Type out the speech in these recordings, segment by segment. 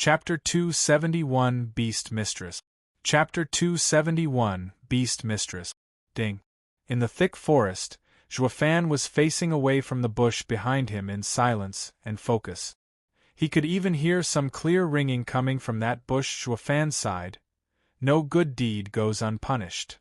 Chapter 271 Beast Mistress. Chapter 271 Beast Mistress. Ding. In the thick forest, Qiao'er was facing away from the bush behind him in silence and focus. He could even hear some clear ringing coming from that bush. Qiao'er sighed. No good deed goes unpunished.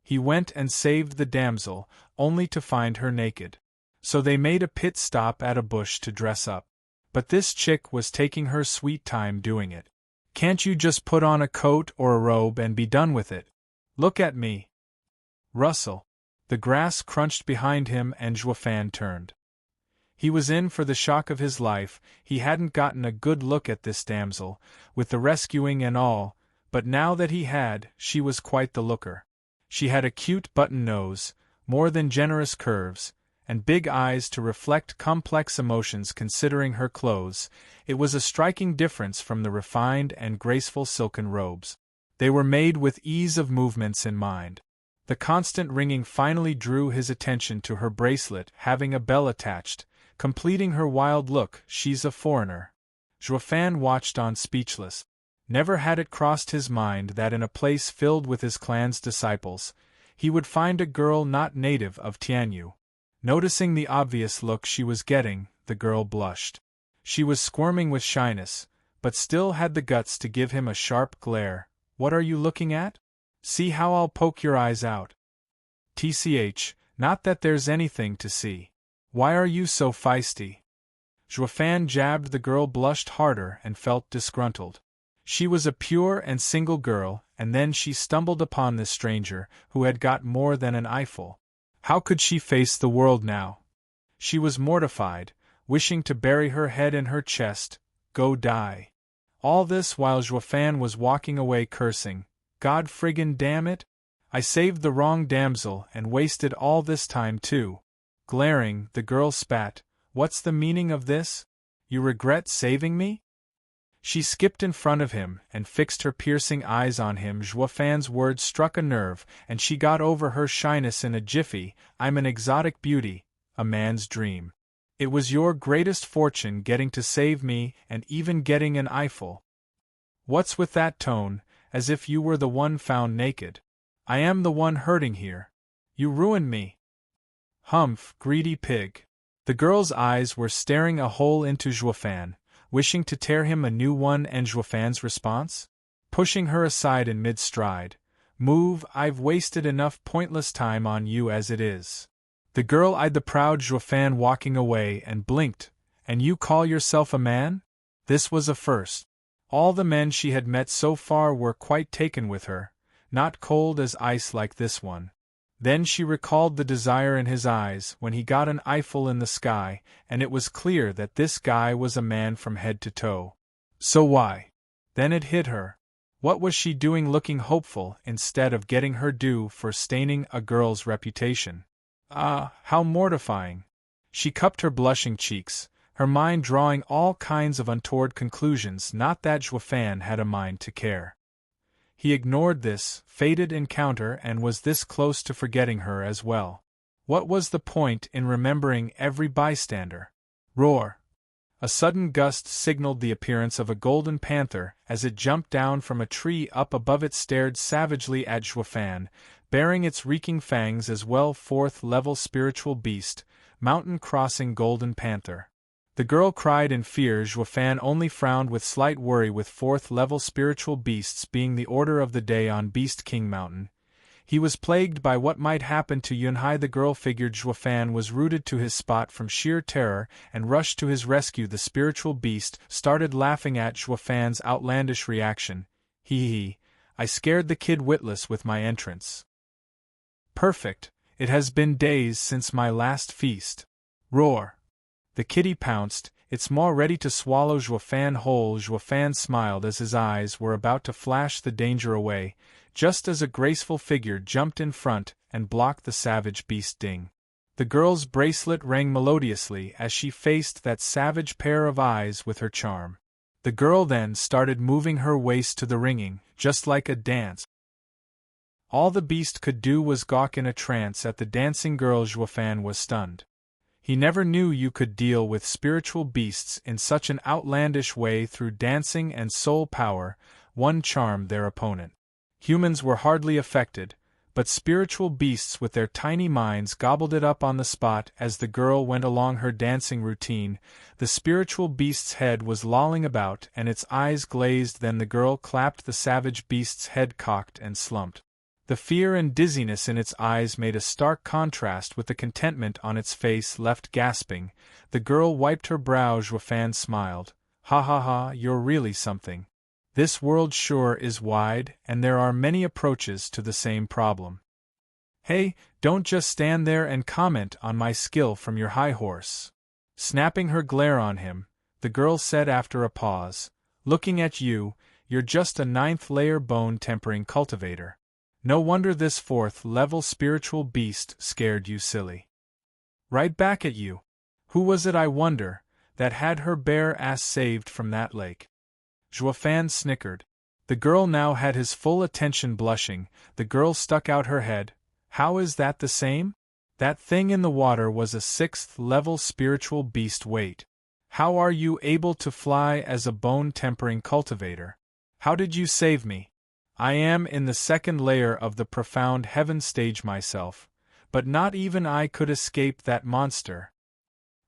He went and saved the damsel, only to find her naked. So they made a pit stop at a bush to dress up. But this chick was taking her sweet time doing it. Can't you just put on a coat or a robe and be done with it? Look at me. Rustle. The grass crunched behind him and Qiao'er turned. He was in for the shock of his life. He hadn't gotten a good look at this damsel, with the rescuing and all, but now that he had, she was quite the looker. She had a cute button nose, more than generous curves, and big eyes to reflect complex emotions. Considering her clothes, it was a striking difference from the refined and graceful silken robes. They were made with ease of movements in mind. The constant ringing finally drew his attention to her bracelet having a bell attached, completing her wild look. She's a foreigner. Qiao'er watched on speechless. Never had it crossed his mind that in a place filled with his clan's disciples, he would find a girl not native of Tianyu. Noticing the obvious look she was getting, the girl blushed. She was squirming with shyness, but still had the guts to give him a sharp glare. What are you looking at? See how I'll poke your eyes out. TCH, not that there's anything to see. Why are you so feisty? Qiao'er jabbed. The girl blushed harder and felt disgruntled. She was a pure and single girl, and then she stumbled upon this stranger, who had got more than an eyeful. How could she face the world now? She was mortified, wishing to bury her head in her chest, go die. All this while Qiao'er was walking away cursing, God friggin' damn it! I saved the wrong damsel and wasted all this time too. Glaring, the girl spat, What's the meaning of this? You regret saving me? She skipped in front of him and fixed her piercing eyes on him. Qiao'er's words struck a nerve, and she got over her shyness in a jiffy. I'm an exotic beauty, a man's dream. It was your greatest fortune getting to save me and even getting an eyeful. What's with that tone, as if you were the one found naked? I am the one hurting here. You ruined me. Humph, greedy pig. The girl's eyes were staring a hole into Qiao'er, wishing to tear him a new one. And Qiao'er's response? Pushing her aside in mid-stride. Move, I've wasted enough pointless time on you as it is. The girl eyed the proud Qiao'er walking away and blinked. And you call yourself a man? This was a first. All the men she had met so far were quite taken with her, not cold as ice like this one. Then she recalled the desire in his eyes when he got an eyeful in the sky, and it was clear that this guy was a man from head to toe. So why? Then it hit her. What was she doing looking hopeful instead of getting her due for staining a girl's reputation? Ah, how mortifying! She cupped her blushing cheeks, her mind drawing all kinds of untoward conclusions. Not that Qiao'er had a mind to care. He ignored this fated encounter and was this close to forgetting her as well. What was the point in remembering every bystander? Roar! A sudden gust signaled the appearance of a golden panther. As it jumped down from a tree up above it stared savagely at Qiao'er, bearing its reeking fangs as well. Fourth-level spiritual beast, mountain-crossing golden panther. The girl cried in fear. Qiao'er only frowned with slight worry. With fourth-level spiritual beasts being the order of the day on Beast King Mountain, he was plagued by what might happen to Yunhai. The girl figured Qiao'er was rooted to his spot from sheer terror and rushed to his rescue. The spiritual beast started laughing at Qiao'er's outlandish reaction. Hee, I scared the kid witless with my entrance. Perfect, it has been days since my last feast. Roar! The kitty pounced, its maw ready to swallow Qiao'er whole. Qiao'er smiled as his eyes were about to flash the danger away, just as a graceful figure jumped in front and blocked the savage beast. Ding! The girl's bracelet rang melodiously as she faced that savage pair of eyes with her charm. The girl then started moving her waist to the ringing, just like a dance. All the beast could do was gawk in a trance at the dancing girl. Qiao'er was stunned. He never knew you could deal with spiritual beasts in such an outlandish way. Through dancing and soul power, one charmed their opponent. Humans were hardly affected, but spiritual beasts with their tiny minds gobbled it up on the spot. As the girl went along her dancing routine, the spiritual beast's head was lolling about and its eyes glazed. Then the girl clapped the savage beast's head cocked and slumped. The fear and dizziness in its eyes made a stark contrast with the contentment on its face. Left gasping, the girl wiped her brow. Xuefan smiled. Ha ha ha, you're really something. This world sure is wide, and there are many approaches to the same problem. Hey, don't just stand there and comment on my skill from your high horse. Snapping her glare on him, the girl said after a pause, looking at you, you're just a 9th-layer bone-tempering cultivator. No wonder this 4th-level spiritual beast scared you silly. Right back at you. Who was it, I wonder, that had her bare ass saved from that lake? Xuefan snickered. The girl now had his full attention. Blushing, the girl stuck out her head. How is that the same? That thing in the water was a 6th-level spiritual beast. Wait. How are you able to fly as a bone-tempering cultivator? How did you save me? I am in the 2nd layer of the profound heaven stage myself, but not even I could escape that monster.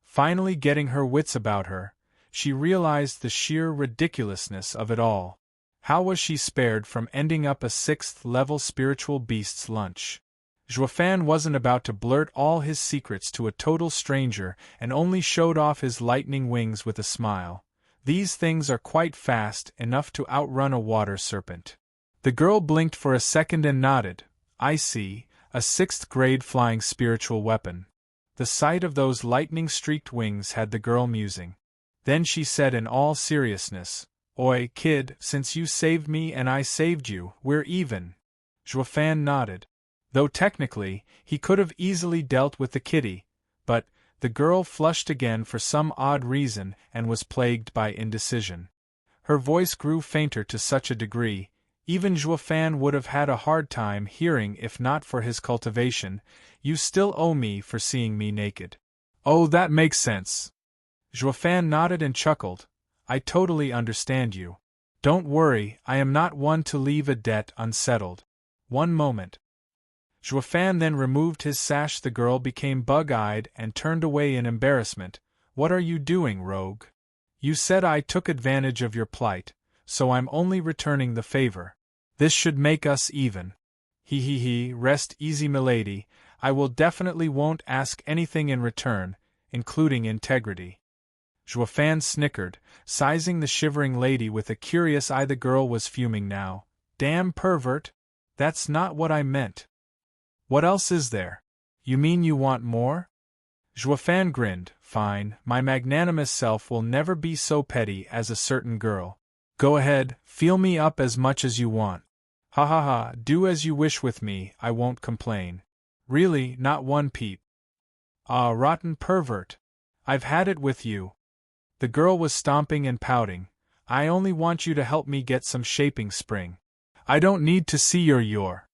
Finally getting her wits about her, she realized the sheer ridiculousness of it all. How was she spared from ending up a 6th-level spiritual beast's lunch? Xuefan wasn't about to blurt all his secrets to a total stranger and only showed off his lightning wings with a smile. These things are quite fast enough to outrun a water serpent. The girl blinked for a second and nodded. I see, a 6th-grade flying spiritual weapon. The sight of those lightning-streaked wings had the girl musing. Then she said in all seriousness, Oi, kid, since you saved me and I saved you, we're even. Xuefan nodded. Though technically, he could have easily dealt with the kitty, but the girl flushed again for some odd reason and was plagued by indecision. Her voice grew fainter to such a degree, even Xuefan would have had a hard time hearing if not for his cultivation. You still owe me for seeing me naked. Oh, that makes sense. Xuefan nodded and chuckled. I totally understand you. Don't worry, I am not one to leave a debt unsettled. One moment. Xuefan then removed his sash. The girl became bug-eyed and turned away in embarrassment. What are you doing, rogue? You said I took advantage of your plight, so I'm only returning the favor. This should make us even. He, rest easy milady, I will definitely won't ask anything in return, including integrity. Xuefan snickered, sizing the shivering lady with a curious eye. The girl was fuming now. Damn pervert! That's not what I meant. What else is there? You mean you want more? Xuefan grinned. Fine, my magnanimous self will never be so petty as a certain girl. Go ahead, feel me up as much as you want. Ha ha ha, do as you wish with me, I won't complain. Really, not one peep. Ah, rotten pervert. I've had it with you. The girl was stomping and pouting. I only want you to help me get some shaping spring. I don't need to see your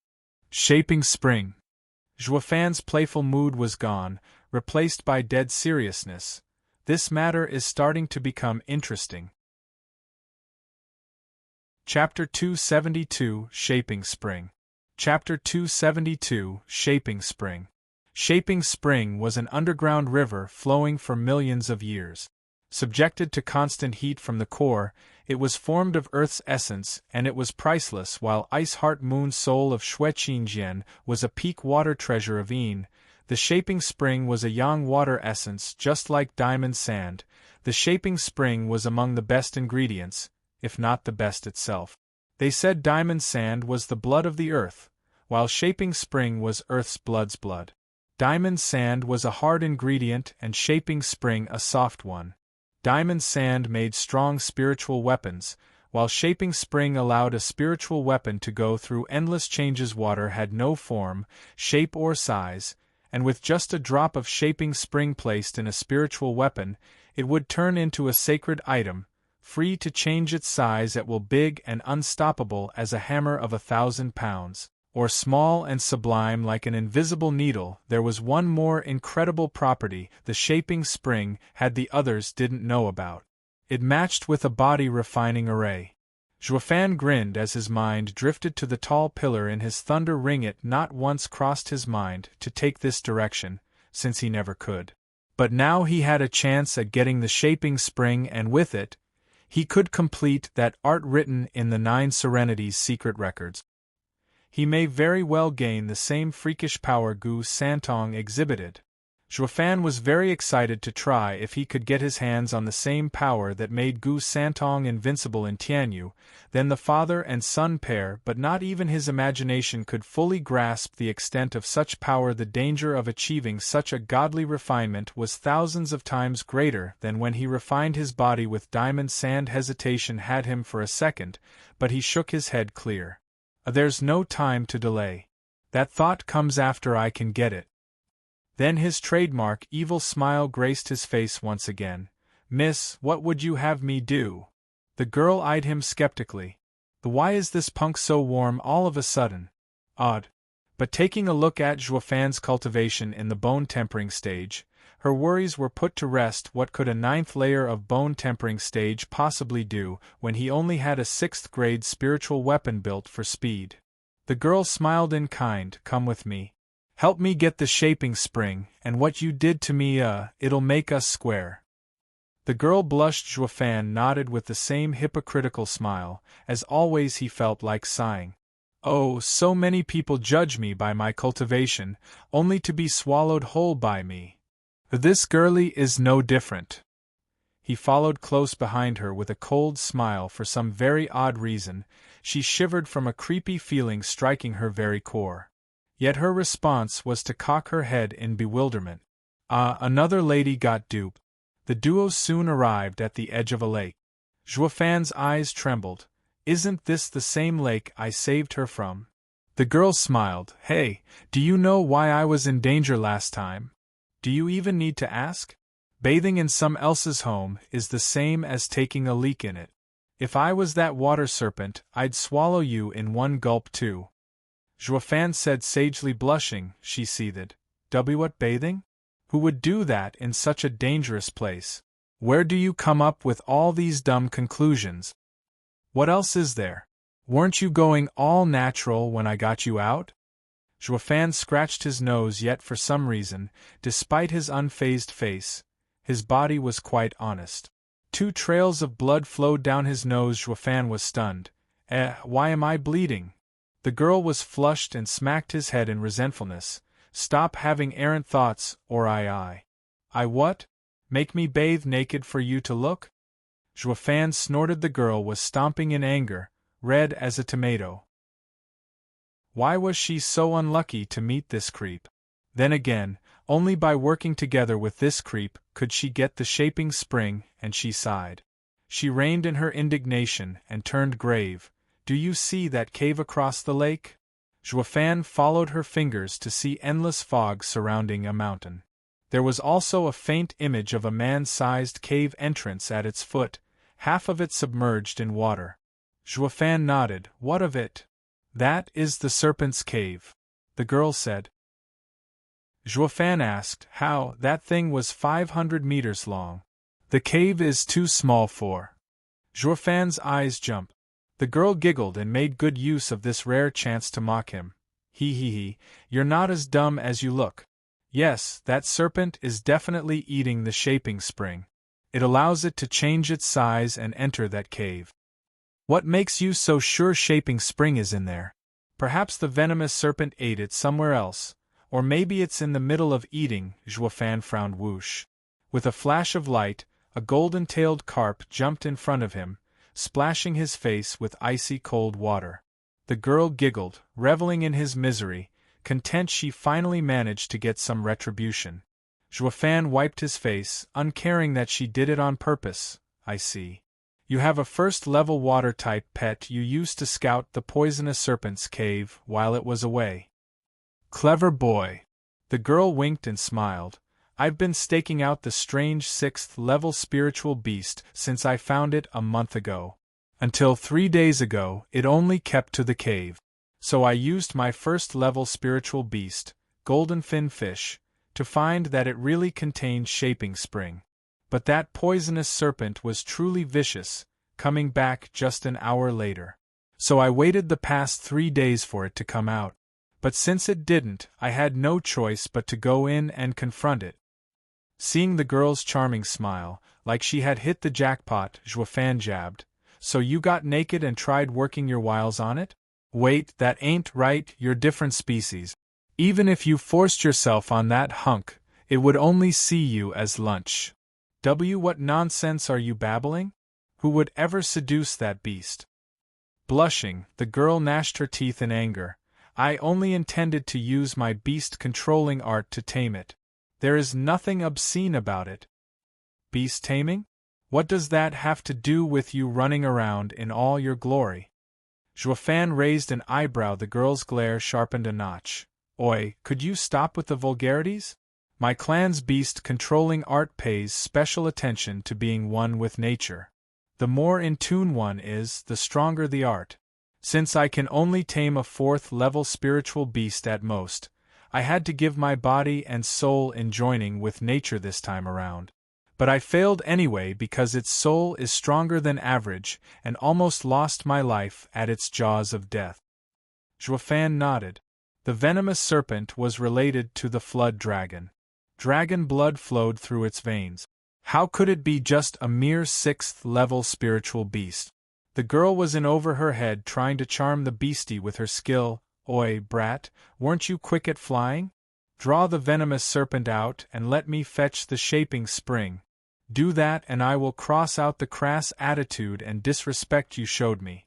shaping spring. Xuefan's playful mood was gone, replaced by dead seriousness. This matter is starting to become interesting. Chapter 272, Shaping Spring. Chapter 272, Shaping Spring. Shaping Spring was an underground river flowing for millions of years. Subjected to constant heat from the core, it was formed of Earth's essence, and it was priceless. While Ice Heart Moon Soul of Shueqingjian was a peak water treasure of Yin, the Shaping Spring was a yang water essence just like diamond sand. The Shaping Spring was among the best ingredients, if not the best itself. They said diamond sand was the blood of the earth, while Shaping Spring was Earth's blood's blood. Diamond sand was a hard ingredient and Shaping Spring a soft one. Diamond sand made strong spiritual weapons, while Shaping Spring allowed a spiritual weapon to go through endless changes. Water had no form, shape or size, and with just a drop of Shaping Spring placed in a spiritual weapon, it would turn into a sacred item, free to change its size at will, big and unstoppable as a hammer of 1,000 pounds. or small and sublime like an invisible needle, there was one more incredible property the shaping spring had the others didn't know about. It matched with a body refining array. Xuefan grinned as his mind drifted to the tall pillar in his thunder ring. It not once crossed his mind to take this direction, since he never could. But now he had a chance at getting the shaping spring, and with it, he could complete that art written in the 9 Serenities secret records. He may very well gain the same freakish power Gu Santong exhibited. Xuefan was very excited to try if he could get his hands on the same power that made Gu Santong invincible in Tianyu. Then the father and son pair, but not even his imagination could fully grasp the extent of such power. The danger of achieving such a godly refinement was thousands of times greater than when he refined his body with diamond sand. Hesitation had him for a second, but he shook his head clear. There's no time to delay. That thought comes after I can get it. Then his trademark evil smile graced his face once again. Miss, what would you have me do? The girl eyed him skeptically. Why is this punk so warm all of a sudden? Odd. But taking a look at Xuefan's cultivation in the bone tempering stage, her worries were put to rest. What could a 9th layer of bone tempering stage possibly do when he only had a 6th grade spiritual weapon built for speed? The girl smiled in kind. Come with me. Help me get the shaping spring, and what you did to me, it'll make us square. The girl blushed. Xuefan nodded with the same hypocritical smile. As always, he felt like sighing. Oh, so many people judge me by my cultivation, only to be swallowed whole by me. This girlie is no different. He followed close behind her with a cold smile. For some very odd reason, she shivered from a creepy feeling striking her very core. Yet her response was to cock her head in bewilderment. Another lady got duped. The duo soon arrived at the edge of a lake. Xuefan's eyes trembled. Isn't this the same lake I saved her from? The girl smiled. Hey, do you know why I was in danger last time? Do you even need to ask? Bathing in some else's home is the same as taking a leak in it. If I was that water serpent, I'd swallow you in one gulp too. Xuefan said sagely, blushing. She seethed. What, bathing? Who would do that in such a dangerous place? Where do you come up with all these dumb conclusions? What else is there? Weren't you going all natural when I got you out? Xuefan scratched his nose, yet for some reason, despite his unfazed face, his body was quite honest. 2 trails of blood flowed down his nose. Xuefan was stunned. Why am I bleeding? The girl was flushed and smacked his head in resentfulness. Stop having errant thoughts, or I what? Make me bathe naked for you to look? Xuefan snorted. The girl was stomping in anger, red as a tomato. Why was she so unlucky to meet this creep? Then again, only by working together with this creep could she get the shaping spring, and she sighed. She reined in her indignation and turned grave. Do you see that cave across the lake? Xuefan followed her fingers to see endless fog surrounding a mountain. There was also a faint image of a man-sized cave entrance at its foot, half of it submerged in water. Xuefan nodded. What of it? That is the Serpent's Cave, the girl said. Xuefan asked, how? That thing was 500 meters long. The cave is too small for. Xuefan's eyes jumped. The girl giggled and made good use of this rare chance to mock him. He, you're not as dumb as you look. Yes, that serpent is definitely eating the shaping spring. It allows it to change its size and enter that cave. What makes you so sure shaping spring is in there? Perhaps the venomous serpent ate it somewhere else, or maybe it's in the middle of eating. Xuefan frowned. Whoosh. With a flash of light, a golden-tailed carp jumped in front of him, splashing his face with icy cold water. The girl giggled, reveling in his misery, content she finally managed to get some retribution. Xuefan wiped his face, uncaring that she did it on purpose. I see. You have a first-level water-type pet you used to scout the poisonous serpent's cave while it was away. Clever boy. The girl winked and smiled. I've been staking out the strange 6th-level spiritual beast since I found it a month ago. Until 3 days ago, it only kept to the cave. So I used my first-level spiritual beast, Golden Fin Fish, to find that it really contained Shaping Spring. But that poisonous serpent was truly vicious, coming back just an hour later. So I waited the past 3 days for it to come out. But since it didn't, I had no choice but to go in and confront it. Seeing the girl's charming smile, like she had hit the jackpot, Zhuofan jabbed. So you got naked and tried working your wiles on it? Wait, that ain't right, you're different species. Even if you forced yourself on that hunk, it would only see you as lunch. What nonsense are you babbling? Who would ever seduce that beast? Blushing, the girl gnashed her teeth in anger. I only intended to use my beast-controlling art to tame it. There is nothing obscene about it. Beast taming? What does that have to do with you running around in all your glory? Zhuofan raised an eyebrow. The girl's glare sharpened a notch. Oi, could you stop with the vulgarities? My clan's beast-controlling art pays special attention to being one with nature. The more in tune one is, the stronger the art. Since I can only tame a 4th-level spiritual beast at most, I had to give my body and soul in joining with nature this time around. But I failed anyway because its soul is stronger than average and almost lost my life at its jaws of death. Zhuofan nodded. The venomous serpent was related to the flood dragon. Dragon blood flowed through its veins. How could it be just a mere 6th-level spiritual beast? The girl was in over her head trying to charm the beastie with her skill. Oi, brat, weren't you quick at flying? Draw the venomous serpent out and let me fetch the Shaping Spring. Do that and I will cross out the crass attitude and disrespect you showed me.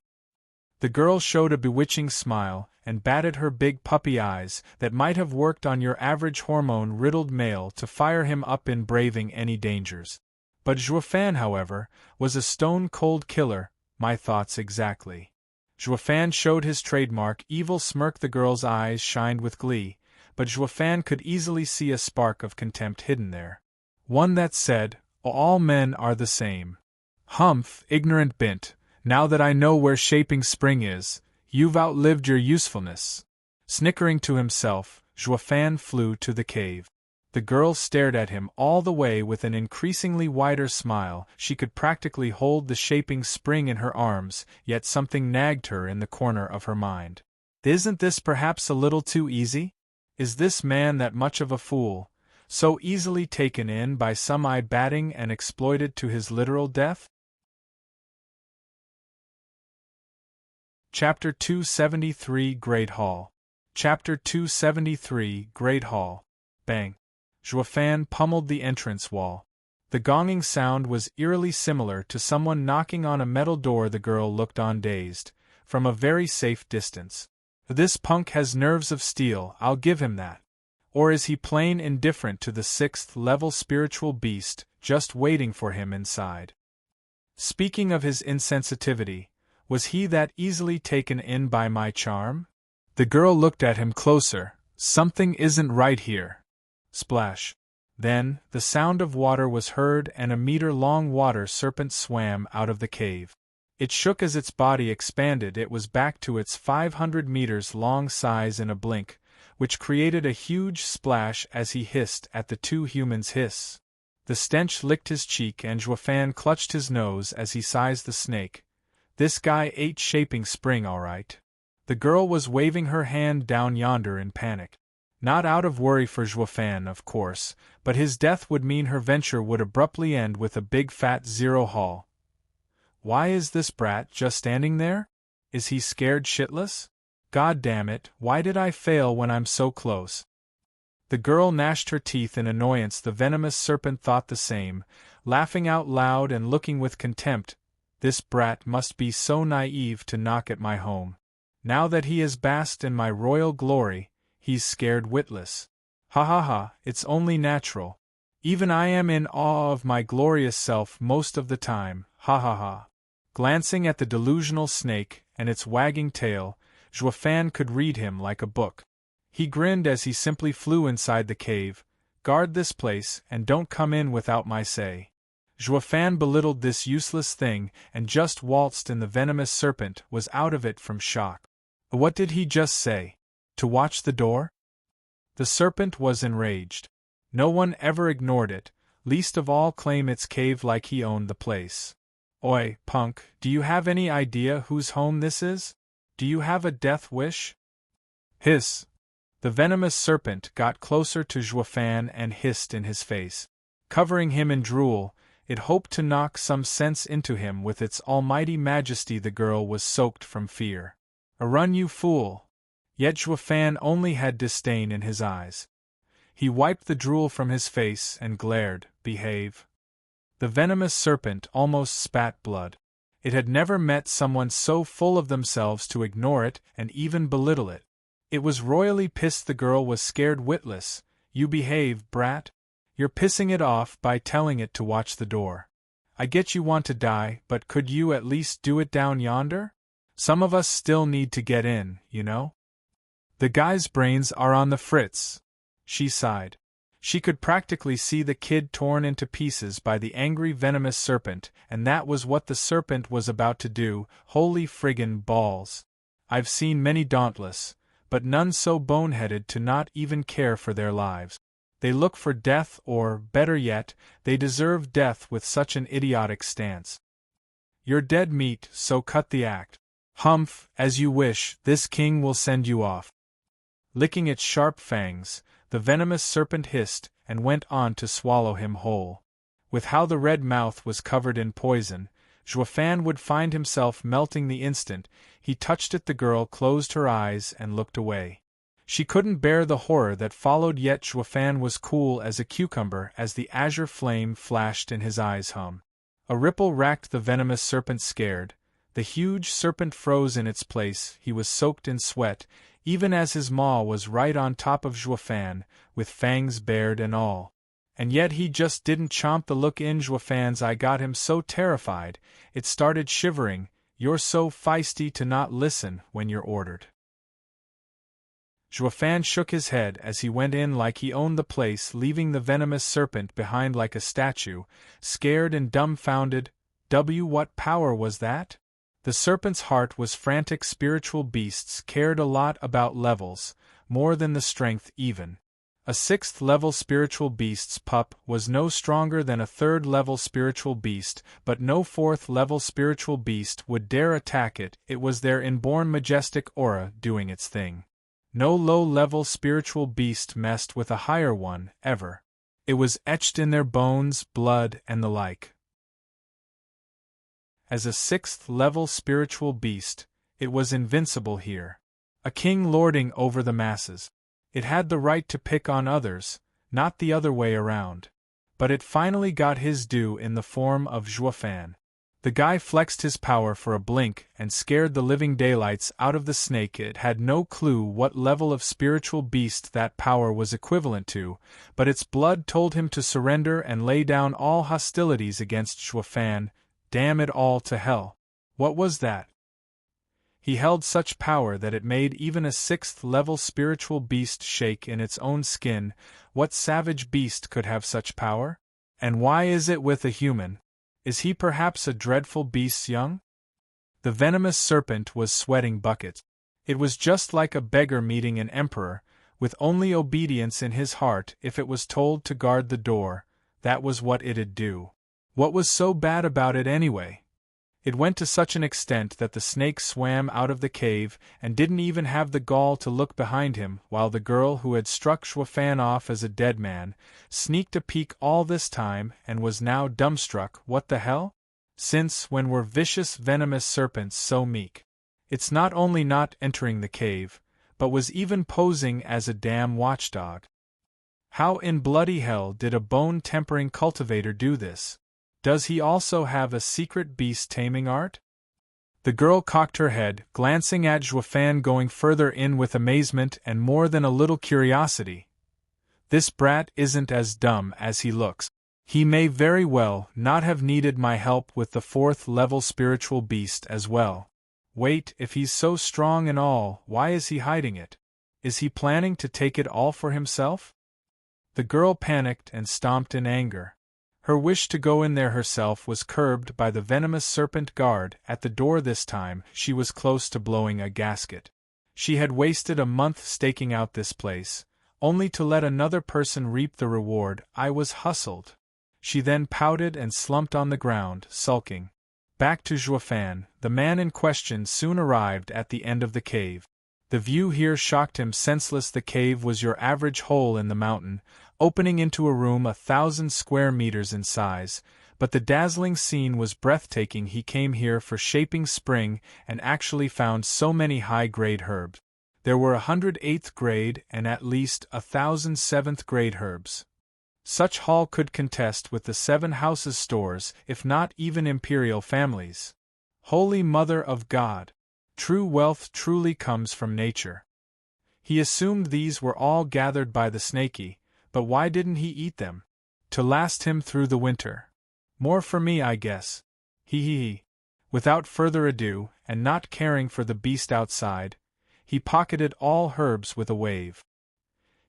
The girl showed a bewitching smile and batted her big puppy eyes that might have worked on your average hormone-riddled male to fire him up in braving any dangers. But Zhuofan, however, was a stone-cold killer, my thoughts exactly. Zhuofan showed his trademark evil smirk. The girl's eyes shined with glee, but Zhuofan could easily see a spark of contempt hidden there. One that said, all men are the same. Humph, ignorant bint, now that I know where Shaping Spring is, you've outlived your usefulness. Snickering to himself, Zhuofan flew to the cave. The girl stared at him all the way with an increasingly wider smile. She could practically hold the Shaping Spring in her arms, yet something nagged her in the corner of her mind. Isn't this perhaps a little too easy? Is this man that much of a fool, so easily taken in by some eye-batting and exploited to his literal death? Chapter 273 Great Hall. Chapter 273 Great Hall. Bang. Zhuofan pummeled the entrance wall. The gonging sound was eerily similar to someone knocking on a metal door. The girl looked on dazed, from a very safe distance. This punk has nerves of steel, I'll give him that. Or is he plain indifferent to the 6th-level spiritual beast, just waiting for him inside? Speaking of his insensitivity, was he that easily taken in by my charm? The girl looked at him closer. Something isn't right here. Splash. Then, the sound of water was heard and a meter-long water serpent swam out of the cave. It shook as its body expanded. It was back to its 500 meters long size in a blink, which created a huge splash as he hissed at the two humans' hiss. The stench licked his cheek and Zhuofan clutched his nose as he sized the snake. This guy ate Shaping Spring all right. The girl was waving her hand down yonder in panic. Not out of worry for Zhuofan, of course, but his death would mean her venture would abruptly end with a big fat 0 haul. Why is this brat just standing there? Is he scared shitless? God damn it, why did I fail when I'm so close? The girl gnashed her teeth in annoyance. The venomous serpent thought the same, laughing out loud and looking with contempt. This brat must be so naive to knock at my home. Now that he has basked in my royal glory, he's scared witless. Ha ha ha, it's only natural. Even I am in awe of my glorious self most of the time, ha ha ha. Glancing at the delusional snake and its wagging tail, Zhuofan could read him like a book. He grinned as he simply flew inside the cave. Guard this place and don't come in without my say. Zhuofan belittled this useless thing and just waltzed in. The venomous serpent was out of it from shock. What did he just say? To watch the door? The serpent was enraged. No one ever ignored it, least of all claim its cave like he owned the place. Oi, punk, do you have any idea whose home this is? Do you have a death wish? Hiss! The venomous serpent got closer to Zhuofan and hissed in his face. Covering him in drool, it hoped to knock some sense into him with its almighty majesty. The girl was soaked from fear. A run, you fool! Yet Zhuofan only had disdain in his eyes. He wiped the drool from his face and glared. Behave. The venomous serpent almost spat blood. It had never met someone so full of themselves to ignore it and even belittle it. It was royally pissed. The girl was scared witless. You behave, brat? You're pissing it off by telling it to watch the door. I get you want to die, but could you at least do it down yonder? Some of us still need to get in, you know? The guy's brains are on the fritz. She sighed. She could practically see the kid torn into pieces by the angry venomous serpent, and that was what the serpent was about to do. Holy friggin' balls. I've seen many dauntless, but none so boneheaded to not even care for their lives. They look for death or, better yet, they deserve death with such an idiotic stance. You're dead meat, so cut the act. Humph, as you wish, this king will send you off. Licking its sharp fangs, the venomous serpent hissed and went on to swallow him whole. With how the red mouth was covered in poison, Zhuofan would find himself melting the instant he touched it. The girl closed her eyes and looked away. She couldn't bear the horror that followed, yet Zhuofan was cool as a cucumber as the azure flame flashed in his eyes. A ripple racked the venomous serpent. Scared, the huge serpent froze in its place. He was soaked in sweat, even as his maw was right on top of Zhuofan, with fangs bared and all. And yet he just didn't chomp. The look in Zhuofan's eye got him so terrified, it started shivering. You're so feisty to not listen when you're ordered. Zhuofan shook his head as he went in like he owned the place, leaving the venomous serpent behind like a statue, scared and dumbfounded. What power was that? The serpent's heart was frantic. Spiritual beasts cared a lot about levels, more than the strength even. A 6th-level spiritual beast's pup was no stronger than a 3rd-level spiritual beast, but no 4th-level spiritual beast would dare attack it. It was their inborn majestic aura doing its thing. No low-level spiritual beast messed with a higher one, ever. It was etched in their bones, blood, and the like. As a 6th-level spiritual beast, it was invincible here. A king lording over the masses. It had the right to pick on others, not the other way around. But it finally got his due in the form of Zhuofan. The guy flexed his power for a blink and scared the living daylights out of the snake. It had no clue what level of spiritual beast that power was equivalent to, but its blood told him to surrender and lay down all hostilities against Zhuofan. Damn it all to hell. What was that? He held such power that it made even a 6th-level spiritual beast shake in its own skin. What savage beast could have such power? And why is it with a human? Is he perhaps a dreadful beast's young? The venomous serpent was sweating buckets. It was just like a beggar meeting an emperor, with only obedience in his heart. If it was told to guard the door, that was what it'd do. What was so bad about it anyway? It went to such an extent that the snake swam out of the cave and didn't even have the gall to look behind him, while the girl who had struck Zhuofan off as a dead man sneaked a peek all this time and was now dumbstruck. What the hell? Since when were vicious venomous serpents so meek? It's not only not entering the cave, but was even posing as a damn watchdog. How in bloody hell did a bone-tempering cultivator do this? Does he also have a secret beast-taming art? The girl cocked her head, glancing at Zhuofan going further in with amazement and more than a little curiosity. This brat isn't as dumb as he looks. He may very well not have needed my help with the 4th-level spiritual beast as well. Wait, if he's so strong and all, why is he hiding it? Is he planning to take it all for himself? The girl panicked and stomped in anger. Her wish to go in there herself was curbed by the venomous serpent guard at the door. This time, she was close to blowing a gasket. She had wasted a month staking out this place, only to let another person reap the reward. I was hustled. She then pouted and slumped on the ground, sulking. Back to Xuefan, the man in question soon arrived at the end of the cave. The view here shocked him senseless. The cave was your average hole in the mountain, opening into a room 1,000 square meters in size, but the dazzling scene was breathtaking. He came here for shaping spring and actually found so many high-grade herbs. There were 100 8th grade and at least 1,000 7th grade herbs. Such haul could contest with the 7 houses' stores, if not even imperial families. Holy Mother of God! True wealth truly comes from nature. He assumed these were all gathered by the snaky, but why didn't he eat them? To last him through the winter. More for me, I guess. He. Without further ado, and not caring for the beast outside, he pocketed all herbs with a wave.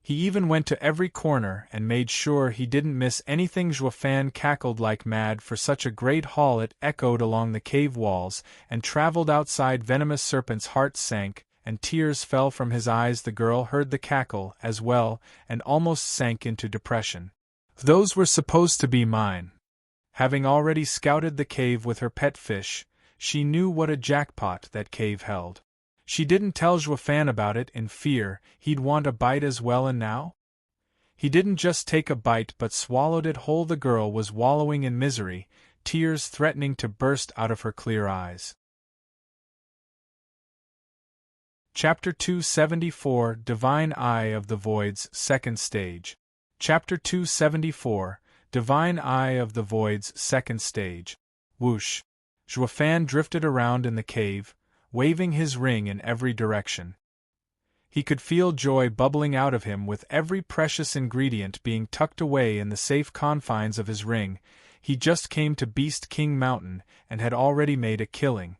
He even went to every corner and made sure he didn't miss anything. Xuefan cackled like mad for such a great haul. It echoed along the cave walls and traveled outside. Venomous Serpent's heart sank, and tears fell from his eyes. The girl heard the cackle as well and almost sank into depression. Those were supposed to be mine. Having already scouted the cave with her pet fish, she knew what a jackpot that cave held. She didn't tell Xuefan about it in fear he'd want a bite as well, and now? He didn't just take a bite but swallowed it whole. The girl was wallowing in misery, tears threatening to burst out of her clear eyes. Chapter 274 Divine Eye of the Void's Second Stage. Chapter 274 Divine Eye of the Void's Second Stage. Whoosh! Xuefan drifted around in the cave, waving his ring in every direction. He could feel joy bubbling out of him with every precious ingredient being tucked away in the safe confines of his ring. He just came to Beast King Mountain and had already made a killing.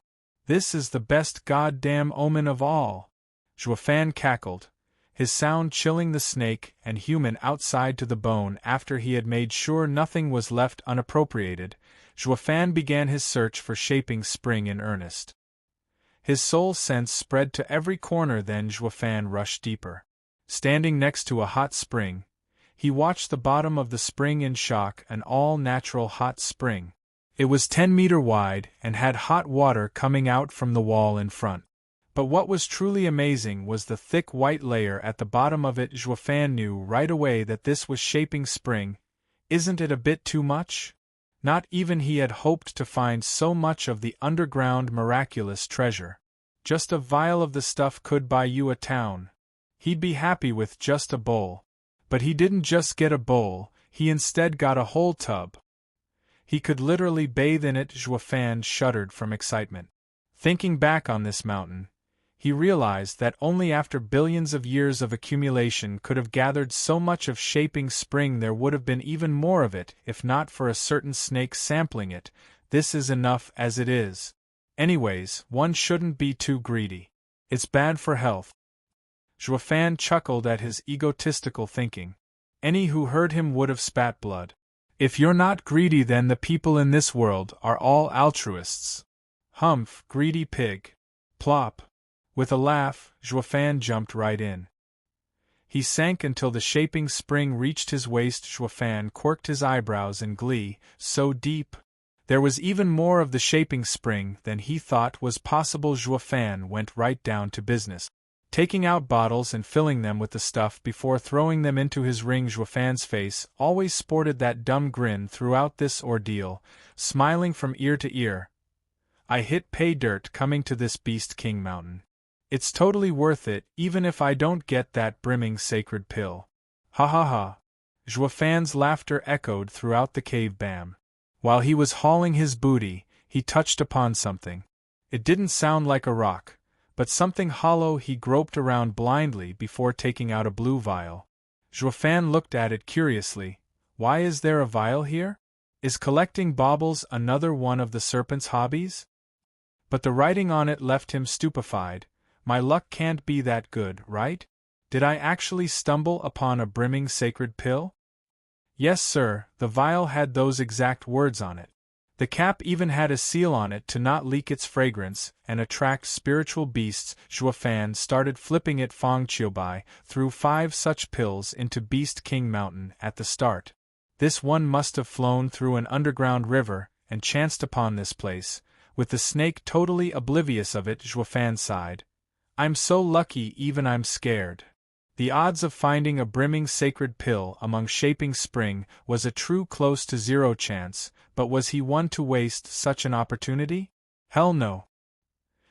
This is the best goddamn omen of all! Xuefan cackled, his sound chilling the snake and human outside to the bone. After he had made sure nothing was left unappropriated, Xuefan began his search for shaping spring in earnest. His soul sense spread to every corner. Then Xuefan rushed deeper. Standing next to a hot spring, he watched the bottom of the spring in shock. An all-natural hot spring. It was 10 meters wide and had hot water coming out from the wall in front. But what was truly amazing was the thick white layer at the bottom of it. Xuefan knew right away that this was shaping spring. Isn't it a bit too much? Not even he had hoped to find so much of the underground miraculous treasure. Just a vial of the stuff could buy you a town. He'd be happy with just a bowl. But he didn't just get a bowl, he instead got a whole tub. He could literally bathe in it. Xuefan shuddered from excitement. Thinking back on this mountain, he realized that only after billions of years of accumulation could have gathered so much of shaping spring. There would have been even more of it if not for a certain snake sampling it. This is enough as it is. Anyways, one shouldn't be too greedy. It's bad for health. Xuefan chuckled at his egotistical thinking. Any who heard him would have spat blood. If you're not greedy, then the people in this world are all altruists. Humph, greedy pig. Plop. With a laugh, Xuefan jumped right in. He sank until the shaping spring reached his waist. Xuefan quirked his eyebrows in glee. So deep. There was even more of the shaping spring than he thought was possible. Xuefan went right down to business, taking out bottles and filling them with the stuff before throwing them into his ring. Xuefan's face always sported that dumb grin throughout this ordeal, smiling from ear to ear. I hit pay dirt coming to this Beast King Mountain. It's totally worth it, even if I don't get that brimming sacred pill. Ha ha ha. Xuefan's laughter echoed throughout the cave. Bam. While he was hauling his booty, he touched upon something. It didn't sound like a rock, but something hollow. He groped around blindly before taking out a blue vial. Xuefan looked at it curiously. Why is there a vial here? Is collecting baubles another one of the serpent's hobbies? But the writing on it left him stupefied. My luck can't be that good, right? Did I actually stumble upon a brimming sacred pill? Yes, sir, the vial had those exact words on it. The cap even had a seal on it to not leak its fragrance and attract spiritual beasts. Zhuo Fan started flipping it. Feng Qiaobai threw 5 such pills into Beast King Mountain at the start. This one must have flown through an underground river and chanced upon this place, with the snake totally oblivious of it. Zhuo Fan sighed. I'm so lucky, even I'm scared. The odds of finding a brimming sacred pill among shaping spring was a true close to 0 chance, but was he one to waste such an opportunity? Hell no.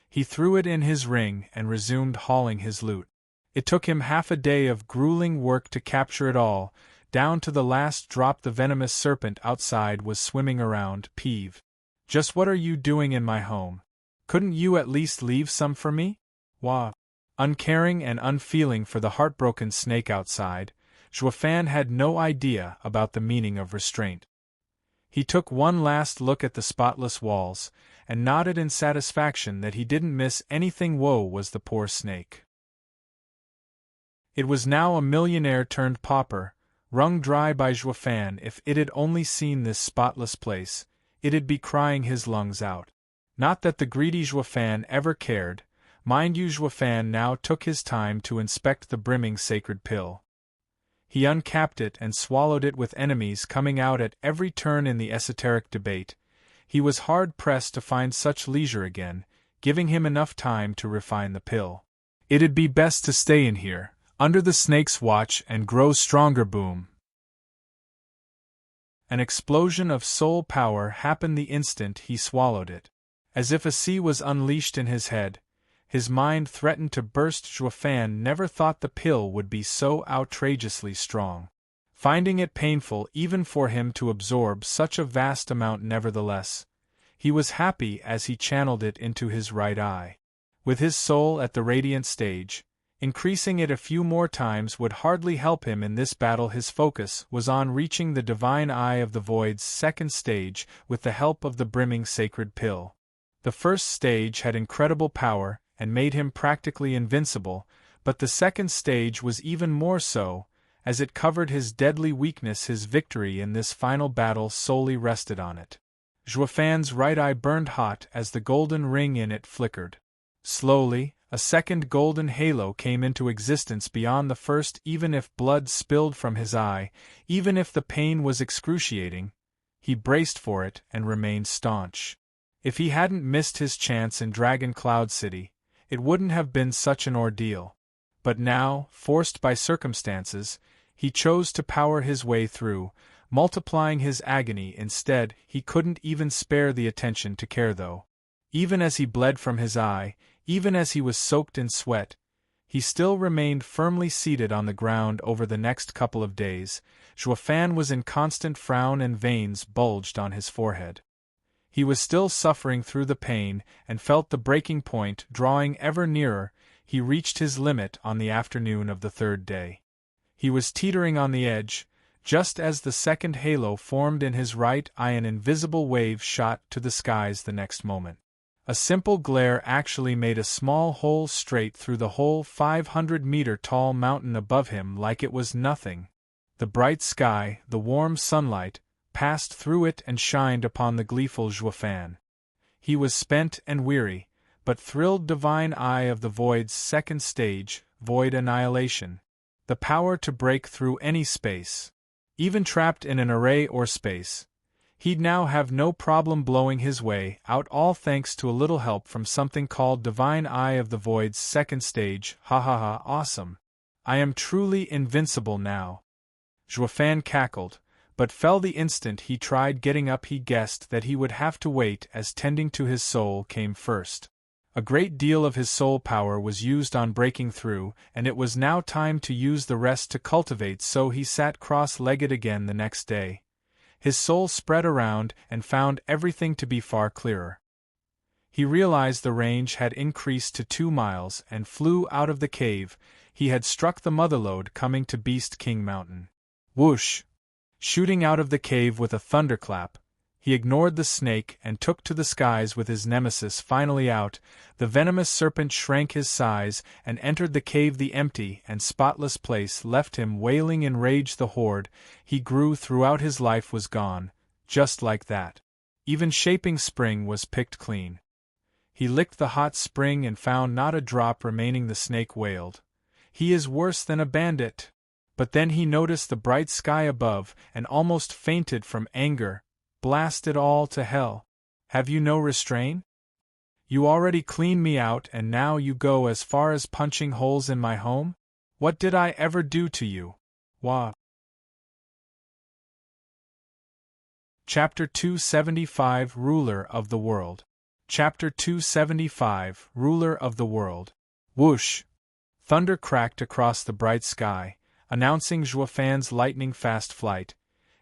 He threw it in his ring and resumed hauling his loot. It took him half a day of grueling work to capture it all, down to the last drop. The venomous serpent outside was swimming around, peeved. Just what are you doing in my home? Couldn't you at least leave some for me? Wah. Uncaring and unfeeling for the heartbroken snake outside, Zhuo Fan had no idea about the meaning of restraint. He took one last look at the spotless walls, and nodded in satisfaction that he didn't miss anything. Woe was the poor snake. It was now a millionaire turned pauper, wrung dry by Zhuo Fan. If it had only seen this spotless place, it'd be crying his lungs out. Not that the greedy Zhuo Fan ever cared. Mind you, Zhuo Fan now took his time to inspect the brimming sacred pill. He uncapped it and swallowed it. With enemies coming out at every turn in the esoteric debate, he was hard-pressed to find such leisure again, giving him enough time to refine the pill. It'd be best to stay in here, under the snake's watch, and grow stronger. Boom. An explosion of soul power happened the instant he swallowed it. As if a sea was unleashed in his head, his mind threatened to burst. Zhuo Fan never thought the pill would be so outrageously strong. Finding it painful even for him to absorb such a vast amount, nevertheless, he was happy as he channeled it into his right eye. With his soul at the radiant stage, increasing it a few more times would hardly help him in this battle. His focus was on reaching the divine eye of the void's 2nd stage with the help of the brimming sacred pill. The 1st stage had incredible power and made him practically invincible, but the 2nd stage was even more so, as it covered his deadly weakness. His victory in this final battle solely rested on it. Zhuo Fan's right eye burned hot as the golden ring in it flickered. Slowly, a 2nd golden halo came into existence beyond the 1st. Even if blood spilled from his eye, even if the pain was excruciating, he braced for it and remained staunch. If he hadn't missed his chance in Dragon Cloud City, it wouldn't have been such an ordeal. But now, forced by circumstances, he chose to power his way through, multiplying his agony instead. He couldn't even spare the attention to care though. Even as he bled from his eye, even as he was soaked in sweat, he still remained firmly seated on the ground. Over the next couple of days, Zhuo Fan was in constant frown and veins bulged on his forehead. He was still suffering through the pain and felt the breaking point drawing ever nearer. He reached his limit on the afternoon of the 3rd day. He was teetering on the edge, just as the 2nd halo formed in his right eye. An invisible wave shot to the skies the next moment. A simple glare actually made a small hole straight through the whole 500-meter-tall mountain above him like it was nothing. The bright sky, the warm sunlight, passed through it and shined upon the gleeful Zhuo Fan. He was spent and weary, but thrilled. Divine eye of the void's 2nd stage, void annihilation. The power to break through any space. Even trapped in an array or space, he'd now have no problem blowing his way out, all thanks to a little help from something called Divine Eye of the Void's 2nd stage. Ha ha ha, awesome. I am truly invincible now. Zhuo Fan cackled, but fell the instant he tried getting up. He guessed that he would have to wait, as tending to his soul came first. A great deal of his soul power was used on breaking through, and it was now time to use the rest to cultivate. So he sat cross-legged again the next day. His soul spread around and found everything to be far clearer. He realized the range had increased to 2 miles and flew out of the cave. He had struck the motherlode coming to Beast King Mountain. Whoosh! Shooting out of the cave with a thunderclap, he ignored the snake and took to the skies with his nemesis finally out. The venomous serpent shrank his size and entered the cave. The empty and spotless place left him wailing in rage. The horde he grew throughout his life was gone, just like that. Even Shaping Spring was picked clean. He licked the hot spring and found not a drop remaining. The snake wailed, "He is worse than a bandit." But then he noticed the bright sky above and almost fainted from anger. "Blast it all to hell. Have you no restraint? You already cleaned me out and now you go as far as punching holes in my home? What did I ever do to you? Wah." Chapter 275 Ruler of the World. Chapter 275 Ruler of the World. Whoosh! Thunder cracked across the bright sky, announcing Zhuofan's lightning-fast flight.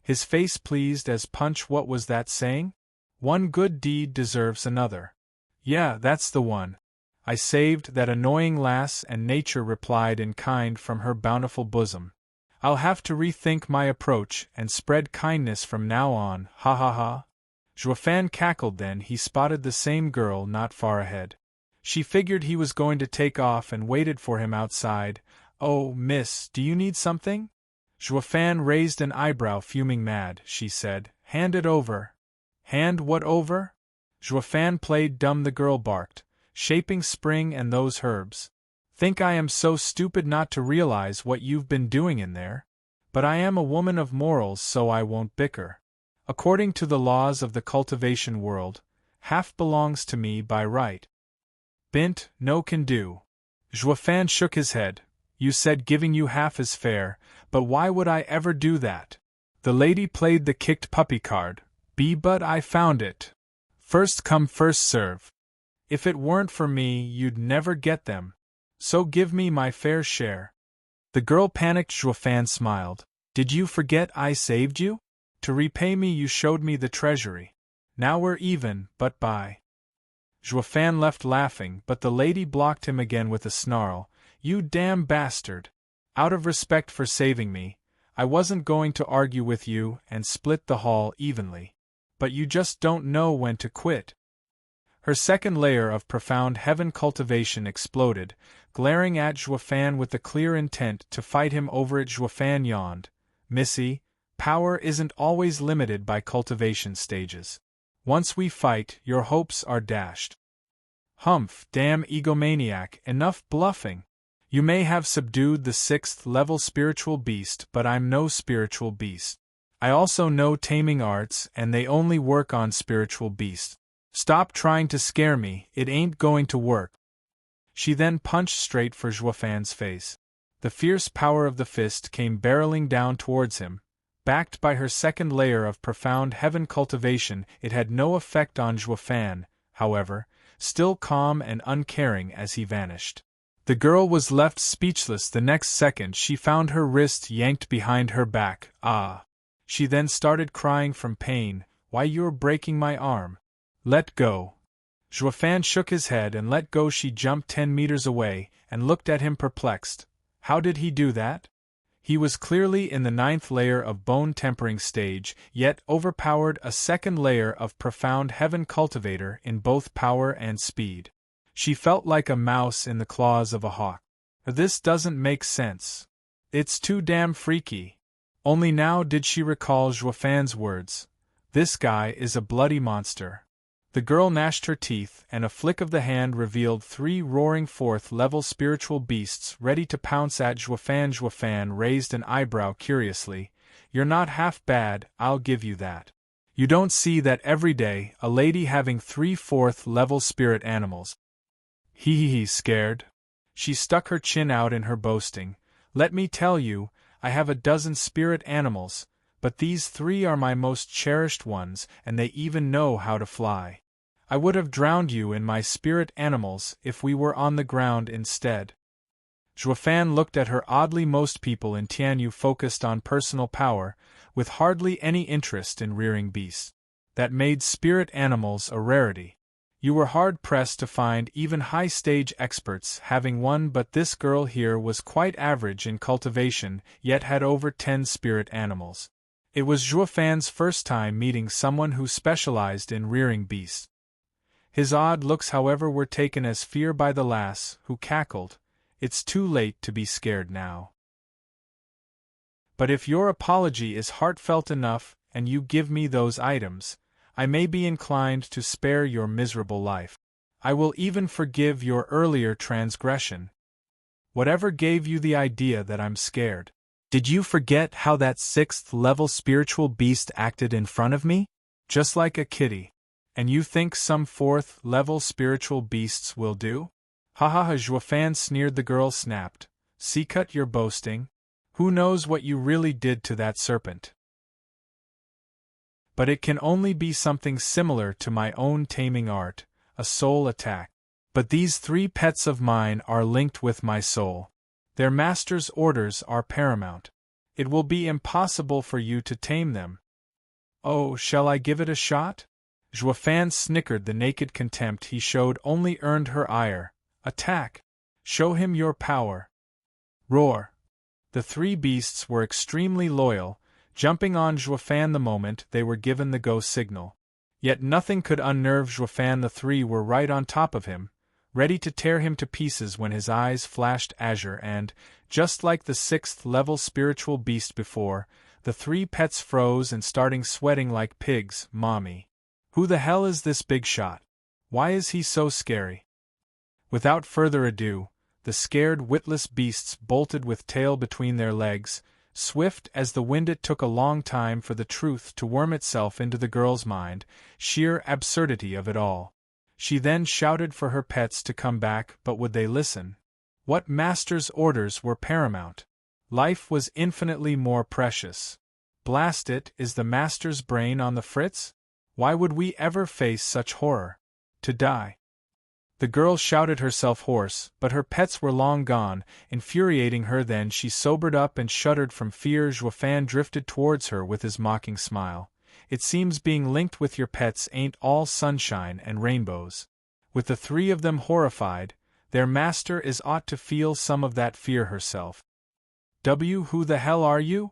His face pleased as punch. What was that saying? One good deed deserves another. Yeah, that's the one. I saved that annoying lass, and nature replied in kind from her bountiful bosom. I'll have to rethink my approach and spread kindness from now on, ha ha ha. Zhuofan cackled. Then he spotted the same girl not far ahead. She figured he was going to take off and waited for him outside. "Oh, miss, do you need something?" Zhuofan raised an eyebrow. "Fuming mad," she said. "Hand it over." "Hand what over?" Zhuofan played dumb. The girl barked, "Shaping Spring and those herbs. Think I am so stupid not to realize what you've been doing in there? But I am a woman of morals, so I won't bicker. According to the laws of the cultivation world, half belongs to me by right." "Bint, no can do." Zhuofan shook his head. "You said giving you half is fair, but why would I ever do that? The lady played the kicked puppy card. But I found it. First come first serve. If it weren't for me you'd never get them. So give me my fair share." The girl panicked. Zhuofan smiled. "Did you forget I saved you? To repay me you showed me the treasury. Now we're even, but bye." Zhuofan left laughing, but the lady blocked him again with a snarl. "You damn bastard! Out of respect for saving me, I wasn't going to argue with you and split the haul evenly. But you just don't know when to quit." Her second layer of profound heaven cultivation exploded, glaring at Zhuofan with the clear intent to fight him over it. Zhuofan yawned. "Missy, power isn't always limited by cultivation stages. Once we fight, your hopes are dashed." "Humph, damn egomaniac, enough bluffing. You may have subdued the 6th-level spiritual beast, but I'm no spiritual beast. I also know taming arts, and they only work on spiritual beasts. Stop trying to scare me, it ain't going to work." She then punched straight for Zhuofan's face. The fierce power of the fist came barreling down towards him. Backed by her second layer of profound heaven cultivation, it had no effect on Zhuofan, however, still calm and uncaring as he vanished. The girl was left speechless. The next second she found her wrist yanked behind her back. "Ah!" She then started crying from pain. "Why, you're breaking my arm." "Let go." Zhuofan shook his head and let go. She jumped 10 meters away and looked at him perplexed. How did he do that? He was clearly in the 9th layer of bone tempering stage, yet overpowered a second layer of profound heaven cultivator in both power and speed. She felt like a mouse in the claws of a hawk. This doesn't make sense. It's too damn freaky. Only now did she recall Zhuofan's words. This guy is a bloody monster. The girl gnashed her teeth, and a flick of the hand revealed 3 roaring 4th-level spiritual beasts ready to pounce at Zhuofan. Zhuofan raised an eyebrow curiously. "You're not half bad, I'll give you that. You don't see that every day, a lady having 3 4th-level spirit animals." He scared. She stuck her chin out in her boasting. "Let me tell you, I have a dozen spirit animals, but these 3 are my most cherished ones, and they even know how to fly. I would have drowned you in my spirit animals if we were on the ground instead." Zhuofan looked at her oddly. Most people in Tianyu focused on personal power, with hardly any interest in rearing beasts. That made spirit animals a rarity. You were hard-pressed to find even high-stage experts having one, but this girl here was quite average in cultivation, yet had over 10 spirit animals. It was Zhuofan's first time meeting someone who specialized in rearing beasts. His odd looks, however, were taken as fear by the lass, who cackled. "It's too late to be scared now. But if your apology is heartfelt enough, and you give me those items, I may be inclined to spare your miserable life. I will even forgive your earlier transgression. Whatever gave you the idea that I'm scared? Did you forget how that 6th-level spiritual beast acted in front of me? Just like a kitty. And you think some 4th-level spiritual beasts will do? Ha ha ha! Zhuofan sneered. The girl snapped. See, cut your boasting. Who knows what you really did to that serpent? But it can only be something similar to my own taming art, a soul attack. But these 3 pets of mine are linked with my soul. Their master's orders are paramount. It will be impossible for you to tame them. Oh, shall I give it a shot? Zhuofan snickered. The naked contempt he showed only earned her ire. Attack! Show him your power! Roar! The 3 beasts were extremely loyal, jumping on Zhuofan the moment they were given the go signal. Yet nothing could unnerve Zhuofan. The 3 were right on top of him, ready to tear him to pieces when his eyes flashed azure and, just like the 6th-level spiritual beast before, the 3 pets froze and started sweating like pigs. Mommy. Who the hell is this big shot? Why is he so scary? Without further ado, the scared witless beasts bolted with tail between their legs. Swift as the wind, it took a long time for the truth to worm itself into the girl's mind, sheer absurdity of it all. She then shouted for her pets to come back, but would they listen? What master's orders were paramount? Life was infinitely more precious. Blast it, is the master's brain on the fritz? Why would we ever face such horror? To die. The girl shouted herself hoarse, but her pets were long gone, infuriating her. Then she sobered up and shuddered from fear. Zhuofan drifted towards her with his mocking smile. It seems being linked with your pets ain't all sunshine and rainbows. With the 3 of them horrified, their master is ought to feel some of that fear herself. Who the hell are you?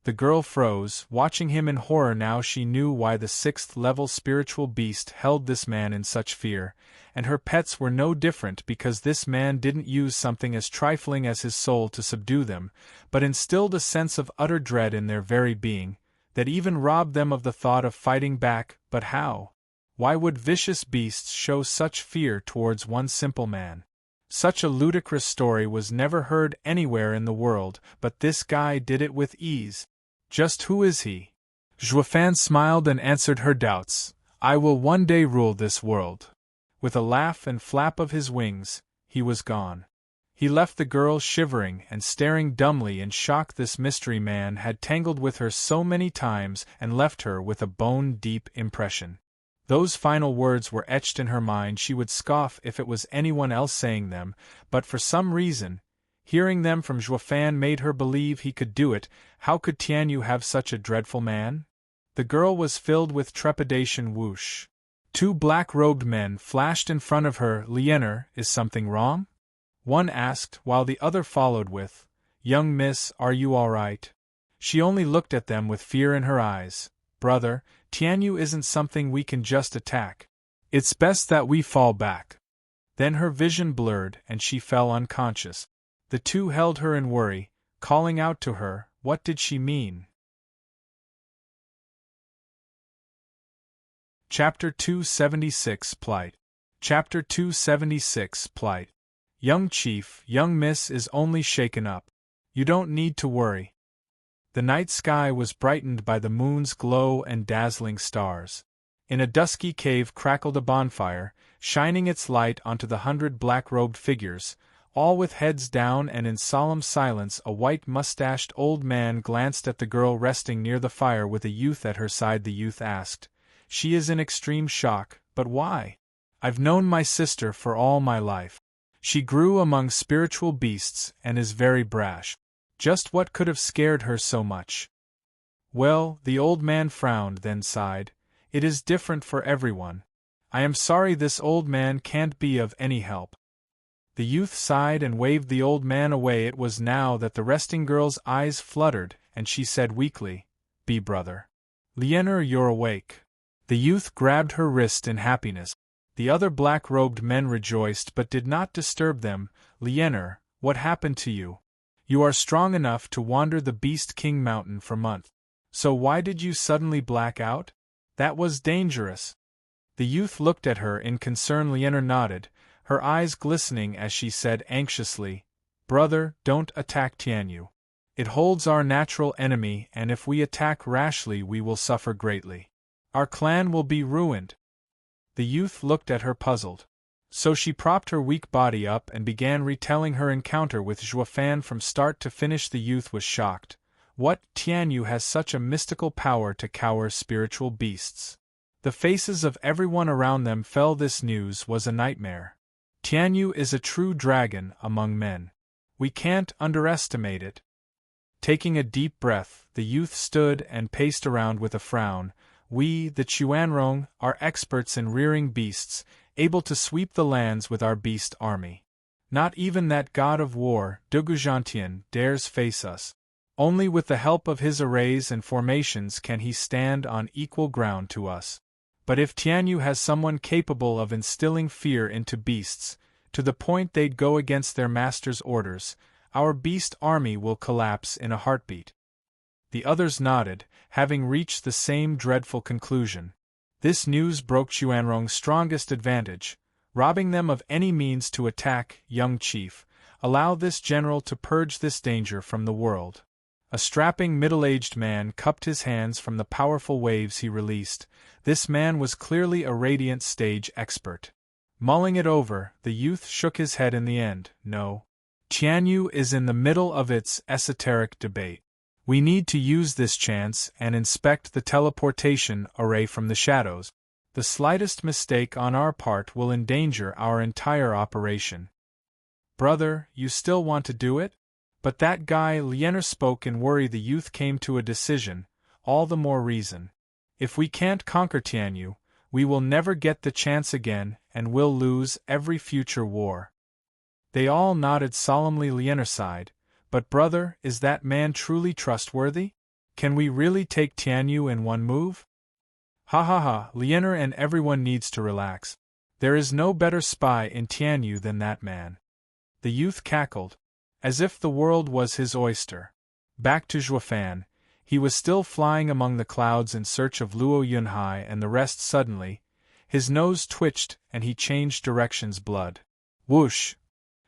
The girl froze, watching him in horror. Now she knew why the 6th-level spiritual beast held this man in such fear, and her pets were no different, because this man didn't use something as trifling as his soul to subdue them, but instilled a sense of utter dread in their very being, that even robbed them of the thought of fighting back. But how? Why would vicious beasts show such fear towards one simple man? Such a ludicrous story was never heard anywhere in the world, but this guy did it with ease. Just who is he? Zhuofan smiled and answered her doubts. I will one day rule this world. With a laugh and flap of his wings, he was gone. He left the girl shivering and staring dumbly in shock. This mystery man had tangled with her so many times and left her with a bone-deep impression. Those final words were etched in her mind. She would scoff if it was anyone else saying them, but for some reason, hearing them from Zhuofan made her believe he could do it. How could Tianyu have such a dreadful man? The girl was filled with trepidation. Whoosh! 2 black-robed men flashed in front of her. Qiao'er, is something wrong? One asked, while the other followed with, Young miss, are you all right? She only looked at them with fear in her eyes. Brother, Tianyu isn't something we can just attack. It's best that we fall back. Then her vision blurred and she fell unconscious. The 2 held her in worry, calling out to her. What did she mean? Chapter 276 Plight. Chapter 276 Plight. Young chief, young miss is only shaken up. You don't need to worry. The night sky was brightened by the moon's glow and dazzling stars. In a dusky cave crackled a bonfire, shining its light onto the 100 black-robed figures, all with heads down, and in solemn silence a white-mustached old man glanced at the girl resting near the fire with a youth at her side. The youth asked, She is in extreme shock, but why? I've known my sister for all my life. She grew among spiritual beasts and is very brash. Just what could have scared her so much? Well, the old man frowned, then sighed. It is different for everyone. I am sorry this old man can't be of any help. The youth sighed and waved the old man away. It was now that the resting girl's eyes fluttered, and she said weakly, Be brother. Qiao'er, you're awake. The youth grabbed her wrist in happiness. The other black-robed men rejoiced but did not disturb them. Qiao'er, what happened to you? You are strong enough to wander the Beast King Mountain for months. So why did you suddenly black out? That was dangerous. The youth looked at her in concern. Qiao'er nodded, her eyes glistening as she said anxiously, "Brother, don't attack Tianyu. It holds our natural enemy, and if we attack rashly we will suffer greatly. Our clan will be ruined." The youth looked at her puzzled. So she propped her weak body up and began retelling her encounter with Zhuofan from start to finish. The youth was shocked. What, Tianyu has such a mystical power to cower spiritual beasts? The faces of everyone around them fell. This news was a nightmare. Tianyu is a true dragon among men. We can't underestimate it. Taking a deep breath, the youth stood and paced around with a frown. We, the Chuanrong, are experts in rearing beasts, able to sweep the lands with our beast army. Not even that god of war, Dugujantian, dares face us. Only with the help of his arrays and formations can he stand on equal ground to us. But if Tianyu has someone capable of instilling fear into beasts, to the point they'd go against their master's orders, our beast army will collapse in a heartbeat. The others nodded, having reached the same dreadful conclusion. This news broke Chuanrong's strongest advantage, robbing them of any means to attack. Young chief, allow this general to purge this danger from the world. A strapping middle-aged man cupped his hands from the powerful waves he released. This man was clearly a radiant stage expert. Mulling it over, the youth shook his head in the end. No. Tianyu is in the middle of its esoteric debate. We need to use this chance and inspect the teleportation array from the shadows. The slightest mistake on our part will endanger our entire operation. Brother, you still want to do it? But that guy, Qiao'er spoke in worry. The youth came to a decision. All the more reason. If we can't conquer Tianyu, we will never get the chance again and will lose every future war. They all nodded solemnly. Qiao'er sighed. But brother, is that man truly trustworthy? Can we really take Tianyu in one move? Ha ha ha, Qiao'er and everyone needs to relax. There is no better spy in Tianyu than that man. The youth cackled, as if the world was his oyster. Back to Zhuofan. He was still flying among the clouds in search of Luo Yunhai and the rest. Suddenly, his nose twitched and he changed directions. Blood. Whoosh!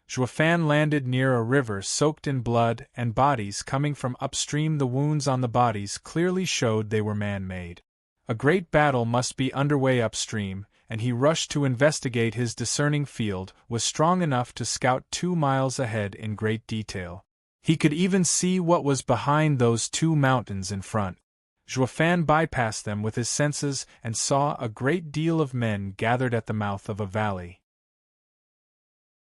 Zhuofan landed near a river soaked in blood and bodies coming from upstream. The wounds on the bodies clearly showed they were man-made. A great battle must be underway upstream, and he rushed to investigate. His discerning field was strong enough to scout 2 miles ahead in great detail. He could even see what was behind those 2 mountains in front. Zhuofan bypassed them with his senses and saw a great deal of men gathered at the mouth of a valley.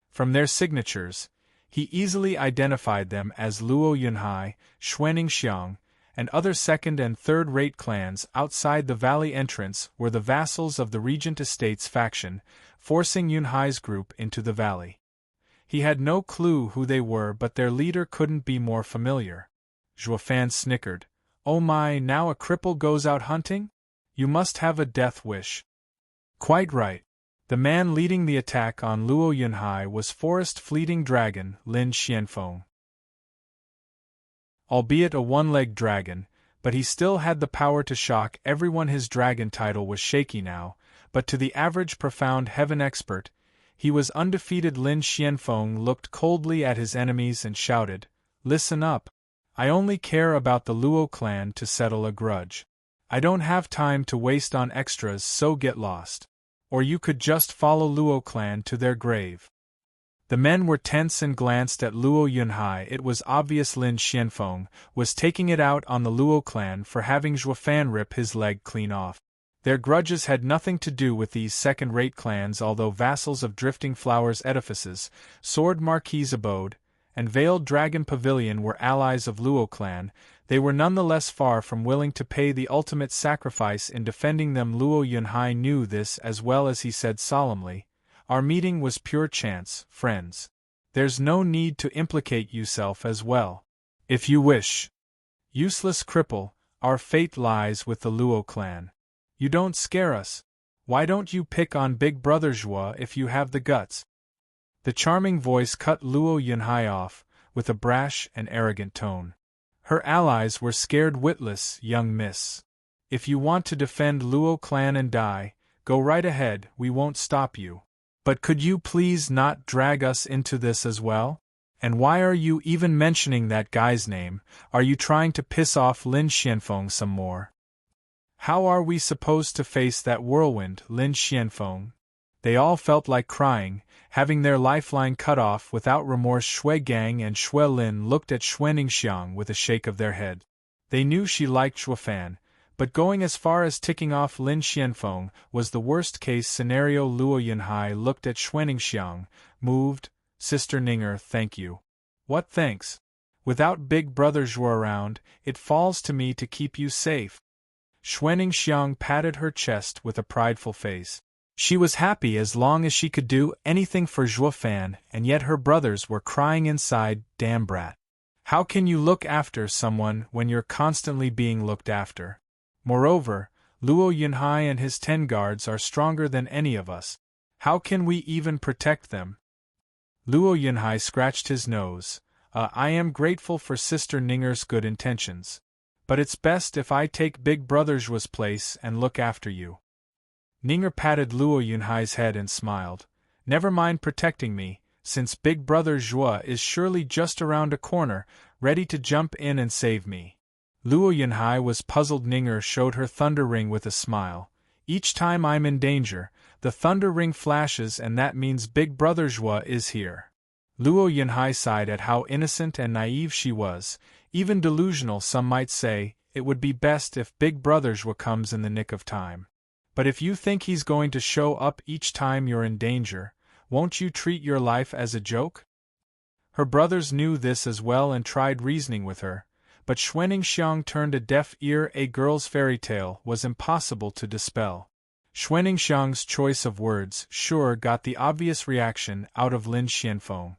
From their signatures, he easily identified them as Luo Yunhai, Xuaningxiang, and other second- and third-rate clans. Outside the valley entrance were the vassals of the Regent Estates faction, forcing Yunhai's group into the valley. He had no clue who they were, but their leader couldn't be more familiar. Zhuofan snickered. "Oh my, now a cripple goes out hunting? You must have a death wish." Quite right. The man leading the attack on Luo Yunhai was Forest Fleeting Dragon Lin Xianfeng. Albeit a one-legged dragon, but he still had the power to shock everyone. His dragon title was shaky now, but to the average profound heaven expert, he was undefeated. Lin Xianfeng looked coldly at his enemies and shouted, "Listen up. I only care about the Luo clan to settle a grudge. I don't have time to waste on extras, so get lost. Or you could just follow Luo clan to their grave." The men were tense and glanced at Luo Yunhai. It was obvious Lin Xianfeng was taking it out on the Luo clan for having Zhuofan rip his leg clean off. Their grudges had nothing to do with these second-rate clans. Although vassals of Drifting Flowers edifices, Sword Marquis abode, and Veiled Dragon Pavilion were allies of Luo clan, they were nonetheless far from willing to pay the ultimate sacrifice in defending them. Luo Yunhai knew this as well as he said solemnly, "Our meeting was pure chance, friends. There's no need to implicate yourself as well. If you wish. Useless cripple, our fate lies with the Luo clan. You don't scare us. Why don't you pick on Big Brother Zhua if you have the guts?" The charming voice cut Luo Yunhai off, with a brash and arrogant tone. Her allies were scared witless, young miss. If you want to defend Luo clan and die, go right ahead, we won't stop you. But could you please not drag us into this as well? And why are you even mentioning that guy's name? Are you trying to piss off Lin Xianfeng some more? How are we supposed to face that whirlwind, Lin Xianfeng? They all felt like crying, having their lifeline cut off without remorse. Shui Gang and Shui Lin looked at Shui Ningxiang with a shake of their head. They knew she liked Zhuofan, but going as far as ticking off Lin Xianfeng was the worst-case scenario. Luo Yunhai looked at Shui Ningxiang, moved. Sister Ninger, thank you. What thanks? Without Big Brother Zhuo around, it falls to me to keep you safe. Shui Ningxiang patted her chest with a prideful face. She was happy as long as she could do anything for Zhuofan, and yet her brothers were crying inside. Damn brat. How can you look after someone when you're constantly being looked after? Moreover, Luo Yunhai and his 10 guards are stronger than any of us. How can we even protect them? Luo Yunhai scratched his nose. I am grateful for Sister Ninger's good intentions. But it's best if I take Big Brother Zhuo's place and look after you. Ninger patted Luo Yunhai's head and smiled. Never mind protecting me, since Big Brother Zhuo is surely just around a corner, ready to jump in and save me. Luo Yunhai was puzzled. Ninger showed her thunder ring with a smile. Each time I'm in danger, the thunder ring flashes, and that means Big Brother Zhuo is here. Luo Yunhai sighed at how innocent and naive she was, even delusional some might say. It would be best if Big Brother Zhuo comes in the nick of time. But if you think he's going to show up each time you're in danger, won't you treat your life as a joke? Her brothers knew this as well and tried reasoning with her, but Shui Ningxiang turned a deaf ear. A girl's fairy tale was impossible to dispel. Shui Ningxiang's choice of words sure got the obvious reaction out of Lin Xianfeng.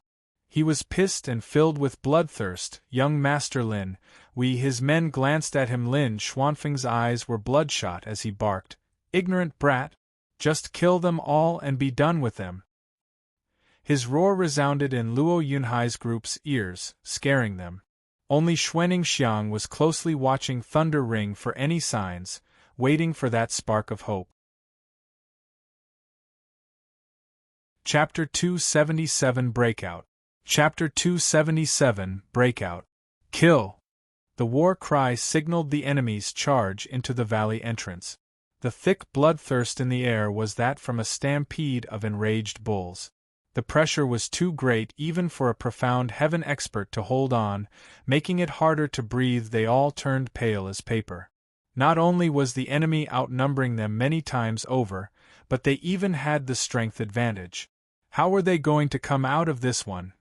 He was pissed and filled with bloodthirst. Young Master Lin, his men glanced at him. Lin Xuanfeng's eyes were bloodshot as he barked, "Ignorant brat! Just kill them all and be done with them." His roar resounded in Luo Yunhai's group's ears, scaring them. Only Shui Ningxiang was closely watching Thunder Ring for any signs, waiting for that spark of hope. Chapter 277 Breakout. Chapter 277 Breakout. Kill! The war cry signaled the enemy's charge into the valley entrance. The thick bloodthirst in the air was that from a stampede of enraged bulls. The pressure was too great even for a profound heaven expert to hold on, making it harder to breathe. They all turned pale as paper. Not only was the enemy outnumbering them many times over, but they even had the strength advantage. How were they going to come out of this one?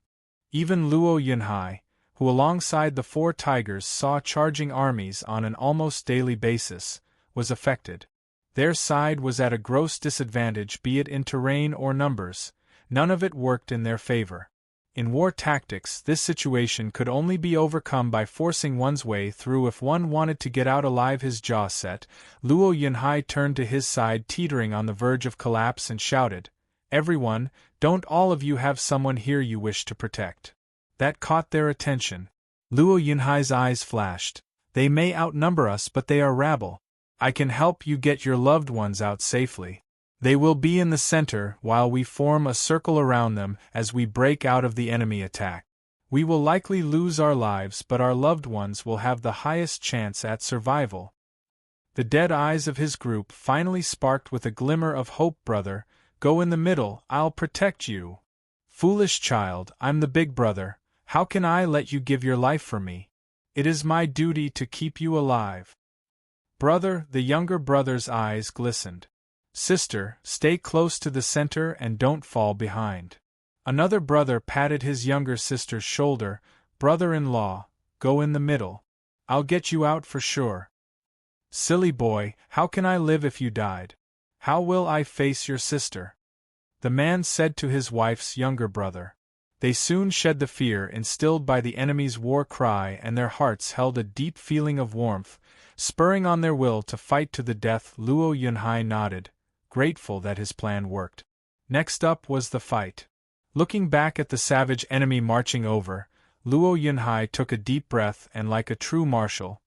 Even Luo Yunhai, who alongside the 4 tigers saw charging armies on an almost daily basis, was affected. Their side was at a gross disadvantage, be it in terrain or numbers. None of it worked in their favor. In war tactics, this situation could only be overcome by forcing one's way through if one wanted to get out alive. His jaw set, Luo Yunhai turned to his side, teetering on the verge of collapse, and shouted, "Everyone, don't all of you have someone here you wish to protect?" That caught their attention. Luo Yunhai's eyes flashed. "They may outnumber us, but they are rabble. I can help you get your loved ones out safely. They will be in the center while we form a circle around them as we break out of the enemy attack. We will likely lose our lives, but our loved ones will have the highest chance at survival." The dead eyes of his group finally sparked with a glimmer of hope. "Brother, go in the middle, I'll protect you." "Foolish child, I'm the big brother. How can I let you give your life for me? It is my duty to keep you alive." "Brother," the younger brother's eyes glistened. "Sister, stay close to the center and don't fall behind." Another brother patted his younger sister's shoulder. "Brother-in-law, go in the middle. I'll get you out for sure." "Silly boy, how can I live if you died? How will I face your sister?" the man said to his wife's younger brother. They soon shed the fear instilled by the enemy's war cry, and their hearts held a deep feeling of warmth, spurring on their will to fight to the death. Luo Yunhai nodded, grateful that his plan worked. Next up was the fight. Looking back at the savage enemy marching over, Luo Yunhai took a deep breath and, like a true marshal,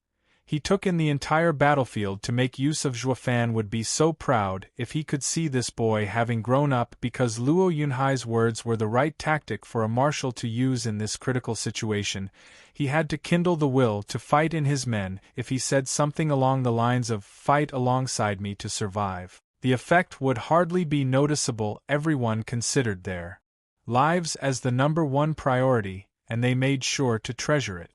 He took in the entire battlefield to make use of. Zhuofan would be so proud if he could see this boy having grown up, because Luo Yunhai's words were the right tactic for a marshal to use in this critical situation. He had to kindle the will to fight in his men. If he said something along the lines of, "Fight alongside me to survive," the effect would hardly be noticeable. Everyone considered their lives as the #1 priority, and they made sure to treasure it.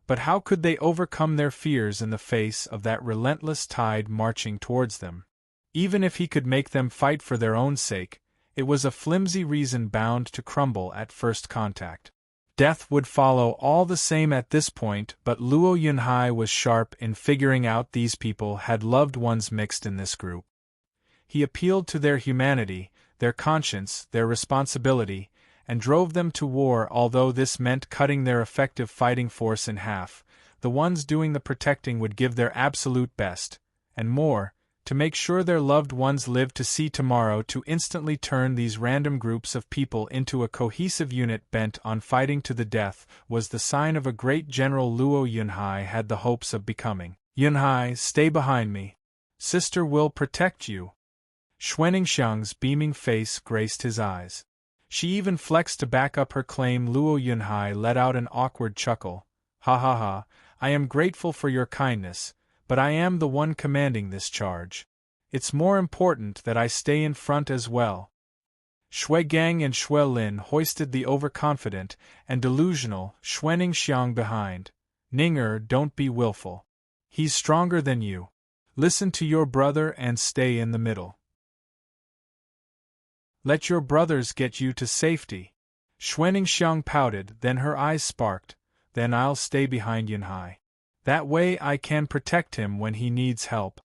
But how could they overcome their fears in the face of that relentless tide marching towards them? Even if he could make them fight for their own sake, it was a flimsy reason bound to crumble at first contact. Death would follow all the same at this point, but Luo Yunhai was sharp in figuring out these people had loved ones mixed in this group. He appealed to their humanity, their conscience, their responsibility, and drove them to war. Although this meant cutting their effective fighting force in half, the ones doing the protecting would give their absolute best, and more, to make sure their loved ones lived to see tomorrow. To instantly turn these random groups of people into a cohesive unit bent on fighting to the death was the sign of a great general Luo Yunhai had the hopes of becoming. "Yunhai, stay behind me. Sister will protect you." Xuaningxiang's beaming face graced his eyes. She even flexed to back up her claim. Luo Yunhai let out an awkward chuckle. "Ha ha ha, I am grateful for your kindness, but I am the one commanding this charge. It's more important that I stay in front as well." Shui Gang and Shui Lin hoisted the overconfident and delusional Xuaningxiang behind. "Ning don't be willful. He's stronger than you. Listen to your brother and stay in the middle. Let your brothers get you to safety." Xuaningxiang pouted, then her eyes sparked. "Then I'll stay behind Yunhai. That way I can protect him when he needs help."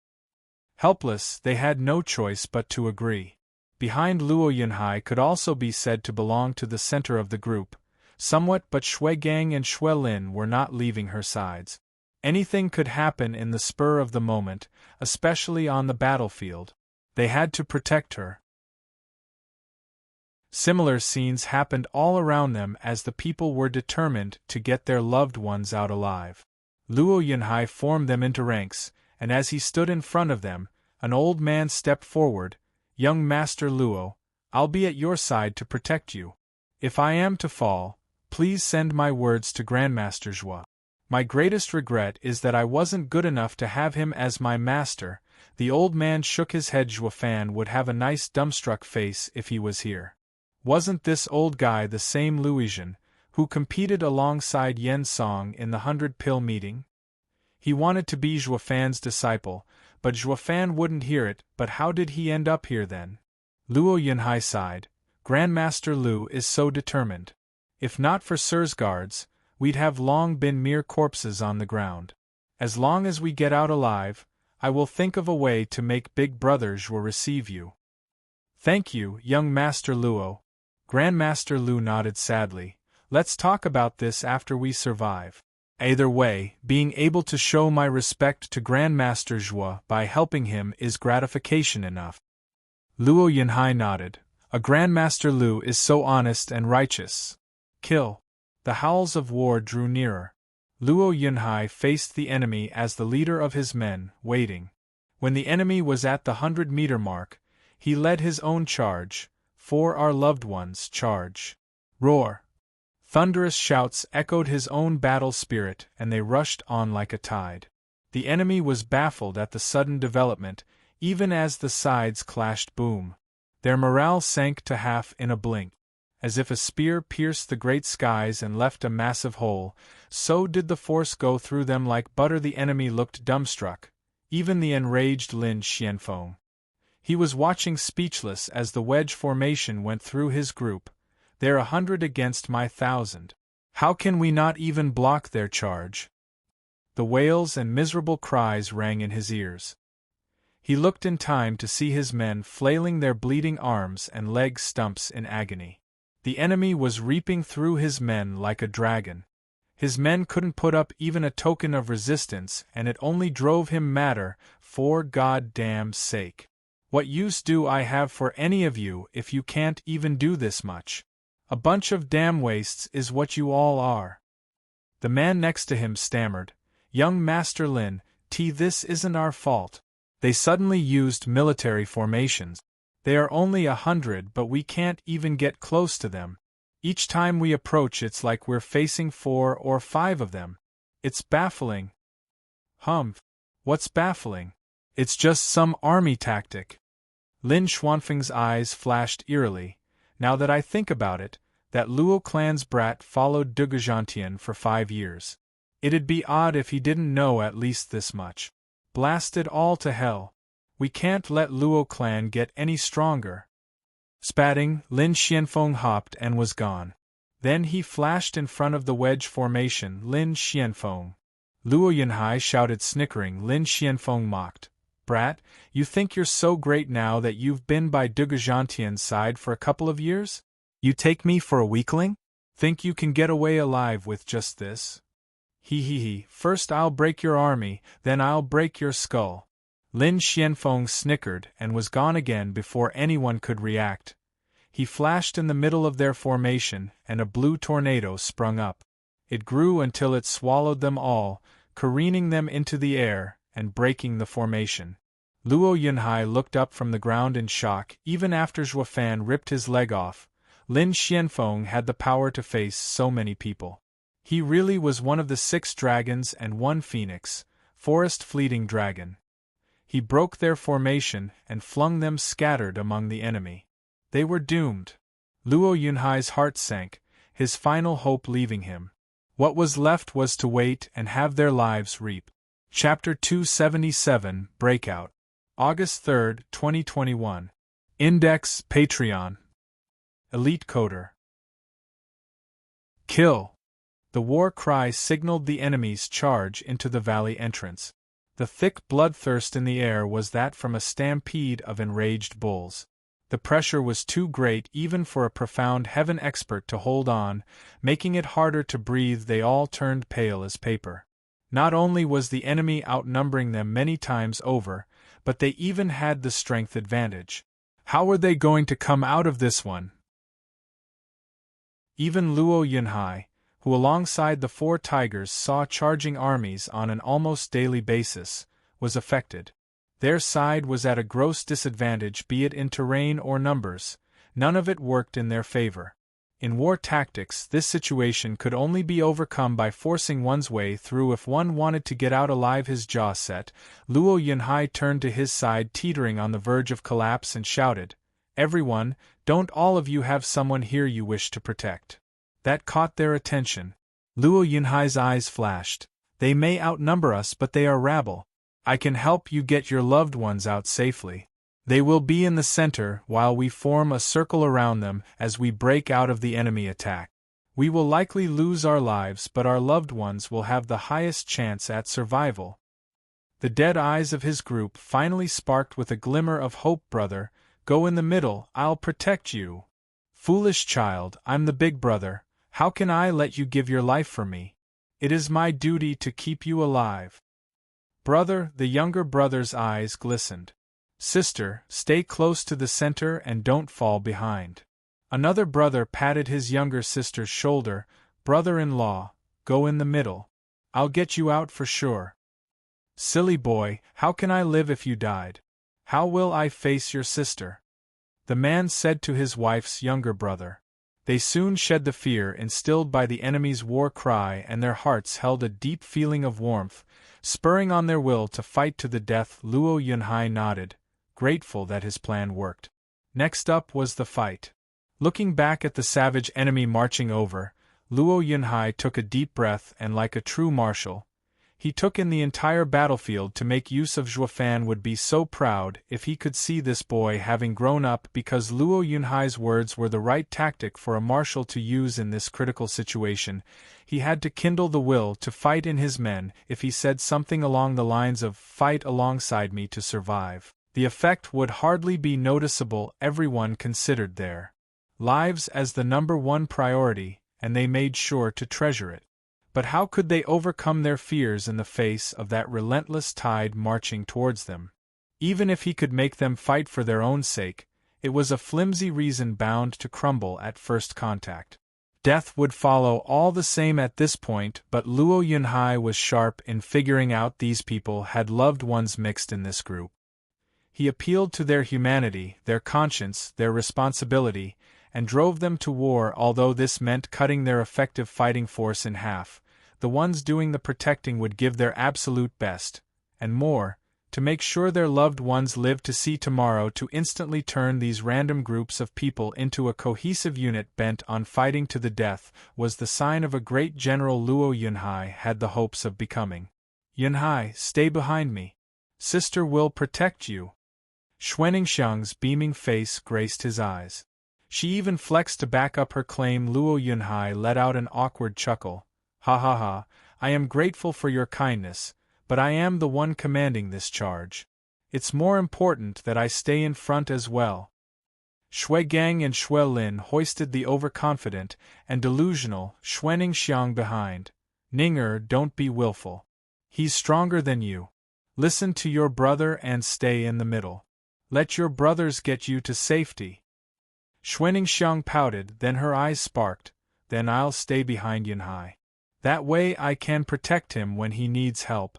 Helpless, they had no choice but to agree. Behind Luo Yunhai could also be said to belong to the center of the group, somewhat, but Shui Gang and Shui Lin were not leaving her sides. Anything could happen in the spur of the moment, especially on the battlefield. They had to protect her. Similar scenes happened all around them as the people were determined to get their loved ones out alive. Luo Yunhai formed them into ranks, and as he stood in front of them, an old man stepped forward. "Young Master Luo, I'll be at your side to protect you. If I am to fall, please send my words to Grandmaster Zhua. My greatest regret is that I wasn't good enough to have him as my master." The old man shook his head. Zhuofan would have a nice dumbstruck face if he was here. Wasn't this old guy the same Luizhen, who competed alongside Yen Song in the 100-pill meeting? He wanted to be Zhuofan's disciple, but Zhuofan wouldn't hear it. But how did he end up here then? Luo Yunhai sighed. "Grandmaster Lu is so determined. If not for Sir's guards, we'd have long been mere corpses on the ground. As long as we get out alive, I will think of a way to make Big Brother Zhuo receive you." "Thank you, young Master Luo." Grandmaster Lu nodded sadly. "Let's talk about this after we survive. Either way, being able to show my respect to Grandmaster Zhuo by helping him is gratification enough." Luo Yunhai nodded. "A Grandmaster Lu is so honest and righteous. Kill." The howls of war drew nearer. Luo Yunhai faced the enemy as the leader of his men, waiting. When the enemy was at the 100-meter mark, he led his own charge. "For our loved ones, charge!" Roar! Thunderous shouts echoed his own battle spirit, and they rushed on like a tide. The enemy was baffled at the sudden development, even as the sides clashed. Boom! Their morale sank to half in a blink. As if a spear pierced the great skies and left a massive hole, so did the force go through them like butter. The enemy looked dumbstruck, even the enraged Lin Xianfeng. He was watching speechless as the wedge formation went through his group. "They're 100 against my 1,000. How can we not even block their charge?" The wails and miserable cries rang in his ears. He looked in time to see his men flailing their bleeding arms and leg stumps in agony. The enemy was reaping through his men like a dragon. His men couldn't put up even a token of resistance, and it only drove him madder. "For goddamn sake! What use do I have for any of you if you can't even do this much? A bunch of damn wastes is what you all are." The man next to him stammered. "Young Master Lin, This isn't our fault. They suddenly used military formations. They are only 100, but we can't even get close to them. Each time we approach, it's like we're facing 4 or 5 of them. It's baffling. Humph. What's baffling? It's just some army tactic. Lin Xuanfeng's eyes flashed eerily. Now that I think about it, that Luo clan's brat followed Dugujantian for 5 years. It'd be odd if he didn't know at least this much. Blast it all to hell. We can't let Luo clan get any stronger. Spatting, Lin Xianfeng hopped and was gone. Then he flashed in front of the wedge formation. Lin Xianfeng. Luo Yunhai shouted, snickering. Lin Xianfeng mocked. Brat, you think you're so great now that you've been by Dugujantian's side for a couple of years? You take me for a weakling? Think you can get away alive with just this? He. First I'll break your army, then I'll break your skull. Lin Xianfeng snickered and was gone again before anyone could react. He flashed in the middle of their formation, and a blue tornado sprung up. It grew until it swallowed them all, careening them into the air and breaking the formation. Luo Yunhai looked up from the ground in shock. Even after Zhuofan ripped his leg off, Lin Xianfeng had the power to face so many people. He really was one of the 6 dragons and 1 phoenix, forest fleeting dragon. He broke their formation and flung them scattered among the enemy. They were doomed. Luo Yunhai's heart sank, his final hope leaving him. What was left was to wait and have their lives reap. Chapter 277, Breakout. August 3, 2021. Index Patreon. Elite Coder. Kill! The war cry signaled the enemy's charge into the valley entrance. The thick bloodthirst in the air was that from a stampede of enraged bulls. The pressure was too great even for a profound heaven expert to hold on, making it harder to breathe. They all turned pale as paper. Not only was the enemy outnumbering them many times over, but they even had the strength advantage. How were they going to come out of this one? Even Luo Yunhai, who alongside the 4 tigers saw charging armies on an almost daily basis, was affected. Their side was at a gross disadvantage, be it in terrain or numbers. None of it worked in their favor. In war tactics, this situation could only be overcome by forcing one's way through. If one wanted to get out alive, his jaw set. Luo Yunhai turned to his side, teetering on the verge of collapse, and shouted, "Everyone, don't all of you have someone here you wish to protect?" That caught their attention. Luo Yunhai's eyes flashed. They may outnumber us, but they are rabble. I can help you get your loved ones out safely. They will be in the center while we form a circle around them as we break out of the enemy attack. We will likely lose our lives, but our loved ones will have the highest chance at survival. The dead eyes of his group finally sparked with a glimmer of hope. Brother, go in the middle, I'll protect you. Foolish child, I'm the big brother. How can I let you give your life for me? It is my duty to keep you alive. Brother, the younger brother's eyes glistened. Sister, stay close to the center and don't fall behind. Another brother patted his younger sister's shoulder. Brother-in-law, go in the middle. I'll get you out for sure. Silly boy, how can I live if you died? How will I face your sister? The man said to his wife's younger brother. They soon shed the fear instilled by the enemy's war cry, and their hearts held a deep feeling of warmth, spurring on their will to fight to the death. Luo Yunhai nodded, grateful that his plan worked. Next up was the fight. Looking back at the savage enemy marching over, Luo Yunhai took a deep breath and, like a true marshal, he took in the entire battlefield to make use of. Zhuofan would be so proud if he could see this boy having grown up, because Luo Yunhai's words were the right tactic for a marshal to use in this critical situation. He had to kindle the will to fight in his men. If he said something along the lines of, "Fight alongside me to survive," the effect would hardly be noticeable. Everyone considered their lives as the #1 priority, and they made sure to treasure it. But how could they overcome their fears in the face of that relentless tide marching towards them? Even if he could make them fight for their own sake, it was a flimsy reason bound to crumble at first contact. Death would follow all the same at this point, but Luo Yunhai was sharp in figuring out these people had loved ones mixed in this group. He appealed to their humanity, their conscience, their responsibility, and drove them to war, although this meant cutting their effective fighting force in half. The ones doing the protecting would give their absolute best, and more, to make sure their loved ones lived to see tomorrow. To instantly turn these random groups of people into a cohesive unit bent on fighting to the death was the sign of a great general Luo Yunhai had the hopes of becoming. Yunhai, stay behind me. Sister will protect you. Xuaningxiang's beaming face graced his eyes. She even flexed to back up her claim. Luo Yunhai let out an awkward chuckle. Ha ha ha, I am grateful for your kindness, but I am the one commanding this charge. It's more important that I stay in front as well. Shui Gang and Shui Lin hoisted the overconfident and delusional Xuaningxiang behind. Ninger, don't be willful. He's stronger than you. Listen to your brother and stay in the middle. Let your brothers get you to safety. Xuaningxiang pouted, then her eyes sparked. Then I'll stay behind Yunhai. That way I can protect him when he needs help.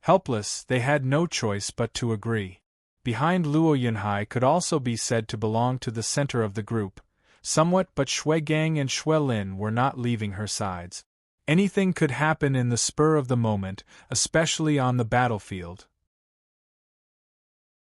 Helpless, they had no choice but to agree. Behind Luo Yunhai could also be said to belong to the center of the group, somewhat, but Shui Gang and Shui Lin were not leaving her sides. Anything could happen in the spur of the moment, especially on the battlefield.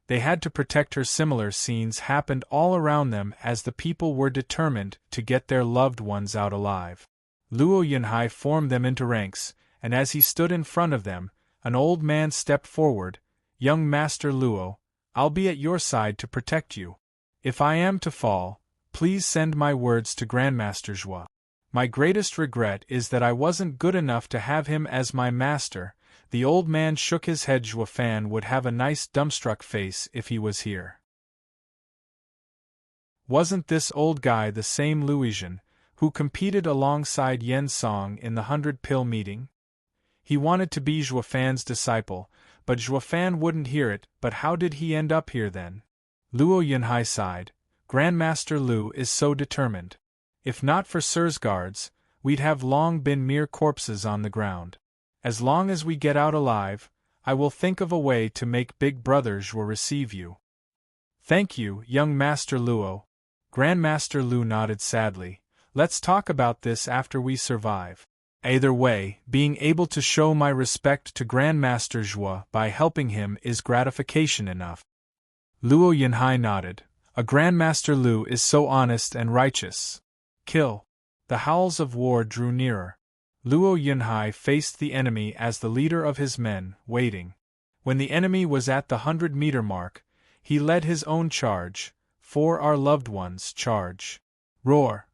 They had to protect her. Similar scenes happened all around them as the people were determined to get their loved ones out alive. Luo Yunhai formed them into ranks, and as he stood in front of them, an old man stepped forward. Young Master Luo, I'll be at your side to protect you. If I am to fall, please send my words to Grandmaster Zhua. My greatest regret is that I wasn't good enough to have him as my master. The old man shook his head. Zhua Fan would have a nice dumbstruck face if he was here. Wasn't this old guy the same Luizhen who competed alongside Yen Song in the 100-pill meeting? He wanted to be Zhua Fan's disciple, but Zhua Fan wouldn't hear it. But how did he end up here then? Luo Yunhai sighed. Grandmaster Lu is so determined. If not for Sir's guards, we'd have long been mere corpses on the ground. As long as we get out alive, I will think of a way to make Big Brother Zhua receive you. Thank you, young Master Luo. Grandmaster Lu nodded sadly. Let's talk about this after we survive. Either way, being able to show my respect to Grandmaster Zhua by helping him is gratification enough. Luo Yunhai nodded. A Grandmaster Lu is so honest and righteous. Kill. The howls of war drew nearer. Luo Yunhai faced the enemy as the leader of his men, waiting. When the enemy was at the 100-meter mark, he led his own charge. For our loved ones, charge. Roar.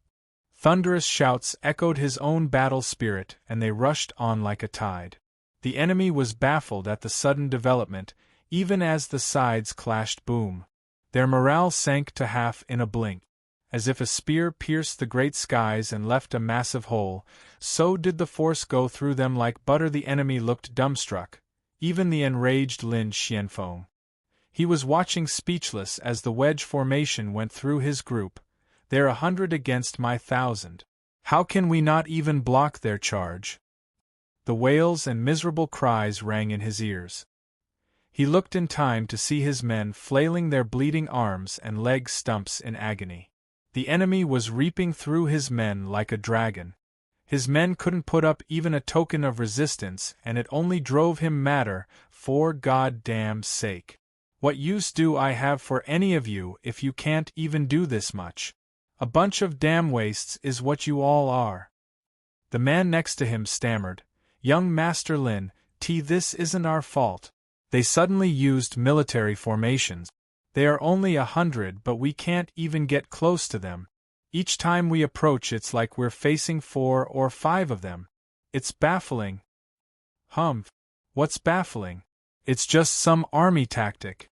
Thunderous shouts echoed his own battle spirit, and they rushed on like a tide. The enemy was baffled at the sudden development, even as the sides clashed. Boom. Their morale sank to half in a blink. As if a spear pierced the great skies and left a massive hole, so did the force go through them like butter. The enemy looked dumbstruck, even the enraged Lin Xianfeng. He was watching speechless as the wedge formation went through his group. They're 100 against my 1,000. How can we not even block their charge? The wails and miserable cries rang in his ears. He looked in time to see his men flailing their bleeding arms and leg stumps in agony. The enemy was reaping through his men like a dragon. His men couldn't put up even a token of resistance, and it only drove him madder. For goddamn sake. What use do I have for any of you if you can't even do this much? A bunch of damn wastes is what you all are. The man next to him stammered. Young Master Lin, this isn't our fault. They suddenly used military formations. They are only 100, but we can't even get close to them. Each time we approach it's like we're facing 4 or 5 of them. It's baffling. Humph. What's baffling? It's just some army tactic.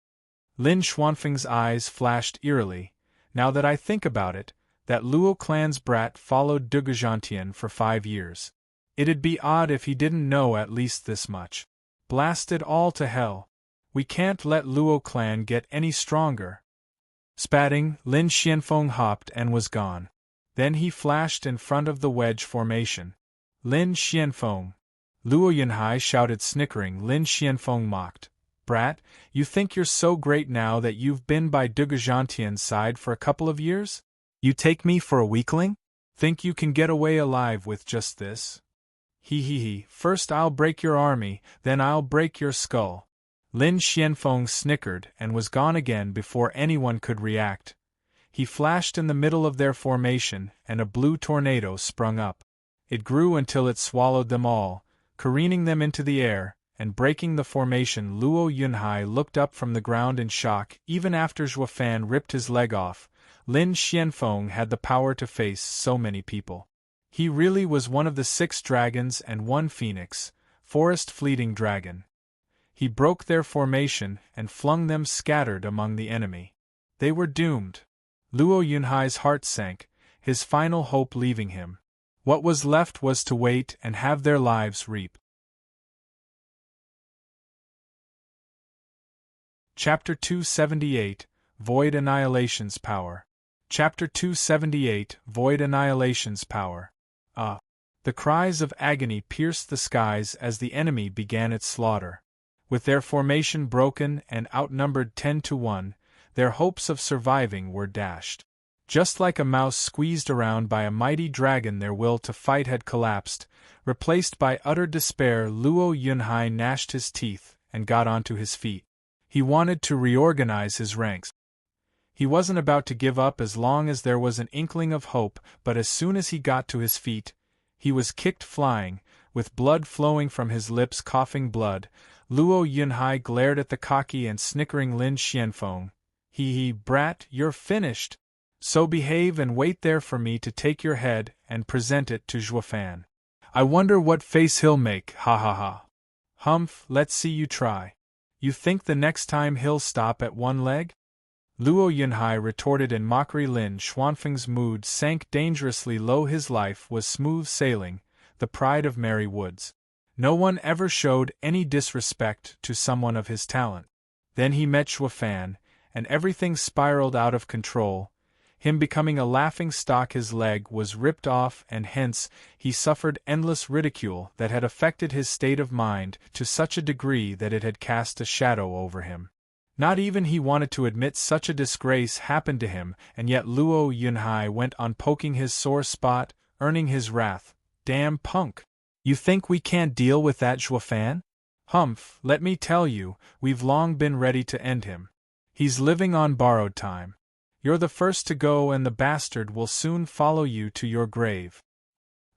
Lin Xuanfeng's eyes flashed eerily. Now that I think about it, that Luo clan's brat followed Dugujantian for 5 years. It'd be odd if he didn't know at least this much. Blast it all to hell. We can't let Luo clan get any stronger. Spatting, Lin Xianfeng hopped and was gone. Then he flashed in front of the wedge formation. Lin Xianfeng. Luo Yunhai shouted snickering. Lin Xianfeng mocked. Brat, you think you're so great now that you've been by Dugujantian's side for a couple of years? You take me for a weakling? Think you can get away alive with just this? He. First I'll break your army, then I'll break your skull. Lin Xianfeng snickered and was gone again before anyone could react. He flashed in the middle of their formation, and a blue tornado sprung up. It grew until it swallowed them all, careening them into the air, and breaking the formation. Luo Yunhai looked up from the ground in shock. Even after Zhuofan ripped his leg off, Lin Xianfeng had the power to face so many people. He really was one of the 6 dragons and 1 phoenix, forest fleeting dragon. He broke their formation and flung them scattered among the enemy. They were doomed. Luo Yunhai's heart sank, his final hope leaving him. What was left was to wait and have their lives reap. Chapter 278, Void Annihilation's Power. Chapter 278, Void Annihilation's Power. The cries of agony pierced the skies as the enemy began its slaughter. With their formation broken and outnumbered 10-1, their hopes of surviving were dashed. Just like a mouse squeezed around by a mighty dragon, their will to fight had collapsed, replaced by utter despair. Luo Yunhai gnashed his teeth and got onto his feet. He wanted to reorganize his ranks. He wasn't about to give up as long as there was an inkling of hope, but as soon as he got to his feet, he was kicked flying, with blood flowing from his lips, coughing blood. Luo Yunhai glared at the cocky and snickering Lin Xianfeng. He, brat, you're finished. So behave and wait there for me to take your head and present it to Zhuofan. I wonder what face he'll make, ha ha ha. Humph, let's see you try. You think the next time he'll stop at 1 leg? Luo Yunhai retorted in mockery. Lin Xuanfeng's mood sank dangerously low. His life was smooth sailing, the pride of merry woods. No one ever showed any disrespect to someone of his talent. Then he met Zhuofan, and everything spiraled out of control, him becoming a laughing stock. His leg was ripped off, and hence he suffered endless ridicule that had affected his state of mind to such a degree that it had cast a shadow over him. Not even he wanted to admit such a disgrace happened to him, and yet Luo Yunhai went on poking his sore spot, earning his wrath. Damn punk! You think we can't deal with that Zhuofan? Humph, let me tell you, we've long been ready to end him. He's living on borrowed time. You're the first to go, and the bastard will soon follow you to your grave.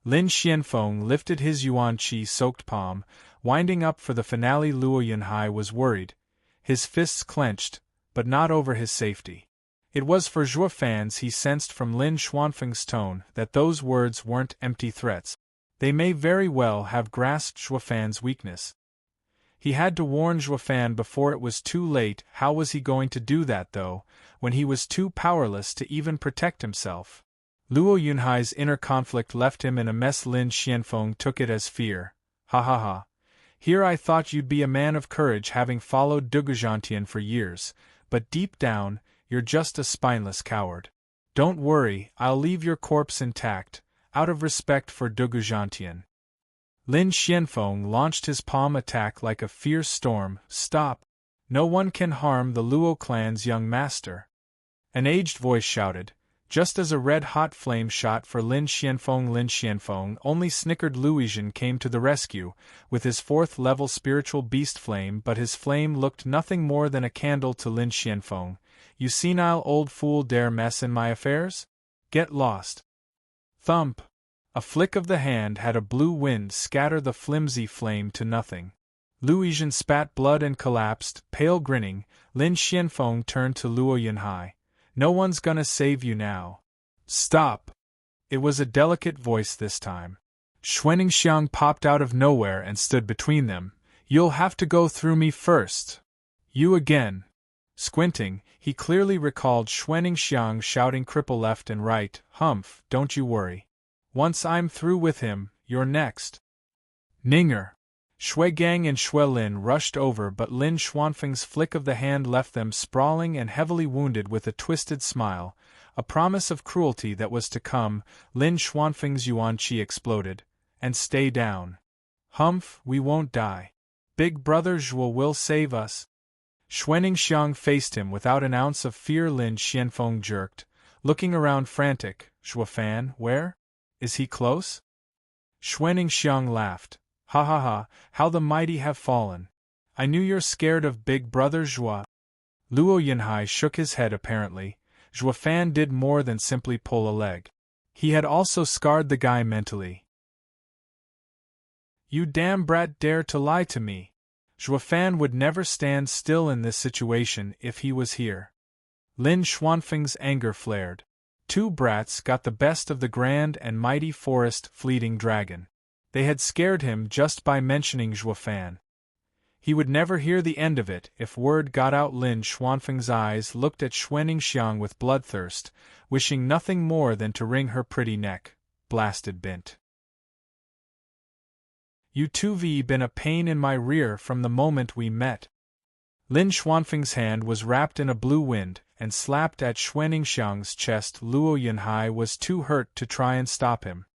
Lin Xianfeng lifted his yuan-qi-soaked palm, winding up for the finale. Luo Yunhai was worried, his fists clenched, but not over his safety. It was for Zhuofan's. He sensed from Lin Xuanfeng's tone that those words weren't empty threats. They may very well have grasped Zhuofan's weakness. He had to warn Zhuofan before it was too late. How was he going to do that, though, when he was too powerless to even protect himself? Luo Yunhai's inner conflict left him in a mess. Lin Xianfeng took it as fear. Ha ha ha. Here I thought you'd be a man of courage, having followed Dugujantian for years, but deep down, you're just a spineless coward. Don't worry, I'll leave your corpse intact, out of respect for Dugujantian. Lin Xianfeng launched his palm attack like a fierce storm. Stop! No one can harm the Luo clan's young master. An aged voice shouted, just as a red-hot flame shot for Lin Xianfeng. Lin Xianfeng only snickered. Luizhen came to the rescue, with his 4th-level spiritual beast flame, but his flame looked nothing more than a candle to Lin Xianfeng. You senile old fool dare mess in my affairs? Get lost. Thump! A flick of the hand had a blue wind scatter the flimsy flame to nothing. Luizhen spat blood and collapsed, pale grinning. Lin Xianfeng turned to Luo Yunhai. No one's gonna save you now. Stop! It was a delicate voice this time. Xuanxiang popped out of nowhere and stood between them. You'll have to go through me first. You again. Squinting, he clearly recalled Xuanxiang shouting cripple left and right. Humph, don't you worry. Once I'm through with him, you're next. Ninger. Shuigang and Shuelin rushed over, but Lin Xuanfeng's flick of the hand left them sprawling and heavily wounded. With a twisted smile, a promise of cruelty that was to come. Lin Xuanfeng's yuan qi exploded. And stay down. Humph, we won't die. Big Brother Zhuo will save us. Xuanxiang faced him without an ounce of fear. Lin Xianfeng jerked, looking around frantic. Zhuofan, where? Is he close? Xuanxiang laughed. Ha ha ha, how the mighty have fallen. I knew you're scared of Big Brother Zhuo. Luo Yunhai shook his head apparently. Zhuofan did more than simply pull a leg. He had also scarred the guy mentally. You damn brat dare to lie to me. Zhuofan would never stand still in this situation if he was here. Lin Xuanfeng's anger flared. Two brats got the best of the grand and mighty forest fleeting dragon. They had scared him just by mentioning Zhuofan. He would never hear the end of it if word got out. Lin Xuanfeng's eyes looked at Xuanxiang with bloodthirst, wishing nothing more than to wring her pretty neck. Blasted bint. You 2v been a pain in my rear from the moment we met. Lin Xuanfeng's hand was wrapped in a blue wind and slapped at Xuanxiang's chest. Luo Yunhai was too hurt to try and stop him.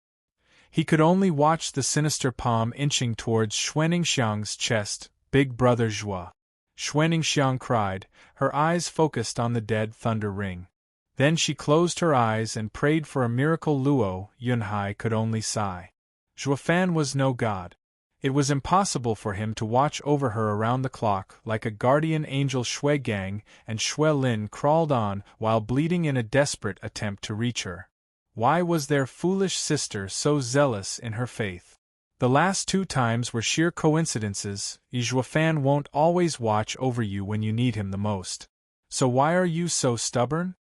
He could only watch the sinister palm inching towards Xuanxiang's chest. Big Brother Zhuo. Xuanxiang cried, her eyes focused on the dead thunder ring. Then she closed her eyes and prayed for a miracle. Luo Yunhai could only sigh. Zhuofan was no god. It was impossible for him to watch over her around the clock like a guardian angel. Shui Gang and Shui Lin crawled on while bleeding in a desperate attempt to reach her. Why was their foolish sister so zealous in her faith? The last two times were sheer coincidences. Zhuofan won't always watch over you when you need him the most. So why are you so stubborn?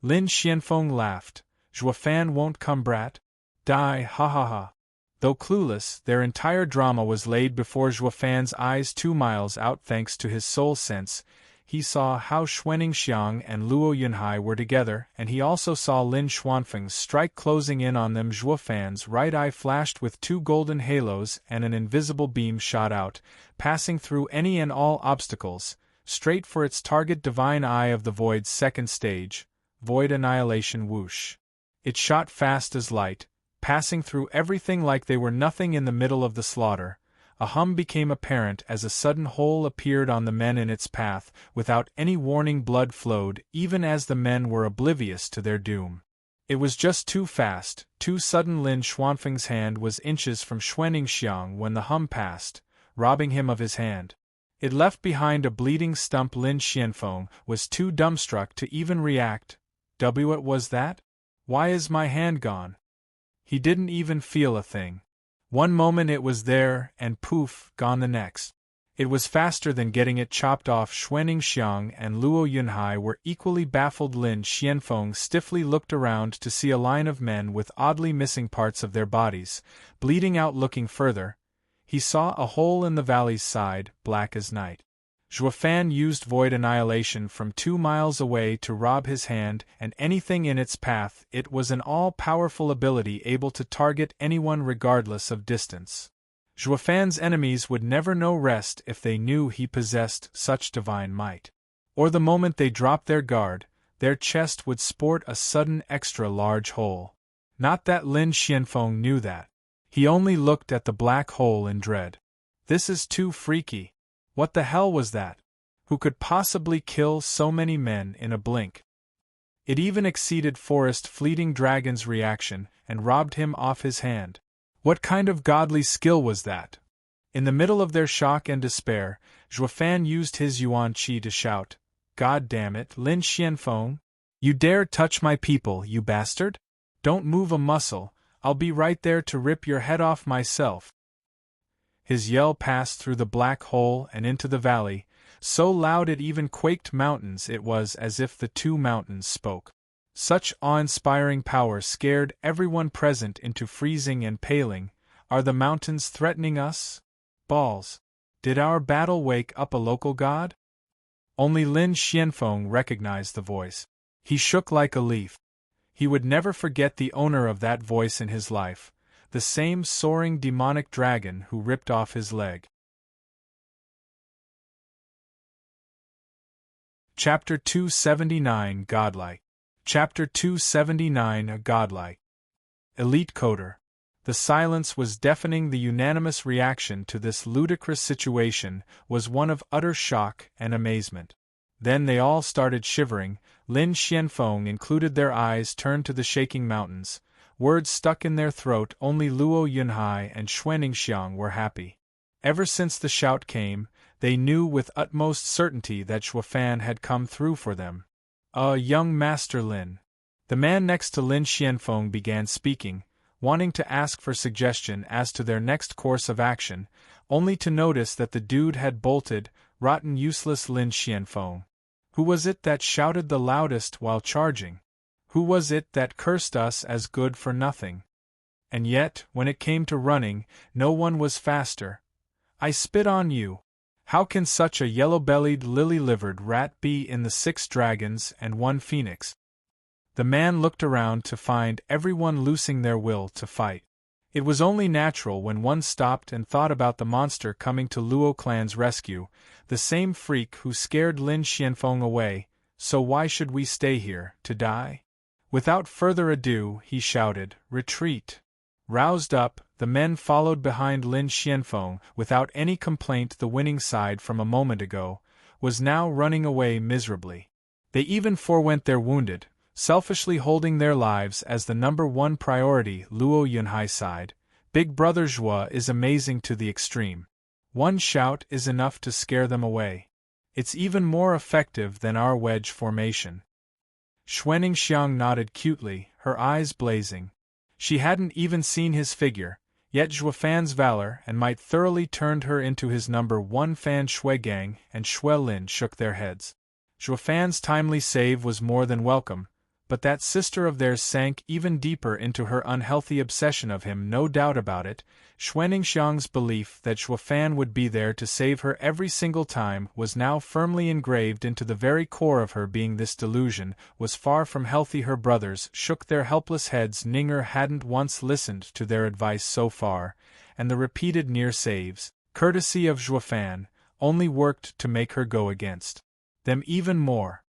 Lin Xianfeng laughed. Zhuofan won't come, brat. Die, ha ha ha. Though clueless, their entire drama was laid before Zhuofan's eyes. 2 miles out, thanks to his soul sense, he saw how Xuanxiang and Luo Yunhai were together, and he also saw Lin Xuanfeng's strike closing in on them. Zhuofan's right eye flashed with 2 golden halos, and an invisible beam shot out, passing through any and all obstacles, straight for its target. Divine Eye of the Void's second stage, Void Annihilation. Whoosh! It shot fast as light, passing through everything like they were nothing in the middle of the slaughter. A hum became apparent as a sudden hole appeared on the men in its path. Without any warning, blood flowed, even as the men were oblivious to their doom. It was just too fast, too sudden. Lin Xuanfeng's hand was inches from Xuanxiang when the hum passed, robbing him of his hand. It left behind a bleeding stump. Lin Xianfeng was too dumbstruck to even react. What was that? Why is my hand gone? He didn't even feel a thing. One moment it was there, and poof, gone the next. It was faster than getting it chopped off. Xuanxiang and Luo Yunhai were equally baffled. Lin Xianfeng stiffly looked around to see a line of men with oddly missing parts of their bodies, bleeding out. Looking further, he saw a hole in the valley's side, black as night. Zhuofan used Void Annihilation from 2 miles away to rob his hand and anything in its path. It was an all-powerful ability able to target anyone regardless of distance. Zhuofan's enemies would never know rest if they knew he possessed such divine might. Or the moment they dropped their guard, their chest would sport a sudden extra-large hole. Not that Lin Xianfeng knew that. He only looked at the black hole in dread. This is too freaky. What the hell was that? Who could possibly kill so many men in a blink? It even exceeded Forest Fleeting Dragon's reaction and robbed him off his hand. What kind of godly skill was that? In the middle of their shock and despair, Zhuofan used his yuan qi to shout, "God damn it, Lin Xianfeng! You dare touch my people, you bastard! Don't move a muscle, I'll be right there to rip your head off myself." His yell passed through the black hole and into the valley, so loud it even quaked mountains. It was as if the 2 mountains spoke. Such awe-inspiring power scared everyone present into freezing and paling. Are the mountains threatening us? Balls. Did our battle wake up a local god? Only Lin Xianfeng recognized the voice. He shook like a leaf. He would never forget the owner of that voice in his life. The same soaring demonic dragon who ripped off his leg. Chapter 279 Godlike. Chapter 279 Godlike. Elite Coder. The silence was deafening. The unanimous reaction to this ludicrous situation was one of utter shock and amazement. Then they all started shivering, Lin Xianfeng included. Their eyes turned to the shaking mountains, words stuck in their throat. Only Luo Yunhai and Xuaningxiang were happy. Ever since the shout came, they knew with utmost certainty that Xuefan had come through for them. Young Master Lin. The man next to Lin Xianfeng began speaking, wanting to ask for suggestion as to their next course of action, only to notice that the dude had bolted. Rotten useless Lin Xianfeng. Who was it that shouted the loudest while charging? Who was it that cursed us as good for nothing? And yet, when it came to running, no one was faster. I spit on you. How can such a yellow-bellied, lily-livered rat be in the 6 dragons and 1 phoenix? The man looked around to find everyone loosing their will to fight. It was only natural when one stopped and thought about the monster coming to Luo clan's rescue, the same freak who scared Lin Xianfeng away. So why should we stay here, to die? Without further ado, he shouted, "Retreat!" Roused up, the men followed behind Lin Xianfeng. Without any complaint, the winning side from a moment ago was now running away miserably. They even forewent their wounded, selfishly holding their lives as the number 1 priority. Luo Yunhai sighed. Big Brother Zhua is amazing to the extreme. One shout is enough to scare them away. It's even more effective than our wedge formation. Xuaningxiang nodded cutely, her eyes blazing. She hadn't even seen his figure, yet Xuefan's valor and might thoroughly turned her into his number 1 fan. Shuegang and Xuelin shook their heads. Xuefan's timely save was more than welcome, but that sister of theirs sank even deeper into her unhealthy obsession of him. No doubt about it, Xuaningxiang's belief that Xuefan would be there to save her every single time was now firmly engraved into the very core of her being. This delusion was far from healthy. Her brothers shook their helpless heads. Ninger hadn't once listened to their advice so far, and the repeated near saves, courtesy of Xuefan, only worked to make her go against them even more.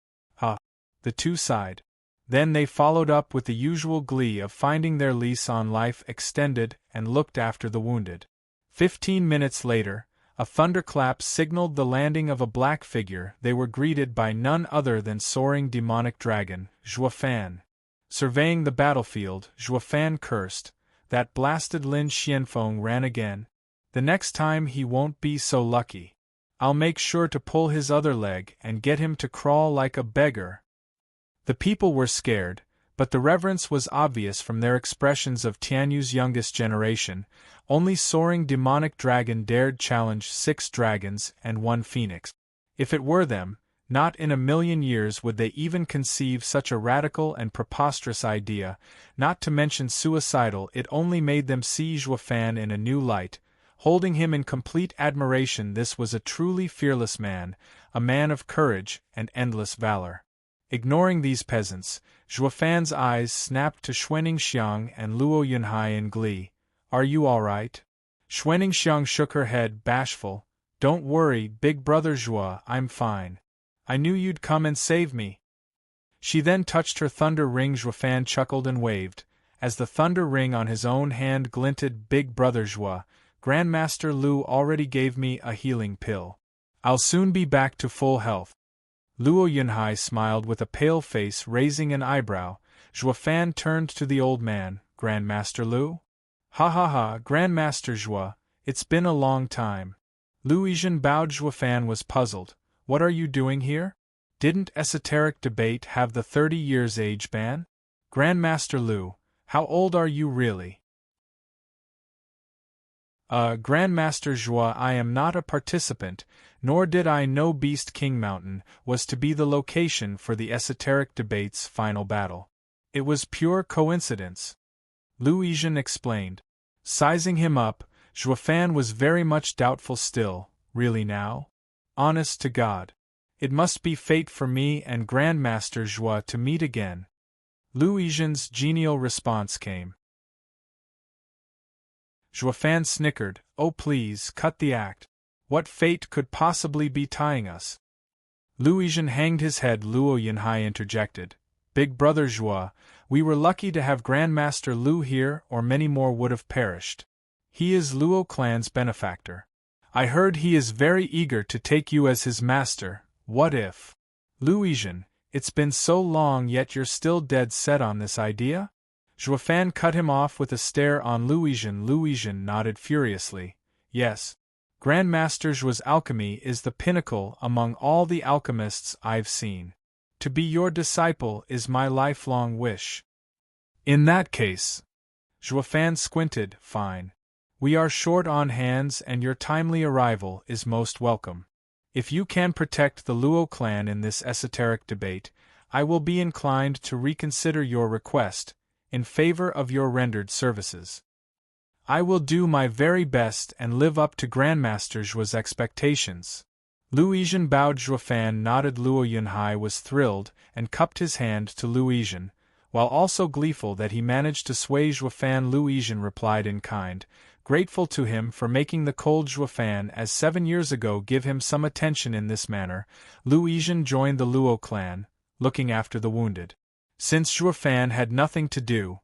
The two sighed. Then they followed up with the usual glee of finding their lease on life extended and looked after the wounded. 15 minutes later, a thunderclap signaled the landing of a black figure. They were greeted by none other than soaring demonic dragon, Xuefan. Surveying the battlefield, Xuefan cursed, "That blasted Lin Xianfeng ran again. The next time he won't be so lucky. I'll make sure to pull his other leg and get him to crawl like a beggar." The people were scared, but the reverence was obvious from their expressions. Of Tianyu's youngest generation, only soaring demonic dragon dared challenge 6 dragons and 1 phoenix. If it were them, not in a million years would they even conceive such a radical and preposterous idea, not to mention suicidal. It only made them see Xuefan in a new light, holding him in complete admiration. This was a truly fearless man, a man of courage and endless valor. Ignoring these peasants, Xuefan's eyes snapped to Xuaningxiang and Luo Yunhai in glee. "Are you all right?" Xuaningxiang shook her head, bashful. "Don't worry, Big Brother Zhua, I'm fine. I knew you'd come and save me." She then touched her thunder ring. Xuefan chuckled and waved, as the thunder ring on his own hand glinted. "Big Brother Zhua, Grandmaster Lu already gave me a healing pill. I'll soon be back to full health." Luo Yunhai smiled with a pale face, raising an eyebrow. Xuefan turned to the old man. "Grandmaster Lu?" "Ha ha ha, Grandmaster Zhua, it's been a long time." Luizhen bowed. Xuefan was puzzled. "What are you doing here? Didn't esoteric debate have the 30 years age ban?" "Grandmaster Lu, how old are you really?" Grandmaster Zhua, I am not a participant, nor did I know Beast King Mountain was to be the location for the esoteric debate's final battle. It was pure coincidence," Luizhen explained. Sizing him up, Xuefan was very much doubtful still. "Really now? Honest to God. It must be fate for me and Grandmaster Zhua to meet again." Luizhen's genial response came. Xuefan snickered. "Oh please, cut the act. What fate could possibly be tying us?" Luizhen hanged his head. Luo Yunhai interjected. Big Brother Zhua, we were lucky to have Grandmaster Lu here, or many more would have perished. He is Luo clan's benefactor. I heard he is very eager to take you as his master. What if? Luizhen, it's been so long yet you're still dead set on this idea? Zhuofan cut him off with a stare on Luizhen. Luizhen nodded furiously. Yes. Grandmaster Zhuo's alchemy is the pinnacle among all the alchemists I've seen. To be your disciple is my lifelong wish. In that case, Zhuofan squinted, fine. We are short on hands and your timely arrival is most welcome. If you can protect the Luo clan in this esoteric debate, I will be inclined to reconsider your request, in favor of your rendered services. I will do my very best and live up to Grandmaster Zhuo's expectations. Luizhen bowed. Zhuofan nodded. Luo Yunhai was thrilled and cupped his hand to Luizhen, while also gleeful that he managed to sway Zhuofan. Luizhen replied in kind, grateful to him for making the cold Zhuofan as 7 years ago give him some attention in this manner. Luizhen joined the Luo clan, looking after the wounded. Since Zhuofan had nothing to do,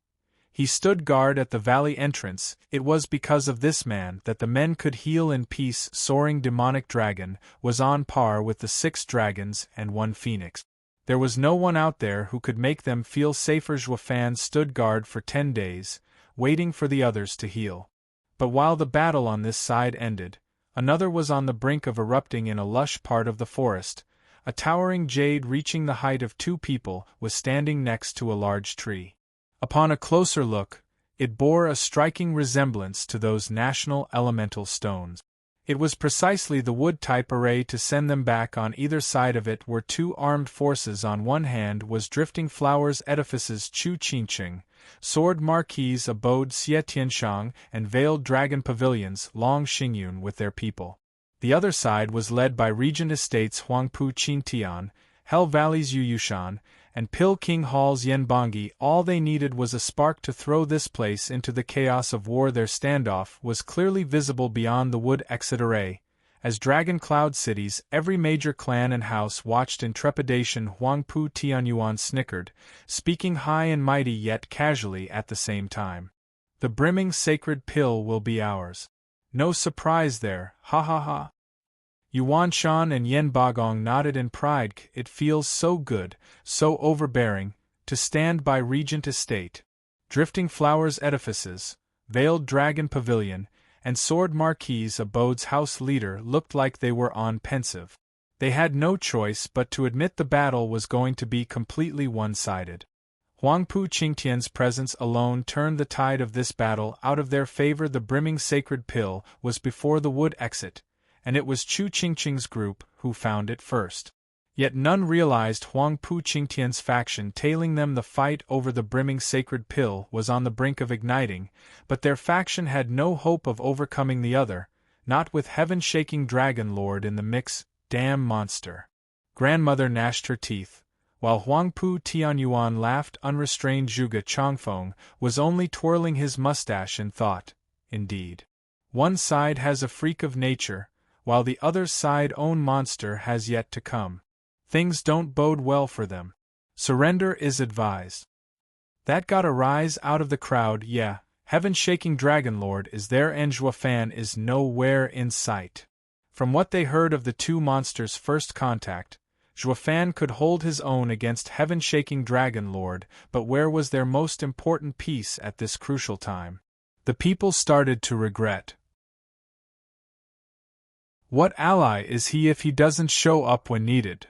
he stood guard at the valley entrance. It was because of this man that the men could heal in peace. Soaring demonic dragon was on par with the 6 dragons and 1 phoenix. There was no one out there who could make them feel safer. Zhuofan stood guard for 10 days, waiting for the others to heal. But while the battle on this side ended, another was on the brink of erupting in a lush part of the forest. A towering jade reaching the height of 2 people was standing next to a large tree. Upon a closer look, it bore a striking resemblance to those national elemental stones. It was precisely the wood-type array to send them back. On either side of it were 2 armed forces. On one hand was Drifting Flowers Edifices Chu Qingqing, Sword Marquise Abode Xie Tianshang, and Veiled Dragon Pavilions Long Xingyun with their people. The other side was led by Regent Estates Huangpu Qintian, Hell Valley's Yu Yushan, and Pill King Hall's Yanbangyi. All they needed was a spark to throw this place into the chaos of war. Their standoff was clearly visible beyond the wood exit array. As Dragon Cloud cities, every major clan and house watched in trepidation. Huangpu Tianyuan snickered, speaking high and mighty yet casually at the same time. The brimming sacred pill will be ours. No surprise there, ha ha ha. Yuan Shan and Yen Bagong nodded in pride. It feels so good, so overbearing, to stand by Regent Estate, Drifting Flowers Edifices, Veiled Dragon Pavilion, and Sword Marquise Abode's house leader looked like they were on pensive. They had no choice but to admit the battle was going to be completely one-sided. Huangpu Qingtian's presence alone turned the tide of this battle out of their favor. The brimming sacred pill was before the wood exit, and it was Chu Qingqing's group who found it first. Yet none realized Huangpu Qingtian's faction tailing them. The fight over the brimming sacred pill was on the brink of igniting, but their faction had no hope of overcoming the other, not with heaven-shaking Dragon Lord in the mix. Damn monster. Grandmother gnashed her teeth, while Huangpu Tianyuan laughed unrestrained. Zhuge Changfeng was only twirling his mustache and thought, indeed. One side has a freak of nature, while the other side own monster has yet to come. Things don't bode well for them. Surrender is advised. That got a rise out of the crowd. Yeah, heaven-shaking Dragon Lord is there and Zhuofan is nowhere in sight. From what they heard of the 2 monsters' first contact, Zhuofan could hold his own against heaven-shaking Dragon Lord, but where was their most important piece at this crucial time? The people started to regret. What ally is he if he doesn't show up when needed?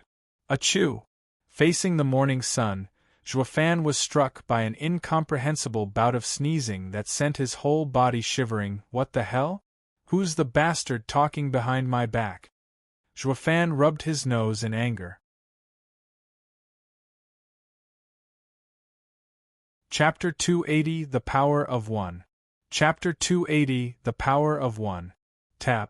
Achoo! Facing the morning sun, Zhuofan was struck by an incomprehensible bout of sneezing that sent his whole body shivering. What the hell? Who's the bastard talking behind my back? Zhuofan rubbed his nose in anger. Chapter 280 The Power of One. Chapter 280 The Power of One. Tap.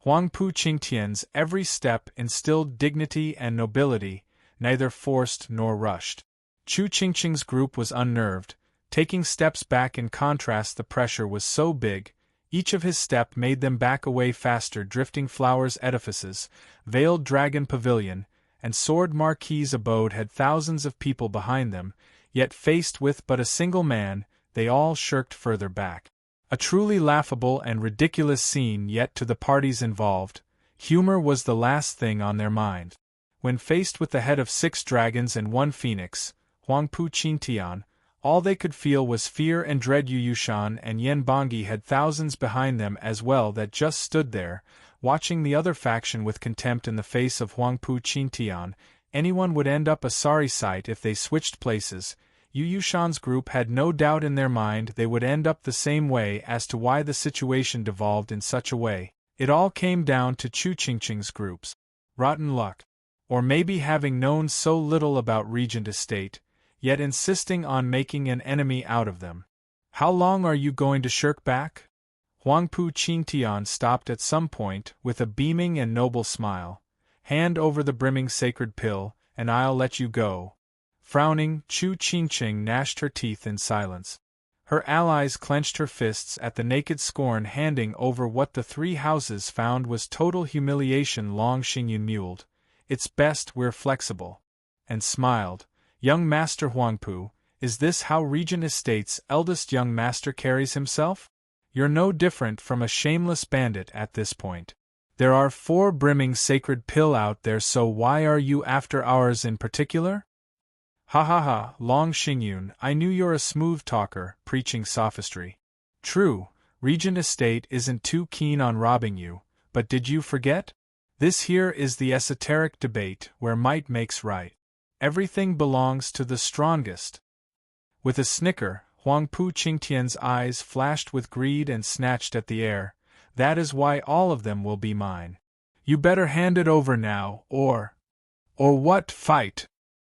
Huangpu Qingtian's every step instilled dignity and nobility, neither forced nor rushed. Chu Qingqing's group was unnerved, taking steps back. In contrast, the pressure was so big, each of his step made them back away faster. Drifting Flowers Edifices, Veiled Dragon Pavilion, and Sword Marquis's abode had thousands of people behind them, yet faced with but a single man, they all shirked further back. A truly laughable and ridiculous scene, yet to the parties involved, humor was the last thing on their mind. When faced with the head of 6 dragons and 1 phoenix, Huangpu Qingtian, all they could feel was fear and dread. Yu Yushan and Yen Bongyi had thousands behind them as well that just stood there, watching the other faction with contempt. In the face of Huangpu Qingtian, anyone would end up a sorry sight if they switched places. Yu Yushan's group had no doubt in their mind they would end up the same way. As to why the situation devolved in such a way, it all came down to Chu Qingqing's groups. Rotten luck. Or maybe having known so little about Regent Estate, yet insisting on making an enemy out of them. How long are you going to shirk back? Huangpu Qingtian stopped at some point, with a beaming and noble smile. Hand over the brimming sacred pill, and I'll let you go. Frowning, Chu Qingqing gnashed her teeth in silence. Her allies clenched her fists at the naked scorn handing over what the 3 houses found was total humiliation. Long Xingyun mewed, "It's best we're flexible," and smiled. Young Master Huangpu, is this how Regent Estate's eldest young master carries himself? You're no different from a shameless bandit at this point. There are 4 brimming sacred pill out there, so why are you after ours in particular? Ha ha ha, Long Xingyun, I knew you're a smooth talker, preaching sophistry. True, Regent Estate isn't too keen on robbing you, but did you forget? This here is the esoteric debate where might makes right. Everything belongs to the strongest. With a snicker, Huangpu Qingtian's eyes flashed with greed and snatched at the air. That is why all of them will be mine. You better hand it over now, or what? Fight!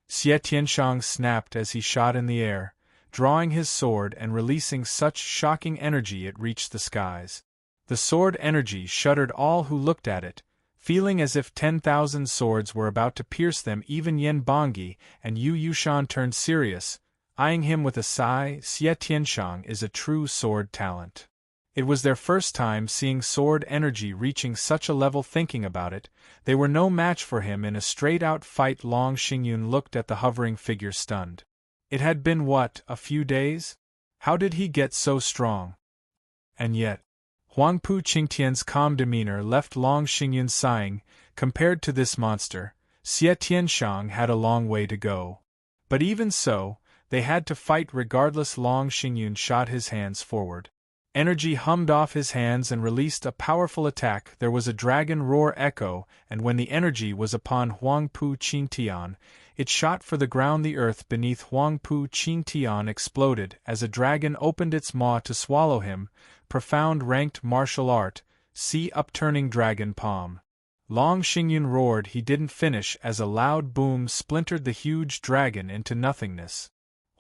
Xie Tianshang snapped as he shot in the air, drawing his sword and releasing such shocking energy it reached the skies. The sword energy shuddered all who looked at it, feeling as if 10,000 swords were about to pierce them. Even Yen Bongyi and Yu Yushan turned serious, eyeing him with a sigh. Xie Tianshang is a true sword talent. It was their first time seeing sword energy reaching such a level. Thinking about it, they were no match for him in a straight-out fight. Long Xingyun looked at the hovering figure stunned. It had been what, a few days? How did he get so strong? And yet, Huangpu Qingtian's calm demeanor left Long Xingyun sighing. Compared to this monster, Xie Tianshang had a long way to go. But even so, they had to fight regardless. Long Xingyun shot his hands forward. Energy hummed off his hands and released a powerful attack. There was a dragon roar echo, and when the energy was upon Huangpu Qingtian, it shot for the ground. The earth beneath Huangpu Qingtian exploded as a dragon opened its maw to swallow him. Profound ranked martial art, see upturning dragon palm. Long Xingyun roared. He didn't finish as a loud boom splintered the huge dragon into nothingness.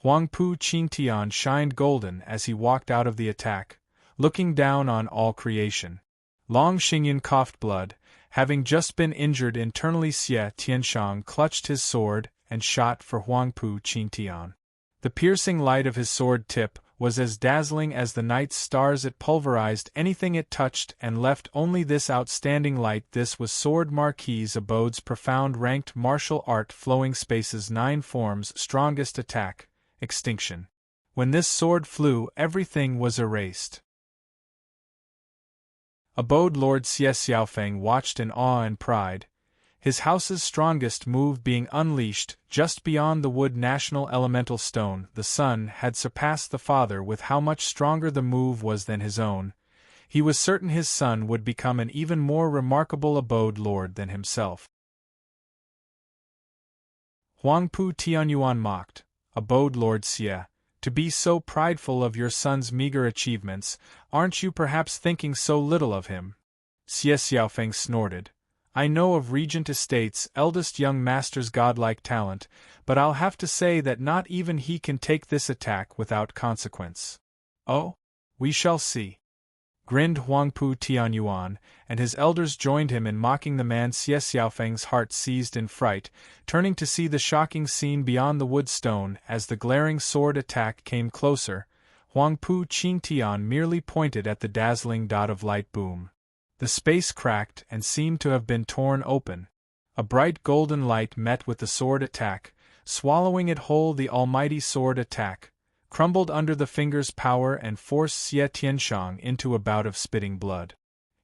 Huangpu Qingtian shined golden as he walked out of the attack, looking down on all creation. Long Xingyun coughed blood, having just been injured internally. Xie Tianshang clutched his sword and shot for Huangpu Qingtian. The piercing light of his sword tip was as dazzling as the night's stars. It pulverized anything it touched and left only this outstanding light. This was Sword Marquis's abode's profound ranked martial art. Flowing spaces, 9 forms, strongest attack, extinction. When this sword flew, everything was erased. Abode Lord Xie Xiaofeng watched in awe and pride, his house's strongest move being unleashed just beyond the wood national elemental stone. The son had surpassed the father with how much stronger the move was than his own. He was certain his son would become an even more remarkable abode lord than himself. Huangpu Tianyuan mocked, Abode Lord Xie, to be so prideful of your son's meager achievements, aren't you perhaps thinking so little of him? Xie Xiaofeng snorted. I know of Regent Estate's eldest young master's godlike talent, but I'll have to say that not even he can take this attack without consequence. Oh? We shall see. Grinned Huangpu Tianyuan, and his elders joined him in mocking the man. Xie Xiaofeng's heart seized in fright, turning to see the shocking scene beyond the wood stone. As the glaring sword attack came closer, Huangpu Qingtian merely pointed at the dazzling dot of light. Boom. The space cracked and seemed to have been torn open. A bright golden light met with the sword attack, swallowing it whole. The almighty sword attack crumbled under the finger's power and forced Xie Tianshang into a bout of spitting blood.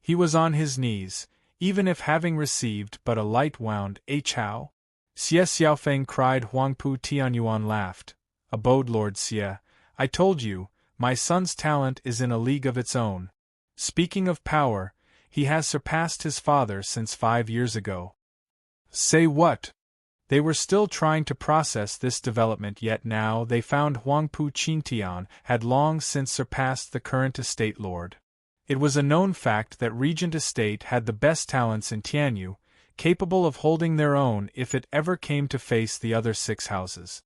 He was on his knees, even if having received but a light wound. How? Xie Xiaofeng cried. Huangpu Tianyuan laughed. Abode Lord Xie, I told you, my son's talent is in a league of its own. Speaking of power, he has surpassed his father since 5 years ago. Say what? They were still trying to process this development, yet now they found Huangpu Qintian had long since surpassed the current estate lord. It was a known fact that Regent Estate had the best talents in Tianyu, capable of holding their own if it ever came to face the other 6 houses.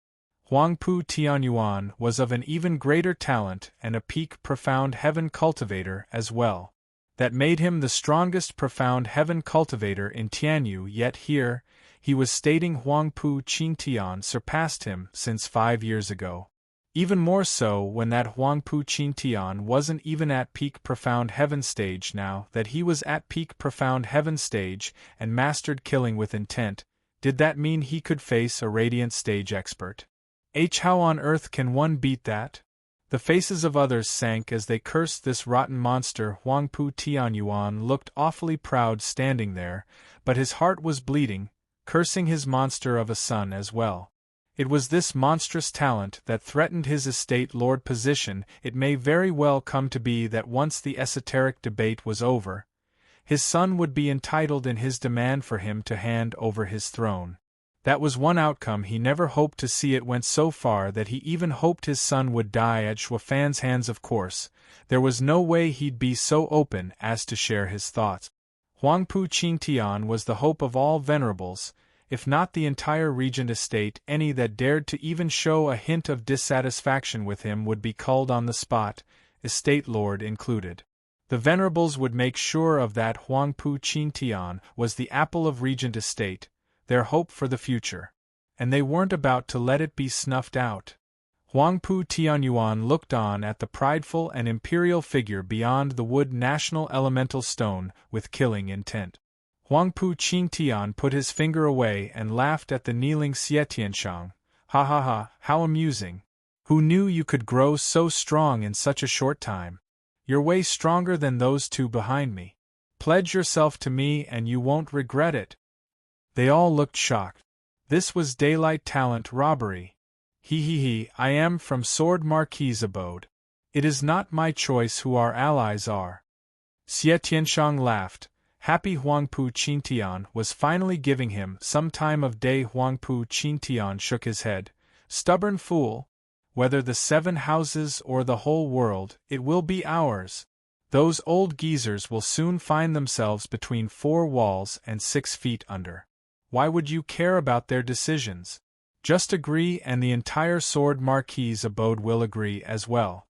Huangpu Tianyuan was of an even greater talent and a peak profound heaven cultivator as well. That made him the strongest profound heaven cultivator in Tianyu, yet here, he was stating Huangpu Qintian surpassed him since 5 years ago. Even more so when that Huangpu Qintian wasn't even at peak profound heaven stage. Now that he was at peak profound heaven stage and mastered killing with intent, did that mean he could face a radiant stage expert? How on earth can one beat that? The faces of others sank as they cursed this rotten monster. Huangpu Tianyuan looked awfully proud standing there, but his heart was bleeding, cursing his monster of a son as well. It was this monstrous talent that threatened his estate lord position. It may very well come to be that once the esoteric debate was over, his son would be entitled in his demand for him to hand over his throne. That was one outcome he never hoped to see. It went so far that he even hoped his son would die at Shuafan's hands. Of course, there was no way he'd be so open as to share his thoughts. Huangpu Qintian was the hope of all venerables, if not the entire regent estate. Any that dared to even show a hint of dissatisfaction with him would be culled on the spot, estate lord included. The venerables would make sure of that. Huangpu Qintian was the apple of regent estate, their hope for the future, and they weren't about to let it be snuffed out. Huangpu Tianyuan looked on at the prideful and imperial figure beyond the wood national elemental stone with killing intent. Huangpu Qintian put his finger away and laughed at the kneeling Xie Tianshang. Ha ha ha, how amusing. Who knew you could grow so strong in such a short time? You're way stronger than those 2 behind me. Pledge yourself to me and you won't regret it. They all looked shocked. This was daylight talent robbery. He, I am from Sword Marquis' abode. It is not my choice who our allies are. Xie Tianshang laughed. Happy Huangpu Qintian was finally giving him some time of day. Huangpu Qintian shook his head. Stubborn fool. Whether the 7 houses or the whole world, it will be ours. Those old geezers will soon find themselves between 4 walls and 6 feet under. Why would you care about their decisions? Just agree and the entire Sword Marquis' abode will agree as well.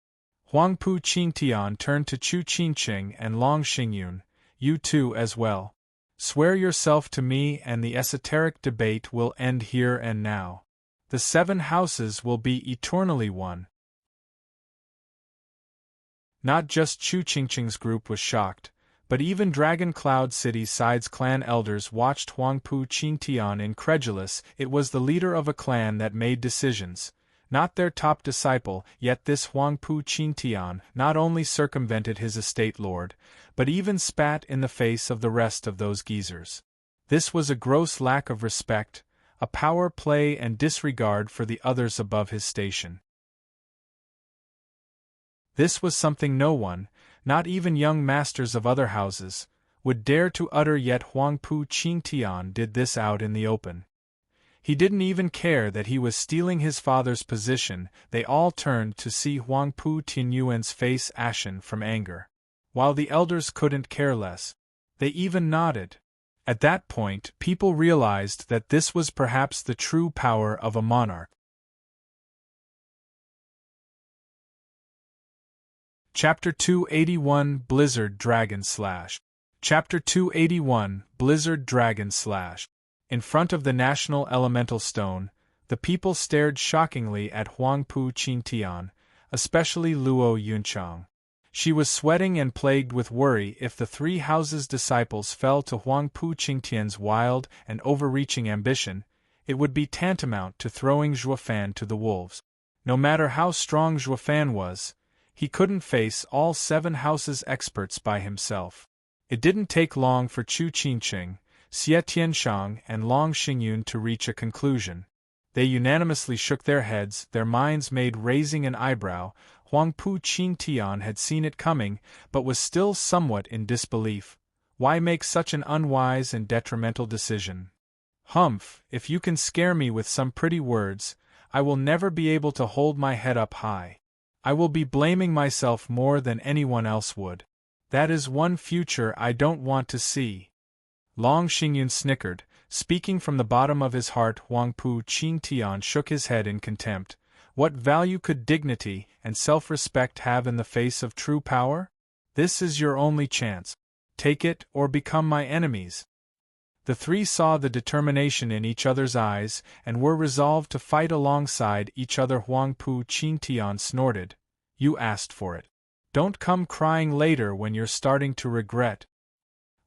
Huangpu Qintian turned to Chu Qinqing and Long Xingyun. You too as well. Swear yourself to me and the esoteric debate will end here and now. The 7 houses will be eternally one. Not just Chu Qingqing's group was shocked, but even Dragon Cloud City Side's clan elders watched Huangpu Qintian incredulous. It was the leader of a clan that made decisions, not their top disciple, yet this Huangpu Qintian not only circumvented his estate lord, but even spat in the face of the rest of those geezers. This was a gross lack of respect, a power play and disregard for the others above his station. This was something no one, not even young masters of other houses, would dare to utter, yet Huangpu Qintian did this out in the open. He didn't even care that he was stealing his father's position. They all turned to see Huangpu Tianyuan's face ashen from anger, while the elders couldn't care less. They even nodded. At that point, people realized that this was perhaps the true power of a monarch. Chapter 281 Blizzard Dragon Slash. Chapter 281 Blizzard Dragon Slash. In front of the National Elemental Stone, the people stared shockingly at Huangpu Qintian, especially Luo Yunchang. She was sweating and plagued with worry. If the three houses' disciples fell to Huangpu Qingtian's wild and overreaching ambition, it would be tantamount to throwing Zhuofan to the wolves. No matter how strong Zhuofan was, he couldn't face all 7 houses' experts by himself. It didn't take long for Chu Qingqing, Xie Tianshang, and Long Xingyun to reach a conclusion. They unanimously shook their heads, their minds made raising an eyebrow. Huangpu Qingtian had seen it coming, but was still somewhat in disbelief. Why make such an unwise and detrimental decision? Humph, if you can scare me with some pretty words, I will never be able to hold my head up high. I will be blaming myself more than anyone else would. That is one future I don't want to see. Long Xingyun snickered. Speaking from the bottom of his heart, Huangpu Qingtian shook his head in contempt. What value could dignity and self-respect have in the face of true power? This is your only chance. Take it or become my enemies. The three saw the determination in each other's eyes and were resolved to fight alongside each other. Huangpu Qingtian snorted. You asked for it. Don't come crying later when you're starting to regret.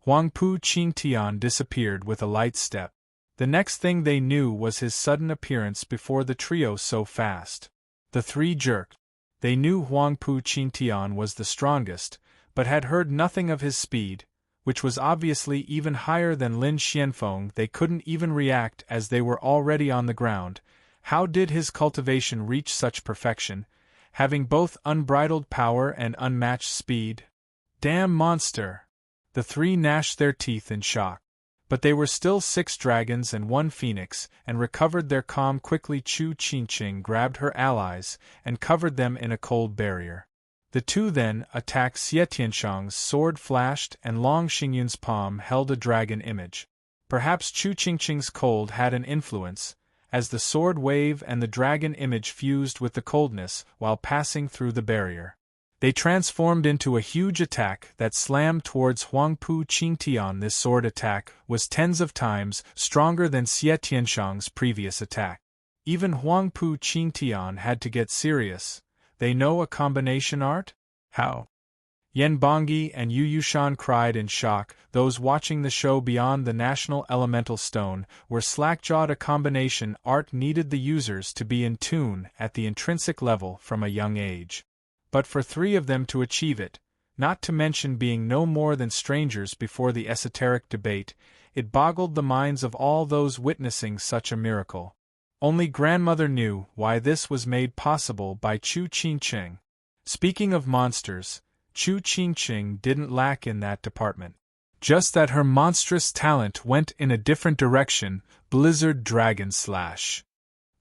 Huangpu Qingtian disappeared with a light step. The next thing they knew was his sudden appearance before the trio so fast. The three jerked. They knew Huangpu Qingtian was the strongest, but had heard nothing of his speed, which was obviously even higher than Lin Xianfeng. They couldn't even react as they were already on the ground. How did his cultivation reach such perfection, having both unbridled power and unmatched speed? Damn monster! The three gnashed their teeth in shock. But they were still 6 dragons and 1 phoenix, and recovered their calm quickly. Chu Qingqing grabbed her allies, and covered them in a cold barrier. The two then attacked. Xie Tianshang's sword flashed, and Long Xingyun's palm held a dragon image. Perhaps Chu Qingqing's cold had an influence, as the sword wave and the dragon image fused with the coldness while passing through the barrier. They transformed into a huge attack that slammed towards Huangpu Qingtian. This sword attack was tens of times stronger than Xie Tianshang's previous attack. Even Huangpu Qingtian had to get serious. They know a combination art? How? Yan Bongyi and Yu Yushan cried in shock. Those watching the show beyond the National Elemental Stone were slack-jawed. A combination art needed the users to be in tune at the intrinsic level from a young age. But for 3 of them to achieve it, not to mention being no more than strangers before the esoteric debate, it boggled the minds of all those witnessing such a miracle. Only Grandmother knew why this was made possible by Chu Qingqing. Speaking of monsters, Chu Qingqing didn't lack in that department. Just that her monstrous talent went in a different direction. Blizzard Dragon Slash.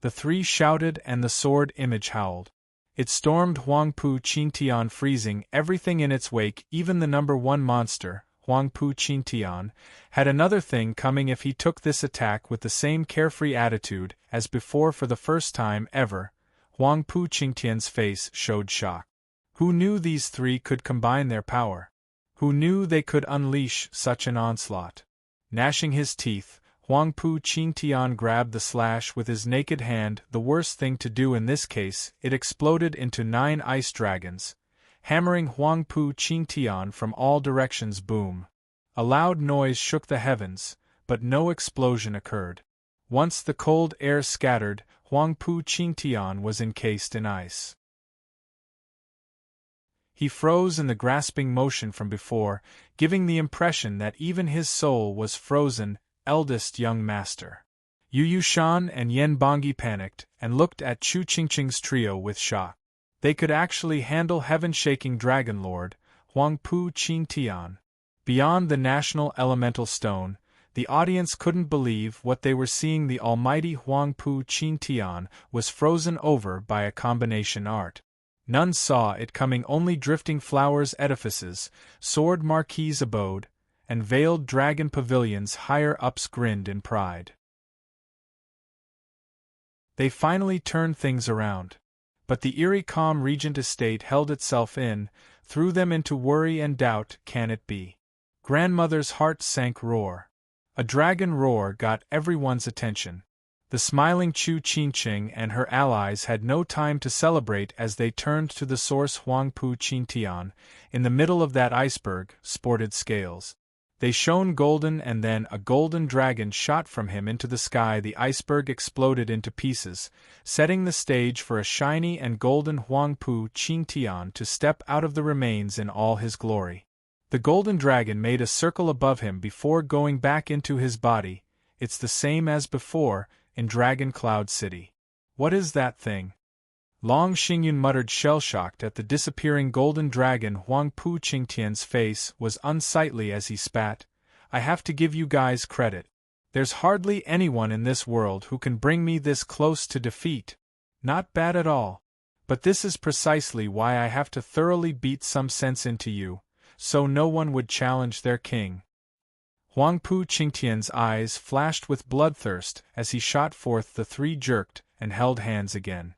The 3 shouted and the sword image howled. It stormed Huangpu Qingtian, freezing everything in its wake. Even the number 1 monster, Huangpu Qingtian, had another thing coming if he took this attack with the same carefree attitude as before. For the first time ever, Huangpu Qingtian's face showed shock. Who knew these 3 could combine their power? Who knew they could unleash such an onslaught? Gnashing his teeth, Huangpu Qingtian grabbed the slash with his naked hand. The worst thing to do in this case, it exploded into 9 ice dragons, hammering Huangpu Qingtian from all directions. Boom! A loud noise shook the heavens, but no explosion occurred. Once the cold air scattered, Huangpu Qingtian was encased in ice. He froze in the grasping motion from before, giving the impression that even his soul was frozen. Eldest young master. Yu Yushan and Yan Bongyi panicked and looked at Chu Qingqing's trio with shock. They could actually handle heaven-shaking Dragon Lord, Huangpu Qingtian. Beyond the National Elemental Stone, the audience couldn't believe what they were seeing. The almighty Huangpu Qingtian was frozen over by a combination art. None saw it coming. Only drifting flowers, edifices, sword marquees abode, and veiled dragon pavilions higher-ups grinned in pride. They finally turned things around. But the eerie calm Regent Estate held itself in, threw them into worry and doubt. Can it be? Grandmother's heart sank. Roar. A dragon roar got everyone's attention. The smiling Chu Qingqing and her allies had no time to celebrate as they turned to the source. Huangpu Qingtian, in the middle of that iceberg, sported scales. They shone golden, and then a golden dragon shot from him into the sky. The iceberg exploded into pieces, setting the stage for a shiny and golden Huangpu Qingtian to step out of the remains in all his glory. The golden dragon made a circle above him before going back into his body. It's the same as before, in Dragon Cloud City. What is that thing? Long Xingyun muttered, shell-shocked at the disappearing golden dragon. Huangpu Qingtian's face was unsightly as he spat. I have to give you guys credit. There's hardly anyone in this world who can bring me this close to defeat. Not bad at all. But this is precisely why I have to thoroughly beat some sense into you, so no one would challenge their king. Huangpu Qingtian's eyes flashed with bloodthirst as he shot forth. The three jerked and held hands again.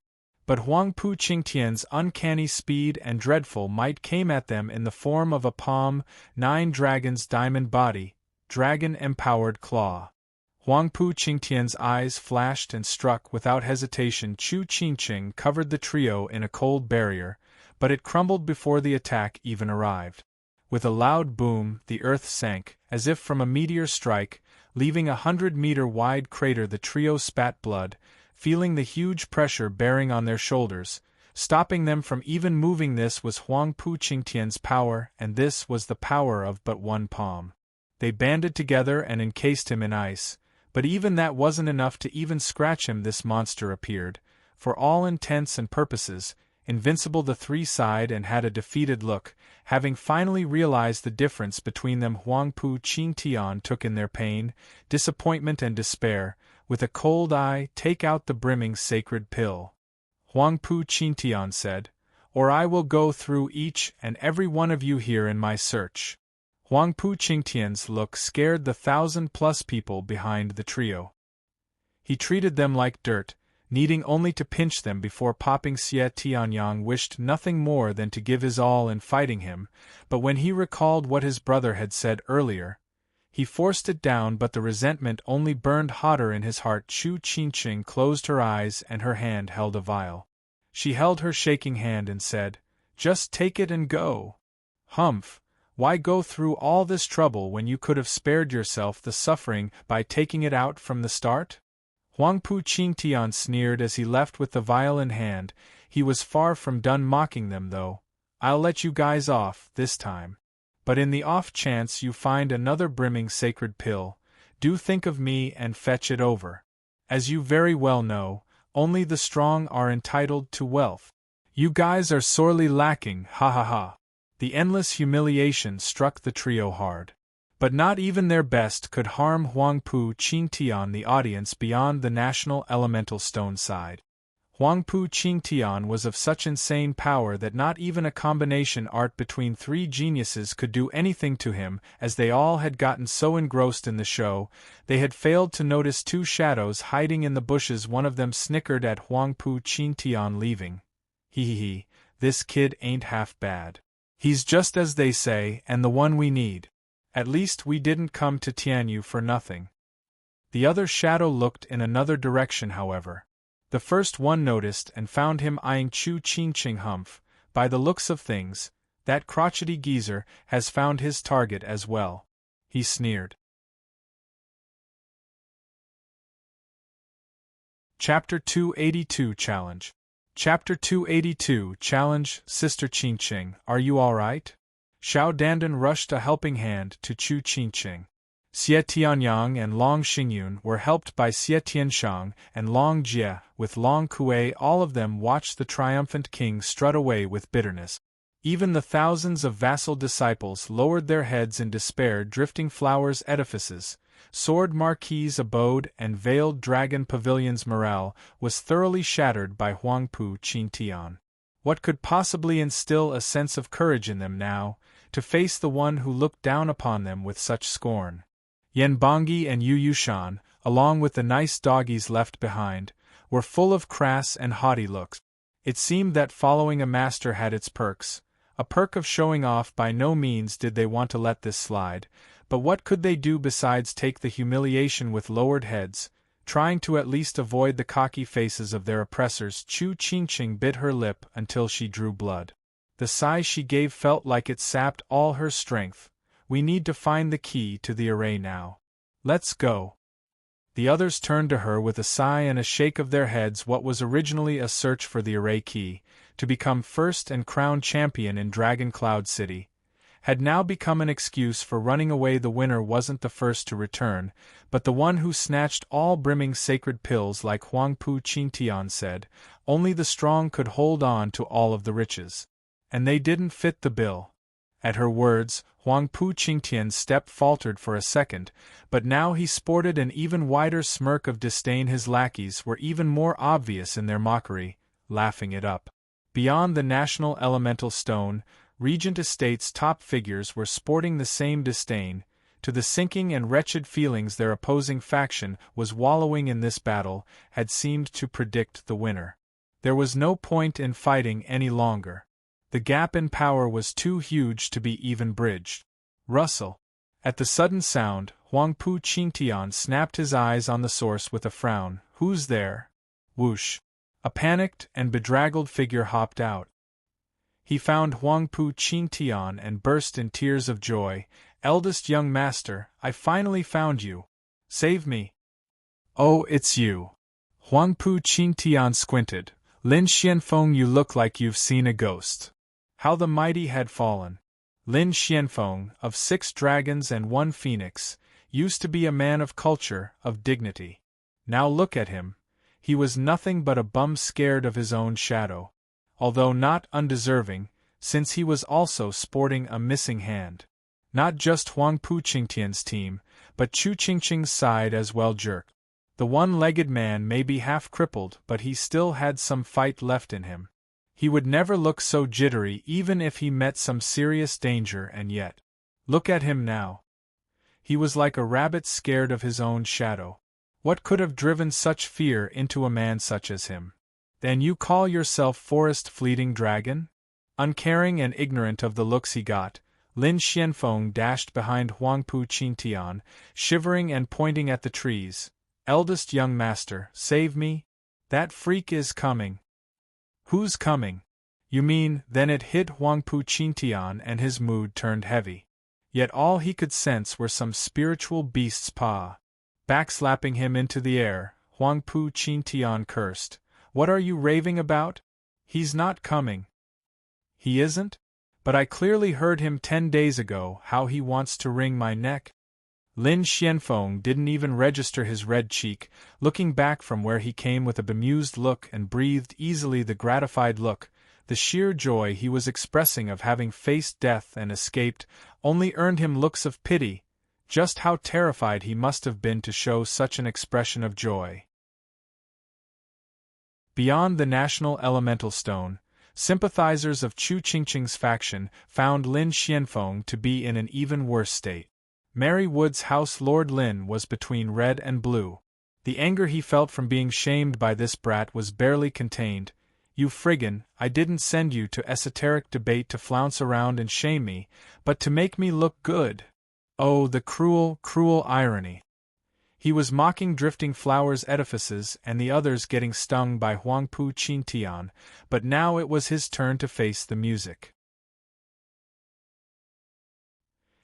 But Huangpu Qingtian's uncanny speed and dreadful might came at them in the form of a palm, 9 dragon's diamond body, dragon-empowered claw. Huangpu Qingtian's eyes flashed and struck without hesitation. Chu Qingqing covered the trio in a cold barrier, but it crumbled before the attack even arrived. With a loud boom, the earth sank, as if from a meteor strike, leaving a 100-meter-wide crater. The trio spat blood, feeling the huge pressure bearing on their shoulders, stopping them from even moving. This was Huangpu Qingtian's power, and this was the power of but one palm. They banded together and encased him in ice, but even that wasn't enough to even scratch him. This monster appeared, for all intents and purposes, invincible. The three sighed and had a defeated look, having finally realized the difference between them. Huangpu Qingtian took in their pain, disappointment and despair, with a cold eye. Take out the brimming sacred pill, Huangpu Qingtian said, or I will go through each and every one of you here in my search. Huangpu Qingtian's look scared the 1,000-plus people behind the trio. He treated them like dirt, needing only to pinch them before popping. Xie Tianyang wished nothing more than to give his all in fighting him, but when he recalled what his brother had said earlier, he forced it down. But the resentment only burned hotter in his heart. Chu Qingqing closed her eyes and her hand held a vial. She held her shaking hand and said, "Just take it and go." "Humph, why go through all this trouble when you could have spared yourself the suffering by taking it out from the start?" Huangpu Qingtian sneered as he left with the vial in hand. He was far from done mocking them, though. "I'll let you guys off, this time. But in the off chance you find another brimming sacred pill, do think of me and fetch it over. As you very well know, only the strong are entitled to wealth. You guys are sorely lacking, ha ha ha." The endless humiliation struck the trio hard. But not even their best could harm Huangpu Qingtian. The audience beyond the national elemental stone sighed. Huangpu Qingtian was of such insane power that not even a combination art between 3 geniuses could do anything to him. As they all had gotten so engrossed in the show, they had failed to notice 2 shadows hiding in the bushes. One of them snickered at Huangpu Qingtian leaving. He, this kid ain't half bad. He's just as they say, and the one we need. At least we didn't come to Tianyu for nothing. The other shadow looked in another direction, however. The first one noticed and found him eyeing Chu Qingqing. "Humph, by the looks of things, that crotchety geezer has found his target as well," he sneered. Chapter 282 Challenge. Chapter 282 Challenge. Sister Qingqing, are you all right? Xiao Dandan rushed a helping hand to Chu Qingqing. Xie Tianyang and Long Xingyun were helped by Xie Tianshang and Long Jie. With Long Kuei, all of them watched the triumphant king strut away with bitterness. Even the thousands of vassal disciples lowered their heads in despair. Drifting Flowers edifices, Sword Marquis abode and Veiled Dragon pavilions' morale was thoroughly shattered by Huangpu Qingtian. What could possibly instill a sense of courage in them now, to face the one who looked down upon them with such scorn? Yen Bongyi and Yu Yushan, along with the nice doggies left behind, were full of crass and haughty looks. It seemed that following a master had its perks. A perk of showing off. By no means did they want to let this slide, but what could they do besides take the humiliation with lowered heads, Trying to at least avoid the cocky faces of their oppressors, Chu Qingqing bit her lip until she drew blood. The sigh she gave felt like it sapped all her strength. We need to find the key to the array now. Let's go. The others turned to her with a sigh and a shake of their heads. What was originally a search for the array key, to become first and crowned champion in Dragon Cloud City, had now become an excuse for running away. The winner wasn't the first to return, but the one who snatched all brimming sacred pills. Like Huangpu Qingtian said, only the strong could hold on to all of the riches. And they didn't fit the bill. At her words, Huangpu Qingtian's step faltered for a second, but now he sported an even wider smirk of disdain. His lackeys were even more obvious in their mockery, laughing it up. Beyond the National Elemental Stone, Regent Estate's top figures were sporting the same disdain. To the sinking and wretched feelings their opposing faction was wallowing in, this battle had seemed to predict the winner. There was no point in fighting any longer. The gap in power was too huge to be even bridged. Rustle. At the sudden sound, Huangpu Qingtian snapped his eyes on the source with a frown. Who's there? Whoosh. A panicked and bedraggled figure hopped out. He found Huangpu Qingtian and burst in tears of joy. Eldest young master, I finally found you. Save me. Oh, it's you. Huangpu Qingtian squinted. Lin Xianfeng, you look like you've seen a ghost. How the mighty had fallen. Lin Xianfeng, of 6 dragons and 1 phoenix, used to be a man of culture, of dignity. Now look at him. He was nothing but a bum scared of his own shadow. Although not undeserving, since he was also sporting a missing hand. Not just Huangpu Qingtian's team, but Chu Qingqing's side as well jerked. The one-legged man may be half crippled, but he still had some fight left in him. He would never look so jittery even if he met some serious danger, and yet. Look at him now. He was like a rabbit scared of his own shadow. What could have driven such fear into a man such as him? Then you call yourself Forest Fleeting Dragon? Uncaring and ignorant of the looks he got, Lin Xianfeng dashed behind Huangpu Qingtian, shivering and pointing at the trees. Eldest young master, save me? That freak is coming. Who's coming? You mean? Then it hit Huangpu Qingtian and his mood turned heavy. Yet all he could sense were some spiritual beast's paw. Backslapping him into the air, Huangpu Qingtian cursed. What are you raving about? He's not coming. He isn't? But I clearly heard him 10 days ago. How he wants to wring my neck. Lin Xianfeng didn't even register his red cheek, looking back from where he came with a bemused look and breathed easily. The gratified look, the sheer joy he was expressing of having faced death and escaped, only earned him looks of pity. Just how terrified he must have been to show such an expression of joy. Beyond the National Elemental Stone, sympathizers of Chu Qingqing's faction found Lin Xianfeng to be in an even worse state. Mary Wood's house Lord Lin was between red and blue. The anger he felt from being shamed by this brat was barely contained. You friggin', I didn't send you to esoteric debate to flounce around and shame me, but to make me look good. Oh, the cruel, cruel irony. He was mocking Drifting Flowers' edifices and the others getting stung by Huangpu Qingtian, but now it was his turn to face the music.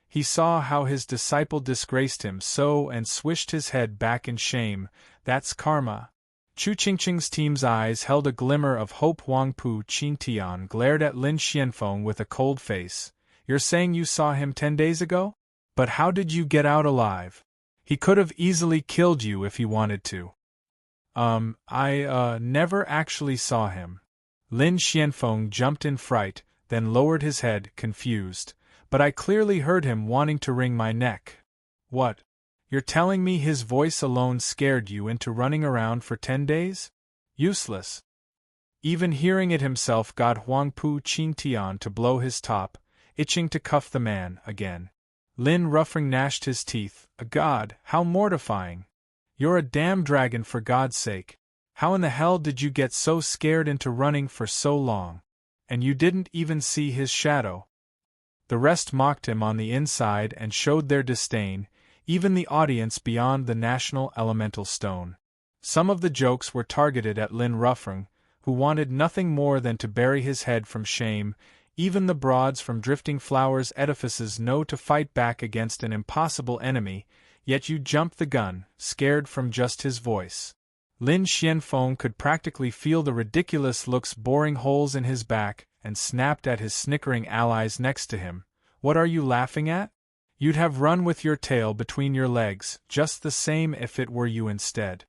He saw how his disciple disgraced him so and swished his head back in shame. That's karma. Chu Qingqing's team's eyes held a glimmer of hope. Huangpu Qingtian glared at Lin Xianfeng with a cold face. You're saying you saw him 10 days ago? But how did you get out alive? He could have easily killed you if he wanted to. I never actually saw him. Lin Xianfeng jumped in fright, then lowered his head, confused. But I clearly heard him wanting to wring my neck. What? You're telling me his voice alone scared you into running around for 10 days? Useless. Even hearing it himself got Huangpu Qingtian to blow his top, itching to cuff the man again. Lin Ruffring gnashed his teeth. A god, how mortifying. You're a damn dragon, for God's sake. How in the hell did you get so scared into running for so long? And you didn't even see his shadow. The rest mocked him on the inside and showed their disdain, even the audience beyond the National Elemental Stone. Some of the jokes were targeted at Lin Ruffrung, who wanted nothing more than to bury his head from shame. Even the broads from Drifting Flowers edifices know to fight back against an impossible enemy, yet you jumped the gun, scared from just his voice. Lin Xianfeng could practically feel the ridiculous looks boring holes in his back, and snapped at his snickering allies next to him. What are you laughing at? You'd have run with your tail between your legs, just the same if it were you instead.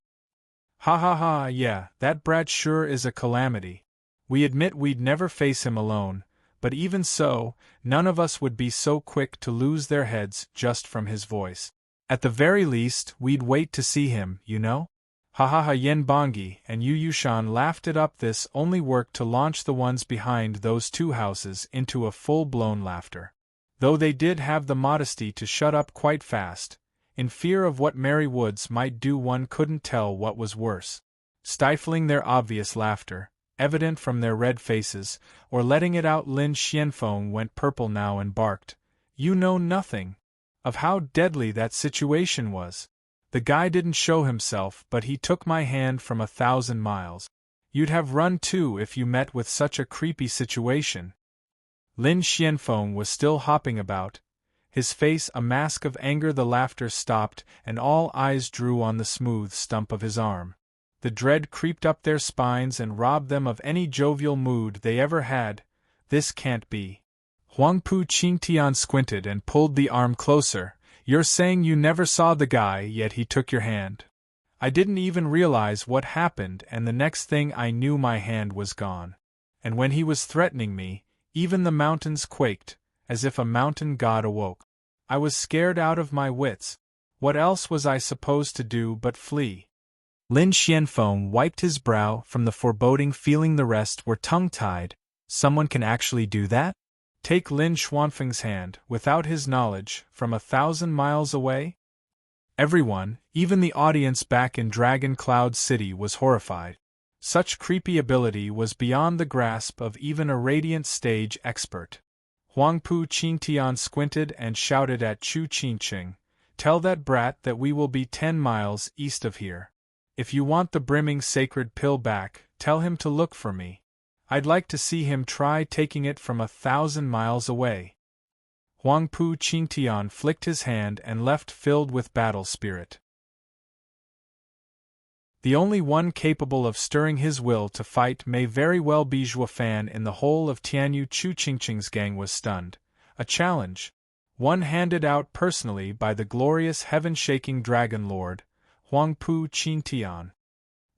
Ha ha ha, yeah, that brat sure is a calamity. We admit we'd never face him alone, but even so, none of us would be so quick to lose their heads just from his voice. At the very least, we'd wait to see him, you know? Ha ha ha. Yen Bongi and Yu Yushan laughed it up. This only worked to launch the ones behind those two houses into a full-blown laughter. Though they did have the modesty to shut up quite fast, in fear of what Mary Woods might do. One couldn't tell what was worse: stifling their obvious laughter, evident from their red faces, or letting it out. Lin Xianfeng went purple now and barked, "You know nothing of how deadly that situation was. The guy didn't show himself, but he took my hand from 1,000 miles. You'd have run too if you met with such a creepy situation." Lin Xianfeng was still hopping about, his face a mask of anger. The laughter stopped, and all eyes drew on the smooth stump of his arm. The dread creeped up their spines and robbed them of any jovial mood they ever had. This can't be. Huangpu Qingtian squinted and pulled the arm closer. "You're saying you never saw the guy, yet he took your hand?" "I didn't even realize what happened, and the next thing I knew my hand was gone. And when he was threatening me, even the mountains quaked, as if a mountain god awoke. I was scared out of my wits. What else was I supposed to do but flee?" Lin Xianfeng wiped his brow from the foreboding feeling. The rest were tongue-tied. Someone can actually do that? Take Lin Xuanfeng's hand, without his knowledge, from 1,000 miles away? Everyone, even the audience back in Dragon Cloud City, was horrified. Such creepy ability was beyond the grasp of even a radiant stage expert. Huangpu Qingtian squinted and shouted at Chu Qingqing, "Tell that brat that we will be 10 miles east of here. If you want the brimming sacred pill back, tell him to look for me. I'd like to see him try taking it from 1,000 miles away." Huangpu Qingtian flicked his hand and left, filled with battle spirit. The only one capable of stirring his will to fight may very well be Zhuofan. In the whole of Tianyu, Chu Qingqing's gang was stunned. A challenge, one handed out personally by the glorious heaven-shaking Dragon Lord, Huangpu Qingtian.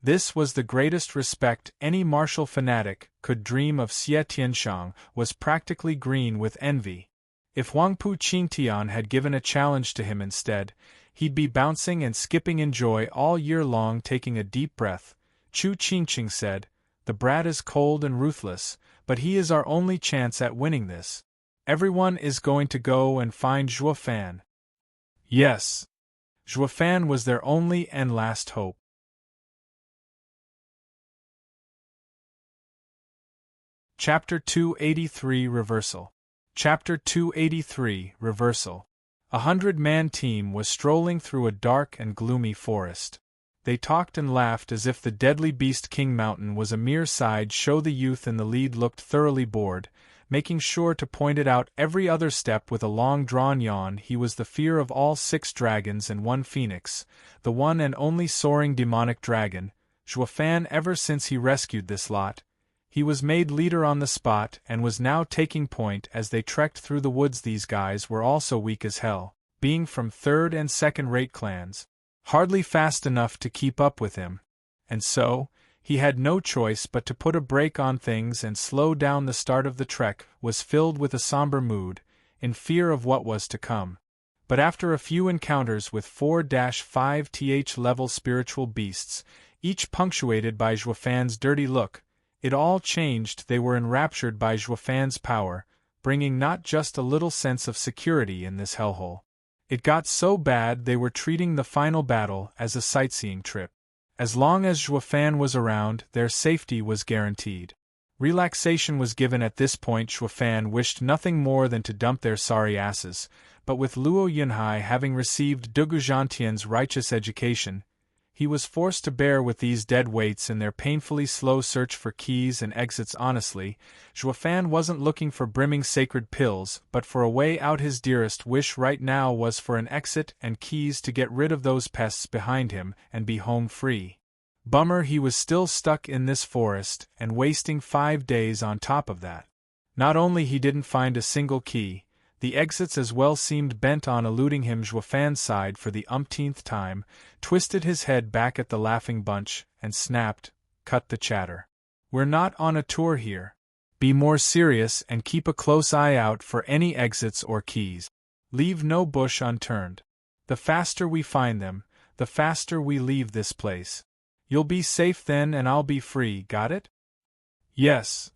This was the greatest respect any martial fanatic could dream of. Xie Tianshang was practically green with envy. If Huangpu Qingtian had given a challenge to him instead, he'd be bouncing and skipping in joy all year long. Taking a deep breath, Chu Qingqing said, "The brat is cold and ruthless, but he is our only chance at winning this. Everyone is going to go and find Zhuofan." Yes, Zhuofan was their only and last hope. Chapter 283 Reversal. Chapter 283 Reversal. 100-man team was strolling through a dark and gloomy forest. They talked and laughed as if the deadly beast King Mountain was a mere side show. The youth in the lead looked thoroughly bored, making sure to point it out every other step with a long-drawn yawn. He was the fear of all 6 dragons and 1 phoenix, the one and only soaring demonic dragon, Zhuofan. Ever since he rescued this lot, he was made leader on the spot and was now taking point as they trekked through the woods. These guys were also weak as hell, being from 3rd and 2nd-rate clans, hardly fast enough to keep up with him. And so, he had no choice but to put a brake on things and slow down. The start of the trek was filled with a somber mood, in fear of what was to come. But after a few encounters with 4-5th level spiritual beasts, each punctuated by Zhuofan's dirty look, it all changed. They were enraptured by Zhuofan's power, bringing not just a little sense of security in this hellhole. It got so bad they were treating the final battle as a sightseeing trip. As long as Zhuofan was around, their safety was guaranteed. Relaxation was given at this point. Zhuofan wished nothing more than to dump their sorry asses, but with Luo Yunhai having received Dugu Zhantian's righteous education, He was forced to bear with these dead weights in their painfully slow search for keys and exits. Honestly, Zhuofan wasn't looking for brimming sacred pills, but for a way out. His dearest wish right now was for an exit and keys to get rid of those pests behind him and be home free. Bummer he was still stuck in this forest and wasting 5 days on top of that. Not only he didn't find a single key, the exits as well seemed bent on eluding him. Zhuofan sighed for the umpteenth time, twisted his head back at the laughing bunch, and snapped, "Cut the chatter. We're not on a tour here. Be more serious and keep a close eye out for any exits or keys. Leave no bush unturned. The faster we find them, the faster we leave this place. You'll be safe then and I'll be free, got it?" "Yes."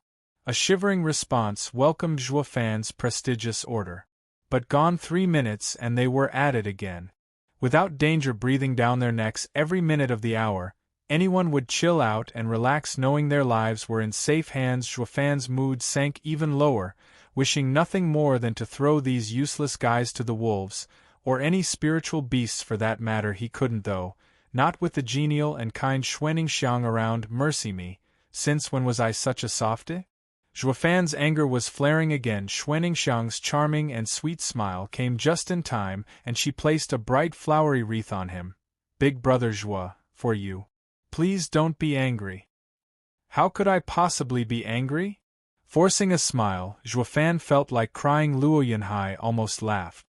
A shivering response welcomed Zhuofan's prestigious order. But gone 3 minutes and they were at it again. Without danger breathing down their necks every minute of the hour, anyone would chill out and relax knowing their lives were in safe hands. Zhuofan's mood sank even lower, wishing nothing more than to throw these useless guys to the wolves, or any spiritual beasts for that matter. He couldn't though, not with the genial and kind Xuanxiang around. Mercy me, since when was I such a softy? Zhuofan's anger was flaring again. Xuanxiang's charming and sweet smile came just in time, and she placed a bright flowery wreath on him. "Big brother Zhuo, for you. Please don't be angry." "How could I possibly be angry?" Forcing a smile, Zhuofan felt like crying. Luo Yunhai almost laughed.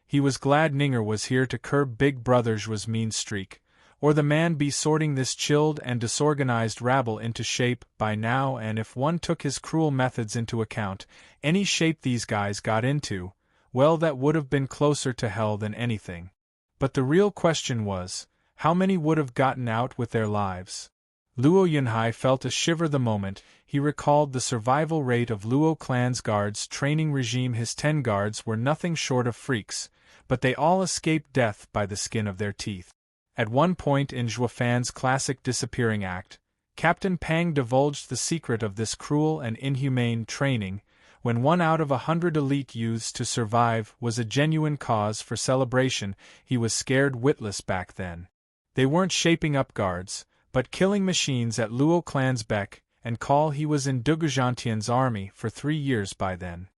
He was glad Ninger was here to curb Big Brother Zhuo's mean streak, or the man be sorting this chilled and disorganized rabble into shape by now. And if one took his cruel methods into account, any shape these guys got into, well, that would have been closer to hell than anything. But the real question was, how many would have gotten out with their lives? Luo Yunhai felt a shiver the moment he recalled the survival rate of Luo clan's guards training regime. His 10 guards were nothing short of freaks, but they all escaped death by the skin of their teeth. At one point in Zhuofan's classic disappearing act, Captain Pang divulged the secret of this cruel and inhumane training. When 1 out of 100 elite youths to survive was a genuine cause for celebration, he was scared witless back then. They weren't shaping up guards, but killing machines at Luo clan's beck and call. He was in Duguzhantian's army for 3 years by then.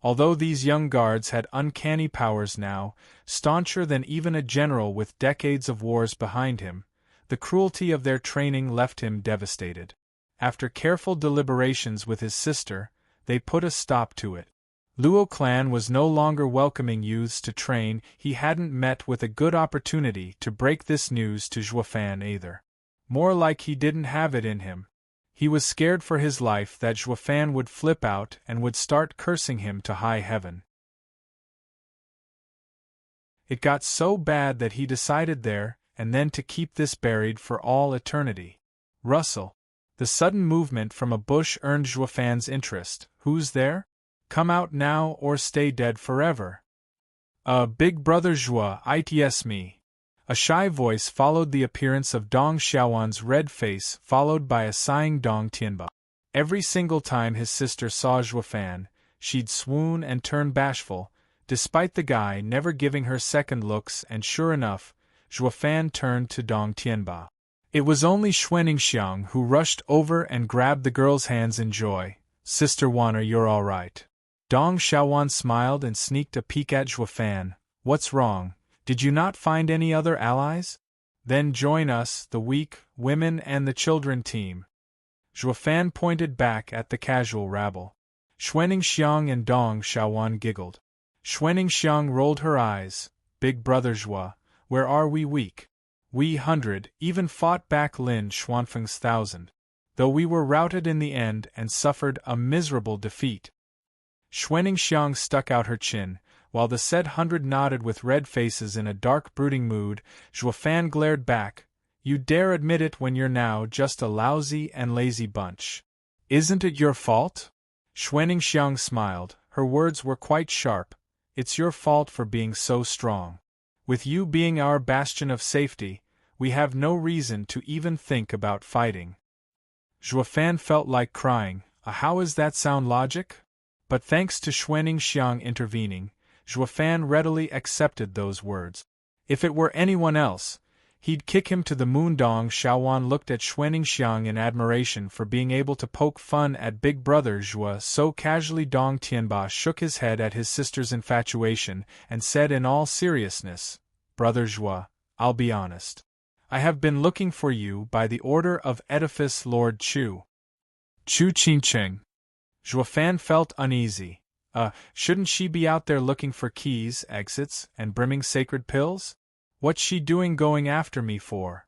Although these young guards had uncanny powers now, stauncher than even a general with decades of wars behind him, the cruelty of their training left him devastated. After careful deliberations with his sister, they put a stop to it. Luo clan was no longer welcoming youths to train. He hadn't met with a good opportunity to break this news to Zhuofan either. More like he didn't have it in him. He was scared for his life that Zhuofan would flip out and would start cursing him to high heaven. It got so bad that he decided there and then to keep this buried for all eternity. "Russell." The sudden movement from a bush earned Zhuofan's interest. "Who's there? Come out now or stay dead forever." Big brother Zhuo, it's me." A shy voice followed the appearance of Dong Xiaowan's red face, followed by a sighing Dong Tianba. Every single time his sister saw Zhuofan, she'd swoon and turn bashful, despite the guy never giving her second looks. And sure enough, Zhuofan turned to Dong Tianba. It was only Xuanxiang who rushed over and grabbed the girl's hands in joy. "Sister Wana, you're all right." Dong Xiaowan smiled and sneaked a peek at Zhuofan. "What's wrong? Did you not find any other allies? Then join us, the weak, women and the children team." Zhuofan pointed back at the casual rabble. Xuanxiang and Dong Xiaowan giggled. Xuanxiang rolled her eyes. "Big brother Zhuo, where are we weak? We 100 even fought back Lin Xuanfeng's 1,000. Though we were routed in the end and suffered a miserable defeat." Xuanxiang stuck out her chin, while the said 100 nodded with red faces in a dark brooding mood. Zhuofan glared back. "You dare admit it when you're now just a lousy and lazy bunch. Isn't it your fault?" Xuanxiang smiled, her words were quite sharp. "It's your fault for being so strong. With you being our bastion of safety, we have no reason to even think about fighting." Zhuofan felt like crying. How is that sound logic? But thanks to Xuanxiang intervening, Zhuofan readily accepted those words. If it were anyone else, he'd kick him to the moon. Dong Xiaowan looked at Xuaningxiang in admiration for being able to poke fun at Big Brother Zhua so casually. Dong Tianba shook his head at his sister's infatuation and said in all seriousness, Brother Zhua, I'll be honest. I have been looking for you by the order of Edifice Lord Chu. Chu Qingqing. Zhuofan felt uneasy. Shouldn't she be out there looking for keys, exits, and brimming sacred pills? What's she doing going after me for?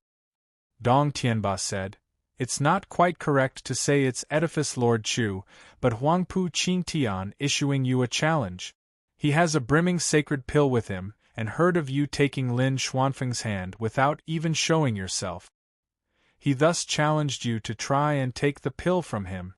Dong Tianba said, It's not quite correct to say it's Edifice Lord Chu, but Huangpu Qingtian issuing you a challenge. He has a brimming sacred pill with him, and heard of you taking Lin Xuanfeng's hand without even showing yourself. He thus challenged you to try and take the pill from him.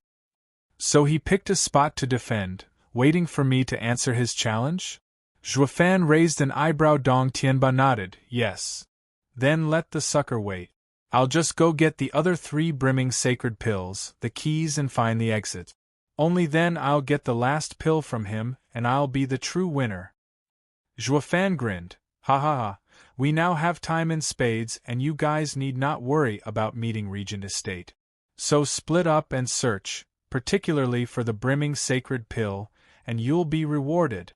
So he picked a spot to defend, waiting for me to answer his challenge? Zhuofan raised an eyebrow. Dong Tianba nodded, yes. Then let the sucker wait. I'll just go get the other 3 brimming sacred pills, the keys, and find the exit. Only then I'll get the last pill from him, and I'll be the true winner. Zhuofan grinned, ha ha ha, we now have time in spades and you guys need not worry about meeting Regent Estate. So split up and search, particularly for the brimming sacred pill, and you'll be rewarded.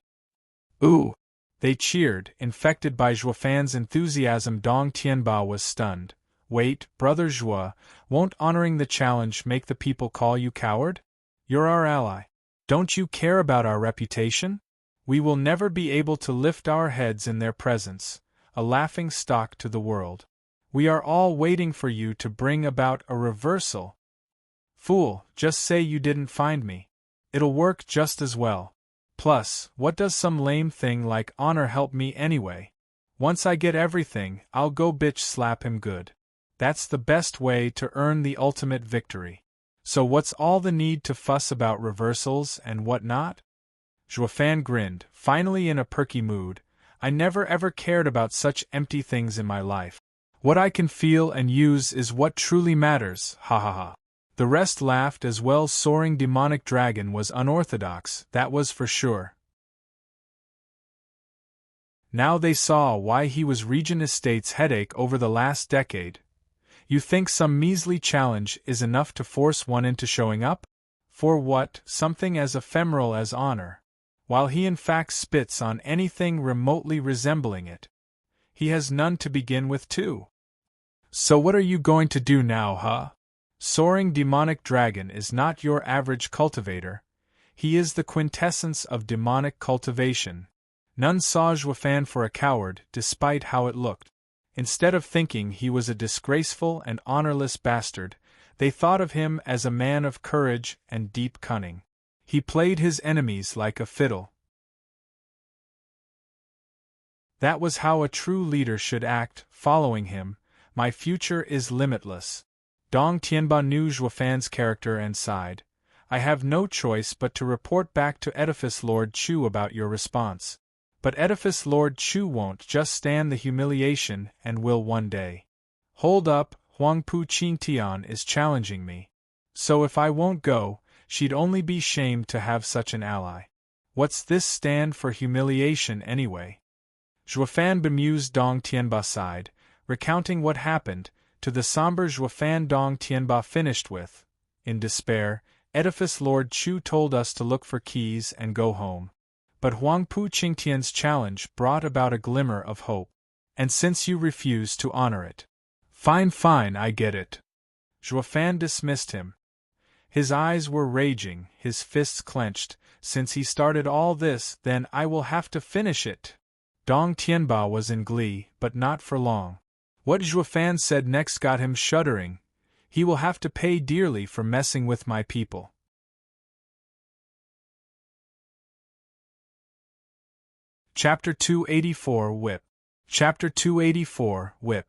Ooh! They cheered, infected by Zhuofan's enthusiasm. Dong Tianba was stunned. Wait, Brother Zhua, won't honoring the challenge make the people call you coward? You're our ally. Don't you care about our reputation? We will never be able to lift our heads in their presence, a laughing stock to the world. We are all waiting for you to bring about a reversal. Fool, just say you didn't find me. It'll work just as well. Plus, what does some lame thing like honor help me anyway? Once I get everything, I'll go bitch slap him good. That's the best way to earn the ultimate victory. So what's all the need to fuss about reversals and what not? Zhuofan grinned, finally in a perky mood. I never ever cared about such empty things in my life. What I can feel and use is what truly matters, ha ha ha. The rest laughed as well. Soaring demonic dragon was unorthodox, that was for sure. Now they saw why he was Regent Estate's headache over the last decade. You think some measly challenge is enough to force one into showing up? For what, something as ephemeral as honor? While he in fact spits on anything remotely resembling it. He has none to begin with too. So what are you going to do now, huh? Soaring demonic dragon is not your average cultivator. He is the quintessence of demonic cultivation. None saw Zhuofan for a coward, despite how it looked. Instead of thinking he was a disgraceful and honorless bastard, they thought of him as a man of courage and deep cunning. He played his enemies like a fiddle. That was how a true leader should act. Following him, my future is limitless. Dong Tianba knew Zhuofan's character and sighed. I have no choice but to report back to Edifice Lord Chu about your response. But Edifice Lord Chu won't just stand the humiliation and will one day. Hold up, Huangpu Qingtian is challenging me. So if I won't go, she'd only be shamed to have such an ally. What's this stand for humiliation anyway? Zhuofan bemused. Dong Tianba sighed, recounting what happened. To the somber Zhuofan, Dong Tianba finished with, in despair, Edifice Lord Chu told us to look for keys and go home. But Huangpu Qingtian's challenge brought about a glimmer of hope. And since you refuse to honor it. Fine, I get it. Zhuofan dismissed him. His eyes were raging, his fists clenched. Since he started all this, then I will have to finish it. Dong Tianba was in glee, but not for long. What Zhuofan said next got him shuddering. He will have to pay dearly for messing with my people. Chapter 284 Whip. Chapter 284 Whip.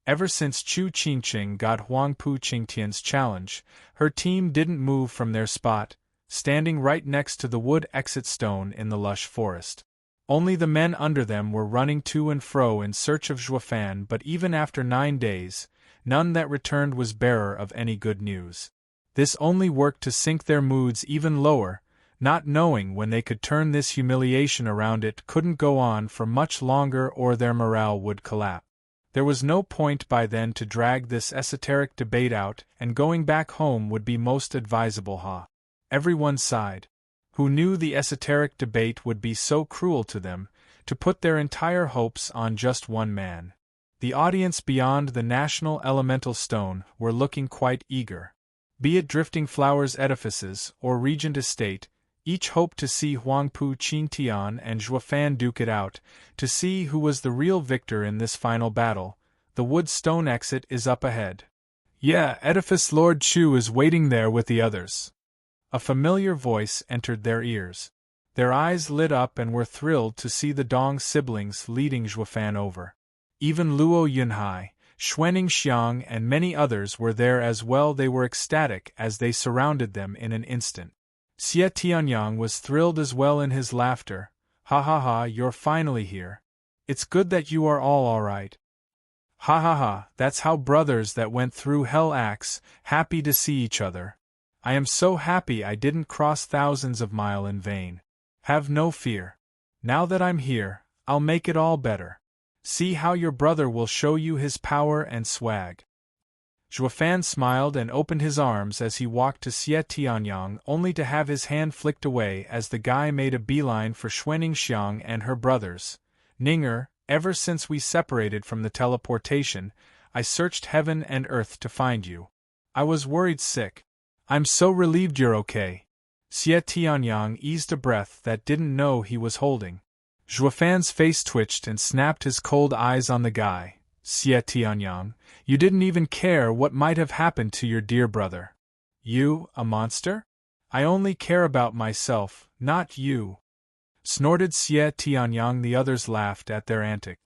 Ever since Chu Qingqing got Huangpu Qingtian's challenge, her team didn't move from their spot, standing right next to the wood exit stone in the lush forest. Only the men under them were running to and fro in search of Zhuofan, but even after 9 days, none that returned was bearer of any good news. This only worked to sink their moods even lower. not knowing when they could turn this humiliation around. It couldn't go on for much longer or their morale would collapse. There was no point by then to drag this esoteric debate out, and going back home would be most advisable. Everyone sighed. Who knew the esoteric debate would be so cruel to them, to put their entire hopes on just one man? The audience beyond the National Elemental Stone were looking quite eager. Be it Drifting Flowers Edifices or Regent Estate, each hoped to see Huangpu Qintian and Zhuofan duke it out, to see who was the real victor in this final battle. The wood stone exit is up ahead. Yeah, Edifice Lord Chu is waiting there with the others. A familiar voice entered their ears. Their eyes lit up and were thrilled to see the Dong siblings leading Zhuofan over. Even Luo Yunhai, Xuanning Xiang and many others were there as well. They were ecstatic as they surrounded them in an instant. Xie Tianyang was thrilled as well in his laughter. Ha ha ha, you're finally here. It's good that you are all right. Ha ha ha, that's how brothers that went through hell acts, happy to see each other. I am so happy I didn't cross thousands of miles in vain. Have no fear. Now that I'm here, I'll make it all better. See how your brother will show you his power and swag. Zhuofan smiled and opened his arms as he walked to Xie Tianyang, only to have his hand flicked away as the guy made a beeline for Xuanning Xiang and her brothers. Ninger, ever since we separated from the teleportation, I searched heaven and earth to find you. I was worried sick. I'm so relieved you're okay. Xie Tianyang eased a breath that didn't know he was holding. Zhuofan's face twitched and snapped his cold eyes on the guy. Xie Tianyang, you didn't even care what might have happened to your dear brother. You, a monster? I only care about myself, not you. Snorted Xie Tianyang. The others laughed at their antic.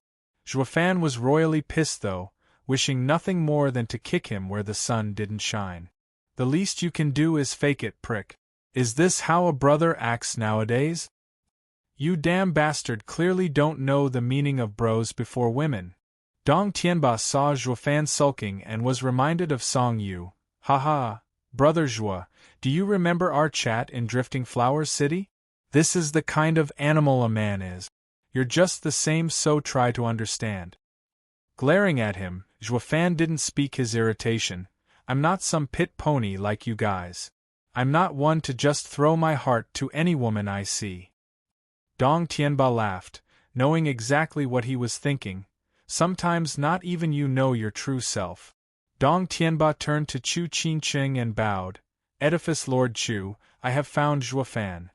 Zhuofan was royally pissed though, wishing nothing more than to kick him where the sun didn't shine. The least you can do is fake it, prick. Is this how a brother acts nowadays? You damn bastard clearly don't know the meaning of bros before women. Dong Tianba saw Zhuofan sulking and was reminded of Song Yu. Ha, brother Zhuo, do you remember our chat in Drifting Flowers City? This is the kind of animal a man is. You're just the same, so try to understand. Glaring at him, Zhuofan didn't speak his irritation. I'm not some pit pony like you guys. I'm not one to just throw my heart to any woman I see. Dong Tianba laughed, knowing exactly what he was thinking. Sometimes not even you know your true self. Dong Tianba turned to Chu Qingqing and bowed. Edifice Lord Chu, I have found Zhuofan.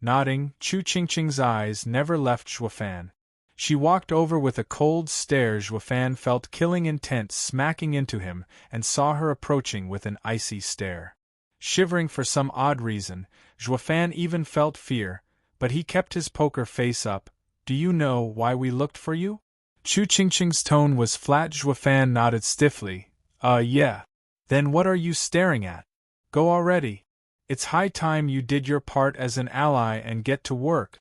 Nodding, Chu Qingqing's eyes never left Zhuofan. She walked over with a cold stare. Zhuofan felt killing intent smacking into him and saw her approaching with an icy stare. Shivering for some odd reason, Zhuofan even felt fear, but he kept his poker face up. Do you know why we looked for you? Chu Qingqing's tone was flat. Zhuofan nodded stiffly. Yeah. Then what are you staring at? Go already. It's high time you did your part as an ally and get to work.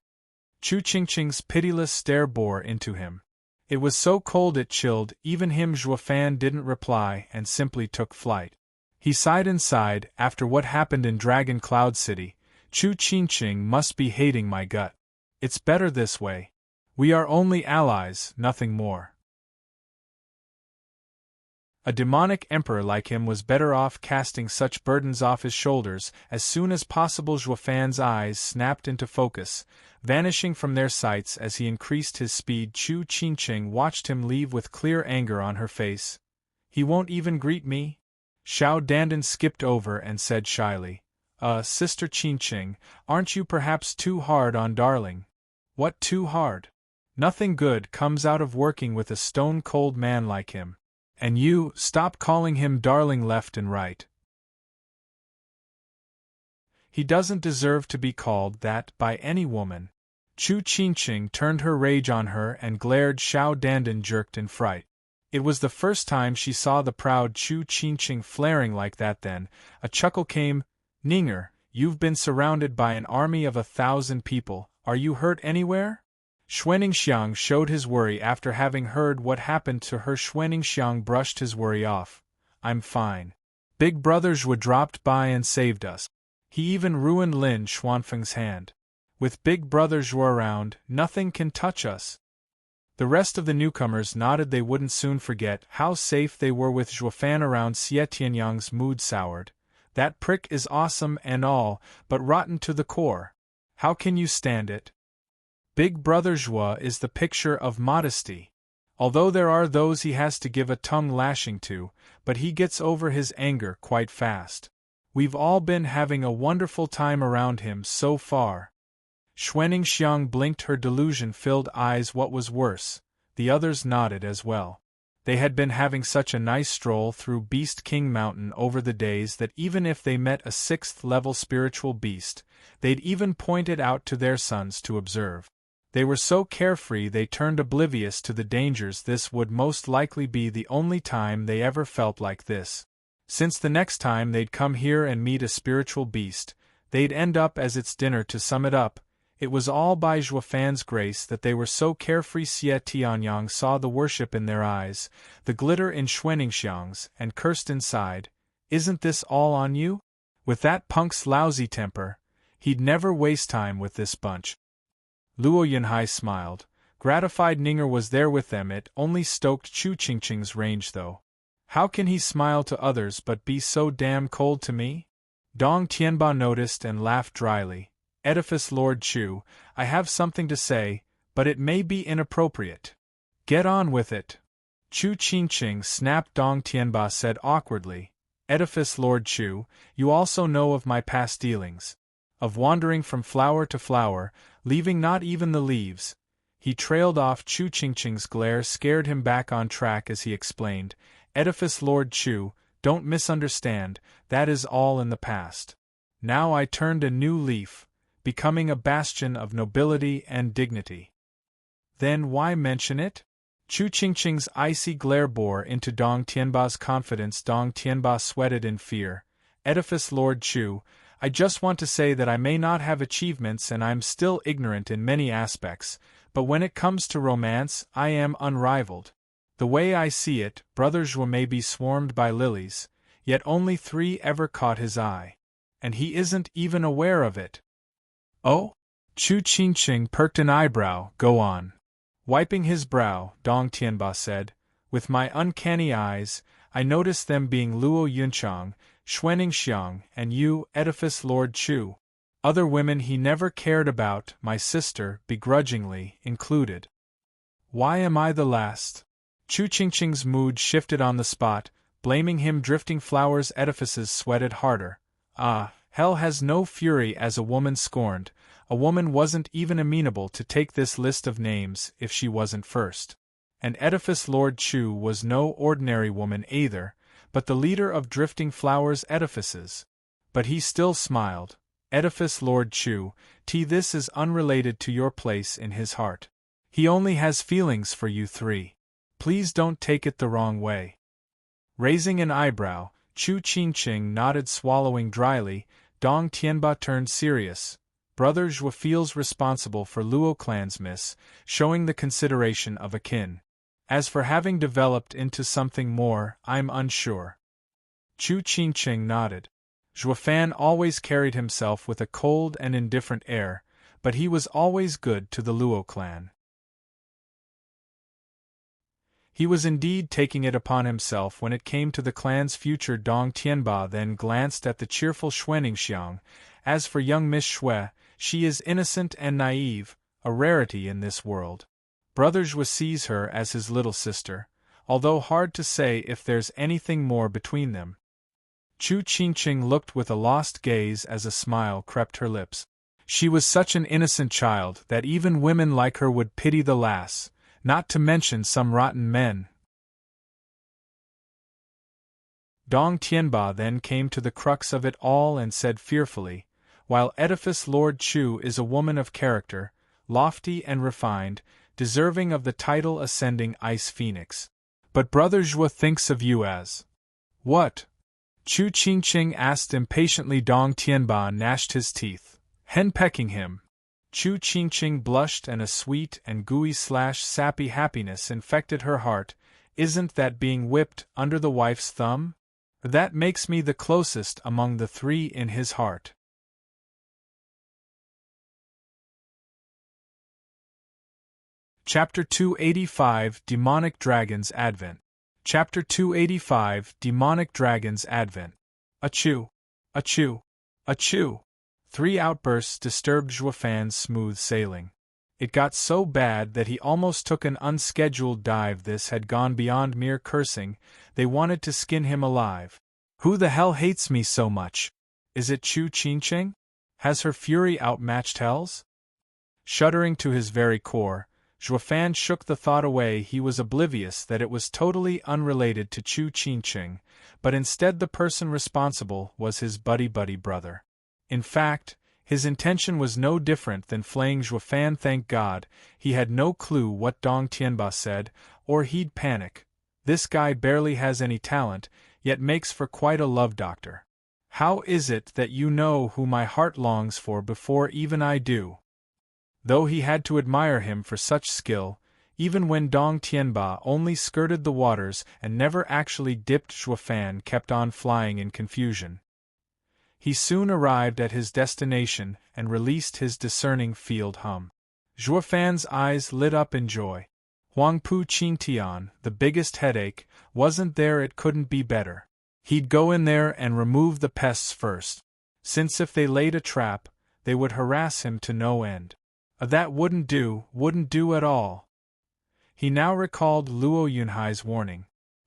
Chu Qingqing's pitiless stare bore into him. It was so cold it chilled even him. Zhuofan didn't reply and simply took flight. He sighed inside. After what happened in Dragon Cloud City, Chu Qingqing must be hating my gut. It's better this way. We are only allies, nothing more. A demonic emperor like him was better off casting such burdens off his shoulders. As soon as possible, Zhuofan's eyes snapped into focus, vanishing from their sights as he increased his speed. Chu Qingqing watched him leave with clear anger on her face. He won't even greet me? Xiao Dandan skipped over and said shyly, Sister Qingqing, aren't you perhaps too hard on darling? What too hard? Nothing good comes out of working with a stone-cold man like him. And you, stop calling him darling left and right. He doesn't deserve to be called that by any woman. Chu Qingqing turned her rage on her and glared. Xiao Dandan jerked in fright. It was the first time she saw the proud Chu Qingqing flaring like that. Then a chuckle came. Ninger, you've been surrounded by an army of 1,000 people. Are you hurt anywhere? Xuanning Xiang showed his worry after having heard what happened to her. Xuanning Xiang brushed his worry off. I'm fine. Big Brother Zhuo dropped by and saved us. He even ruined Lin Xuanfeng's hand. With Big Brother Zhuo around, nothing can touch us. The rest of the newcomers nodded. They wouldn't soon forget how safe they were with Zhuofan around. Xie Tianyang's mood soured. That prick is awesome and all, but rotten to the core. How can you stand it? Big Brother Zhuo is the picture of modesty. Although there are those he has to give a tongue lashing to, but he gets over his anger quite fast. We've all been having a wonderful time around him so far. Xuanning blinked her delusion-filled eyes. What was worse, the others nodded as well. They had been having such a nice stroll through Beast King Mountain over the days that even if they met a 6th-level spiritual beast, they'd even point it out to their sons to observe. They were so carefree they turned oblivious to the dangers. This would most likely be the only time they ever felt like this. Since the next time they'd come here and meet a spiritual beast, they'd end up as its dinner. To sum it up, it was all by Zhuofan's grace that they were so carefree. Xie Tianyang saw the worship in their eyes, the glitter in Xuanningsiang's, and cursed inside. Isn't this all on you? With that punk's lousy temper, he'd never waste time with this bunch. Luo Yunhai smiled, gratified. Ninger was there with them. It only stoked Chu Qingqing's range though. How can he smile to others but be so damn cold to me? Dong Tianba noticed and laughed dryly. Edifice Lord Chu, I have something to say, but it may be inappropriate. Get on with it. Chu Qingqing snapped. Dong Tianba said awkwardly. Edifice Lord Chu, you also know of my past dealings. Of wandering from flower to flower, leaving not even the leaves. He trailed off. Chu Qingqing's glare scared him back on track as he explained. Edifice Lord Chu, don't misunderstand, that is all in the past. Now I turned a new leaf, becoming a bastion of nobility and dignity. Then why mention it? Chu Qingqing's icy glare bore into Dong Tianba's confidence. Dong Tianba sweated in fear. Edifice Lord Chu, I just want to say that I may not have achievements and I'm still ignorant in many aspects, but when it comes to romance, I am unrivaled. The way I see it, Brother Zhuo may be swarmed by lilies, yet only 3 ever caught his eye. And he isn't even aware of it. Oh? Chu Qingqing perked an eyebrow. Go on. Wiping his brow, Dong Tianba said, with my uncanny eyes, I noticed them being Luo Yunchang, Xuanningsiang, and you, Edifice Lord Chu. Other women he never cared about, my sister, begrudgingly, included. Why am I the last? Chu Qingqing's mood shifted on the spot, blaming him. Drifting flowers. Edifices sweated harder. Ah, hell has no fury as a woman scorned. A woman wasn't even amenable to take this list of names if she wasn't first. And Edifice Lord Chu was no ordinary woman either, but the leader of Drifting Flowers Edifices. But he still smiled. Edifice Lord Chu, this is unrelated to your place in his heart. He only has feelings for you 3. Please don't take it the wrong way. Raising an eyebrow, Chu Qingqing nodded, swallowing dryly. Dong Tianba turned serious. Brother Zhuo feels responsible for Luo clan's miss, showing the consideration of a kin. As for having developed into something more, I'm unsure. Chu Qingqing nodded. Zhuofan always carried himself with a cold and indifferent air, but he was always good to the Luo clan. He was indeed taking it upon himself when it came to the clan's future. Dong Tianba then glanced at the cheerful Xuanningsiang. As for young Miss Xue, she is innocent and naive, a rarity in this world. Brother Zhuo sees her as his little sister, although hard to say if there's anything more between them. Chu Qingqing looked with a lost gaze as a smile crept her lips. She was such an innocent child that even women like her would pity the lass, not to mention some rotten men. Dong Tianba then came to the crux of it all and said fearfully, while Edifice Lord Chu is a woman of character, lofty and refined, deserving of the title Ascending Ice Phoenix. But Brother Zhuo thinks of you as... What? Chu Qingqing asked impatiently. Dong Tianba gnashed his teeth, henpecking him. Chu Qingqing blushed and a sweet and gooey/sappy happiness infected her heart. Isn't that being whipped under the wife's thumb? That makes me the closest among the 3 in his heart. Chapter 285 Demonic Dragons Advent. Chapter 285 Demonic Dragons Advent. Achoo! Achoo! Achoo! 3 outbursts disturbed Xuefan's smooth sailing. It got so bad that he almost took an unscheduled dive. This had gone beyond mere cursing, they wanted to skin him alive. Who the hell hates me so much? Is it Chu Qingqing? Has her fury outmatched hell's? Shuddering to his very core, Xuefan shook the thought away. He was oblivious that it was totally unrelated to Chu Qingqing, but instead the person responsible was his buddy brother. In fact, his intention was no different than flaying Xuefan. Thank God, he had no clue what Dong Tianba said, or he'd panic. This guy barely has any talent, yet makes for quite a love doctor. How is it that you know who my heart longs for before even I do? Though he had to admire him for such skill, even when Dong Tianba only skirted the waters and never actually dipped, Xuefan kept on flying in confusion. He soon arrived at his destination and released his discerning field hum. Xuefan's eyes lit up in joy. Huangpu Qingtian, the biggest headache, wasn't there. It couldn't be better. He'd go in there and remove the pests first, since if they laid a trap, they would harass him to no end. That wouldn't do at all. He now recalled Luo Yunhai's warning.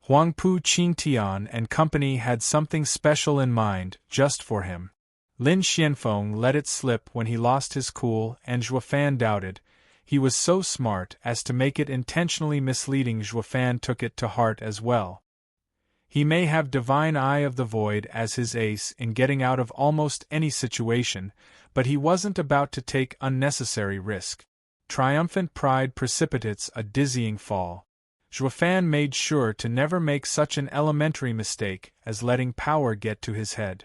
Huangpu Qingtian and company had something special in mind, just for him. Lin Xianfeng let it slip when he lost his cool, and Xuefan doubted. He was so smart as to make it intentionally misleading. Xuefan took it to heart as well. He may have Divine Eye of the Void as his ace in getting out of almost any situation, but he wasn't about to take unnecessary risk. Triumphant pride precipitates a dizzying fall. Xuefan made sure to never make such an elementary mistake as letting power get to his head.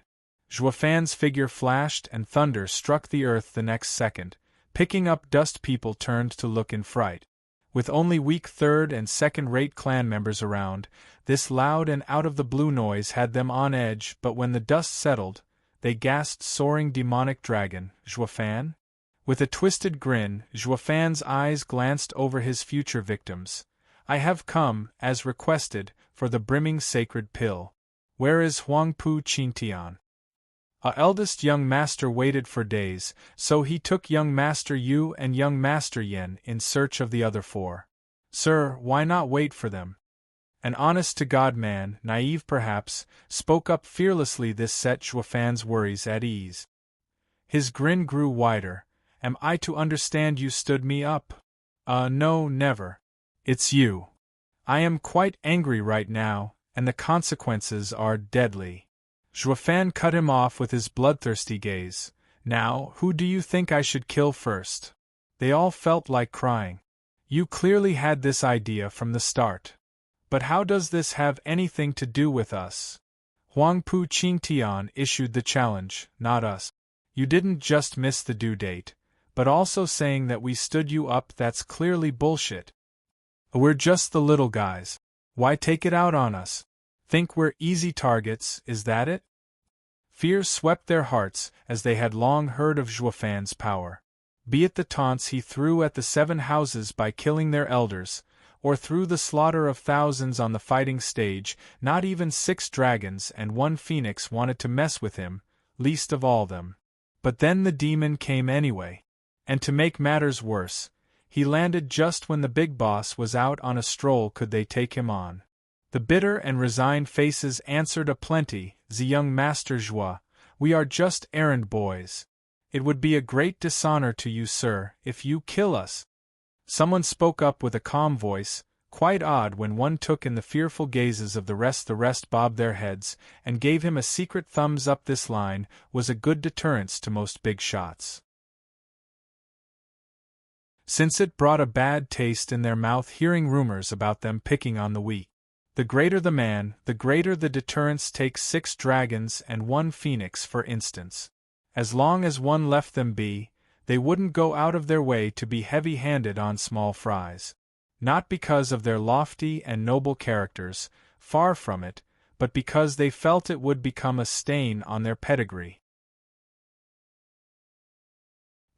Xuefan's figure flashed and thunder struck the earth the next second. Picking up dust, people turned to look in fright. With only weak third and second-rate clan members around, this loud and out-of-the-blue noise had them on edge, but when the dust settled, they gasped. Soaring demonic dragon, Xuefan? With a twisted grin, Xuefan's eyes glanced over his future victims. I have come, as requested, for the brimming sacred pill. Where is Huangpu Qingtian? A eldest young master waited for days, so he took young master Yu and young master Yen in search of the other 4. Sir, why not wait for them? An honest-to-God man, naive perhaps, spoke up fearlessly. This set Xuefan's worries at ease. His grin grew wider. Am I to understand you stood me up? No, never. It's you. I am quite angry right now, and the consequences are deadly. Xuefan cut him off with his bloodthirsty gaze. Now, who do you think I should kill first? They all felt like crying. You clearly had this idea from the start. But how does this have anything to do with us? Huangpu Qingtian issued the challenge, not us. You didn't just miss the due date, but also saying that we stood you up. That's clearly bullshit. We're just the little guys. Why take it out on us? Think we're easy targets, is that it? Fear swept their hearts, as they had long heard of Xuefan's power. Be it the taunts he threw at the 7 houses by killing their elders, or through the slaughter of thousands on the fighting stage, not even 6 dragons and 1 phoenix wanted to mess with him, least of all them. But then the demon came anyway. And to make matters worse, he landed just when the big boss was out on a stroll. Could they take him on? The bitter and resigned faces answered aplenty. The young Master Zhua, we are just errand boys. It would be a great dishonor to you, sir, if you kill us. Someone spoke up with a calm voice, quite odd when one took in the fearful gazes of the rest. The rest bobbed their heads and gave him a secret thumbs up. This line was a good deterrence to most big shots, since it brought a bad taste in their mouth hearing rumors about them picking on the weak. The greater the man, the greater the deterrence. Take 6 dragons and 1 phoenix for instance. As long as one left them be, they wouldn't go out of their way to be heavy-handed on small fries. Not because of their lofty and noble characters, far from it, but because they felt it would become a stain on their pedigree.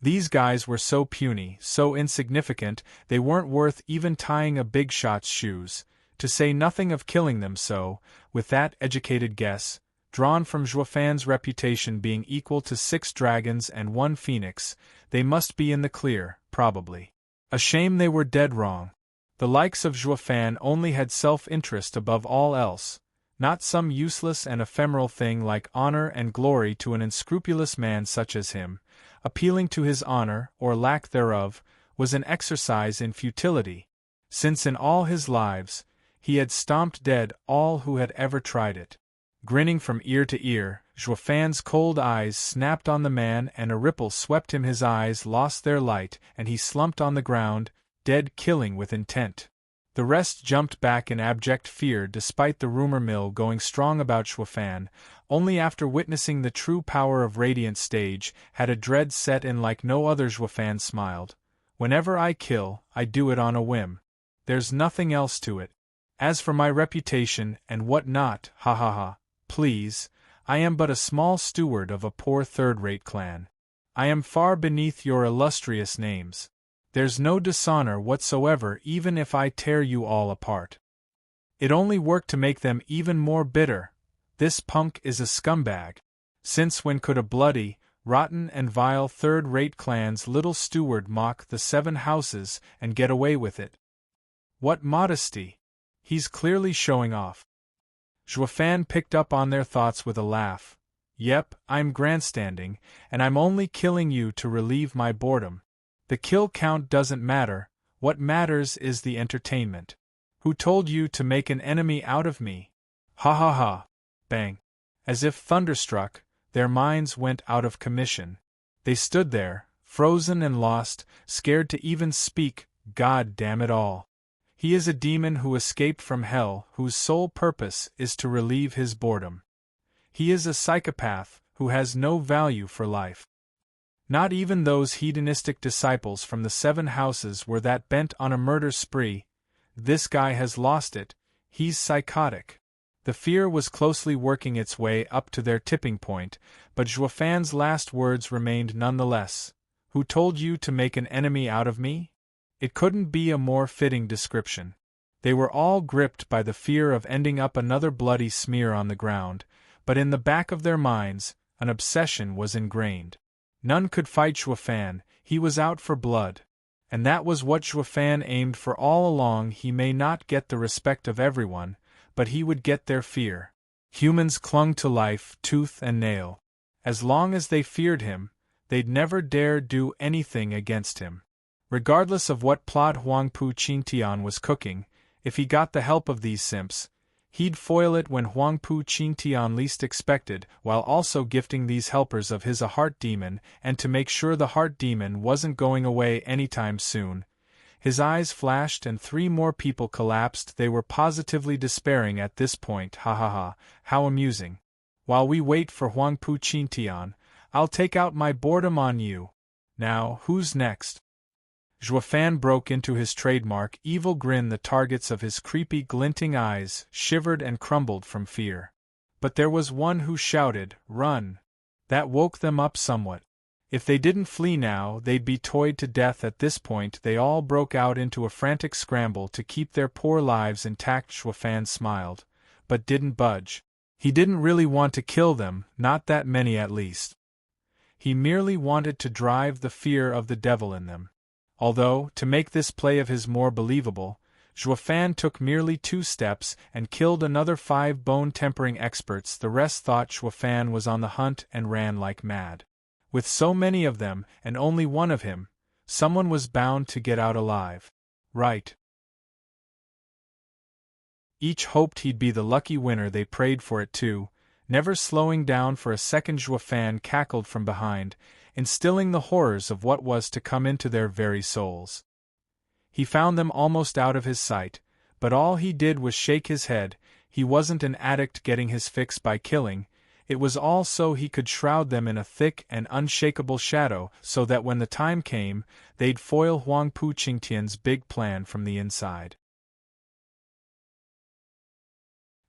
These guys were so puny, so insignificant, they weren't worth even tying a big shot's shoes, to say nothing of killing them. So, with that educated guess, drawn from Zhuofan's reputation being equal to 6 dragons and 1 phoenix, they must be in the clear, probably. A shame they were dead wrong. The likes of Zhuofan only had self-interest above all else, not some useless and ephemeral thing like honor and glory. To an unscrupulous man such as him, appealing to his honor, or lack thereof, was an exercise in futility, since in all his lives, he had stomped dead all who had ever tried it. Grinning from ear to ear, Zhuofan's cold eyes snapped on the man, and a ripple swept him. His eyes lost their light, and he slumped on the ground, dead, killing with intent. The rest jumped back in abject fear, despite the rumor mill going strong about Zhuofan. Only after witnessing the true power of Radiant Stage had a dread set in like no other. Zhuofan smiled. Whenever I kill, I do it on a whim. There's nothing else to it. As for my reputation and what not, ha ha ha, please, I am but a small steward of a poor third-rate clan. I am far beneath your illustrious names. There's no dishonor whatsoever even if I tear you all apart. It only worked to make them even more bitter. This punk is a scumbag. Since when could a bloody, rotten and vile third-rate clan's little steward mock the 7 houses and get away with it? What modesty! He's clearly showing off. Zhuofan picked up on their thoughts with a laugh. Yep, I'm grandstanding, and I'm only killing you to relieve my boredom. The kill count doesn't matter, what matters is the entertainment. Who told you to make an enemy out of me? Ha ha ha. Bang. As if thunderstruck, their minds went out of commission. They stood there, frozen and lost, scared to even speak. God damn it all. He is a demon who escaped from hell, whose sole purpose is to relieve his boredom. He is a psychopath, who has no value for life. Not even those hedonistic disciples from the 7 houses were that bent on a murder spree. This guy has lost it, he's psychotic. The fear was closely working its way up to their tipping point, but Zhuofan's last words remained nonetheless. Who told you to make an enemy out of me? It couldn't be a more fitting description. They were all gripped by the fear of ending up another bloody smear on the ground, but in the back of their minds, an obsession was ingrained. None could fight Zhuofan, he was out for blood. And that was what Zhuofan aimed for all along. He may not get the respect of everyone, but he would get their fear. Humans clung to life, tooth and nail. As long as they feared him, they'd never dare do anything against him. Regardless of what plot Huangpu Qingtian was cooking, if he got the help of these simps, he'd foil it when Huangpu Qingtian least expected, while also gifting these helpers of his a heart demon, and to make sure the heart demon wasn't going away anytime soon. His eyes flashed and 3 more people collapsed. They were positively despairing at this point. Ha ha ha, how amusing. While we wait for Huangpu Qingtian, I'll take out my boredom on you. Now, who's next? Zhuofan broke into his trademark evil grin. The targets of his creepy glinting eyes shivered and crumbled from fear. But there was one who shouted, "Run!" That woke them up somewhat. If they didn't flee now, they'd be toyed to death. At this point they all broke out into a frantic scramble to keep their poor lives intact. Zhuofan smiled, but didn't budge. He didn't really want to kill them, not that many at least. He merely wanted to drive the fear of the devil in them. Although, to make this play of his more believable, Zhuofan took merely 2 steps and killed another 5 bone-tempering experts. The rest thought Zhuofan was on the hunt and ran like mad. With so many of them, and only one of him, someone was bound to get out alive. Right. Each hoped he'd be the lucky winner. They prayed for it too, never slowing down for a second. Zhuofan cackled from behind, instilling the horrors of what was to come into their very souls. He found them almost out of his sight, but all he did was shake his head. He wasn't an addict getting his fix by killing. It was all so he could shroud them in a thick and unshakable shadow, so that when the time came, they'd foil Huangpu Qingtian's big plan from the inside.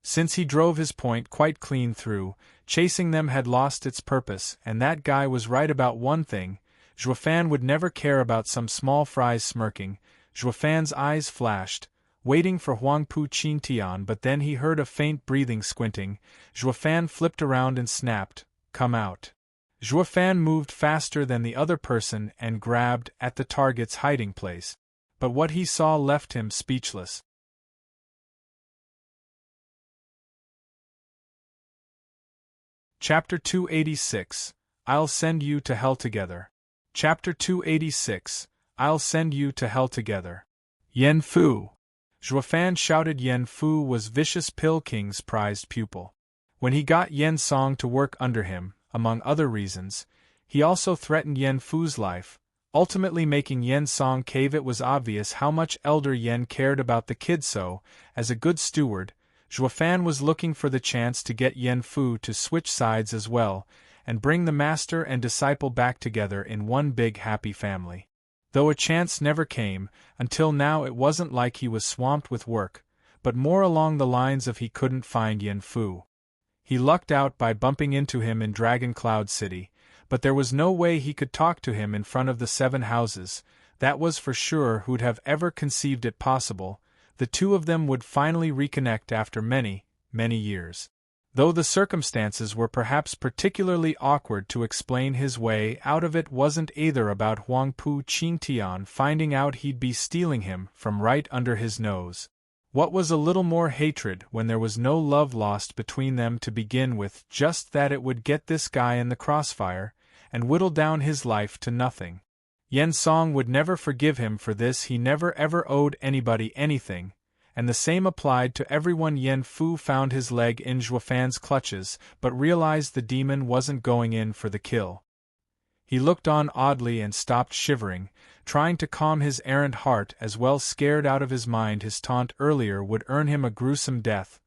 Since he drove his point quite clean through, chasing them had lost its purpose, and that guy was right about one thing. Fan would never care about some small fries smirking. Fan's eyes flashed, waiting for Huangpu Qingtian, but then he heard a faint breathing squinting. Fan flipped around and snapped, "Come out." Fan moved faster than the other person and grabbed at the target's hiding place. But what he saw left him speechless. Chapter 286, I'll Send You to Hell Together. Chapter 286, I'll Send You to Hell Together. Yen Fu. Fan shouted. Yen Fu was Vicious Pill King's prized pupil. When he got Yen Song to work under him, among other reasons, he also threatened Yen Fu's life, ultimately making Yen Song cave. It was obvious how much Elder Yen cared about the kid, so, as a good steward, Fan was looking for the chance to get Yen Fu to switch sides as well, and bring the master and disciple back together in one big happy family. Though a chance never came, until now it wasn't like he was swamped with work, but more along the lines of he couldn't find Yen Fu. He lucked out by bumping into him in Dragon Cloud City, but there was no way he could talk to him in front of the 7 houses, that was for sure. Who'd have ever conceived it possible? The two of them would finally reconnect after many, many years. Though the circumstances were perhaps particularly awkward, to explain his way out of it wasn't either about Huangpu Qingtian finding out he'd be stealing him from right under his nose. What was a little more hatred when there was no love lost between them to begin with, just that it would get this guy in the crossfire, and whittle down his life to nothing. Yen Song would never forgive him for this. He never ever owed anybody anything, and the same applied to everyone. Yen Fu found his leg in Fan's clutches, but realized the demon wasn't going in for the kill. He looked on oddly and stopped shivering, trying to calm his errant heart, as well scared out of his mind his taunt earlier would earn him a gruesome death.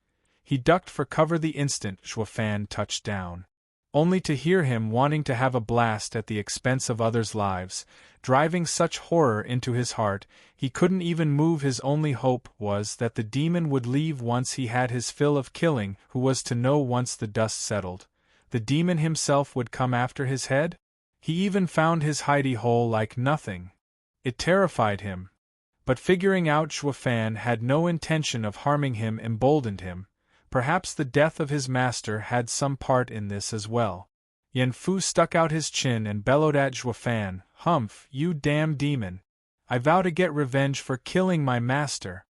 He ducked for cover the instant Fan touched down, only to hear him wanting to have a blast at the expense of others' lives, driving such horror into his heart he couldn't even move. His only hope was that the demon would leave once he had his fill of killing. Who was to know once the dust settled? The demon himself would come after his head? He even found his hidey hole like nothing. It terrified him. But figuring out Fan had no intention of harming him emboldened him. Perhaps the death of his master had some part in this as well. Yen Fu stuck out his chin and bellowed at Fan, "Humph, you damn demon! I vow to get revenge for killing my master."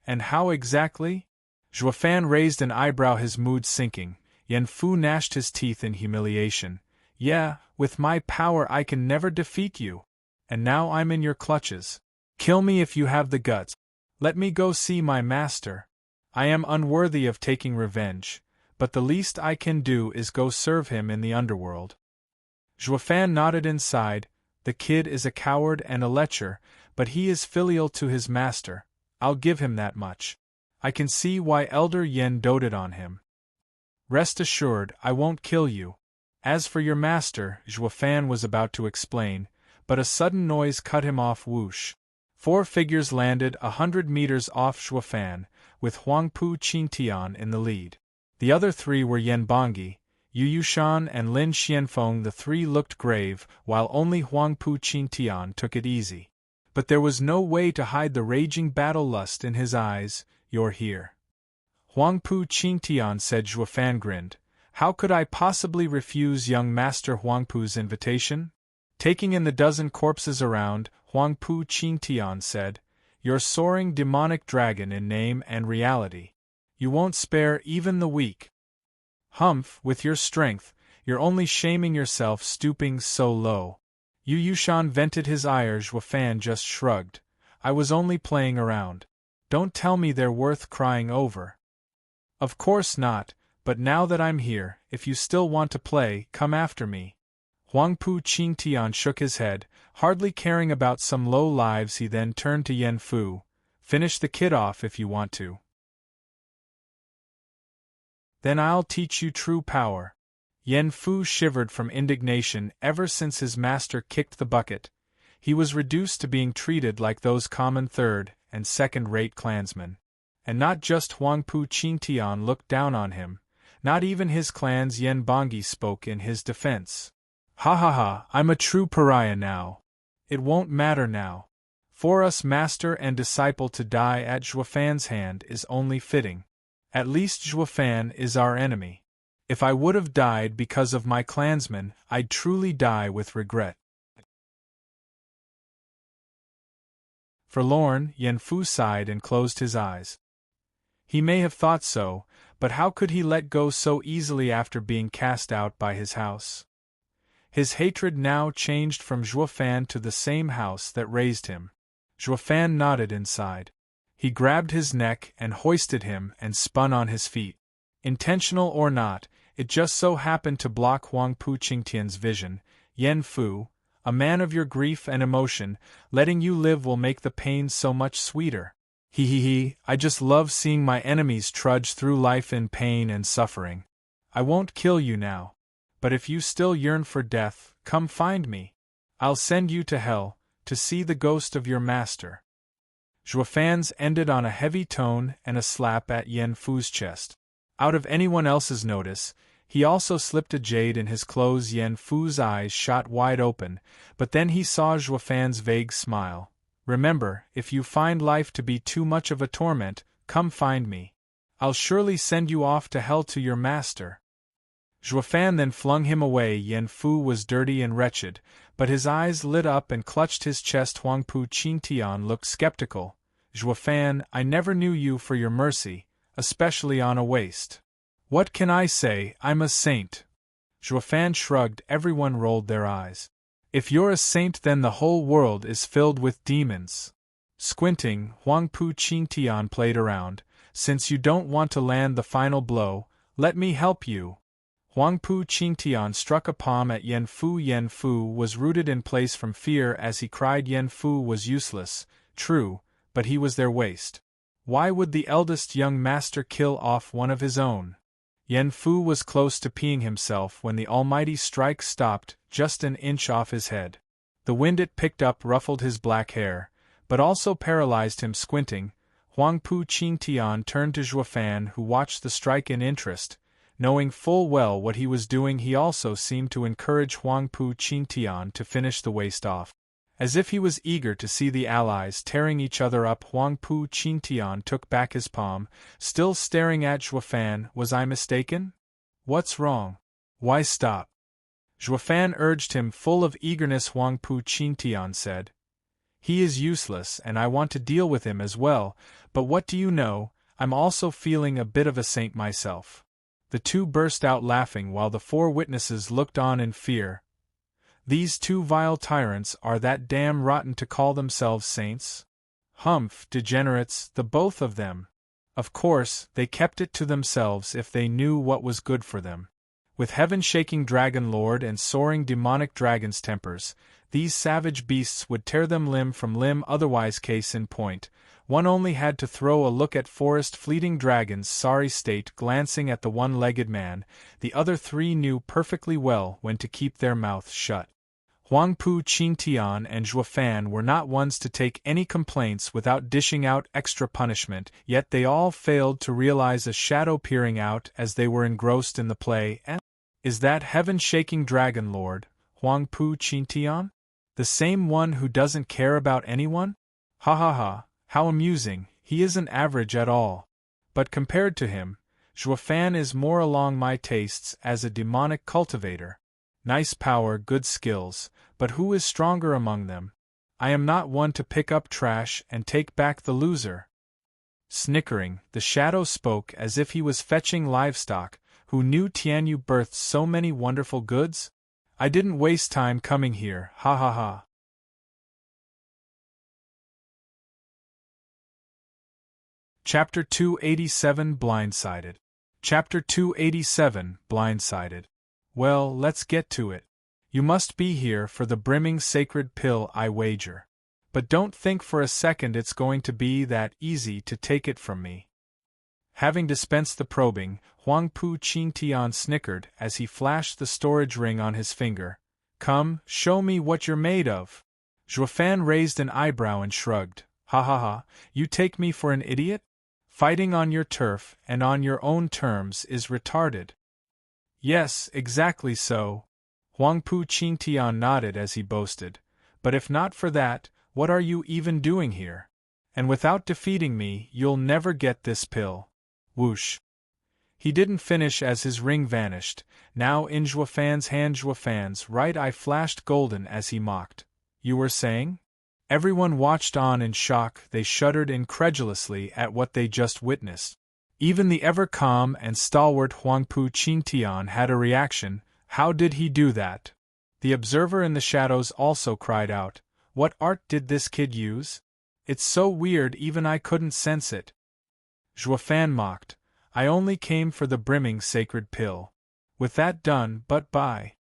"And how exactly?" Fan raised an eyebrow, his mood sinking. Yen Fu gnashed his teeth in humiliation. "Yeah, with my power I can never defeat you. And now I'm in your clutches. Kill me if you have the guts. Let me go see my master. I am unworthy of taking revenge, but the least I can do is go serve him in the underworld." Fan nodded inside. The kid is a coward and a lecher, but he is filial to his master. I'll give him that much. I can see why Elder Yen doted on him. Rest assured, I won't kill you. As for your master, Fan was about to explain, but a sudden noise cut him off. Whoosh. 4 figures landed 100 meters off Fan, with Huangpu Qingtian in the lead. The other 3 were Yen Bongyi, Yu Yushan and Lin Xianfeng. The 3 looked grave, while only Huangpu Qingtian took it easy. But there was no way to hide the raging battle lust in his eyes. "You're here." Huangpu Qingtian said. Fan grinned. "How could I possibly refuse young Master Huangpu's invitation?" Taking in the dozen corpses around, Huangpu Qingtian said, "You're soaring demonic dragon in name and reality. You won't spare even the weak. Humph, with your strength, you're only shaming yourself stooping so low." Yu Yushan vented his ire. Fan just shrugged. "I was only playing around. Don't tell me they're worth crying over." "Of course not, but now that I'm here, if you still want to play, come after me." Huangpu Qingtian shook his head, hardly caring about some low lives. He then turned to Yen Fu. "Finish the kid off if you want to. Then I'll teach you true power." Yen Fu shivered from indignation. Ever since his master kicked the bucket, he was reduced to being treated like those common third- and second-rate clansmen. And not just Huangpu Qingtian looked down on him, not even his clan's Yen Bongyi spoke in his defense. Ha ha ha, I'm a true pariah now. It won't matter now. For us master and disciple to die at Xuefan's hand is only fitting. At least Xuefan is our enemy. If I would have died because of my clansmen, I'd truly die with regret. Forlorn, Yen Fu sighed and closed his eyes. He may have thought so, but how could he let go so easily after being cast out by his house? His hatred now changed from Xuefan to the same house that raised him. Xuefan nodded inside. He grabbed his neck and hoisted him and spun on his feet. Intentional or not, it just so happened to block Huang Pu Qingtian's vision. Yen Fu, a man of your grief and emotion, letting you live will make the pain so much sweeter. He, I just love seeing my enemies trudge through life in pain and suffering. I won't kill you now. But if you still yearn for death, come find me. I'll send you to hell, to see the ghost of your master. Xuefan's ended on a heavy tone and a slap at Yen Fu's chest. Out of anyone else's notice, he also slipped a jade in his clothes. Yen Fu's eyes shot wide open, but then he saw Xuefan's vague smile. Remember, if you find life to be too much of a torment, come find me. I'll surely send you off to hell to your master. Xuefan then flung him away. Yen Fu was dirty and wretched, but his eyes lit up and clutched his chest. Huang Pu Qingtian looked skeptical. Xuefan, I never knew you for your mercy, especially on a waist. What can I say, I'm a saint. Xuefan shrugged. Everyone rolled their eyes. If you're a saint then the whole world is filled with demons. Squinting, Huang Pu Qingtian played around. Since you don't want to land the final blow, let me help you. Huang Pu Qingtian struck a palm at Yen Fu. Yen Fu was rooted in place from fear as he cried. Yen Fu was useless, true, but he was their waste. Why would the eldest young master kill off one of his own? Yen Fu was close to peeing himself when the almighty strike stopped, just an inch off his head. The wind it picked up ruffled his black hair, but also paralyzed him. Squinting, Huang Pu Qingtian turned to Xuefan, who watched the strike in interest. Knowing full well what he was doing, he also seemed to encourage Huang Pu Qingtian to finish the waste off. As if he was eager to see the allies tearing each other up, Huang Pu Qingtian took back his palm, still staring at Xuefan. Was I mistaken? What's wrong? Why stop? Xuefan urged him, full of eagerness. Huang Pu Qingtian said, he is useless and I want to deal with him as well, but what do you know, I'm also feeling a bit of a saint myself. The two burst out laughing while the four witnesses looked on in fear. These two vile tyrants are that damn rotten to call themselves saints? Humph, degenerates, the both of them. Of course, they kept it to themselves if they knew what was good for them. With heaven-shaking dragon lord and soaring demonic dragon's tempers, these savage beasts would tear them limb from limb. Otherwise, case in point, one only had to throw a look at Forest Fleeting Dragon's sorry state. Glancing at the one-legged man, the other three knew perfectly well when to keep their mouths shut. Huang Pu Qingtian and Xuefan were not ones to take any complaints without dishing out extra punishment, yet they all failed to realize a shadow peering out as they were engrossed in the play. Is that heaven-shaking dragon lord, Huang Pu Qingtian? The same one who doesn't care about anyone? Ha ha ha, how amusing, he isn't average at all. But compared to him, Xuefan is more along my tastes as a demonic cultivator. Nice power, good skills, but who is stronger among them? I am not one to pick up trash and take back the loser. Snickering, the shadow spoke as if he was fetching livestock. Who knew Tianyu birthed so many wonderful goods? I didn't waste time coming here, ha ha ha. Chapter 287 Blindsided. Chapter 287 Blindsided. Well, let's get to it. You must be here for the brimming sacred pill, I wager. But don't think for a second it's going to be that easy to take it from me. Having dispensed the probing, Huang Pu Qingtian snickered as he flashed the storage ring on his finger. Come, show me what you're made of. Xuefan raised an eyebrow and shrugged. Ha ha ha, you take me for an idiot? Fighting on your turf and on your own terms is retarded. Yes, exactly so. Huangpu Qingtian nodded as he boasted. But if not for that, what are you even doing here? And without defeating me, you'll never get this pill. Whoosh. He didn't finish as his ring vanished. Now in Zhuofan's hand, Zhuofan's right eye flashed golden as he mocked. You were saying? Everyone watched on in shock. They shuddered incredulously at what they just witnessed. Even the ever-calm and stalwart Huangpu Qingtian had a reaction. How did he do that? The observer in the shadows also cried out. What art did this kid use? It's so weird even I couldn't sense it. Zhuofan mocked. I only came for the brimming sacred pill. With that done, but bye.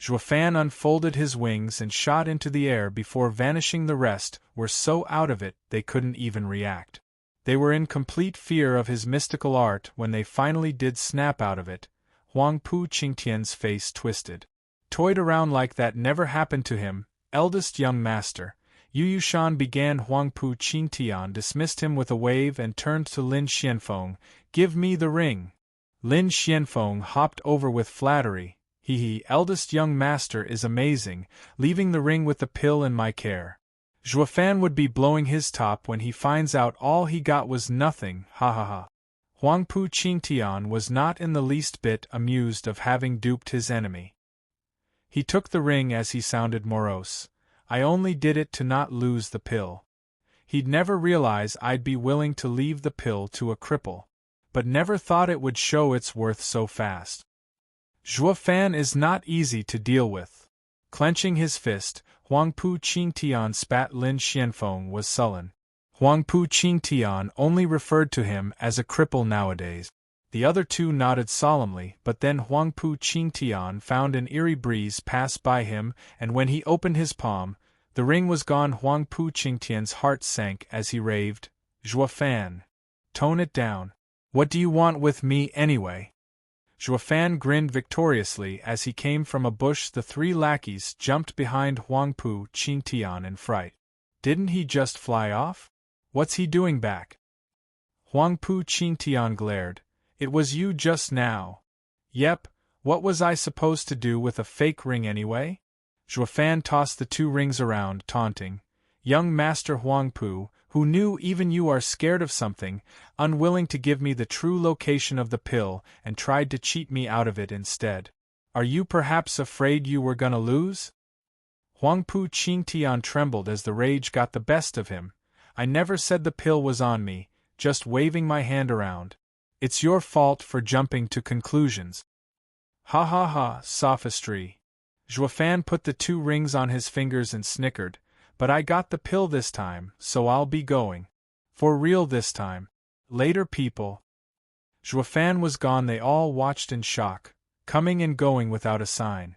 Zhuofan unfolded his wings and shot into the air before vanishing. The rest were so out of it they couldn't even react. They were in complete fear of his mystical art when they finally did snap out of it. Huangpu Qingtian's face twisted. Toyed around like that never happened to him, eldest young master. Yu Yushan began. Huangpu Qingtian dismissed him with a wave and turned to Lin Xianfeng. Give me the ring. Lin Xianfeng hopped over with flattery. He, eldest young master is amazing, leaving the ring with the pill in my care. Zhuofan would be blowing his top when he finds out all he got was nothing, ha ha ha. Huangpu Qingtian was not in the least bit amused of having duped his enemy. He took the ring as he sounded morose. I only did it to not lose the pill. He'd never realize I'd be willing to leave the pill to a cripple, but never thought it would show its worth so fast. Zhuofan is not easy to deal with. Clenching his fist, Huangpu Qingtian spat. Lin Xianfeng was sullen. Huangpu Qingtian only referred to him as a cripple nowadays. The other two nodded solemnly, but then Huangpu Qingtian found an eerie breeze pass by him, and when he opened his palm, the ring was gone. Huangpu Qingtian's heart sank as he raved, Zhuofan, tone it down. What do you want with me anyway? Zhuofan grinned victoriously as he came from a bush. The three lackeys jumped behind Huangpu Qingtian in fright. Didn't he just fly off? What's he doing back? Huangpu Qingtian glared. It was you just now. Yep, what was I supposed to do with a fake ring anyway? Zhuofan tossed the two rings around, taunting. Young Master Huangpu, who knew even you are scared of something, unwilling to give me the true location of the pill and tried to cheat me out of it instead. Are you perhaps afraid you were gonna lose? Huangpu Qingtian trembled as the rage got the best of him. I never said the pill was on me, just waving my hand around. It's your fault for jumping to conclusions. Ha ha ha, sophistry. Zhuofan put the two rings on his fingers and snickered. But I got the pill this time, so I'll be going. For real this time. Later, people. Zhuofan was gone. They all watched in shock, coming and going without a sign.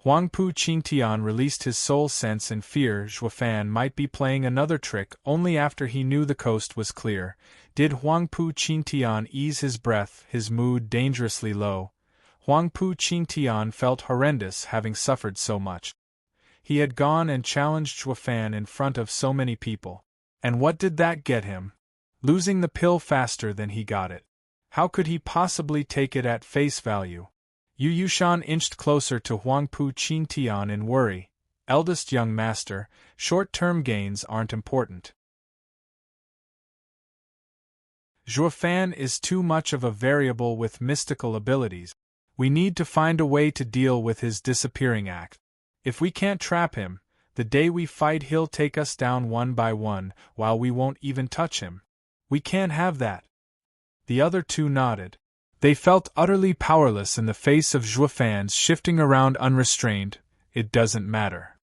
Huangpu Qingtian released his soul sense in fear Zhuofan might be playing another trick. Only after he knew the coast was clear did Huangpu Qingtian ease his breath, his mood dangerously low. Huangpu Qingtian felt horrendous having suffered so much. He had gone and challenged Zhuofan in front of so many people. And what did that get him? Losing the pill faster than he got it. How could he possibly take it at face value? Yu Yushan inched closer to Huangpu Qingtian in worry. Eldest young master, short-term gains aren't important. Zhuofan is too much of a variable with mystical abilities. We need to find a way to deal with his disappearing act. If we can't trap him, the day we fight he'll take us down one by one, while we won't even touch him. We can't have that. The other two nodded. They felt utterly powerless in the face of Zhuofan's shifting around unrestrained. It doesn't matter.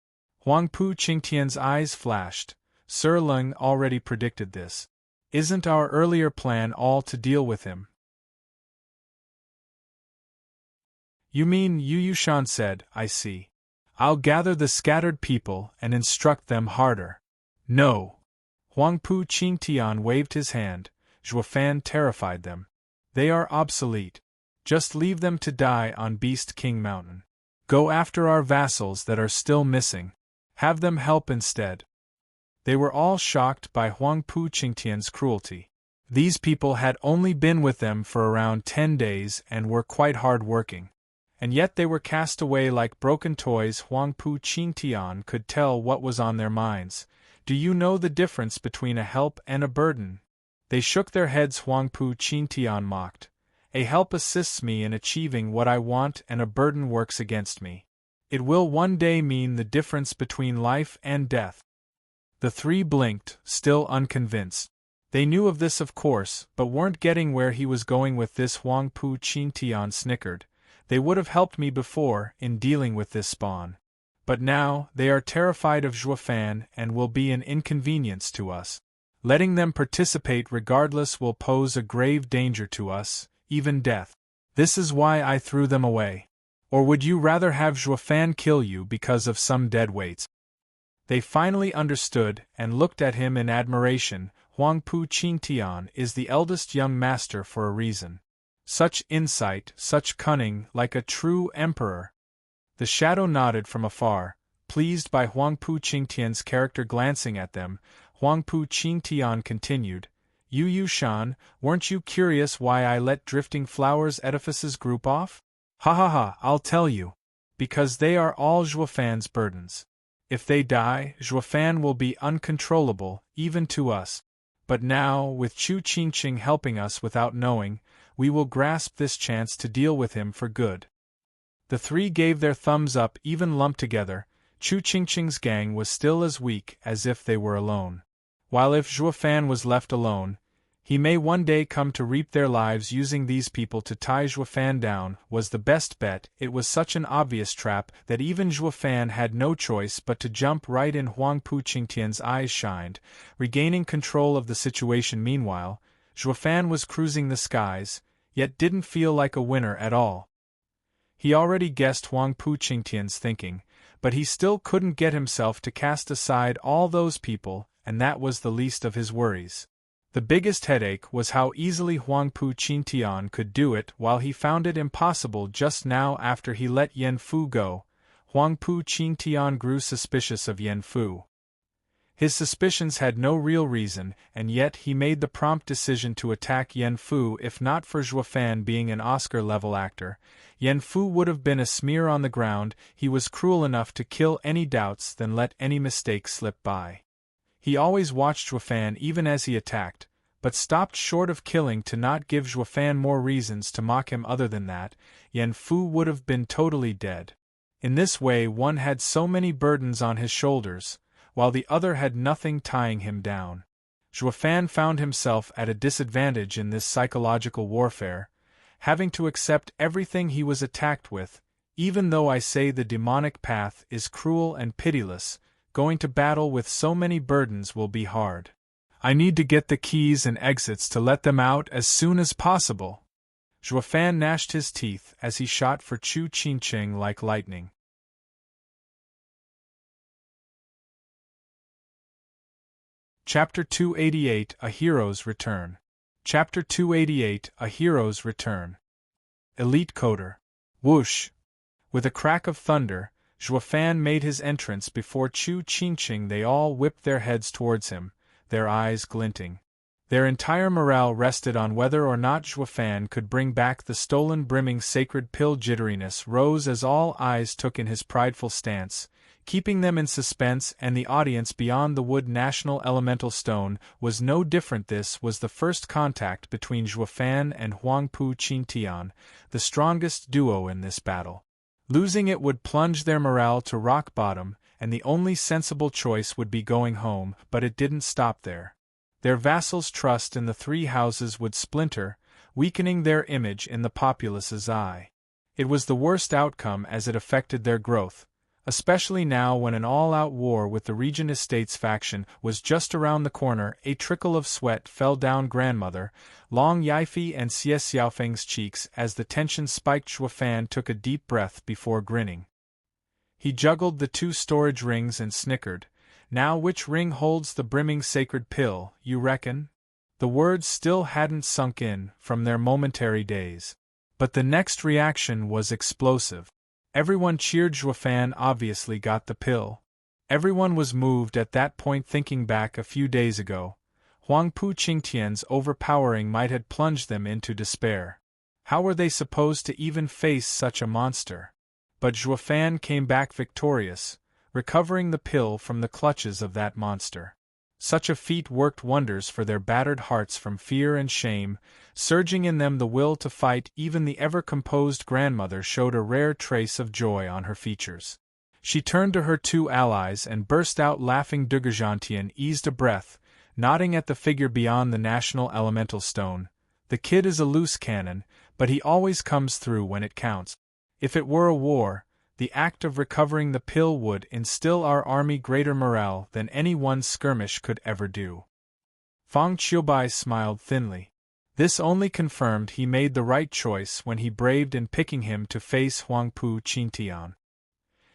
Huangpu Qingtian's eyes flashed. Sir Leng already predicted this. Isn't our earlier plan all to deal with him? You mean, Yu Yushan said, I see. I'll gather the scattered people and instruct them harder. No. Huangpu Qingtian waved his hand. Zhuofan terrified them. They are obsolete. Just leave them to die on Beast King Mountain. Go after our vassals that are still missing. Have them help instead. They were all shocked by Huangpu Qingtian's cruelty. These people had only been with them for around 10 days and were quite hard-working. and yet they were cast away like broken toys. Huang Pu Qingtian could tell what was on their minds. Do you know the difference between a help and a burden? They shook their heads. Huang Pu Qingtian mocked. A help assists me in achieving what I want, and a burden works against me. It will one day mean the difference between life and death. The three blinked, still unconvinced. They knew of this, of course, but weren't getting where he was going with this. Huang Pu Qingtian snickered. They would have helped me before, in dealing with this spawn. But now, they are terrified of Zhuofan and will be an inconvenience to us. Letting them participate regardless will pose a grave danger to us, even death. This is why I threw them away. Or would you rather have Zhuofan kill you because of some deadweights? They finally understood, and looked at him in admiration. Huang Pu Qingtian is the eldest young master for a reason. Such insight, such cunning, like a true emperor. The shadow nodded from afar, pleased by Huang Pu Qingtian's character. Glancing at them, Huang Pu Qingtian continued, Yu Shan, weren't you curious why I let Drifting Flowers edifices group off? Ha ha ha, I'll tell you. Because they are all Zhuofan's burdens. If they die, Zhuofan will be uncontrollable, even to us. But now, with Chu Qingqing helping us without knowing, we will grasp this chance to deal with him for good. The three gave their thumbs up, even lumped together. Chu Qingqing's gang was still as weak as if they were alone. While if Zhuofan was left alone, he may one day come to reap their lives. Using these people to tie Zhuofan down was the best bet. It was such an obvious trap that even Zhuofan had no choice but to jump right in. Huang Pu Qingtian's eyes shined, regaining control of the situation. Meanwhile, Zhuofan was cruising the skies, yet didn't feel like a winner at all. He already guessed Huang Pu Qingtian's thinking, but he still couldn't get himself to cast aside all those people, and that was the least of his worries. The biggest headache was how easily Huang Pu Qingtian could do it, while he found it impossible just now after he let Yan Fu go. Huang Pu Qingtian grew suspicious of Yan Fu. His suspicions had no real reason, and yet he made the prompt decision to attack Yan Fu. If not for Zhuofan being an Oscar-level actor, Yan Fu would have been a smear on the ground. He was cruel enough to kill any doubts than let any mistake slip by. He always watched Zhuofan even as he attacked, but stopped short of killing to not give Zhuofan more reasons to mock him. Other than that, Yan Fu would have been totally dead. In this way, one had so many burdens on his shoulders, while the other had nothing tying him down. Zhuofan found himself at a disadvantage in this psychological warfare, having to accept everything he was attacked with. Even though I say the demonic path is cruel and pitiless, going to battle with so many burdens will be hard. I need to get the keys and exits to let them out as soon as possible. Zhuofan gnashed his teeth as he shot for Chu Qingqing like lightning. Chapter 288 A Hero's Return. Chapter 288 A Hero's Return. Elite Coder. Whoosh! With a crack of thunder, Zhuofan made his entrance before Chu Qingqing. They all whipped their heads towards him, their eyes glinting. Their entire morale rested on whether or not Zhuofan could bring back the stolen brimming sacred pill. Jitteriness rose as all eyes took in his prideful stance, keeping them in suspense, and the audience beyond the wood. National Elemental Stone was no different. This was the first contact between Zhuofan and Huang Pu Qingtian, the strongest duo in this battle. Losing it would plunge their morale to rock bottom, and the only sensible choice would be going home. But it didn't stop there. Their vassals' trust in the three houses would splinter, weakening their image in the populace's eye. It was the worst outcome as it affected their growth, especially now when an all-out war with the Regent Estates faction was just around the corner. A trickle of sweat fell down Grandmother, Long Yifei and Xie Xiaofeng's cheeks as the tension spiked. Zhuofan took a deep breath before grinning. He juggled the two storage rings and snickered. Now which ring holds the brimming sacred pill, you reckon? The words still hadn't sunk in from their momentary daze. But the next reaction was explosive. Everyone cheered. Zhuofan obviously got the pill. Everyone was moved at that point, thinking back a few days ago. Huang Pu Qingtian's overpowering might had plunged them into despair. How were they supposed to even face such a monster? But Zhuofan came back victorious, recovering the pill from the clutches of that monster. Such a feat worked wonders for their battered hearts from fear and shame, surging in them the will to fight. Even the ever-composed grandmother showed a rare trace of joy on her features. She turned to her two allies and burst out laughing. Dugujantian eased a breath, nodding at the figure beyond the national elemental stone. The kid is a loose cannon, but he always comes through when it counts. If it were a war, the act of recovering the pill would instill our army greater morale than any one skirmish could ever do. Fang Qiubai smiled thinly. This only confirmed he made the right choice when he braved in picking him to face Huangpu Qingtian.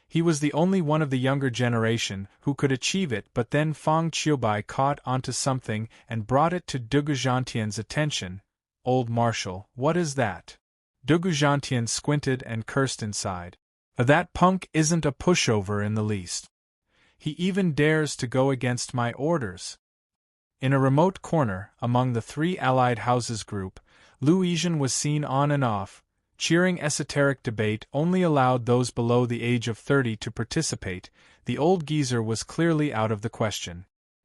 He was the only one of the younger generation who could achieve it, but then Fang Qiubai caught onto something and brought it to Dugujantian's attention. Old Marshal, what is that? Dugujantian squinted and cursed inside. That punk isn't a pushover in the least. He even dares to go against my orders. In a remote corner, among the three allied houses group, Lu Yizhen was seen on and off, cheering. Esoteric debate only allowed those below the age of 30 to participate. The old geezer was clearly out of the question.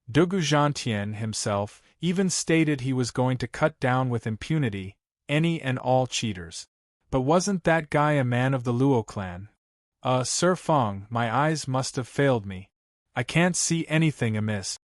Dugujantian himself even stated he was going to cut down with impunity any and all cheaters. But wasn't that guy a man of the Luo clan? Sir Fang, my eyes must have failed me. I can't see anything amiss.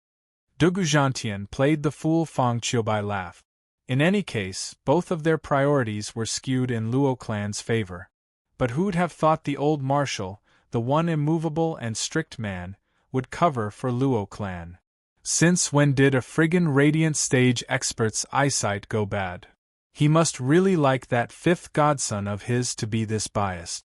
Dugujantian played the fool. Fang Qiubai laughed. In any case, both of their priorities were skewed in Luo clan's favor. But who'd have thought the old marshal, the one immovable and strict man, would cover for Luo clan? Since when did a friggin' radiant stage expert's eyesight go bad? He must really like that fifth godson of his to be this biased.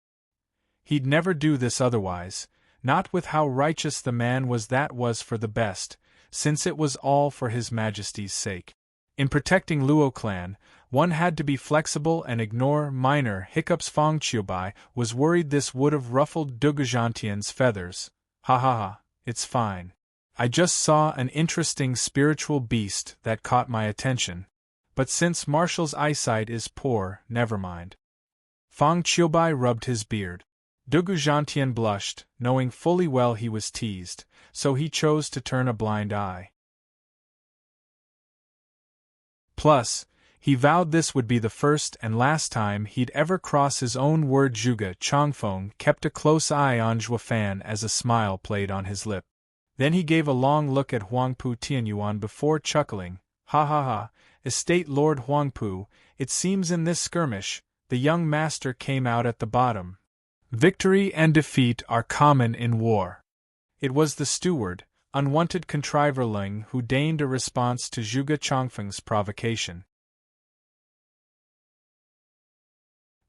He'd never do this otherwise, not with how righteous the man was. That was for the best, since it was all for his majesty's sake. In protecting Luo clan, one had to be flexible and ignore minor hiccups. Fang Qiubai was worried this would have ruffled Dugujantian's feathers. Ha ha ha, it's fine. I just saw an interesting spiritual beast that caught my attention. But since Marshall's eyesight is poor, never mind. Fang Qiubai rubbed his beard. Dugujantian blushed, knowing fully well he was teased, so he chose to turn a blind eye. Plus, he vowed this would be the first and last time he'd ever cross his own word. Zhuge Changfeng kept a close eye on Zhuofan as a smile played on his lip. Then he gave a long look at Huangpu Tianyuan before chuckling. Ha ha ha, Estate Lord Huangpu, it seems in this skirmish, the young master came out at the bottom. Victory and defeat are common in war. It was the steward, unwanted contriverling, who deigned a response to Zhuge Changfeng's provocation.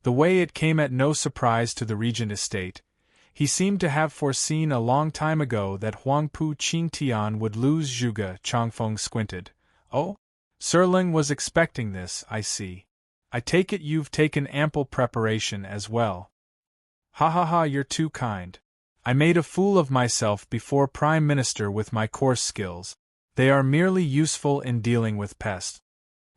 The way it came at no surprise to the regent estate. He seemed to have foreseen a long time ago that Huangpu Qingtian would lose. Zhuge Changfeng squinted. Oh? Sir Ling was expecting this, I see. I take it you've taken ample preparation as well. Ha ha ha, you're too kind. I made a fool of myself before Prime Minister with my coarse skills. They are merely useful in dealing with pests.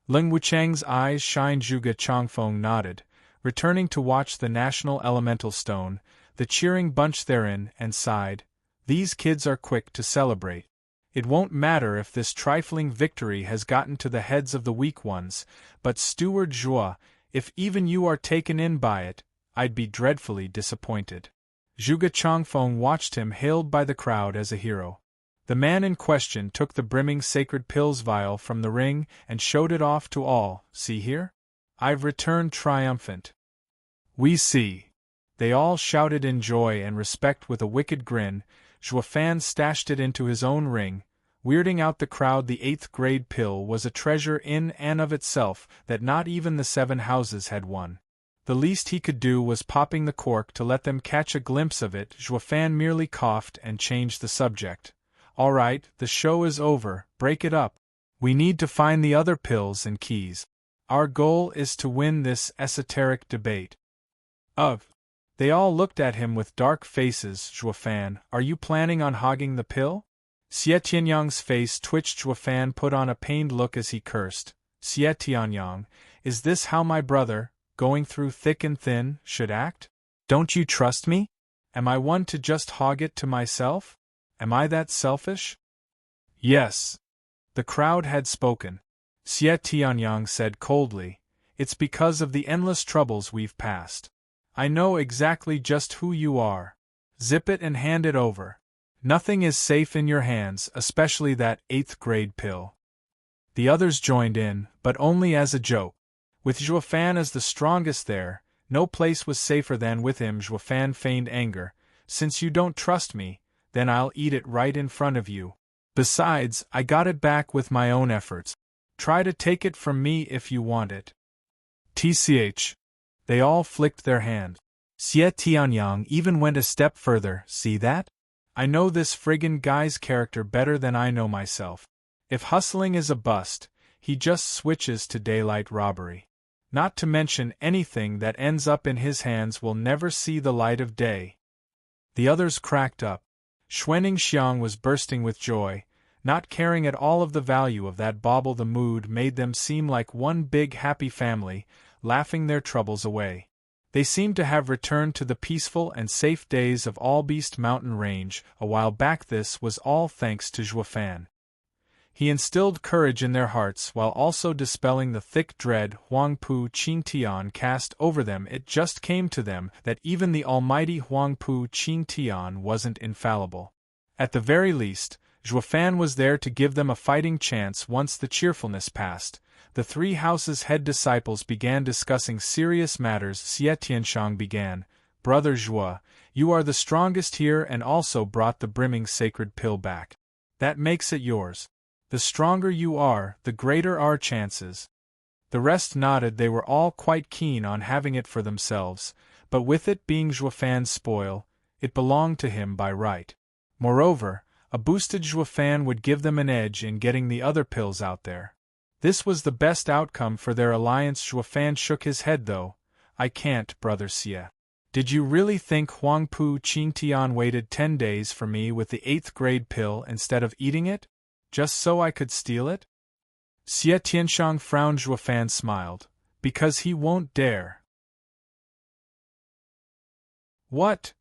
Ling Wuchang's eyes shined. Zhuge Changfeng nodded, returning to watch the national elemental stone, the cheering bunch therein, and sighed. These kids are quick to celebrate. It won't matter if this trifling victory has gotten to the heads of the weak ones, but Steward Zhua, if even you are taken in by it, I'd be dreadfully disappointed. Zhuge Changfeng watched him hailed by the crowd as a hero. The man in question took the brimming sacred pills vial from the ring and showed it off to all. See here? I've returned triumphant. We see. They all shouted in joy and respect. With a wicked grin, Zhuofan stashed it into his own ring, weirding out the crowd. The 8th grade pill was a treasure in and of itself that not even the 7 houses had won. The least he could do was popping the cork to let them catch a glimpse of it. Zhuofan merely coughed and changed the subject. All right, the show is over, break it up. We need to find the other pills and keys. Our goal is to win this esoteric debate. They all looked at him with dark faces. Zhuofan, are you planning on hogging the pill? Xie Tianyang's face twitched. Zhuofan put on a pained look as he cursed. Xie Tianyang, is this how my brother, going through thick and thin, should act? Don't you trust me? Am I one to just hog it to myself? Am I that selfish? Yes. The crowd had spoken. Xie Tianyang said coldly, "It's because of the endless troubles we've passed. I know exactly just who you are. Zip it and hand it over. Nothing is safe in your hands, especially that 8th grade pill." The others joined in, but only as a joke. With Zhuofan as the strongest there, no place was safer than with him. Zhuofan feigned anger. "Since you don't trust me, then I'll eat it right in front of you. Besides, I got it back with my own efforts. Try to take it from me if you want it." TCH. They all flicked their hands. Xie Tianyang even went a step further. "See that? I know this friggin' guy's character better than I know myself. If hustling is a bust, he just switches to daylight robbery. Not to mention anything that ends up in his hands will never see the light of day." The others cracked up. Xuening Xiang was bursting with joy, not caring at all of the value of that bauble. The mood made them seem like one big happy family, laughing their troubles away. They seemed to have returned to the peaceful and safe days of All Beast Mountain Range a while back. This was all thanks to Zhuofan. He instilled courage in their hearts while also dispelling the thick dread Huangpu Qingtian cast over them. It just came to them that even the almighty Huangpu Qingtian wasn't infallible. At the very least, Zhuofan was there to give them a fighting chance. Once the cheerfulness passed, the three houses' head disciples began discussing serious matters. Xie Tianshang began, "Brother Zhuo, you are the strongest here and also brought the brimming sacred pill back. That makes it yours. The stronger you are, the greater our chances." The rest nodded. They were all quite keen on having it for themselves, but with it being Zhuofan's spoil, it belonged to him by right. Moreover, a boosted Zhuofan would give them an edge in getting the other pills out there. This was the best outcome for their alliance. Zhuofan shook his head though. "I can't, Brother Xie. Did you really think Huangpu Qingtian waited 10 days for me with the 8th grade pill instead of eating it? Just so I could steal it?" Xie Tianshang frowned. Zhuofan smiled. "Because he won't dare." "What?"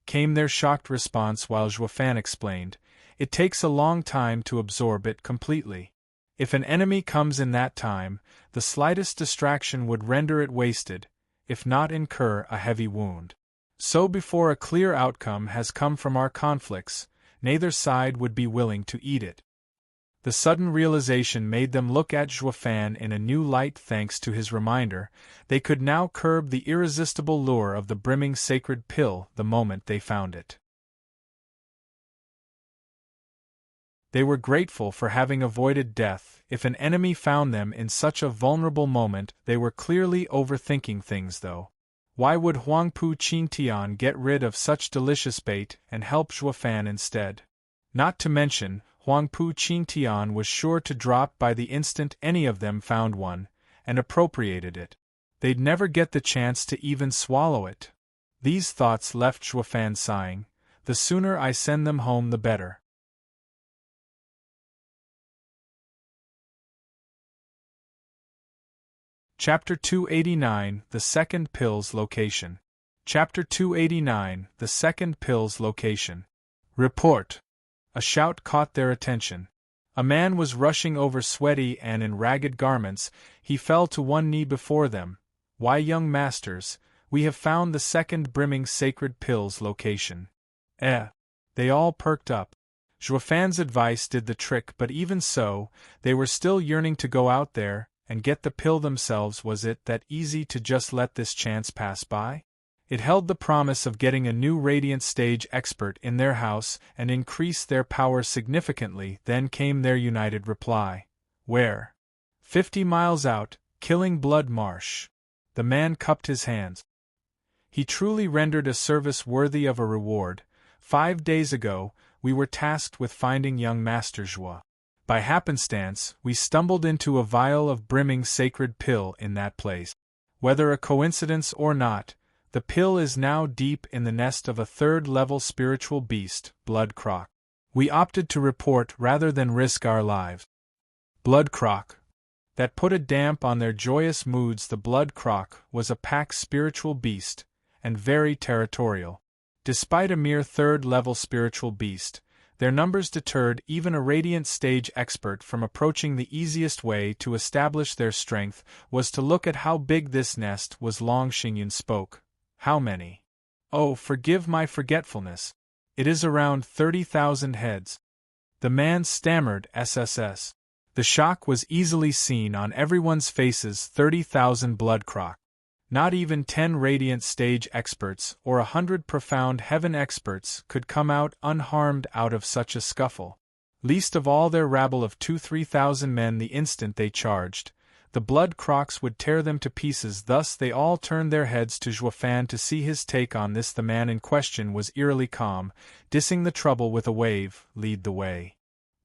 came their shocked response while Zhuofan explained. "It takes a long time to absorb it completely. If an enemy comes in that time, the slightest distraction would render it wasted, if not incur a heavy wound. So before a clear outcome has come from our conflicts, neither side would be willing to eat it." The sudden realization made them look at Zhuofan in a new light. Thanks to his reminder, they could now curb the irresistible lure of the brimming sacred pill the moment they found it. They were grateful for having avoided death. If an enemy found them in such a vulnerable moment, they were clearly overthinking things though. Why would Huangpu Qingtian get rid of such delicious bait and help Zhuofan instead? Not to mention, Huangpu Qingtian was sure to drop by the instant any of them found one, and appropriated it. They'd never get the chance to even swallow it. These thoughts left Zhuofan sighing. "The sooner I send them home the better." Chapter 289, The Second Pill's Location. Chapter 289, The Second Pill's Location. Report. A shout caught their attention. A man was rushing over, sweaty and in ragged garments. He fell to one knee before them. "Why, young masters, we have found the second brimming sacred pill's location." They all perked up. Zhuofan's advice did the trick, but even so, they were still yearning to go out there and get the pill themselves. Was it that easy to just let this chance pass by? It held the promise of getting a new Radiant Stage expert in their house and increase their power significantly. Then came their united reply. "Where?" 50 miles out, Killing Blood Marsh. The man cupped his hands. He truly rendered a service worthy of a reward. 5 days ago, we were tasked with finding young Master Zhuo. By happenstance, we stumbled into a vial of brimming sacred pill in that place. Whether a coincidence or not, the pill is now deep in the nest of a 3rd-level spiritual beast, Blood Croc. We opted to report rather than risk our lives. Blood Croc. that put a damp on their joyous moods. The blood Croc was a pack spiritual beast, and very territorial. Despite a mere third-level spiritual beast, their numbers deterred even a radiant stage expert from approaching. The easiest way to establish their strength was to look at how big this nest was. Long Xingyun spoke. How many? Oh, forgive my forgetfulness. It is around 30,000 heads. The man stammered SSS. The shock was easily seen on everyone's faces. 30,000 blood Croc. Not even 10 radiant stage experts or 100 profound heaven experts could come out unharmed out of such a scuffle. Least of all their rabble of 2,000–3,000 men. The instant they charged, the blood Crocs would tear them to pieces. Thus they all turned their heads to Zhuofan to see his take on this. The man in question was eerily calm, dissing the trouble with a wave. Lead the way.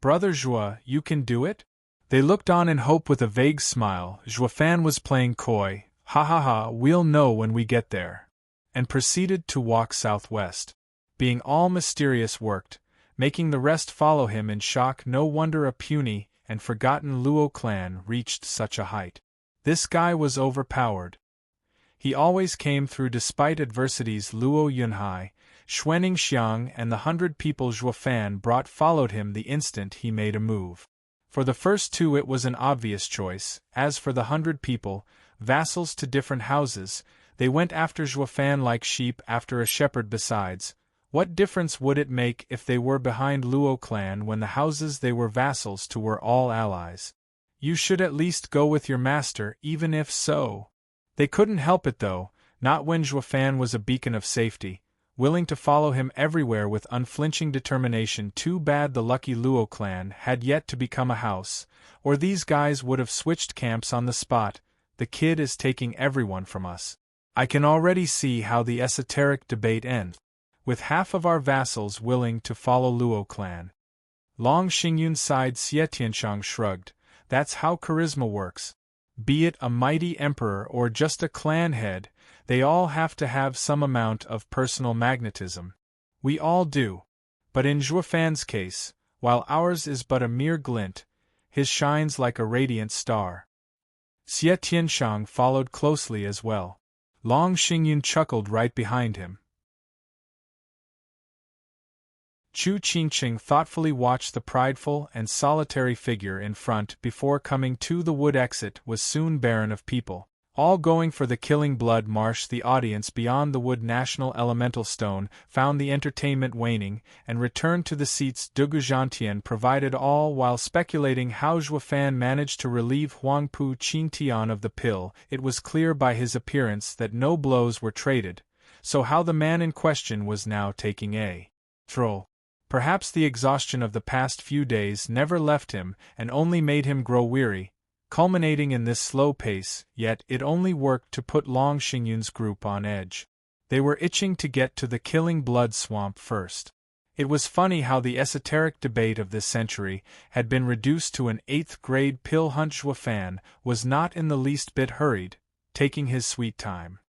Brother Zhuo, you can do it? They looked on in hope with a vague smile. Zhuofan was playing coy. Ha ha ha, we'll know when we get there. And proceeded to walk southwest. Being all mysterious worked, making the rest follow him in shock. No wonder a puny and forgotten Luo clan reached such a height. This guy was overpowered. He always came through despite adversities. Luo Yunhai, Xuanning Xiang and the 100 people Zhuofan brought followed him the instant he made a move. For the first two it was an obvious choice. As for the 100 people, vassals to different houses, they went after Zhuofan like sheep after a shepherd. Besides, what difference would it make if they were behind Luo clan when the houses they were vassals to were all allies? You should at least go with your master, even if so. They couldn't help it though, not when Zhuofan was a beacon of safety, willing to follow him everywhere with unflinching determination. Too bad the lucky Luo clan had yet to become a house, or these guys would have switched camps on the spot. The kid is taking everyone from us. I can already see how the esoteric debate ends, with half of our vassals willing to follow Luo clan. Long Xingyun sighed. Xie Tianshang shrugged. That's how charisma works. Be it a mighty emperor or just a clan head, they all have to have some amount of personal magnetism. We all do. But in Zhuofan's case, while ours is but a mere glint, his shines like a radiant star. Xie Tianshang followed closely as well. Long Xingyun chuckled right behind him. Chu Qingqing thoughtfully watched the prideful and solitary figure in front before coming to the wood. Exit was soon barren of people, all going for the killing blood marsh. The audience beyond the wood National Elemental Stone found the entertainment waning and returned to the seats. Dugu Zhantian provided all while speculating how Zhuofan managed to relieve Huangpu Qingtian of the pill. It was clear by his appearance that no blows were traded, so how the man in question was now taking a troll. Perhaps the exhaustion of the past few days never left him and only made him grow weary, culminating in this slow pace. Yet it only worked to put Long Xingyun's group on edge. They were itching to get to the killing blood swamp first. It was funny how the esoteric debate of this century had been reduced to an 8th-grade pill hunt. Zhuofan was not in the least bit hurried, taking his sweet time.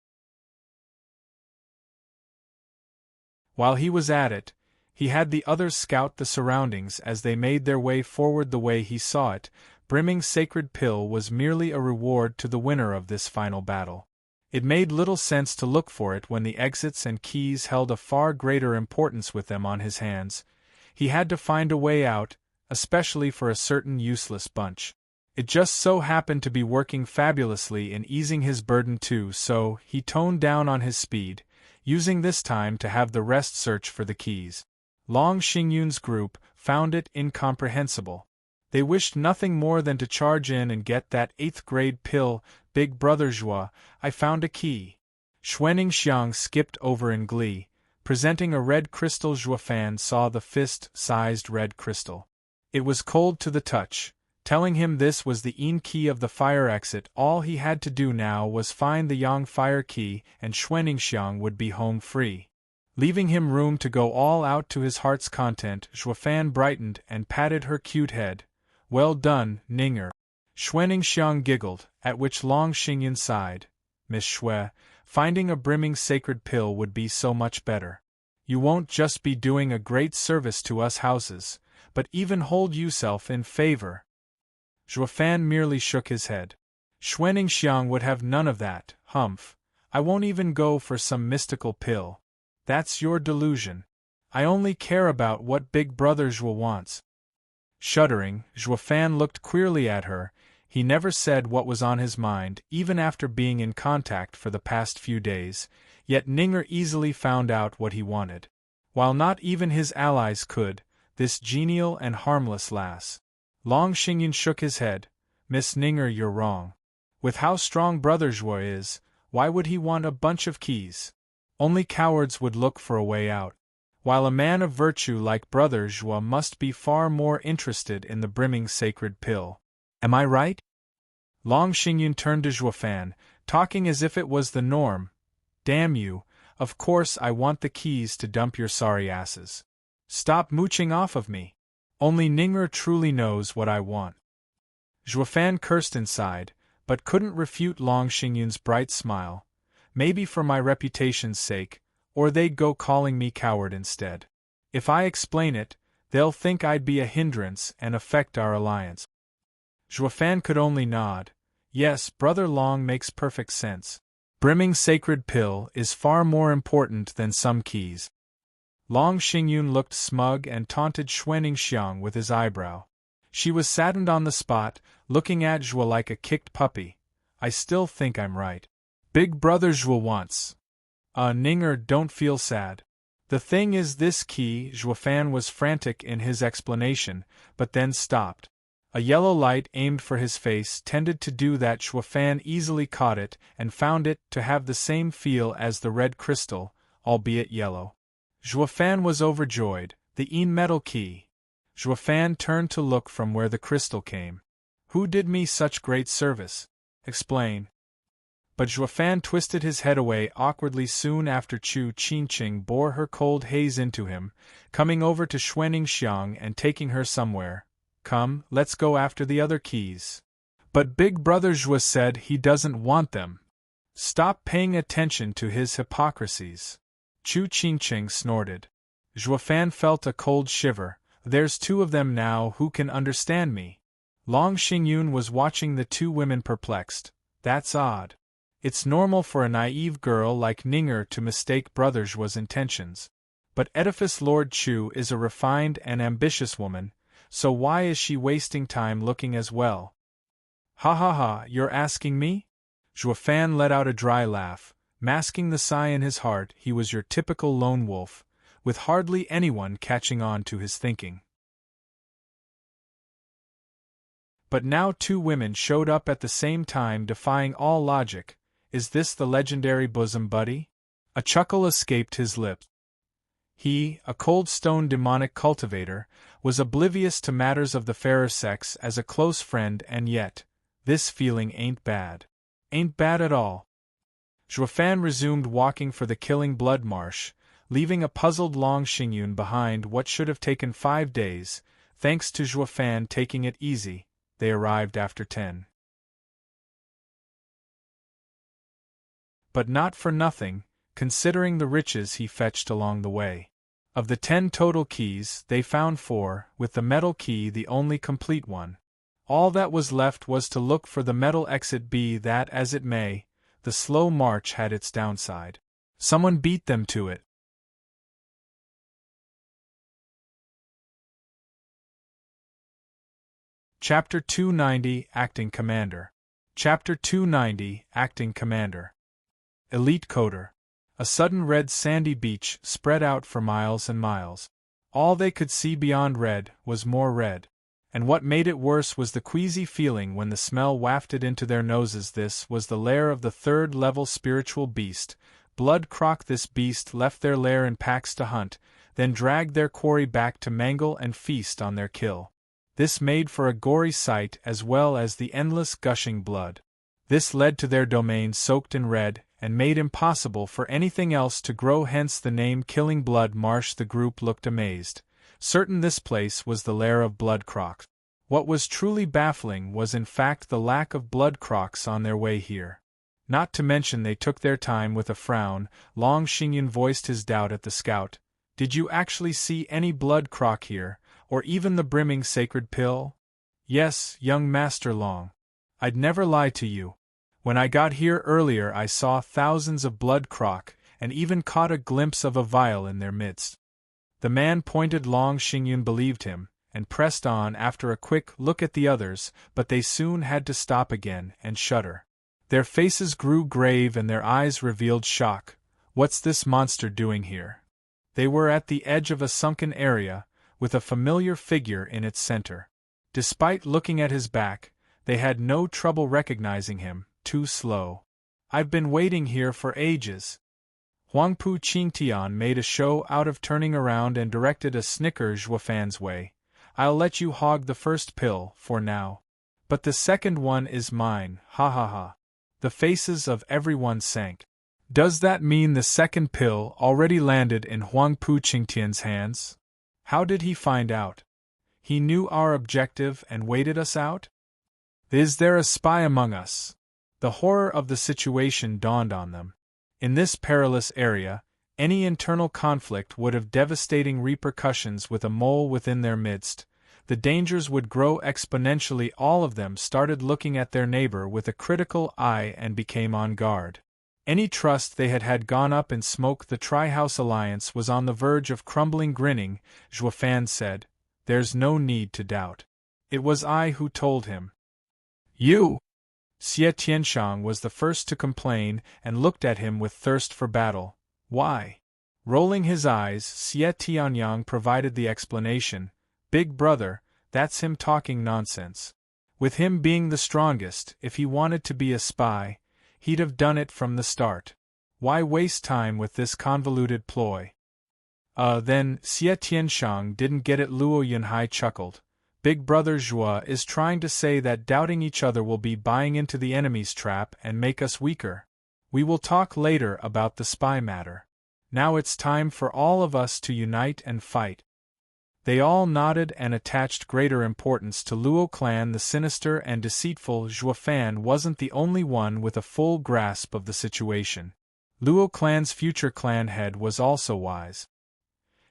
While he was at it, he had the others scout the surroundings as they made their way forward. The way he saw it, brimming sacred pill was merely a reward to the winner of this final battle. It made little sense to look for it when the exits and keys held a far greater importance with them on his hands. He had to find a way out, especially for a certain useless bunch. It just so happened to be working fabulously in easing his burden too, so he toned down on his speed, using this time to have the rest search for the keys. Long Xingyun's group found it incomprehensible. They wished nothing more than to charge in and get that 8th-grade pill. Big brother Zhuo, I found a key. Xuanning Xiang skipped over in glee, presenting a red crystal. Zhuofan saw the fist-sized red crystal. It was cold to the touch, telling him this was the Yin key of the fire exit. All he had to do now was find the Yang fire key, and Xuanning Xiang would be home free. Leaving him room to go all out to his heart's content, Zhuofan brightened and patted her cute head. Well done, Ninger. Xuanning Xiang giggled, at which Long Xingyun sighed. Miss Xue, finding a brimming sacred pill would be so much better. You won't just be doing a great service to us houses, but even hold yourself in favor. Fan merely shook his head. Xuanning would have none of that, humph. I won't even go for some mystical pill. That's your delusion. I only care about what Big Brother Zhuo wants. Shuddering, Fan looked queerly at her. He never said what was on his mind, even after being in contact for the past few days, yet Ninger easily found out what he wanted. While not even his allies could, this genial and harmless lass. Long Xingyun shook his head. Miss Ninger, you're wrong. With how strong Brother Zhuo is, why would he want a bunch of keys? Only cowards would look for a way out. While a man of virtue like Brother Zhuo must be far more interested in the brimming sacred pill. Am I right? Long Xingyun turned to Fan, talking as if it was the norm. Damn you, of course I want the keys to dump your sorry asses. Stop mooching off of me. Only Ninger truly knows what I want. Fan cursed inside, but couldn't refute Long Xingyun's bright smile. Maybe for my reputation's sake, or they'd go calling me coward instead. If I explain it, they'll think I'd be a hindrance and affect our alliance. Fan could only nod. Yes, Brother Long makes perfect sense. Brimming sacred pill is far more important than some keys. Long Xingyun looked smug and taunted Xuanning with his eyebrow. She was saddened on the spot, looking at Zhuo like a kicked puppy. I still think I'm right. Big Brother Zhuo wants. Ninger, don't feel sad. The thing is this key. Fan was frantic in his explanation, but then stopped. A yellow light aimed for his face tended to do that. Fan easily caught it and found it to have the same feel as the red crystal, albeit yellow. Fan was overjoyed. The metal key. Fan turned to look from where the crystal came. Who did me such great service? Explain. But Fan twisted his head away awkwardly soon after Chu Qingqing bore her cold haze into him, coming over to Xuanning and taking her somewhere. Come, let's go after the other keys. But Big Brother Zhuo said he doesn't want them. Stop paying attention to his hypocrisies. Chu Qingqing snorted. Fan felt a cold shiver. There's two of them now who can understand me. Long Xingyun was watching the two women perplexed. That's odd. It's normal for a naive girl like Ninger to mistake Brother Zhuo's intentions. But Edifice Lord Chu is a refined and ambitious woman, so why is she wasting time looking as well? Ha ha ha, you're asking me? Fan let out a dry laugh, masking the sigh in his heart. He was your typical lone wolf, with hardly anyone catching on to his thinking. But now two women showed up at the same time, defying all logic. Is this the legendary bosom buddy? A chuckle escaped his lips. He, a cold stone demonic cultivator, was oblivious to matters of the fairer sex as a close friend, and yet, this feeling ain't bad. Ain't bad at all. Fan resumed walking for the killing blood marsh, leaving a puzzled Long Xingyun behind. What should have taken 5 days, thanks to Fan taking it easy, they arrived after 10. But not for nothing, considering the riches he fetched along the way. Of the 10 total keys, they found 4, with the metal key the only complete one. All that was left was to look for the metal exit. Be that as it may, the slow march had its downside. Someone beat them to it. Chapter 290, Acting Commander. Chapter 290, Acting Commander. Elite Coder. A sudden red sandy beach spread out for miles and miles. All they could see beyond red was more red. And what made it worse was the queasy feeling when the smell wafted into their noses. This was the lair of the 3rd-level spiritual beast, Blood Croc. This beast left their lair in packs to hunt, then dragged their quarry back to mangle and feast on their kill. This made for a gory sight as well as the endless gushing blood. This led to their domain soaked in red, and made impossible for anything else to grow, hence the name Killing Blood Marsh. The group looked amazed, certain this place was the lair of blood crocs. What was truly baffling was in fact the lack of blood crocs on their way here. Not to mention they took their time. With a frown, Long Xingyun voiced his doubt at the scout. Did you actually see any blood croc here, or even the brimming sacred pill? Yes, young Master Long. I'd never lie to you. When I got here earlier I saw thousands of blood Croc, and even caught a glimpse of a vial in their midst. The man pointed. Long Xingyun believed him, and pressed on after a quick look at the others, but they soon had to stop again and shudder. Their faces grew grave and their eyes revealed shock. What's this monster doing here? They were at the edge of a sunken area, with a familiar figure in its center. Despite looking at his back, they had no trouble recognizing him, too slow. I've been waiting here for ages. Huangpu Qingtian made a show out of turning around and directed a snicker Zhuofan's way. I'll let you hog the first pill, for now. But the second one is mine, ha ha ha. The faces of everyone sank. Does that mean the second pill already landed in Huangpu Qingtian's hands? How did he find out? He knew our objective and waited us out? Is there a spy among us? The horror of the situation dawned on them. In this perilous area, any internal conflict would have devastating repercussions. With a mole within their midst, the dangers would grow exponentially. All of them started looking at their neighbor with a critical eye and became on guard. Any trust they had had gone up in smoke. The Tri-House Alliance was on the verge of crumbling. Grinning, Zhuofan said, "There's no need to doubt. It was I who told him." You! Xie Tianshang was the first to complain and looked at him with thirst for battle. Why? Rolling his eyes, Xie Tianyang provided the explanation. Big brother, that's him talking nonsense. With him being the strongest, if he wanted to be a spy, he'd have done it from the start. Why waste time with this convoluted ploy? Then, Xie Tianshang didn't get it. Luo Yunhai chuckled. Big brother Zhua is trying to say that doubting each other will be buying into the enemy's trap and make us weaker. We will talk later about the spy matter. Now it's time for all of us to unite and fight. They all nodded and attached greater importance to Luo clan. The sinister and deceitful Zhuofan wasn't the only one with a full grasp of the situation. Luo clan's future clan head was also wise.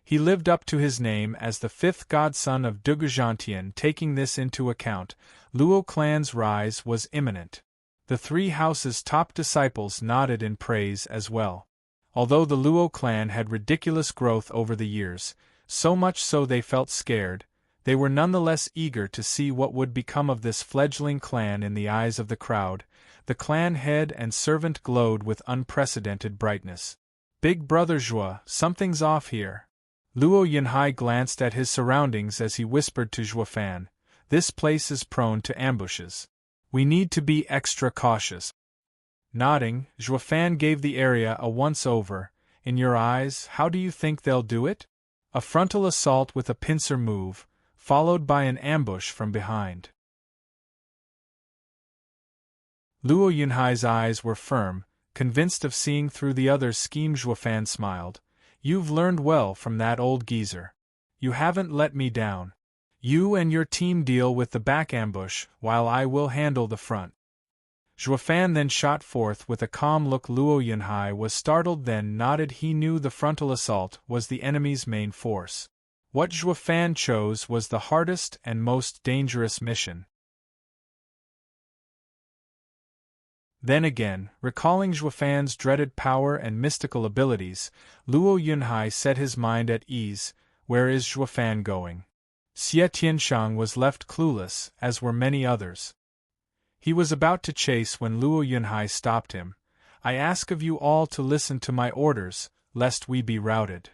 He lived up to his name as the fifth godson of Dugujantian. Taking this into account, Luo clan's rise was imminent. The three houses' top disciples nodded in praise as well. Although the Luo clan had ridiculous growth over the years, so much so they felt scared, they were nonetheless eager to see what would become of this fledgling clan. In the eyes of the crowd, the clan head and servant glowed with unprecedented brightness. Big brother Zhua, something's off here. Luo Yunhai glanced at his surroundings as he whispered to Zhuofan, "This place is prone to ambushes. We need to be extra cautious." Nodding, Zhuofan gave the area a once-over. "In your eyes, how do you think they'll do it? A frontal assault with a pincer move, followed by an ambush from behind." Luo Yunhai's eyes were firm, convinced of seeing through the other's scheme. Zhuofan smiled. "You've learned well from that old geezer. You haven't let me down. You and your team deal with the back ambush, while I will handle the front." Zhuofan then shot forth with a calm look. Luo Yunhai was startled, then nodded. He knew the frontal assault was the enemy's main force. What Zhuofan chose was the hardest and most dangerous mission. Then again, recalling Zhuofan's dreaded power and mystical abilities, Luo Yunhai set his mind at ease. Where is Zhuofan going? Xie Tianshang was left clueless, as were many others. He was about to chase when Luo Yunhai stopped him. "I ask of you all to listen to my orders, lest we be routed."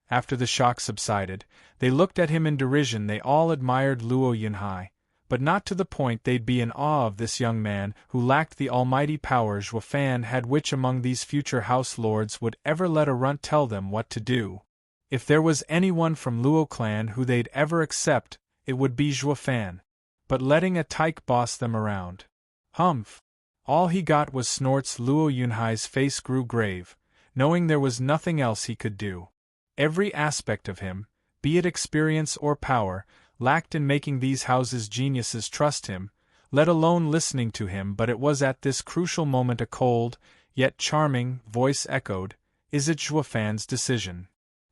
After the shock subsided, they looked at him in derision. They all admired Luo Yunhai, but not to the point they'd be in awe of this young man who lacked the almighty power Zhuofan had. Which among these future house lords would ever let a runt tell them what to do? If there was anyone from Luo clan who they'd ever accept, it would be Zhuofan. But letting a tyke boss them around. Humph! All he got was snorts. Luo Yunhai's face grew grave, knowing there was nothing else he could do. Every aspect of him, be it experience or power, lacked in making these houses' geniuses trust him, let alone listening to him. But it was at this crucial moment a cold, yet charming, voice echoed, "Is it Zhuofan's decision?"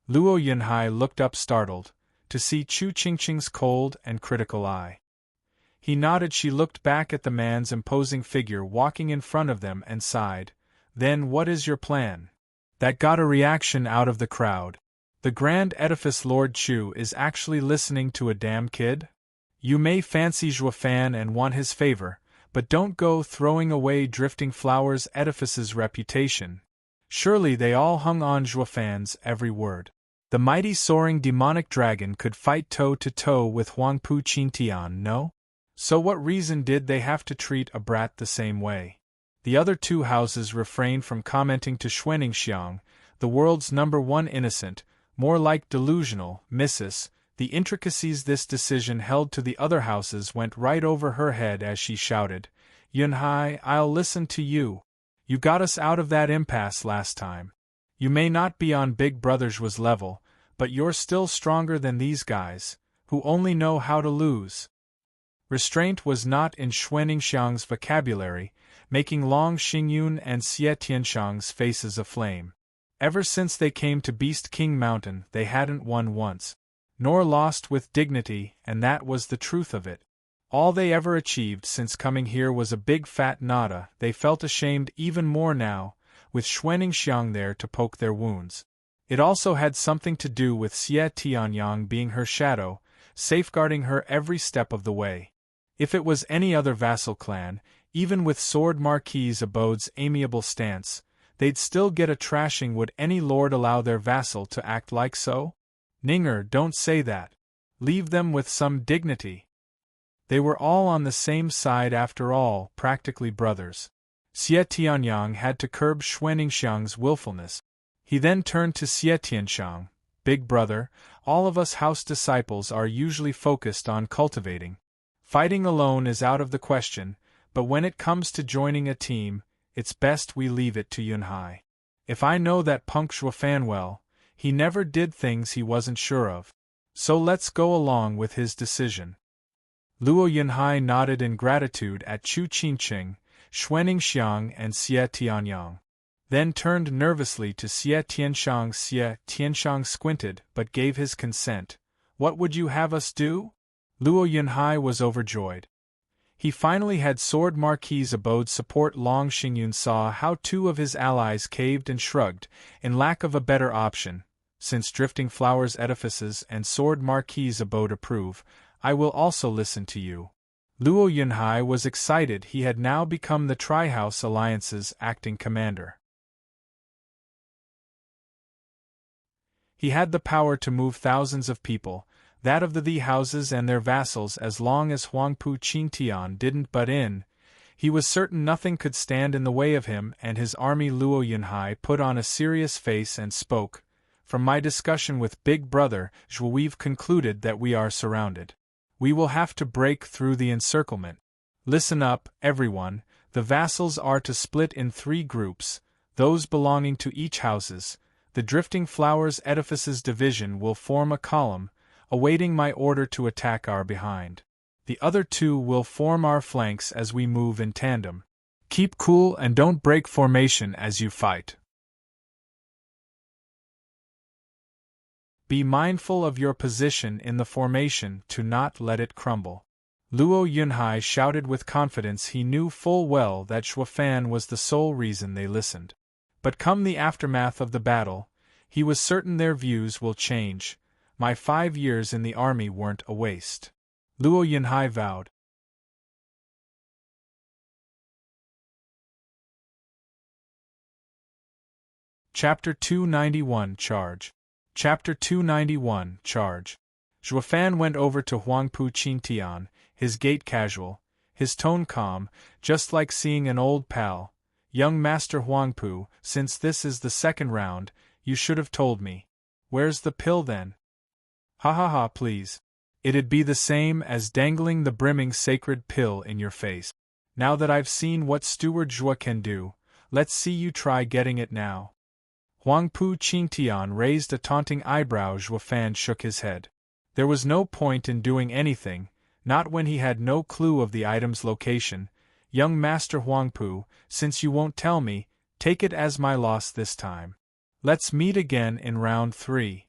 Luo Yunhai looked up startled, to see Chu Qingqing's cold and critical eye. He nodded. She looked back at the man's imposing figure walking in front of them and sighed. Then what is your plan? That got a reaction out of the crowd. The grand edifice Lord Chu is actually listening to a damn kid? You may fancy Zhuofan and want his favor, but don't go throwing away Drifting Flowers' edifice's reputation. Surely they all hung on Zhuofan's every word. The mighty soaring demonic dragon could fight toe-to-toe with Huangpu Qingtian, no? So what reason did they have to treat a brat the same way? The other two houses refrained from commenting to Xuaningxiang, the world's #1 innocent, more like delusional, Mrs. The intricacies this decision held to the other houses went right over her head as she shouted, Yunhai, I'll listen to you. You got us out of that impasse last time. You may not be on Big Brother Zhuo's level, but you're still stronger than these guys, who only know how to lose. Restraint was not in Xuaningxiang's vocabulary, making Long Xingyun and Xie Tianshang's faces aflame. Ever since they came to Beast King Mountain, they hadn't won once, nor lost with dignity, and that was the truth of it. All they ever achieved since coming here was a big fat nada. They felt ashamed even more now, with Xuaningxiang there to poke their wounds. It also had something to do with Xie Tianyang being her shadow, safeguarding her every step of the way. If it was any other vassal clan, even with Sword Marquis Abode's amiable stance, they'd still get a trashing. Would any lord allow their vassal to act like so? Ninger, don't say that. Leave them with some dignity. They were all on the same side after all, practically brothers. Xie Tianyang had to curb Xuaningxiang's willfulness. He then turned to Xie Tianshang. Big brother, all of us house disciples are usually focused on cultivating. Fighting alone is out of the question, but when it comes to joining a team, it's best we leave it to Yunhai. If I know that punk Zhuofan well, he never did things he wasn't sure of. So let's go along with his decision. Luo Yunhai nodded in gratitude at Chu Qingqing, Xuaningxiang and Xie Tianyang. Then turned nervously to Xie Tianshang. Xie Tianshang squinted but gave his consent. What would you have us do? Luo Yunhai was overjoyed. He finally had Sword Marquis Abode support. Long Xingyun saw how two of his allies caved and shrugged, in lack of a better option. Since Drifting Flowers edifices and Sword Marquis Abode approve, I will also listen to you. Luo Yunhai was excited. He had now become the Tri-House Alliance's acting commander. He had the power to move thousands of people, that of the houses and their vassals, as long as Huangpu Qingtian didn't butt in. He was certain nothing could stand in the way of him and his army. Luo Yunhai put on a serious face and spoke. From my discussion with Big Brother Zhuo, we've concluded that we are surrounded. We will have to break through the encirclement. Listen up, everyone. The vassals are to split in 3 groups, those belonging to each houses. The Drifting Flowers edifices division will form a column, awaiting my order to attack our behind. The other 2 will form our flanks as we move in tandem. Keep cool and don't break formation as you fight. Be mindful of your position in the formation to not let it crumble. Luo Yunhai shouted with confidence. He knew full well that Zhuofan was the sole reason they listened. But come the aftermath of the battle, he was certain their views will change. My 5 years in the army weren't a waste. Luo Yunhai vowed. Chapter 291 Charge. Chapter 291 Charge. Zhuofan went over to Huangpu Qingtian, his gait casual, his tone calm, just like seeing an old pal. Young Master Huangpu, since this is the 2nd round, you should have told me. Where's the pill then? Ha ha ha, please. It'd be the same as dangling the brimming sacred pill in your face. Now that I've seen what Steward Zhuo can do, let's see you try getting it now. Huangpu Qingtian raised a taunting eyebrow. Zhuofan shook his head. There was no point in doing anything, not when he had no clue of the item's location. Young Master Huangpu, since you won't tell me, take it as my loss this time. Let's meet again in round 3.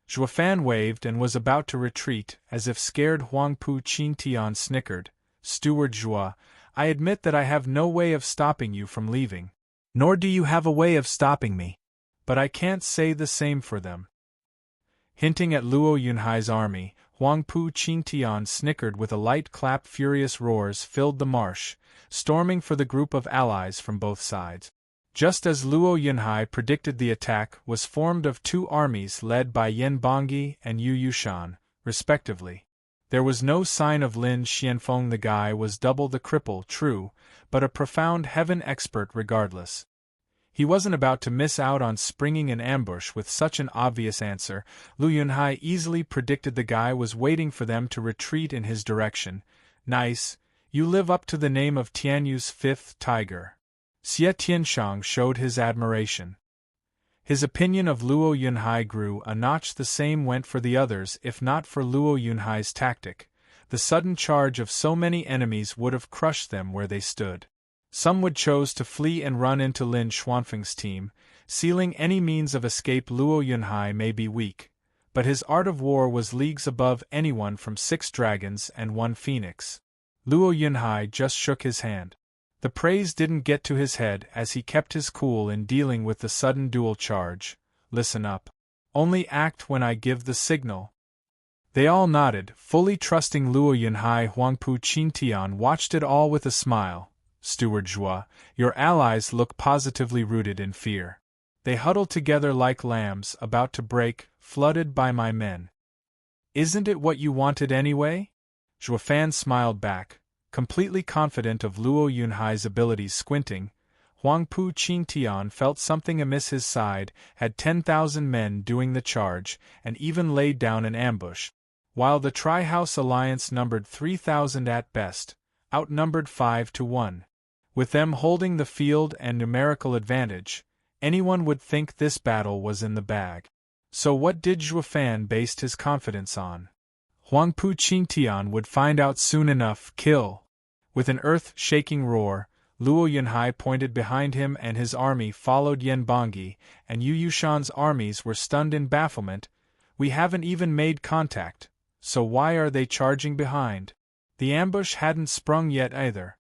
Zhuofan waved and was about to retreat, as if scared. Huangpu Qingtian snickered. Steward Zhua, I admit that I have no way of stopping you from leaving. Nor do you have a way of stopping me. But I can't say the same for them. Hinting at Luo Yunhai's army, Huangpu Qingtian snickered with a light clap. Furious roars filled the marsh, storming for the group of allies from both sides. Just as Luo Yunhai predicted, the attack was formed of two armies led by Yan Bangyi and Yu Yushan, respectively. There was no sign of Lin Xianfeng. The guy was double the cripple, true, but a profound heaven expert regardless. He wasn't about to miss out on springing an ambush with such an obvious answer. Lu Yunhai easily predicted the guy was waiting for them to retreat in his direction. Nice, you live up to the name of Tianyu's fifth tiger. Xie Tianshang showed his admiration. His opinion of Luo Yunhai grew a notch. The same went for the others. If not for Luo Yunhai's tactic, the sudden charge of so many enemies would have crushed them where they stood. Some would choose to flee and run into Lin Xuanfeng's team, sealing any means of escape. Luo Yunhai may be weak, but his art of war was leagues above anyone from 6 dragons and 1 phoenix. Luo Yunhai just shook his hand. The praise didn't get to his head as he kept his cool in dealing with the sudden dual charge. Listen up. Only act when I give the signal. They all nodded, fully trusting Luo Yunhai. Huangpu Qingtian watched it all with a smile. Steward Zhua, your allies look positively rooted in fear. They huddle together like lambs about to break, flooded by my men. Isn't it what you wanted anyway? Zhuofan smiled back, completely confident of Luo Yunhai's abilities. Squinting, Huangpu Qingtian felt something amiss. His side had 10,000 men doing the charge, and even laid down an ambush, while the Tri-House Alliance numbered 3,000 at best, outnumbered 5 to 1. With them holding the field and numerical advantage, anyone would think this battle was in the bag. So what did Zhuofan based his confidence on? Huangpu Qingtian would find out soon enough. Kill! With an earth-shaking roar, Luo Yunhai pointed behind him and his army followed. Yan Bangyi and Yu Yushan's armies were stunned in bafflement. We haven't even made contact, so why are they charging behind? The ambush hadn't sprung yet either.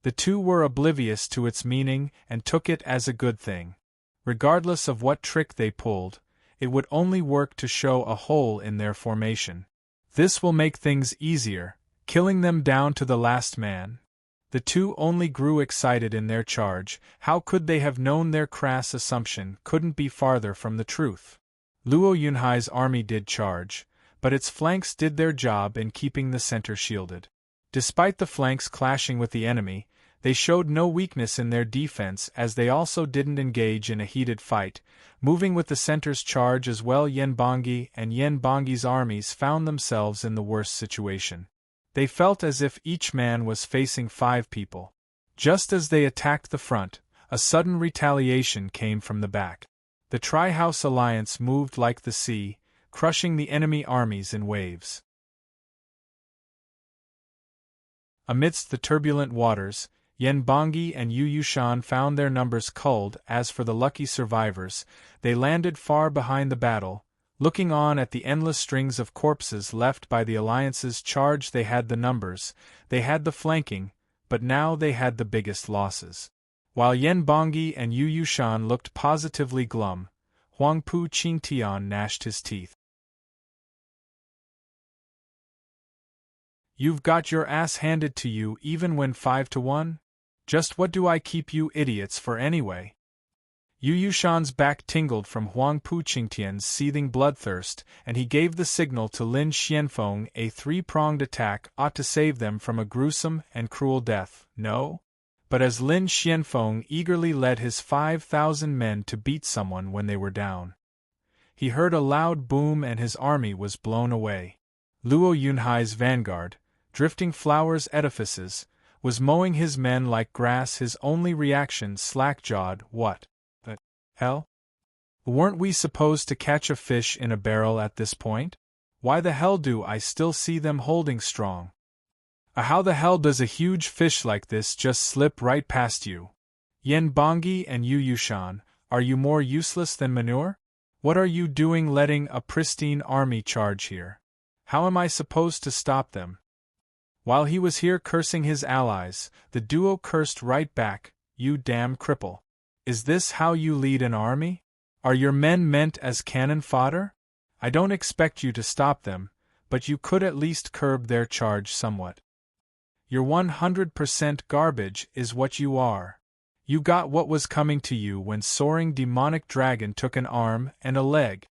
The two were oblivious to its meaning and took it as a good thing. Regardless of what trick they pulled, it would only work to show a hole in their formation. This will make things easier, killing them down to the last man. The two only grew excited in their charge. How could they have known? Their crass assumption couldn't be farther from the truth. Luo Yunhai's army did charge, but its flanks did their job in keeping the center shielded. Despite the flanks clashing with the enemy, they showed no weakness in their defense, as they also didn't engage in a heated fight, moving with the center's charge as well. Yan Bangyi and Yan Bangyi's armies found themselves in the worst situation. They felt as if each man was facing 5 people. Just as they attacked the front, a sudden retaliation came from the back. The Tri-House Alliance moved like the sea, crushing the enemy armies in waves. Amidst the turbulent waters, Yan Bangyi and Yu Yushan found their numbers culled. As for the lucky survivors, they landed far behind the battle, looking on at the endless strings of corpses left by the Alliance's charge. They had the numbers, they had the flanking, but now they had the biggest losses. While Yan Bangyi and Yu Yushan looked positively glum, Huangpu Qingtian gnashed his teeth. You've got your ass handed to you even when 5 to 1? Just what do I keep you idiots for anyway? Yu Yushan's back tingled from Huangpu Qingtian's seething bloodthirst, and he gave the signal to Lin Xianfeng. A 3-pronged attack ought to save them from a gruesome and cruel death, no? But as Lin Xianfeng eagerly led his 5,000 men to beat someone when they were down, he heard a loud boom and his army was blown away. Luo Yunhai's vanguard, drifting flowers edifices, was mowing his men like grass. His only reaction, slack-jawed, what the hell? Weren't we supposed to catch a fish in a barrel at this point? Why the hell do I still see them holding strong? How the hell does a huge fish like this just slip right past you? Yan Bangyi and Yu Yushan, are you more useless than manure? What are you doing letting a pristine army charge here? How am I supposed to stop them? While he was here cursing his allies, the duo cursed right back, "You damn cripple. Is this how you lead an army? Are your men meant as cannon fodder? I don't expect you to stop them, but you could at least curb their charge somewhat. You're 100% garbage is what you are. You got what was coming to you when soaring demonic dragon took an arm and a leg."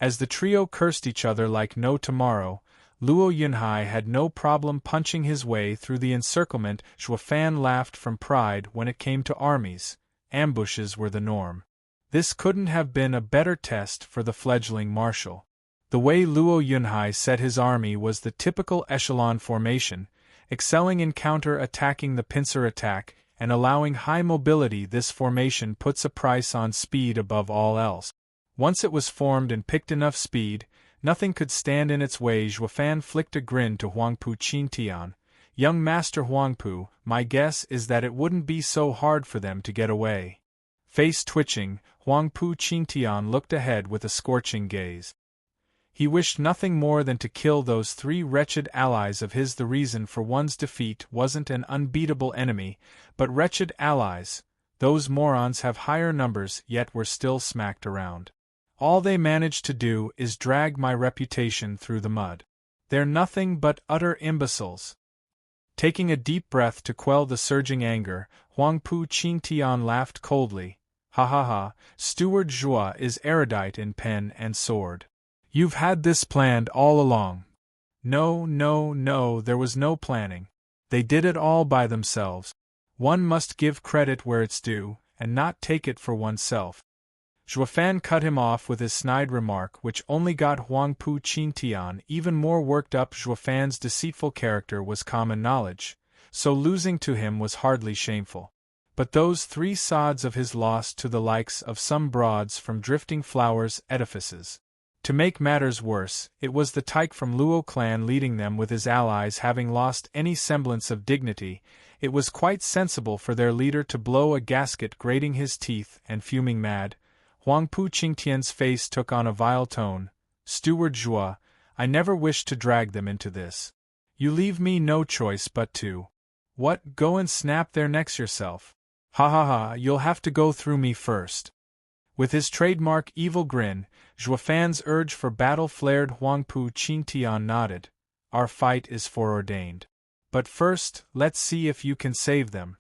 As the trio cursed each other like no tomorrow, Luo Yunhai had no problem punching his way through the encirclement. Zhuofan laughed from pride when it came to armies. Ambushes were the norm. This couldn't have been a better test for the fledgling marshal. The way Luo Yunhai set his army was the typical echelon formation, excelling in counter-attacking the pincer attack, and allowing high mobility. This formation puts a price on speed above all else. Once it was formed and picked enough speed, nothing could stand in its way. Zhuofan flicked a grin to Huangpu Qingtian. "Young Master Huangpu, my guess is that it wouldn't be so hard for them to get away." Face twitching, Huangpu Qingtian looked ahead with a scorching gaze. He wished nothing more than to kill those three wretched allies of his. The reason for one's defeat wasn't an unbeatable enemy, but wretched allies. Those morons have higher numbers, yet we're still smacked around. All they manage to do is drag my reputation through the mud. They're nothing but utter imbeciles. Taking a deep breath to quell the surging anger, Huangpu Qingtian laughed coldly. "Ha ha ha, Steward Zhua is erudite in pen and sword. You've had this planned all along." "No, no, no, there was no planning. They did it all by themselves. One must give credit where it's due, and not take it for oneself." Zhuofan cut him off with his snide remark, which only got Huangpu Qingtian even more worked up. Zhuofan's deceitful character was common knowledge, so losing to him was hardly shameful. But those three sods of his lost to the likes of some broads from Drifting Flowers edifices. To make matters worse, it was the tyke from Luo clan leading them, with his allies having lost any semblance of dignity. It was quite sensible for their leader to blow a gasket, grating his teeth and fuming mad. Huangpu Qingtian's face took on a vile tone. "Steward Zhua, I never wished to drag them into this. You leave me no choice but to. What, go and snap their necks yourself? Ha ha ha, you'll have to go through me first." With his trademark evil grin, Zhuofan's urge for battle flared. Huangpu Qingtian nodded. "Our fight is foreordained. But first, let's see if you can save them."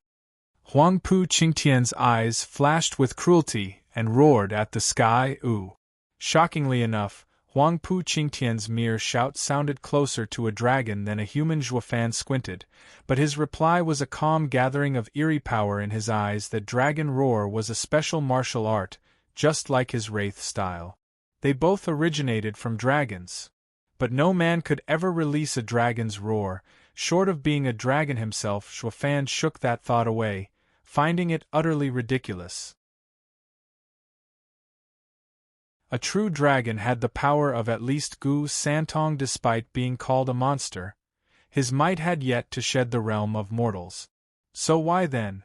Huangpu Qingtian's eyes flashed with cruelty and roared at the sky. "Ooh!" Shockingly enough, Huangpu Qingtian's mere shout sounded closer to a dragon than a human. Zhuofan squinted, but his reply was a calm gathering of eerie power in his eyes. That dragon roar was a special martial art, just like his wraith style. They both originated from dragons. But no man could ever release a dragon's roar, short of being a dragon himself. Zhuofan shook that thought away, finding it utterly ridiculous. A true dragon had the power of at least Gu Santong. Despite being called a monster, his might had yet to shed the realm of mortals. So why then?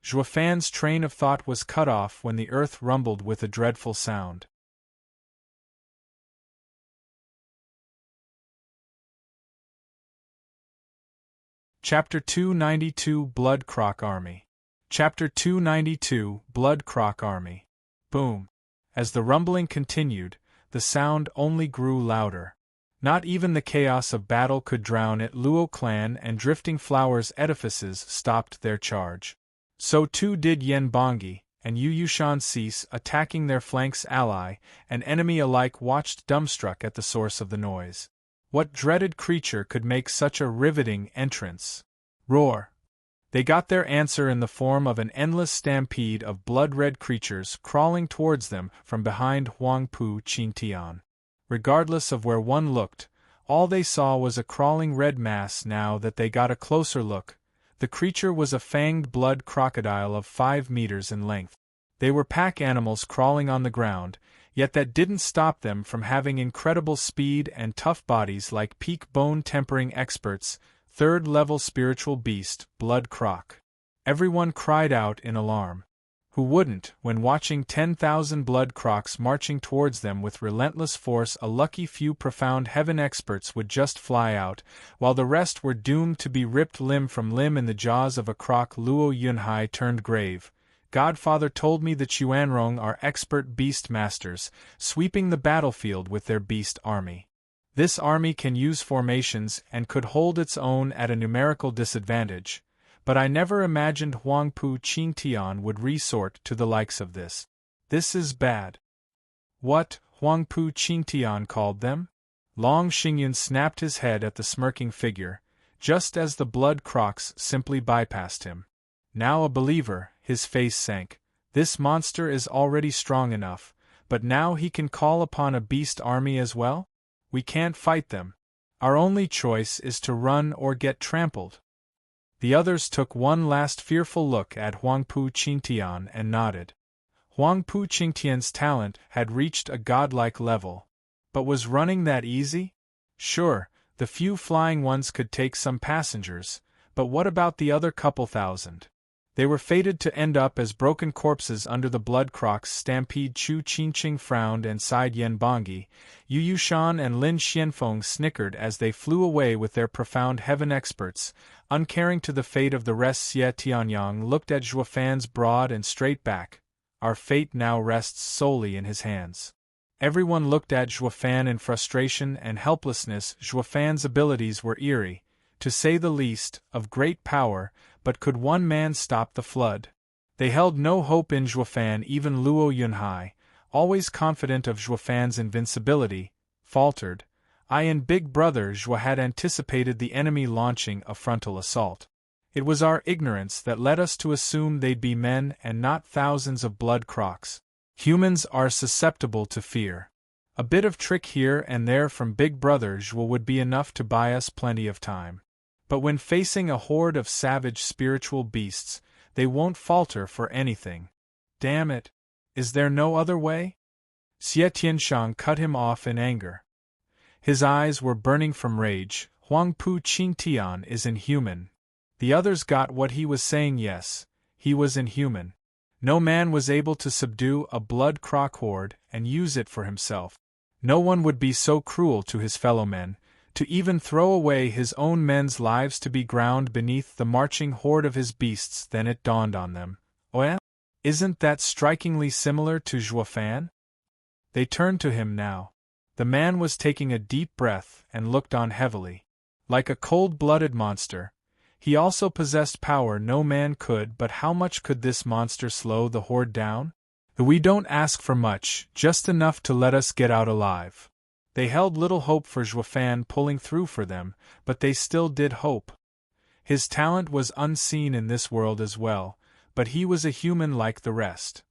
Zhuofan's train of thought was cut off when the earth rumbled with a dreadful sound. Chapter 292 Blood Croc Army. Chapter 292 Blood Croc Army. Boom. As the rumbling continued, the sound only grew louder. Not even the chaos of battle could drown it. Luo clan and Drifting Flowers edifices stopped their charge. So too did Yen Bongi and Yu Yushan cease attacking their flanks. Ally and enemy alike watched dumbstruck at the source of the noise. What dreaded creature could make such a riveting entrance? Roar! They got their answer in the form of an endless stampede of blood-red creatures crawling towards them from behind Huangpu Qingtian. Regardless of where one looked, all they saw was a crawling red mass. Now that they got a closer look, the creature was a fanged blood crocodile of 5 meters in length. They were pack animals crawling on the ground, yet that didn't stop them from having incredible speed and tough bodies like peak bone tempering experts. 3rd level spiritual beast, Blood Croc. Everyone cried out in alarm. Who wouldn't, when watching 10,000 blood crocs marching towards them with relentless force? A lucky few profound heaven experts would just fly out, while the rest were doomed to be ripped limb from limb in the jaws of a croc. Luo Yunhai turned grave. Godfather told me the Qiao'er are expert beast masters, sweeping the battlefield with their beast army. This army can use formations and could hold its own at a numerical disadvantage, but I never imagined Huangpu Qingtian would resort to the likes of this. This is bad. What, Huangpu Qingtian called them? Long Xingyun snapped his head at the smirking figure, just as the blood crocs simply bypassed him. Now a believer, his face sank. This monster is already strong enough, but now he can call upon a beast army as well? We can't fight them. Our only choice is to run or get trampled. The others took one last fearful look at Huangpu Qingtian and nodded. Huangpu Qingtian's talent had reached a godlike level. But was running that easy? Sure, the few flying ones could take some passengers, but what about the other couple thousand? They were fated to end up as broken corpses under the blood croc's stampede. Chu Qingqing frowned and sighed. Yen Bongyi, Yu Yushan and Lin Xianfeng snickered as they flew away with their profound heaven experts, uncaring to the fate of the rest. Xie Tianyang looked at Zhuofan's broad and straight back. Our fate now rests solely in his hands. Everyone looked at Zhuofan in frustration and helplessness. Zhuofan's abilities were eerie, to say the least, of great power, but could one man stop the flood? They held no hope in Zhuofan. Even Luo Yunhai, always confident of Zhuofan's invincibility, faltered. I and Big Brother Zhuo had anticipated the enemy launching a frontal assault. It was our ignorance that led us to assume they'd be men and not thousands of blood crocs. Humans are susceptible to fear. A bit of trick here and there from Big Brother Zhuo would be enough to buy us plenty of time. But when facing a horde of savage spiritual beasts, they won't falter for anything. Damn it! Is there no other way? Xie Tianshang cut him off in anger. His eyes were burning from rage. Huangpu Qingtian is inhuman. The others got what he was saying. Yes, he was inhuman. No man was able to subdue a blood croc horde and use it for himself. No one would be so cruel to his fellow men, to even throw away his own men's lives to be ground beneath the marching horde of his beasts. Then it dawned on them. Oh, isn't that strikingly similar to Zhuofan? They turned to him now. The man was taking a deep breath and looked on heavily. Like a cold-blooded monster, he also possessed power no man could. But how much could this monster slow the horde down? We don't ask for much, just enough to let us get out alive. They held little hope for Zhuofan pulling through for them, but they still did hope. His talent was unseen in this world as well, but he was a human like the rest.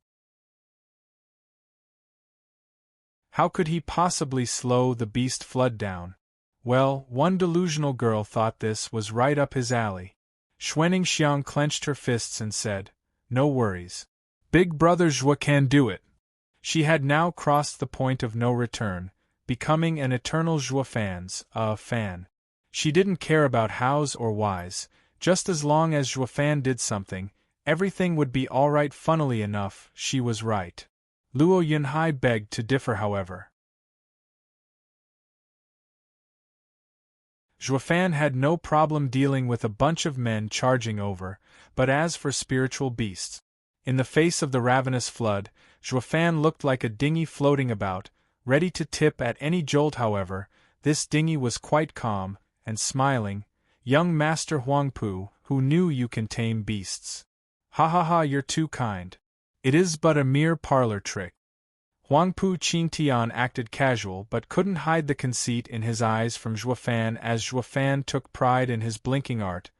How could he possibly slow the beast flood down? Well, one delusional girl thought this was right up his alley. Xuanning Xiang clenched her fists and said, "No worries. Big Brother Zhuo can do it." She had now crossed the point of no return, becoming an eternal Zhuofan's fan. She didn't care about hows or whys, just as long as Zhuofan did something, everything would be alright. Funnily enough, she was right. Luo Yunhai begged to differ, however. Zhuofan had no problem dealing with a bunch of men charging over, but as for spiritual beasts, in the face of the ravenous flood, Zhuofan looked like a dinghy floating about, ready to tip at any jolt. However, this dinghy was quite calm, and smiling. Young Master Huangpu, who knew you can tame beasts? Ha ha ha, you're too kind. It is but a mere parlor trick. Huangpu Qingtian acted casual but couldn't hide the conceit in his eyes from Zhuofan as Zhuofan took pride in his blinking art.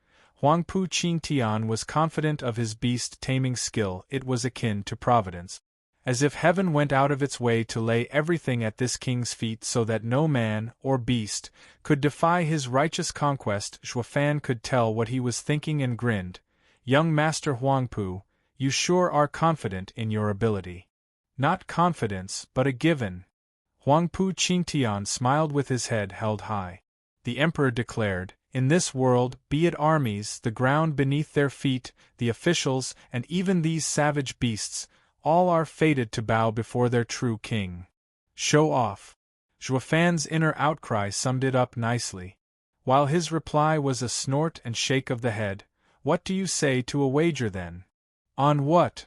Huangpu Qingtian was confident of his beast-taming skill. It was akin to providence. As if heaven went out of its way to lay everything at this king's feet so that no man, or beast, could defy his righteous conquest. Zhuofan could tell what he was thinking and grinned. Young Master Huangpu, you sure are confident in your ability. Not confidence, but a given. Huangpu Qingtian smiled with his head held high. The emperor declared, In this world, be it armies, the ground beneath their feet, the officials, and even these savage beasts, all are fated to bow before their true king. Show off. Zhuofan's inner outcry summed it up nicely. While his reply was a snort and shake of the head. What do you say to a wager then? On what?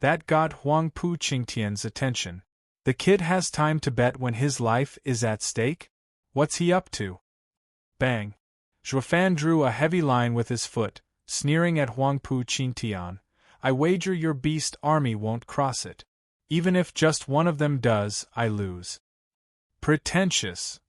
That got Huangpu Qingtian's attention. The kid has time to bet when his life is at stake? What's he up to? Bang. Zhuofan drew a heavy line with his foot, sneering at Huangpu Qingtian. I wager your beast army won't cross it. Even if just one of them does, I lose. Pretentious.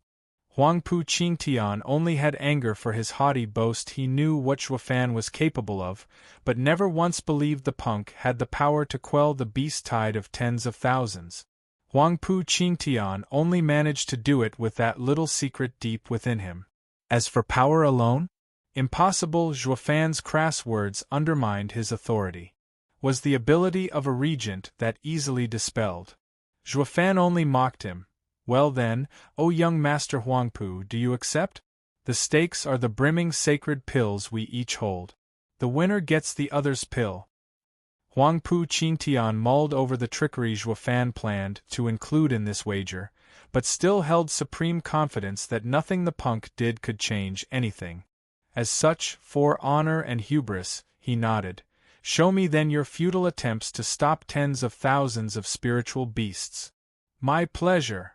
Huangpu Qingtian only had anger for his haughty boast. He knew what Zhuofan was capable of, but never once believed the punk had the power to quell the beast tide of tens of thousands. Huangpu Qingtian only managed to do it with that little secret deep within him. As for power alone? Impossible. Zhuofan's crass words undermined his authority. Was the ability of a regent that easily dispelled? Zhuofan only mocked him. Well then, O young Master Huangpu, do you accept? The stakes are the brimming sacred pills we each hold. The winner gets the other's pill. Huangpu Qingtian mulled over the trickery Zhuofan planned to include in this wager, but still held supreme confidence that nothing the punk did could change anything. As such, for honor and hubris, he nodded. Show me then your futile attempts to stop tens of thousands of spiritual beasts. My pleasure.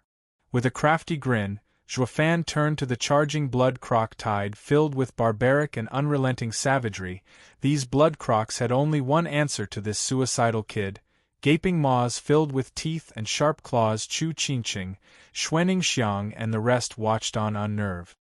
With a crafty grin, Zhuofan turned to the charging blood croc tide filled with barbaric and unrelenting savagery. These blood crocs had only one answer to this suicidal kid. Gaping maws filled with teeth and sharp claws. Chu Qingqing, Xuening Xiang and the rest watched on unnerved.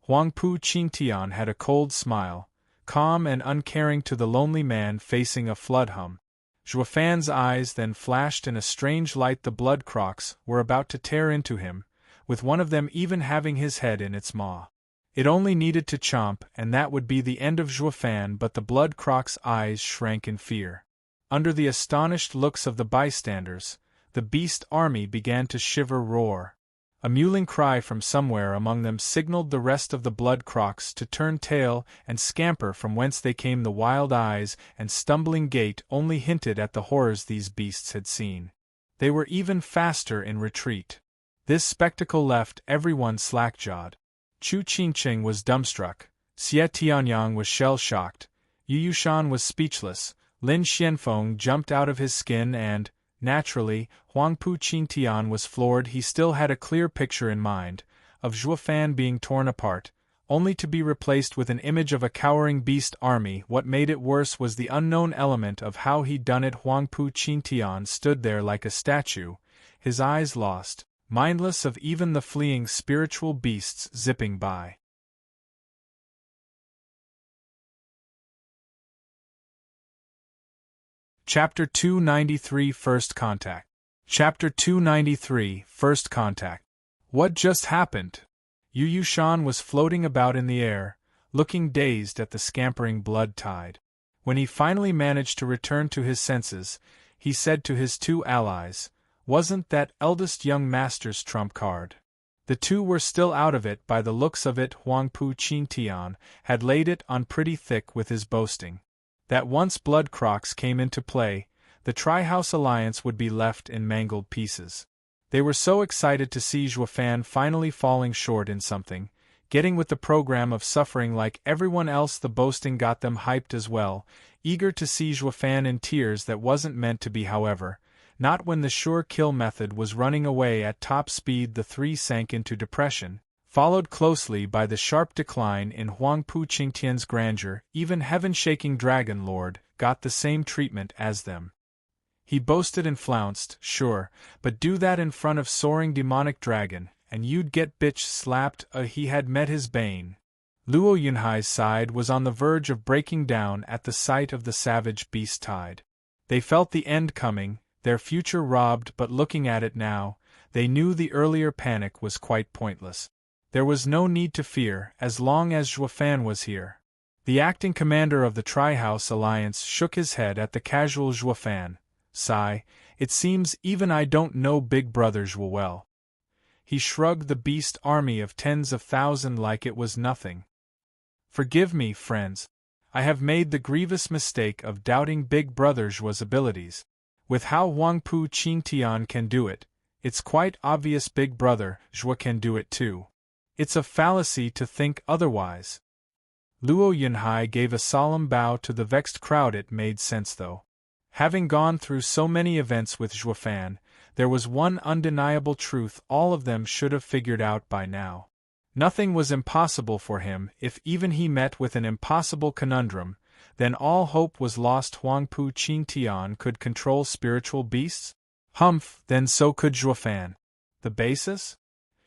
Huangpu Qingtian had a cold smile, calm and uncaring to the lonely man facing a flood hum. Zhuofan's eyes then flashed in a strange light. The blood crocs were about to tear into him, with one of them even having his head in its maw. It only needed to chomp, and that would be the end of Zhuofan, but the blood croc's eyes shrank in fear. Under the astonished looks of the bystanders, the beast army began to shiver-roar. A mewling cry from somewhere among them signaled the rest of the blood crocs to turn tail and scamper from whence they came. The wild eyes and stumbling gait only hinted at the horrors these beasts had seen. They were even faster in retreat. This spectacle left everyone slack-jawed. Chu Qingqing was dumbstruck, Xie Tianyang was shell-shocked, Yu Yushan was speechless, Lin Xianfeng jumped out of his skin and, naturally, Huangpu Qingtian was floored. He still had a clear picture in mind, of Zhuofan being torn apart, only to be replaced with an image of a cowering beast army. What made it worse was the unknown element of how he'd done it. Huangpu Qingtian stood there like a statue, his eyes lost, mindless of even the fleeing spiritual beasts zipping by. Chapter 293 First Contact. Chapter 293 First Contact. What just happened? Yu Yushan was floating about in the air, looking dazed at the scampering blood tide. When he finally managed to return to his senses, he said to his two allies, "Wasn't that eldest young master's trump card?" The two were still out of it by the looks of it. Huangpu Qingtian had laid it on pretty thick with his boasting. That once blood crocs came into play, the Tri-House Alliance would be left in mangled pieces. They were so excited to see Zhuofan finally falling short in something, getting with the program of suffering like everyone else. The boasting got them hyped as well, eager to see Zhuofan in tears. That wasn't meant to be, however, not when the sure kill method was running away at top speed. The three sank into depression, followed closely by the sharp decline in Huangpu Qingtian's grandeur. Even heaven-shaking Dragon Lord got the same treatment as them. He boasted and flounced, sure, but do that in front of soaring demonic dragon, and you'd get bitch slapped. He had met his bane. Luo Yunhai's side was on the verge of breaking down at the sight of the savage beast tide. They felt the end coming, their future robbed, but looking at it now, they knew the earlier panic was quite pointless. There was no need to fear as long as Zhuofan was here. The acting commander of the Tri-House Alliance shook his head at the casual Zhuofan. Sigh, it seems even I don't know Big Brother Zhuo well. He shrugged the beast army of tens of thousands like it was nothing. Forgive me, friends. I have made the grievous mistake of doubting Big Brother Zhuo's abilities. With how Huangpu Qingtian can do it, it's quite obvious Big Brother Zhuo can do it too. It's a fallacy to think otherwise. Luo Yunhai gave a solemn bow to the vexed crowd. It made sense though. Having gone through so many events with Zhuofan, there was one undeniable truth all of them should have figured out by now. Nothing was impossible for him. If even he met with an impossible conundrum, then all hope was lost. Huangpu Qingtian could control spiritual beasts? Humph, then so could Zhuofan. The basis?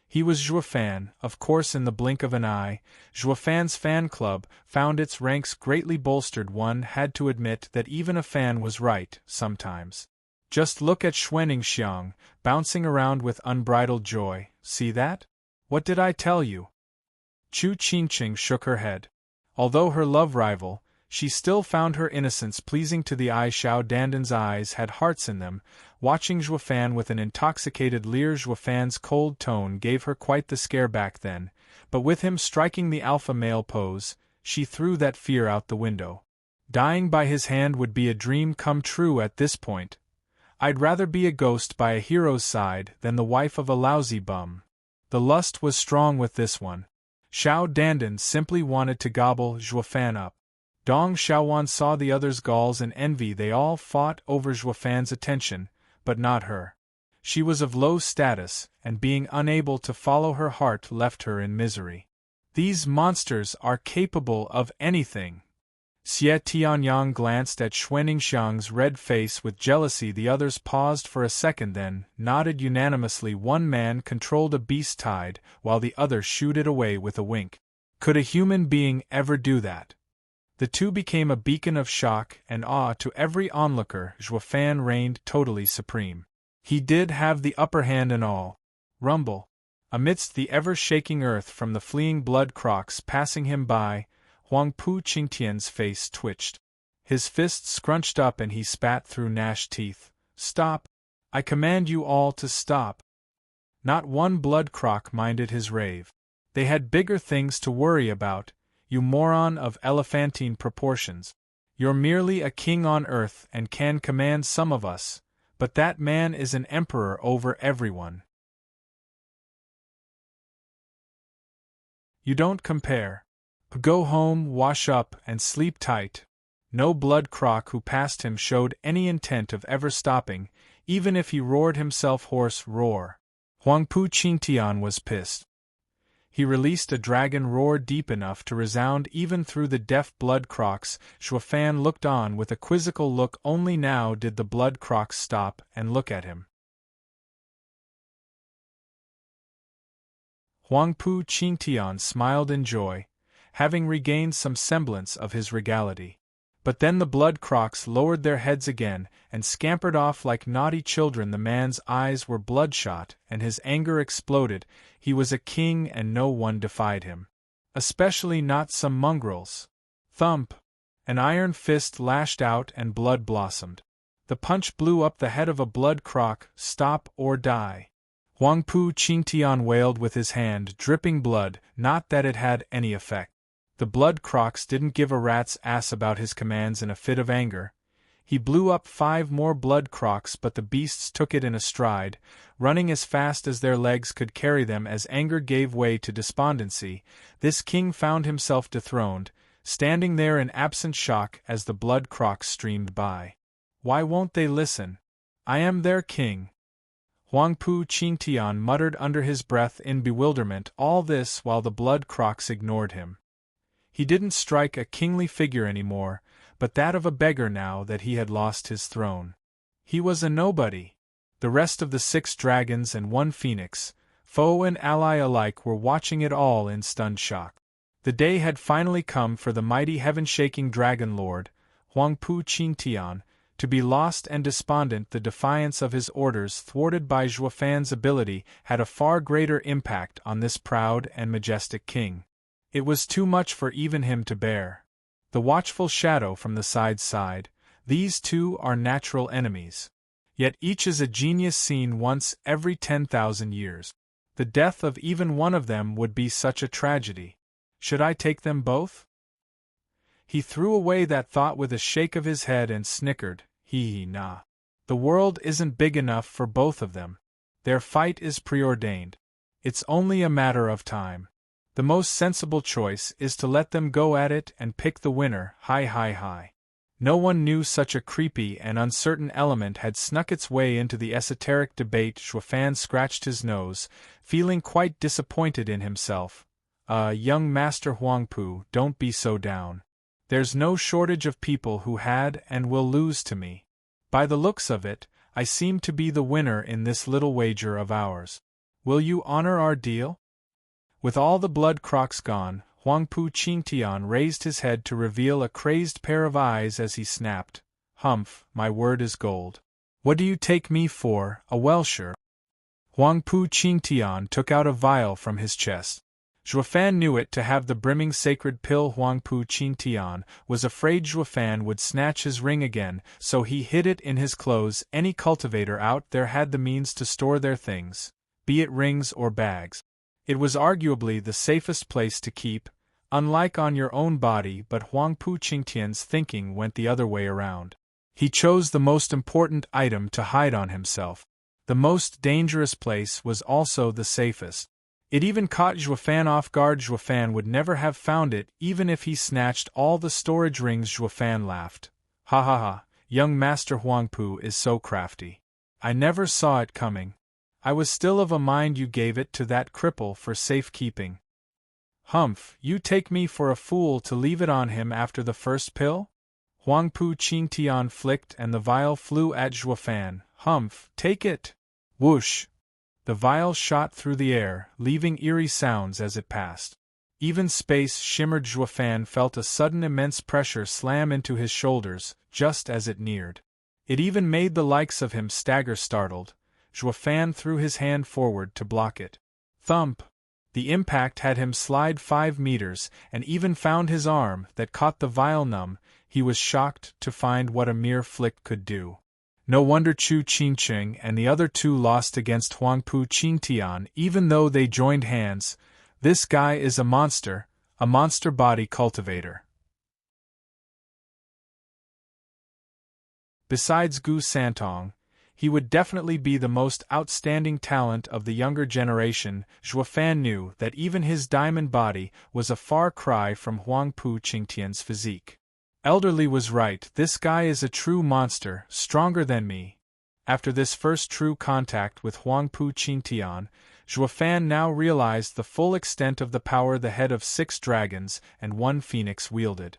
He was Zhuofan, of course. In the blink of an eye, Zhuofan's fan club found its ranks greatly bolstered. One had to admit that even a fan was right, sometimes. Just look at Xuanning bouncing around with unbridled joy. See that? What did I tell you? Chu Qingqing shook her head. Although her love rival, she still found her innocence pleasing to the eye. Xiao Dandan's eyes had hearts in them, watching Zhuofan with an intoxicated leer. Zhuofan's cold tone gave her quite the scare back then, but with him striking the alpha male pose, she threw that fear out the window. Dying by his hand would be a dream come true at this point. I'd rather be a ghost by a hero's side than the wife of a lousy bum. The lust was strong with this one. Xiao Dandan simply wanted to gobble Zhuofan up. Dong Xiaowan saw the others' galls and envy. They all fought over Zhuofan's attention, but not her. She was of low status, and being unable to follow her heart left her in misery. These monsters are capable of anything. Xie Tianyang glanced at Xuanningsiang's red face with jealousy. The others paused for a second, then nodded unanimously. One man controlled a beast tide, while the other shooed it away with a wink. Could a human being ever do that? The two became a beacon of shock and awe to every onlooker. Zhuofan reigned totally supreme. He did have the upper hand and all. Rumble. Amidst the ever-shaking earth from the fleeing blood Crocs passing him by, Huangpu Qingtian's face twitched. His fists scrunched up and he spat through gnashed teeth. Stop! I command you all to stop! Not one blood Croc minded his rave. They had bigger things to worry about, you moron of elephantine proportions. You're merely a king on earth and can command some of us, but that man is an emperor over everyone. You don't compare. Go home, wash up, and sleep tight. No blood Croc who passed him showed any intent of ever stopping, even if he roared himself hoarse. Roar. Huangpu Qingtian was pissed. He released a dragon roar deep enough to resound even through the deaf blood Crocs. Zhuofan looked on with a quizzical look. Only now did the blood Crocs stop and look at him. Huangpu Qingtian smiled in joy, having regained some semblance of his regality. But then the blood Crocs lowered their heads again and scampered off like naughty children. The man's eyes were bloodshot and his anger exploded. He was a king and no one defied him. Especially not some mongrels. Thump! An iron fist lashed out and blood blossomed. The punch blew up the head of a blood Croc. Stop or die. Huangpu Qingtian wailed with his hand dripping blood, not that it had any effect. The blood Crocs didn't give a rat's ass about his commands. In a fit of anger, he blew up 5 more blood Crocs, but the beasts took it in a stride, running as fast as their legs could carry them. As anger gave way to despondency, this king found himself dethroned, standing there in absent shock as the blood Crocs streamed by. Why won't they listen? I am their king. Huangpu Qingtian muttered under his breath in bewilderment, all this while the blood Crocs ignored him. He didn't strike a kingly figure anymore, but that of a beggar now that he had lost his throne. He was a nobody. The rest of the 6 dragons and 1 phoenix, foe and ally alike, were watching it all in stunned shock. The day had finally come for the mighty heaven-shaking dragon lord, Huangpu Qingtian, to be lost and despondent. The defiance of his orders, thwarted by Zhuofan's ability, had a far greater impact on this proud and majestic king. It was too much for even him to bear. The watchful shadow from the side, these two are natural enemies. Yet each is a genius seen once every 10,000 years. The death of even one of them would be such a tragedy. Should I take them both? He threw away that thought with a shake of his head and snickered, nah. The world isn't big enough for both of them. Their fight is preordained. It's only a matter of time. The most sensible choice is to let them go at it and pick the winner, hi. No one knew such a creepy and uncertain element had snuck its way into the esoteric debate. Xuefan scratched his nose, feeling quite disappointed in himself. Young Master Huangpu, don't be so down. There's no shortage of people who had and will lose to me. By the looks of it, I seem to be the winner in this little wager of ours. Will you honor our deal? With all the blood Crocs gone, Huangpu Qingtian raised his head to reveal a crazed pair of eyes as he snapped, "Humph, my word is gold. What do you take me for, a Welsher?" Huangpu Qingtian took out a vial from his chest. Xuefan knew it to have the brimming sacred pill. Huangpu Qingtian was afraid Xuefan would snatch his ring again, so he hid it in his clothes. Any cultivator out there had the means to store their things, be it rings or bags. It was arguably the safest place to keep, unlike on your own body, but Huangpu Qingtian's thinking went the other way around. He chose the most important item to hide on himself. The most dangerous place was also the safest. It even caught Xuefan off guard. Xuefan would never have found it even if he snatched all the storage rings. Xuefan laughed. Ha, young Master Huangpu is so crafty. I never saw it coming. I was still of a mind you gave it to that cripple for safekeeping. Humph, you take me for a fool to leave it on him after the first pill? Huangpu Qingtian flicked and the vial flew at Xuefan. Humph, take it! Whoosh! The vial shot through the air, leaving eerie sounds as it passed. Even space shimmered. Xuefan felt a sudden immense pressure slam into his shoulders, just as it neared. It even made the likes of him stagger startled. Xuefan threw his hand forward to block it. Thump! The impact had him slide 5 meters, and even found his arm that caught the vial numb. He was shocked to find what a mere flick could do. No wonder Chu Qingqing and the other two lost against Huangpu Qingtian, even though they joined hands. This guy is a monster body cultivator. Besides Gu Santong, he would definitely be the most outstanding talent of the younger generation. Xuefan knew that even his diamond body was a far cry from Huangpu Qingtian's physique. Elderly was right, this guy is a true monster, stronger than me. After this first true contact with Huangpu Qingtian, Xuefan now realized the full extent of the power the head of 6 dragons and 1 phoenix wielded.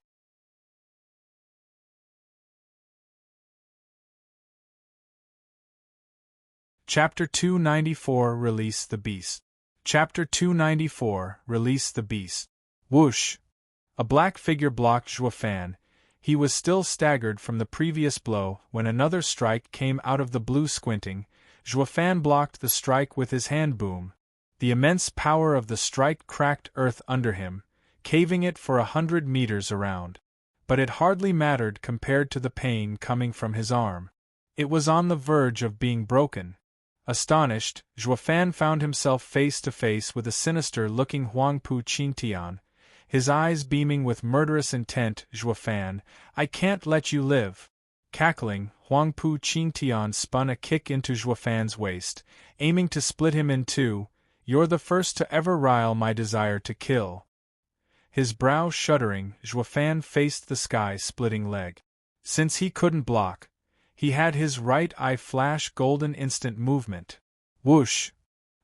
Chapter 294 Release the Beast. Chapter 294 Release the Beast. Whoosh! A black figure blocked Xuefan. He was still staggered from the previous blow when another strike came out of the blue. Squinting, Xuefan blocked the strike with his hand boom. The immense power of the strike cracked earth under him, caving it for 100 meters around. But it hardly mattered compared to the pain coming from his arm. It was on the verge of being broken. Astonished, Xuefan found himself face to face with a sinister-looking Huangpu Qingtian, his eyes beaming with murderous intent. Xuefan, I can't let you live. Cackling, Huangpu Qingtian spun a kick into Xuefan's waist, aiming to split him in two. You're the first to ever rile my desire to kill. His brow shuddering, Xuefan faced the sky-splitting leg. Since he couldn't block, he had his right eye flash golden instant movement. Whoosh!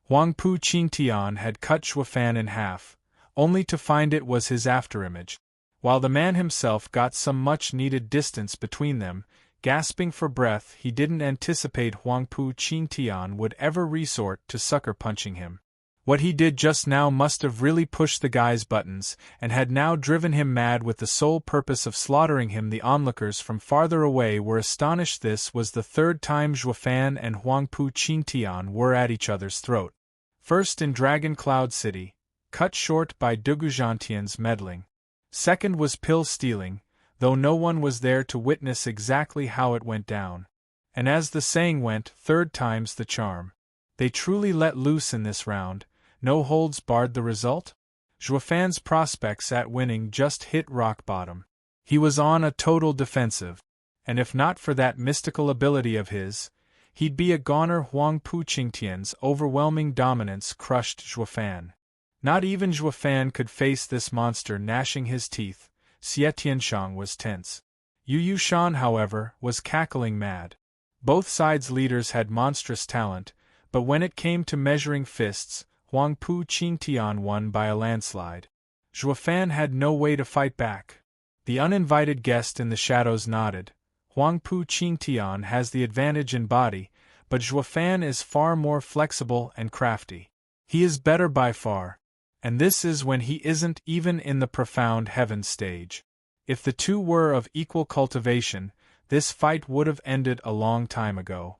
Huangpu Qingtian had cut Xuefan in half, only to find it was his afterimage. While the man himself got some much-needed distance between them, gasping for breath, he didn't anticipate Huangpu Qingtian would ever resort to sucker-punching him. What he did just now must have really pushed the guy's buttons, and had now driven him mad with the sole purpose of slaughtering him. The onlookers from farther away were astonished. This was the 3rd time Xuefan and Huangpu Qingtian were at each other's throat. First in Dragon Cloud City, cut short by Dugujantian's meddling. Second was pill stealing, though no one was there to witness exactly how it went down. And as the saying went, 3rd time's the charm. They truly let loose in this round. No holds barred the result? Xuefan's prospects at winning just hit rock bottom. He was on a total defensive, and if not for that mystical ability of his, he'd be a goner. Huang Pu Qingtian's overwhelming dominance crushed Zhuofan. Not even Zhuofan could face this monster gnashing his teeth. Xie Tianshang was tense. Yu Yushan, however, was cackling mad. Both sides' leaders had monstrous talent, but when it came to measuring fists, Huang Pu Qingtian won by a landslide. Zhuofan had no way to fight back. The uninvited guest in the shadows nodded. Huang Pu Qingtian has the advantage in body, but Zhuofan is far more flexible and crafty. He is better by far. And this is when he isn't even in the profound heaven stage. If the two were of equal cultivation, this fight would have ended a long time ago.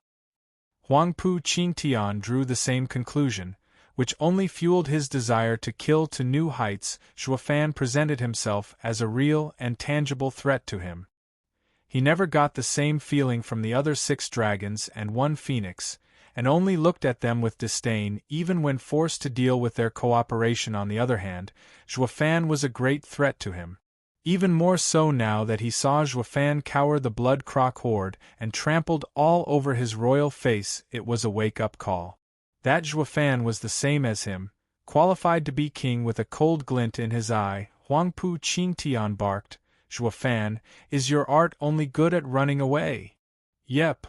Huang Pu Qingtian drew the same conclusion, which only fueled his desire to kill to new heights. Zhuofan presented himself as a real and tangible threat to him. He never got the same feeling from the other 6 dragons and 1 phoenix, and only looked at them with disdain even when forced to deal with their cooperation. On the other hand, Zhuofan was a great threat to him. Even more so now that he saw Zhuofan cower the blood Croc horde and trampled all over his royal face. It was a wake-up call. That Zhuofan was the same as him, qualified to be king. With a cold glint in his eye, Huang Pu Qingtian barked, "Zhuofan, is your art only good at running away?" "Yep."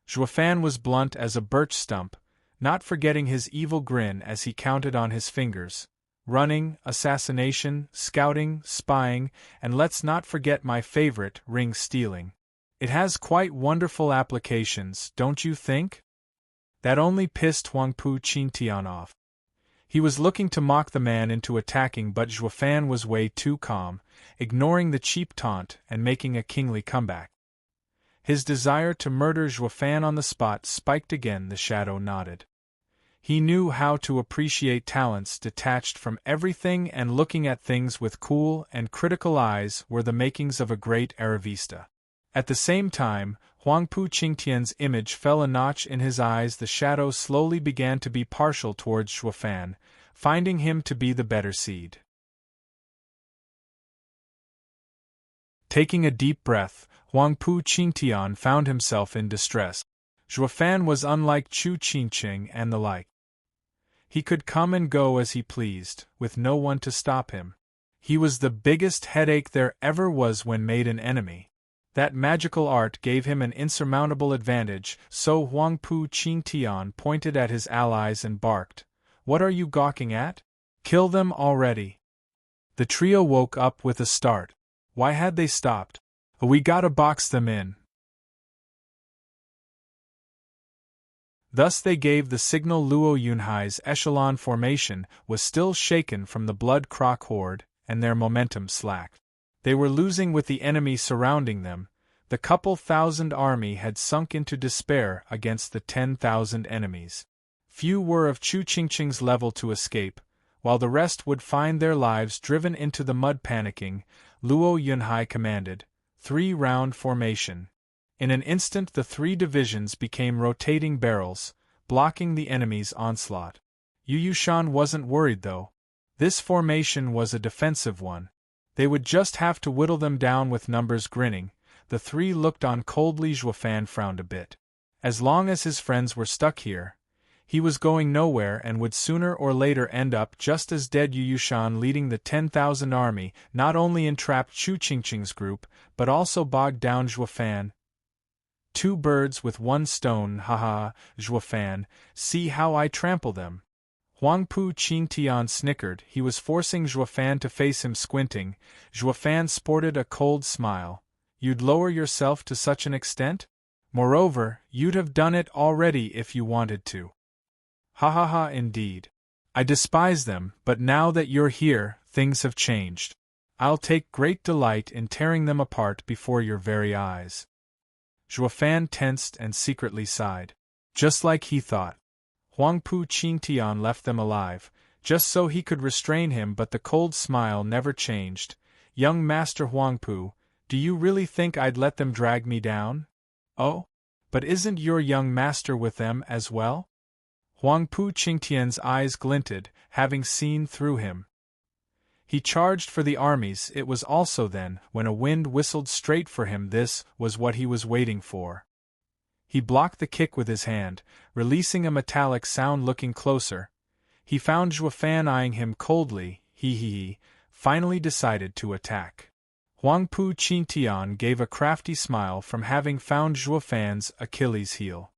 Zhuofan was blunt as a birch stump, not forgetting his evil grin as he counted on his fingers. Running, assassination, scouting, spying, and let's not forget my favorite, ring stealing. It has quite wonderful applications, don't you think? That only pissed Huang Pu Qingtian off. He was looking to mock the man into attacking, but Zhuofan was way too calm, ignoring the cheap taunt and making a kingly comeback. His desire to murder Zhuofan on the spot spiked again. The shadow nodded. He knew how to appreciate talents detached from everything, and looking at things with cool and critical eyes were the makings of a great Aravista. At the same time, Huang Pu Qingtian's image fell a notch in his eyes. The shadow slowly began to be partial towards Zhuofan, finding him to be the better seed. Taking a deep breath, Huang Pu Qingtian found himself in distress. Zhuofan was unlike Chu Qingqing and the like. He could come and go as he pleased, with no one to stop him. He was the biggest headache there ever was when made an enemy. That magical art gave him an insurmountable advantage, so Huang Pu Qingtian pointed at his allies and barked, "What are you gawking at? Kill them already." The trio woke up with a start. Why had they stopped? "We gotta box them in." Thus they gave the signal. Luo Yunhai's echelon formation was still shaken from the blood Croc horde, and their momentum slacked. They were losing with the enemy surrounding them. The couple thousand army had sunk into despair against the 10,000 enemies. Few were of Chu Qingqing's level to escape, while the rest would find their lives driven into the mud. Panicking, Luo Yunhai commanded, 3-round formation. In an instant the 3 divisions became rotating barrels, blocking the enemy's onslaught. Yu Yushan wasn't worried though. This formation was a defensive one. They would just have to whittle them down with numbers. Grinning, the 3 looked on coldly. Zhuofan frowned a bit. As long as his friends were stuck here, he was going nowhere and would sooner or later end up just as dead. Yu Yushan leading the 10,000 army not only entrapped Chu Qingqing's group, but also bogged down Zhuofan. 2 birds with 1 stone. Haha, Zhuofan, see how I trample them. Huang Pu Qingtian snickered. He was forcing Zhuofan to face him. Squinting, Zhuofan sported a cold smile. You'd lower yourself to such an extent? Moreover, you'd have done it already if you wanted to. Ha ha ha, indeed. I despise them, but now that you're here, things have changed. I'll take great delight in tearing them apart before your very eyes. Zhuofan tensed and secretly sighed. Just like he thought. Huang Pu Qingtian left them alive, just so he could restrain him, but the cold smile never changed. Young Master Huang Pu, do you really think I'd let them drag me down? Oh? But isn't your young master with them as well? Huang Pu Qingtian's eyes glinted, having seen through him. He charged for the armies. It was also then, when a wind whistled straight for him. This was what he was waiting for. He blocked the kick with his hand, releasing a metallic sound. Looking closer, he found Zhuofan eyeing him coldly. He finally decided to attack. Huangpu Qintian gave a crafty smile from having found Zhuofan's Achilles heel.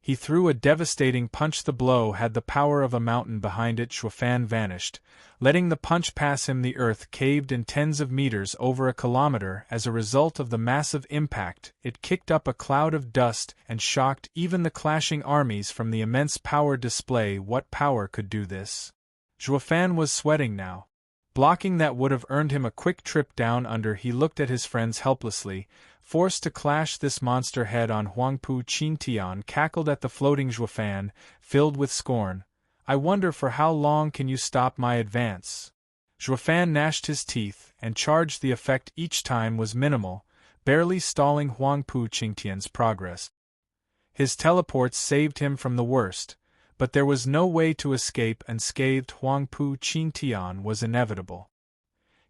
He threw a devastating punch. The blow had the power of a mountain behind it. Zhuofan vanished, letting the punch pass him. The earth caved in tens of meters, over a kilometer. As a result of the massive impact, it kicked up a cloud of dust and shocked even the clashing armies from the immense power display. What power could do this? Zhuofan was sweating now. Blocking that would have earned him a quick trip down under. He looked at his friends helplessly, forced to clash this monster head-on. Huangpu Qintian cackled at the floating Zhuofan, filled with scorn. I wonder for how long can you stop my advance? Zhuofan gnashed his teeth and charged. The effect each time was minimal, barely stalling Huangpu Qintian's progress. His teleports saved him from the worst, but there was no way to escape. Unscathed, Huangpu Qintian was inevitable.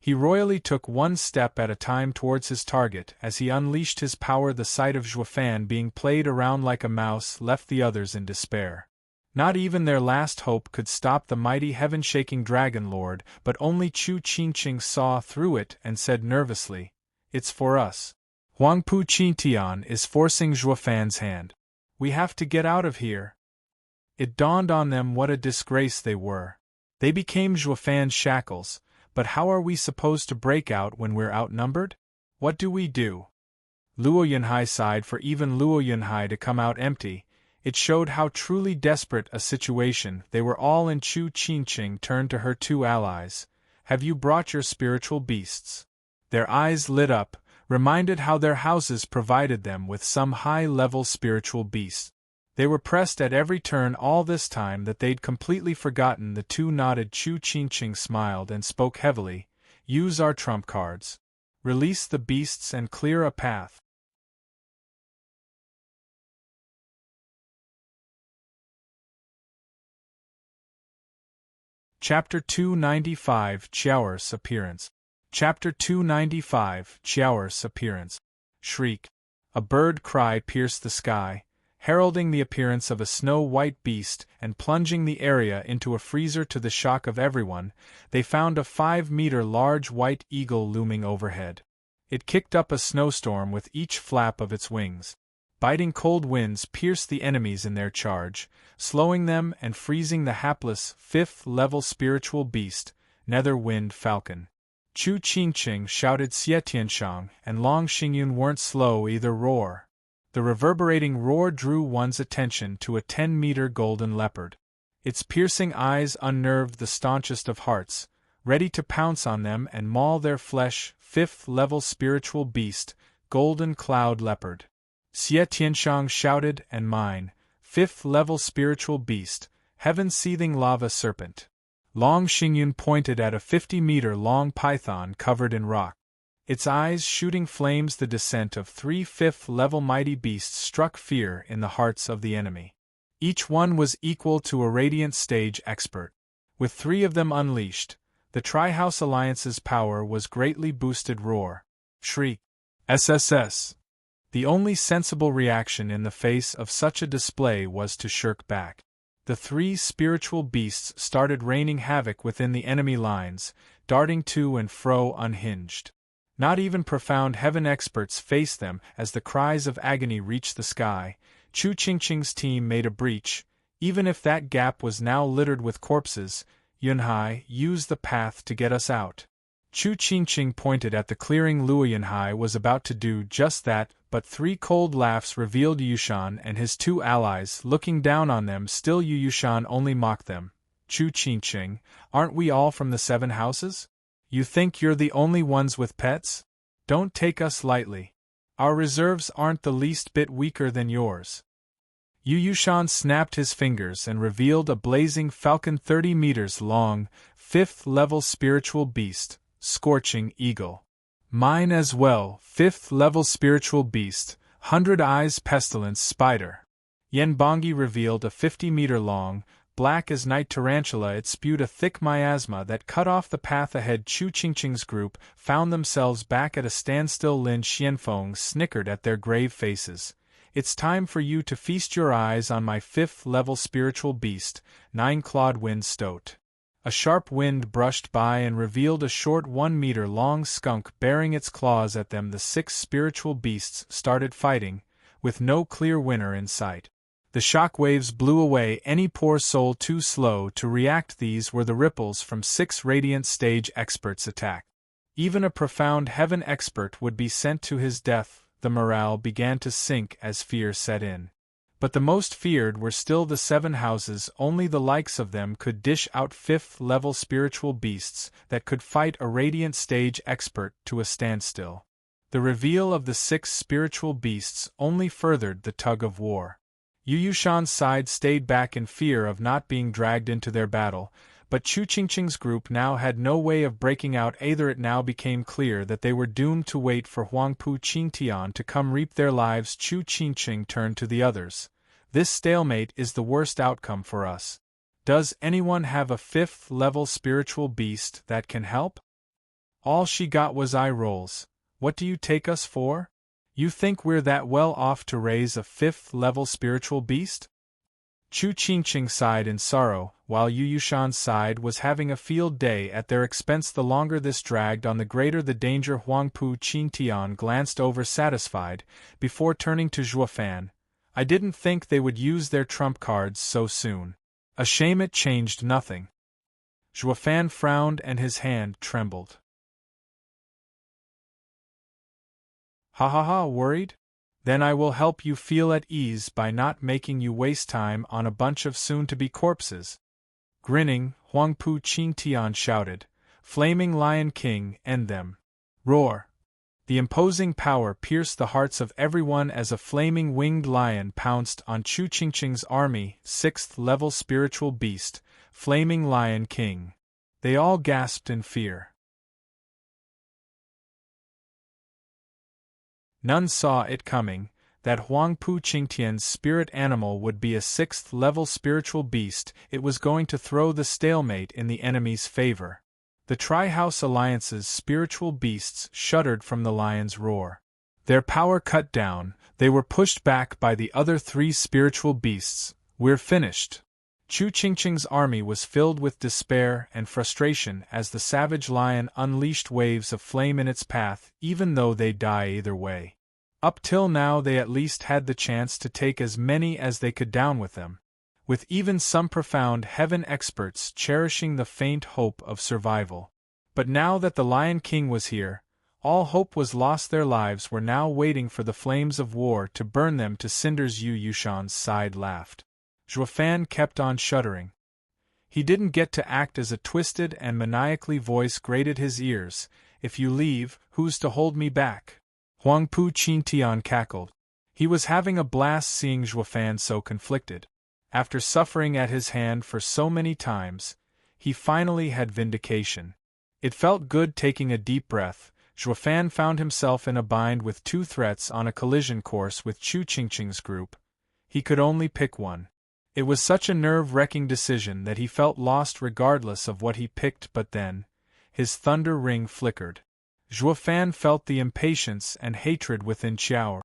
He royally took one step at a time towards his target as he unleashed his power. The sight of Zhuofan being played around like a mouse left the others in despair. Not even their last hope could stop the mighty heaven-shaking Dragon Lord, but only Chu Qingqing saw through it and said nervously, "It's for us. Huangpu Qintian is forcing Zhuofan's hand. We have to get out of here." It dawned on them what a disgrace they were. They became Zhuofan's shackles, but how are we supposed to break out when we're outnumbered? What do we do? Luo Yunhai sighed. For even Luo Yunhai to come out empty, it showed how truly desperate a situation they were all in. Chu Qingqing turned to her two allies. Have you brought your spiritual beasts? Their eyes lit up, reminded how their houses provided them with some high-level spiritual beasts. They were pressed at every turn all this time that they'd completely forgotten. The two nodded. Chu Qingqing smiled and spoke heavily. Use our trump cards. Release the beasts and clear a path. Chapter 295 Qiao'er's Appearance. Chapter 295 Qiao'er's Appearance. Shriek. A bird cry pierced the sky, heralding the appearance of a snow-white beast and plunging the area into a freezer. To the shock of everyone, they found a 5-meter large white eagle looming overhead. It kicked up a snowstorm with each flap of its wings. Biting cold winds pierced the enemies in their charge, slowing them and freezing the hapless 5th-level spiritual beast, Nether Wind Falcon. Chu Qingqing shouted. Xie Tianshang and Long Xingyun weren't slow either. Roar. The reverberating roar drew one's attention to a 10-meter golden leopard. Its piercing eyes unnerved the staunchest of hearts, ready to pounce on them and maul their flesh. 5th-level spiritual beast, Golden Cloud Leopard. Xie Tianshang shouted. And mine, 5th-level spiritual beast, Heaven-Seething Lava Serpent. Long Xingyun pointed at a 50-meter-long python covered in rock. Its eyes shooting flames. The descent of 3 5th-level mighty beasts struck fear in the hearts of the enemy. Each one was equal to a Radiant stage expert. With 3 of them unleashed, the Tri-House Alliance's power was greatly boosted. Roar. Shriek. SSS. The only sensible reaction in the face of such a display was to shirk back. The 3 spiritual beasts started raining havoc within the enemy lines, darting to and fro unhinged. Not even profound heaven experts faced them as the cries of agony reached the sky. Chu Qingqing's team made a breach, even if that gap was now littered with corpses. Yunhai, use the path to get us out. Chu Qingqing pointed at the clearing. Luo Yunhai was about to do just that, but 3 cold laughs revealed Yushan and his 2 allies looking down on them. Still Yushan only mocked them. Chu Qingqing, aren't we all from the 7 houses? You think you're the only ones with pets? Don't take us lightly. Our reserves aren't the least bit weaker than yours. Yushan snapped his fingers and revealed a blazing falcon 30 meters long, 5th-level spiritual beast, Scorching Eagle. Mine as well, 5th-level spiritual beast, 100 Eyes Pestilence Spider. Yen Bongi revealed a 50-meter long, black as night tarantula. It spewed a thick miasma that cut off the path ahead. Chu Qingqing's group found themselves back at a standstill. Lin Xianfeng snickered at their grave faces. It's time for you to feast your eyes on my 5th-level spiritual beast, 9-clawed wind stoat. A sharp wind brushed by and revealed a short 1-meter-long skunk bearing its claws at them. The 6 spiritual beasts started fighting, with no clear winner in sight. The shock waves blew away any poor soul too slow to react. These were the ripples from 6 radiant stage experts' attack. Even a profound heaven expert would be sent to his death. The morale began to sink as fear set in. But the most feared were still the 7 houses. Only the likes of them could dish out 5th-level spiritual beasts that could fight a radiant stage expert to a standstill. The reveal of the 6 spiritual beasts only furthered the tug of war. Yu Yushan's side stayed back in fear of not being dragged into their battle, but Chu Qingqing's group now had no way of breaking out either. It now became clear that they were doomed to wait for Huangpu Qingtian to come reap their lives. Chu Qingqing turned to the others. This stalemate is the worst outcome for us. Does anyone have a 5th-level spiritual beast that can help? All she got was eye rolls. What do you take us for? You think we're that well off to raise a 5th-level spiritual beast? Chu Qingqing sighed in sorrow, while Yu Yushan's side was having a field day at their expense. The longer this dragged on, the greater the danger. Huangpu Qingtian glanced over satisfied, before turning to Zhuofan. I didn't think they would use their trump cards so soon. A shame it changed nothing. Zhuofan frowned and his hand trembled. Ha ha ha, worried? Then I will help you feel at ease by not making you waste time on a bunch of soon-to-be corpses. Grinning, Huangpu Qingtian shouted, Flaming Lion King, end them. Roar! The imposing power pierced the hearts of everyone as a flaming winged lion pounced on Chu Qingqing's army. 6th-level spiritual beast, Flaming Lion King. They all gasped in fear. None saw it coming, that Huangpu Qingtian's spirit animal would be a 6th-level spiritual beast. It was going to throw the stalemate in the enemy's favor. The Tri-House Alliance's spiritual beasts shuddered from the lion's roar. Their power cut down, they were pushed back by the other 3 spiritual beasts. We're finished. Chu Qingqing's army was filled with despair and frustration as the savage lion unleashed waves of flame in its path. Even though they'd die either way. Up till now they at least had the chance to take as many as they could down with them, with even some profound heaven experts cherishing the faint hope of survival. But now that the Lion King was here, all hope was lost. Their lives were now waiting for the flames of war to burn them to cinders. Yu Yushan's side laughed. Zhuofan kept on shuddering. He didn't get to act as a twisted and maniacally voice grated his ears. If you leave, who's to hold me back? Huangpu Qingtian cackled. He was having a blast seeing Zhuofan so conflicted. After suffering at his hand for so many times, he finally had vindication. It felt good taking a deep breath. Zhuofan found himself in a bind with 2 threats on a collision course with Chu Qingqing's group. He could only pick one. It was such a nerve-wrecking decision that he felt lost regardless of what he picked. But then, his thunder ring flickered. Zhuofan felt the impatience and hatred within Qiao'er.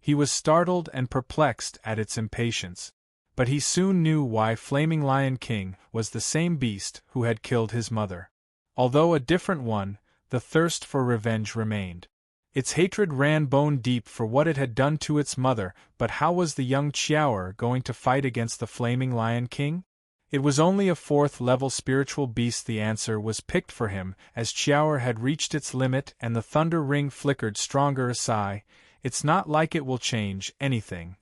He was startled and perplexed at its impatience. But he soon knew why. Flaming Lion King was the same beast who had killed his mother. Although a different one, the thirst for revenge remained. Its hatred ran bone deep for what it had done to its mother. But how was the young Qiao'er going to fight against the Flaming Lion King? It was only a 4th-level spiritual beast. The answer was picked for him, as Qiao'er had reached its limit and the thunder ring flickered stronger. A sigh. It's not like it will change anything.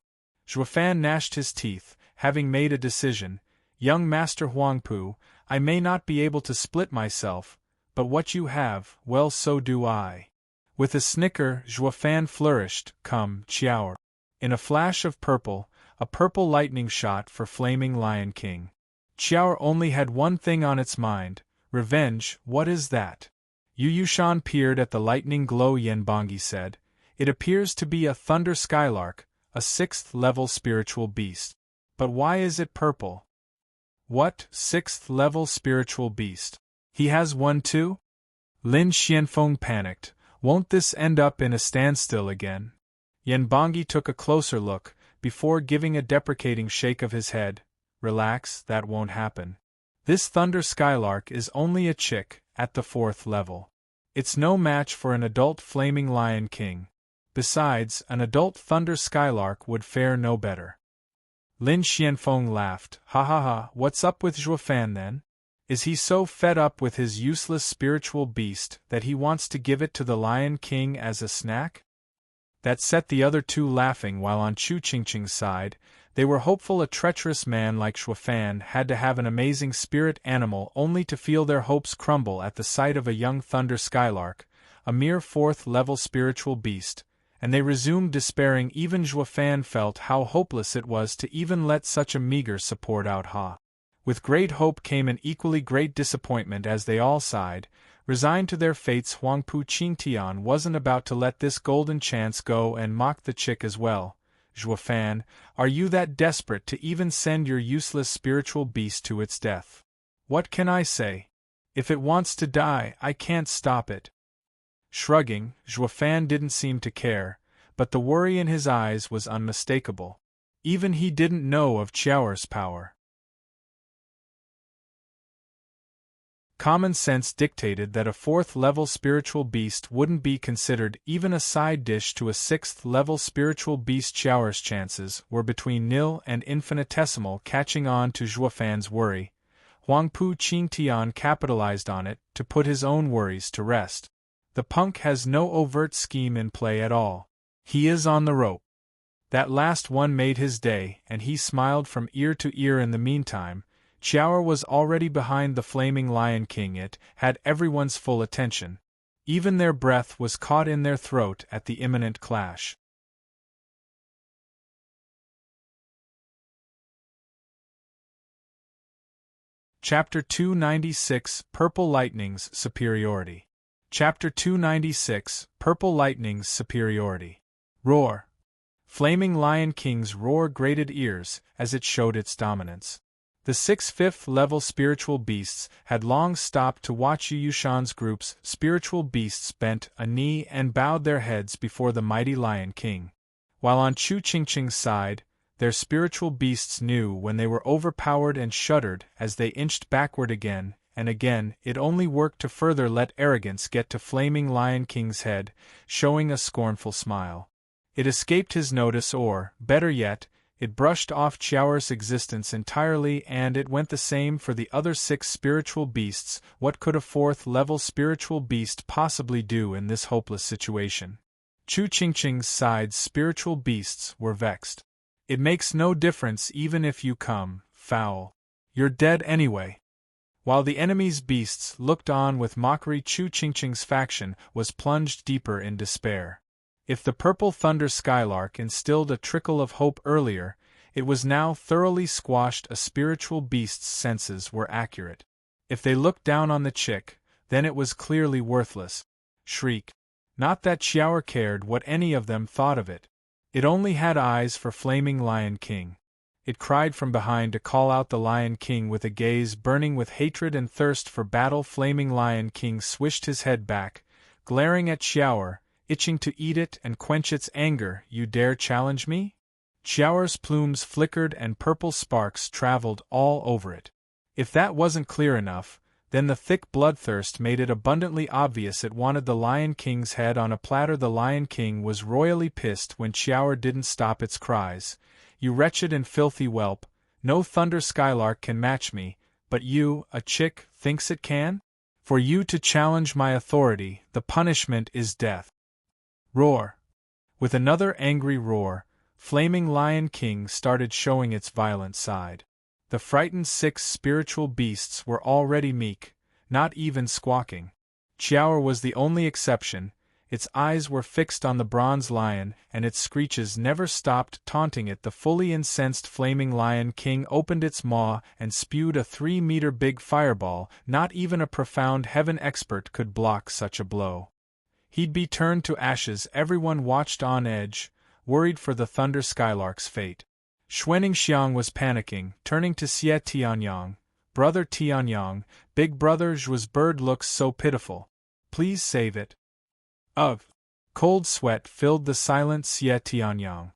Zhuofan gnashed his teeth, having made a decision. Young Master Huangpu, I may not be able to split myself, but what you have, well, so do I. With a snicker, Zhuofan flourished, Come, Qiao'er. In a flash of purple, a purple lightning shot for Flaming Lion King. Qiao'er only had one thing on its mind, revenge. What is that? Yu Yushan peered at the lightning glow. Yenbongi said, It appears to be a thunder skylark, a 6th-level spiritual beast. But why is it purple? What, 6th level spiritual beast? He has one too? Lin Xianfeng panicked. Won't this end up in a standstill again? Yanbongi took a closer look, before giving a deprecating shake of his head. Relax, that won't happen. This Thunder Skylark is only a chick, at the 4th level. It's no match for an adult Flaming Lion King. Besides, an adult Thunder Skylark would fare no better. Lin Xianfeng laughed. Ha ha ha, what's up with Zhuofan then? Is he so fed up with his useless spiritual beast that he wants to give it to the Lion King as a snack? That set the other two laughing, while on Chu Qingqing's side, they were hopeful a treacherous man like Zhuofan had to have an amazing spirit animal only to feel their hopes crumble at the sight of a young Thunder Skylark, a mere 4th level spiritual beast, and they resumed despairing. Even Zhuofan felt how hopeless it was to even let such a meager support out. With great hope came an equally great disappointment as they all sighed. Resigned to their fates, Huangpu Qingtian wasn't about to let this golden chance go and mock the chick as well. Zhuofan, are you that desperate to even send your useless spiritual beast to its death? What can I say? If it wants to die, I can't stop it. Shrugging, Zhuofan didn't seem to care, but the worry in his eyes was unmistakable. Even he didn't know of Qiao'er's power. Common sense dictated that a 4th level spiritual beast wouldn't be considered even a side dish to a 6th level spiritual beast. Qiao'er's chances were between nil and infinitesimal. Catching on to Zhuofan's worry, Huangpu Qingtian capitalized on it to put his own worries to rest. The punk has no overt scheme in play at all. He is on the rope. That last one made his day, and he smiled from ear to ear. In the meantime, Qiao'er was already behind the Flaming Lion King. It had everyone's full attention. Even their breath was caught in their throat at the imminent clash. Chapter 296, Purple Lightning's Superiority. Chapter 296, Purple Lightning's Superiority. Roar! Flaming Lion King's roar grated ears as it showed its dominance. The 6th 5th level spiritual beasts had long stopped to watch Yushan's group's spiritual beasts bent a knee and bowed their heads before the mighty Lion King. While on Chu Qingqing's side, their spiritual beasts knew when they were overpowered and shuddered as they inched backward again, and again. It only worked to further let arrogance get to Flaming Lion King's head, showing a scornful smile. It escaped his notice, or, better yet, it brushed off Qiao'er's existence entirely, and it went the same for the other 6 spiritual beasts. What could a 4th level spiritual beast possibly do in this hopeless situation? Chu Qingqing's side's spiritual beasts were vexed. It makes no difference even if you come, foul. You're dead anyway. While the enemy's beasts looked on with mockery, Chu Qingqing's faction was plunged deeper in despair. If the Purple Thunder Skylark instilled a trickle of hope earlier, it was now thoroughly squashed. A spiritual beast's senses were accurate. If they looked down on the chick, then it was clearly worthless. Shriek. Not that Qiao'er cared what any of them thought of it. It only had eyes for Flaming Lion King. It cried from behind to call out the Lion King with a gaze burning with hatred and thirst for battle. Flaming Lion King swished his head back, glaring at Qiao'er, itching to eat it and quench its anger. You dare challenge me? Qiao'er's plumes flickered and purple sparks traveled all over it. If that wasn't clear enough, then the thick bloodthirst made it abundantly obvious it wanted the Lion King's head on a platter. The Lion King was royally pissed when Qiao'er didn't stop its cries. You wretched and filthy whelp, no Thunder Skylark can match me, but you, a chick, thinks it can? For you to challenge my authority, the punishment is death. Roar! With another angry roar, Flaming Lion King started showing its violent side. The frightened 6 spiritual beasts were already meek, not even squawking. Qiao'er was the only exception. Its eyes were fixed on the bronze lion, and its screeches never stopped taunting it. The fully incensed Flaming Lion King opened its maw and spewed a 3-meter-big fireball. Not even a profound heaven expert could block such a blow. He'd be turned to ashes. Everyone watched on edge, worried for the Thunder Skylark's fate. Xuanxiang was panicking, turning to Xie Tianyang. Brother Tianyang, big brother Zhu's bird looks so pitiful. Please save it. Ugh! Cold sweat filled the silent Xie Tianyang.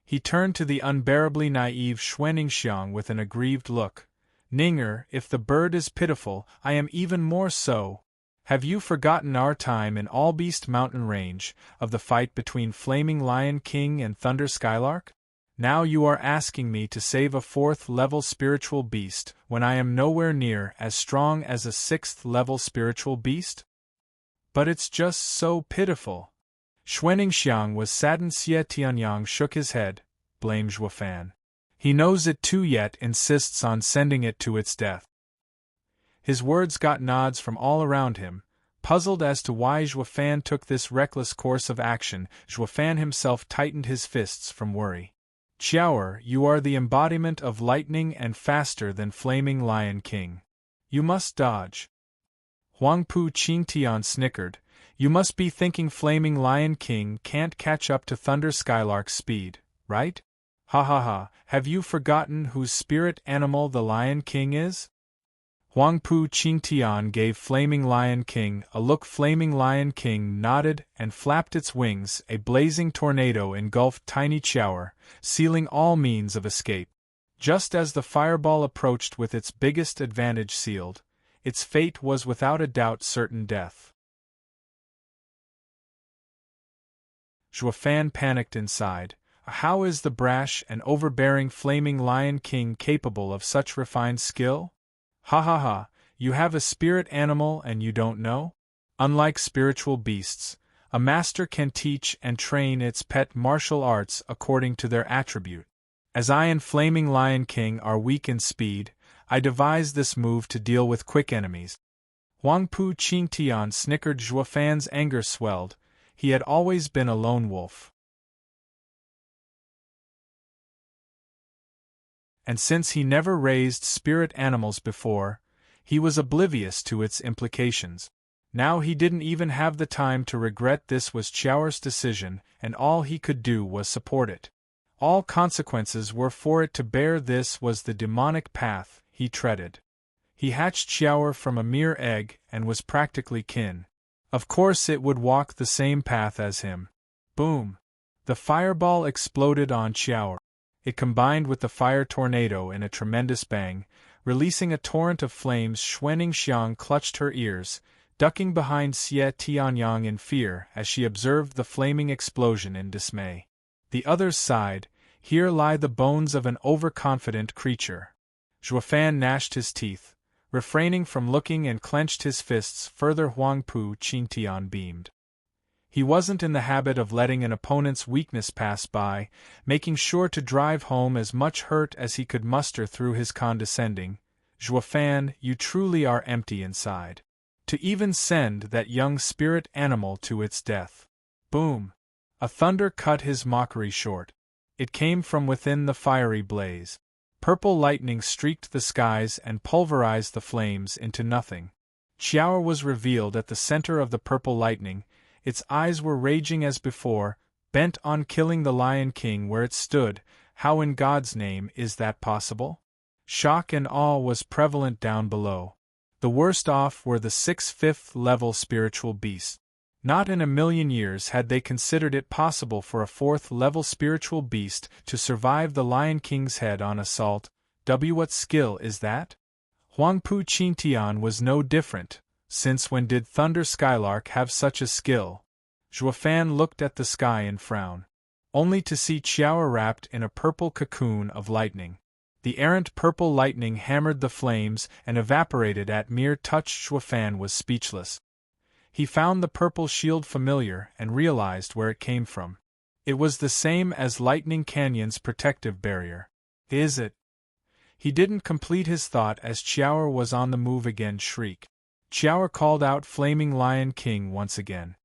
He turned to the unbearably naive Xuanxiang with an aggrieved look. Ninger, if the bird is pitiful, I am even more so. Have you forgotten our time in Allbeast Mountain Range, of the fight between Flaming Lion King and Thunder Skylark? Now you are asking me to save a 4th-level spiritual beast, when I am nowhere near as strong as a 6th-level spiritual beast? But it's just so pitiful. Xuanxiang was saddened. Xie Tianyang shook his head. Blame Zhuofan. He knows it too yet insists on sending it to its death. His words got nods from all around him. Puzzled as to why Zhuofan took this reckless course of action, Zhuofan himself tightened his fists from worry. Qiao'er, you are the embodiment of lightning and faster than Flaming Lion King. You must dodge. Huangpu Qingtian snickered. You must be thinking Flaming Lion King can't catch up to Thunder Skylark's speed, right? Ha ha ha, have you forgotten whose spirit animal the Lion King is? Huangpu Qingtian gave Flaming Lion King a look. Flaming Lion King nodded and flapped its wings. A blazing tornado engulfed tiny Qiao'er, sealing all means of escape. Just as the fireball approached with its biggest advantage sealed, its fate was without a doubt certain death. Zhuofan panicked inside. How is the brash and overbearing Flaming Lion King capable of such refined skill? Ha ha ha, you have a spirit animal and you don't know? Unlike spiritual beasts, a master can teach and train its pet martial arts according to their attribute. As I and Flaming Lion King are weak in speed, I devised this move to deal with quick enemies. Huangpu Qingtian snickered. Zhuofan's anger swelled. He had always been a lone wolf. And since he never raised spirit animals before, he was oblivious to its implications. Now he didn't even have the time to regret. This was Qiao'er's decision, and all he could do was support it. All consequences were for it to bear. This was the demonic path he treaded. He hatched Qiao'er from a mere egg and was practically kin. Of course it would walk the same path as him. Boom! The fireball exploded on Qiao'er. It combined with the fire tornado in a tremendous bang, releasing a torrent of flames. Xuanxiang clutched her ears, ducking behind Xie Tianyang in fear as she observed the flaming explosion in dismay. The others sighed. Here lie the bones of an overconfident creature. Zhuofan gnashed his teeth, refraining from looking, and clenched his fists further. Huangpu Qingtian beamed. He wasn't in the habit of letting an opponent's weakness pass by, making sure to drive home as much hurt as he could muster through his condescending. Zhuofan, you truly are empty inside. To even send that young spirit animal to its death. Boom! A thunder cut his mockery short. It came from within the fiery blaze. Purple lightning streaked the skies and pulverized the flames into nothing. Qiao'er was revealed at the center of the purple lightning. Its eyes were raging as before, bent on killing the Lion King where it stood. How in God's name is that possible? Shock and awe was prevalent down below. The worst off were the 6th-5th-level spiritual beasts. Not in a million years had they considered it possible for a 4th-level spiritual beast to survive the Lion King's head-on assault. What skill is that? Huangpu Qingtian was no different. Since when did Thunder Skylark have such a skill? Zhuofan looked at the sky and frowned, only to see Qiao'er wrapped in a purple cocoon of lightning. The errant purple lightning hammered the flames and evaporated at mere touch. Zhuofan was speechless. He found the purple shield familiar and realized where it came from. It was the same as Lightning Canyon's protective barrier. Is it? He didn't complete his thought as Qiao'er was on the move again. Shriek. Qiao'er called out Flaming Lion King once again.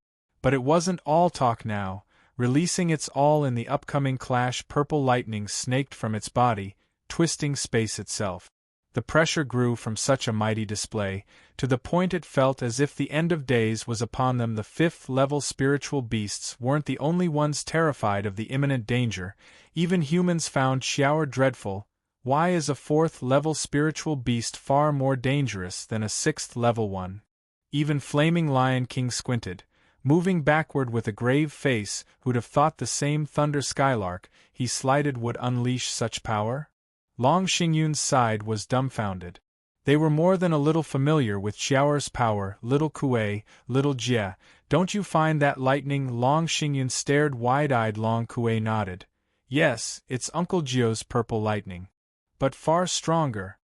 But it wasn't all talk now. Releasing its all in the upcoming clash, purple lightning snaked from its body, twisting space itself. The pressure grew from such a mighty display, to the point it felt as if the end of days was upon them. The fifth-level spiritual beasts weren't the only ones terrified of the imminent danger, even humans found Qiao'er dreadful. Why is a fourth-level spiritual beast far more dangerous than a sixth-level one? Even Flaming Lion King squinted, moving backward with a grave face. Who'd have thought the same Thunder Skylark he slighted would unleash such power? Long Xingyun's side was dumbfounded. They were more than a little familiar with Qiao'er's power. Little Kuei, little Jie, don't you find that lightning? Long Xingyun stared wide-eyed. Long Kuei nodded. Yes, it's Uncle Jio's purple lightning. But far stronger.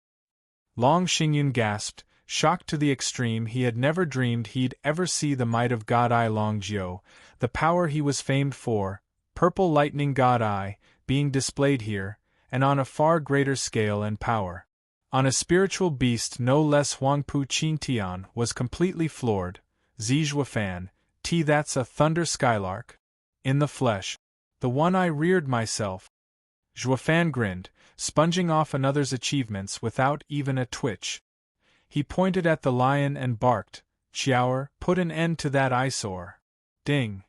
Long Xingyun gasped, shocked to the extreme. He had never dreamed he'd ever see the might of God Eye Long Jio, the power he was famed for, purple lightning God Eye, being displayed here, and on a far greater scale and power. On a spiritual beast no less. Huangpu Qingtian was completely floored. Zhuofan, that's a Thunder Skylark? In the flesh. The one I reared myself. Zhuofan grinned, sponging off another's achievements without even a twitch. He pointed at the lion and barked, Qiao'er, put an end to that eyesore. Ding!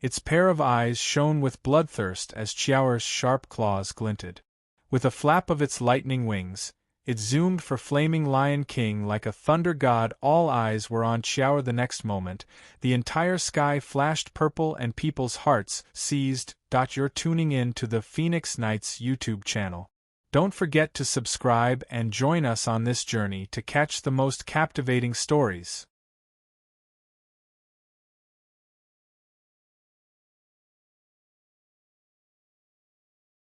Its pair of eyes shone with bloodthirst as Qiao'er's sharp claws glinted. With a flap of its lightning wings, it zoomed for Flaming Lion King like a thunder god. All eyes were on Qiao'er the next moment. The entire sky flashed purple and people's hearts seized. You're tuning in to the Phoenix Knights YouTube channel. Don't forget to subscribe and join us on this journey to catch the most captivating stories.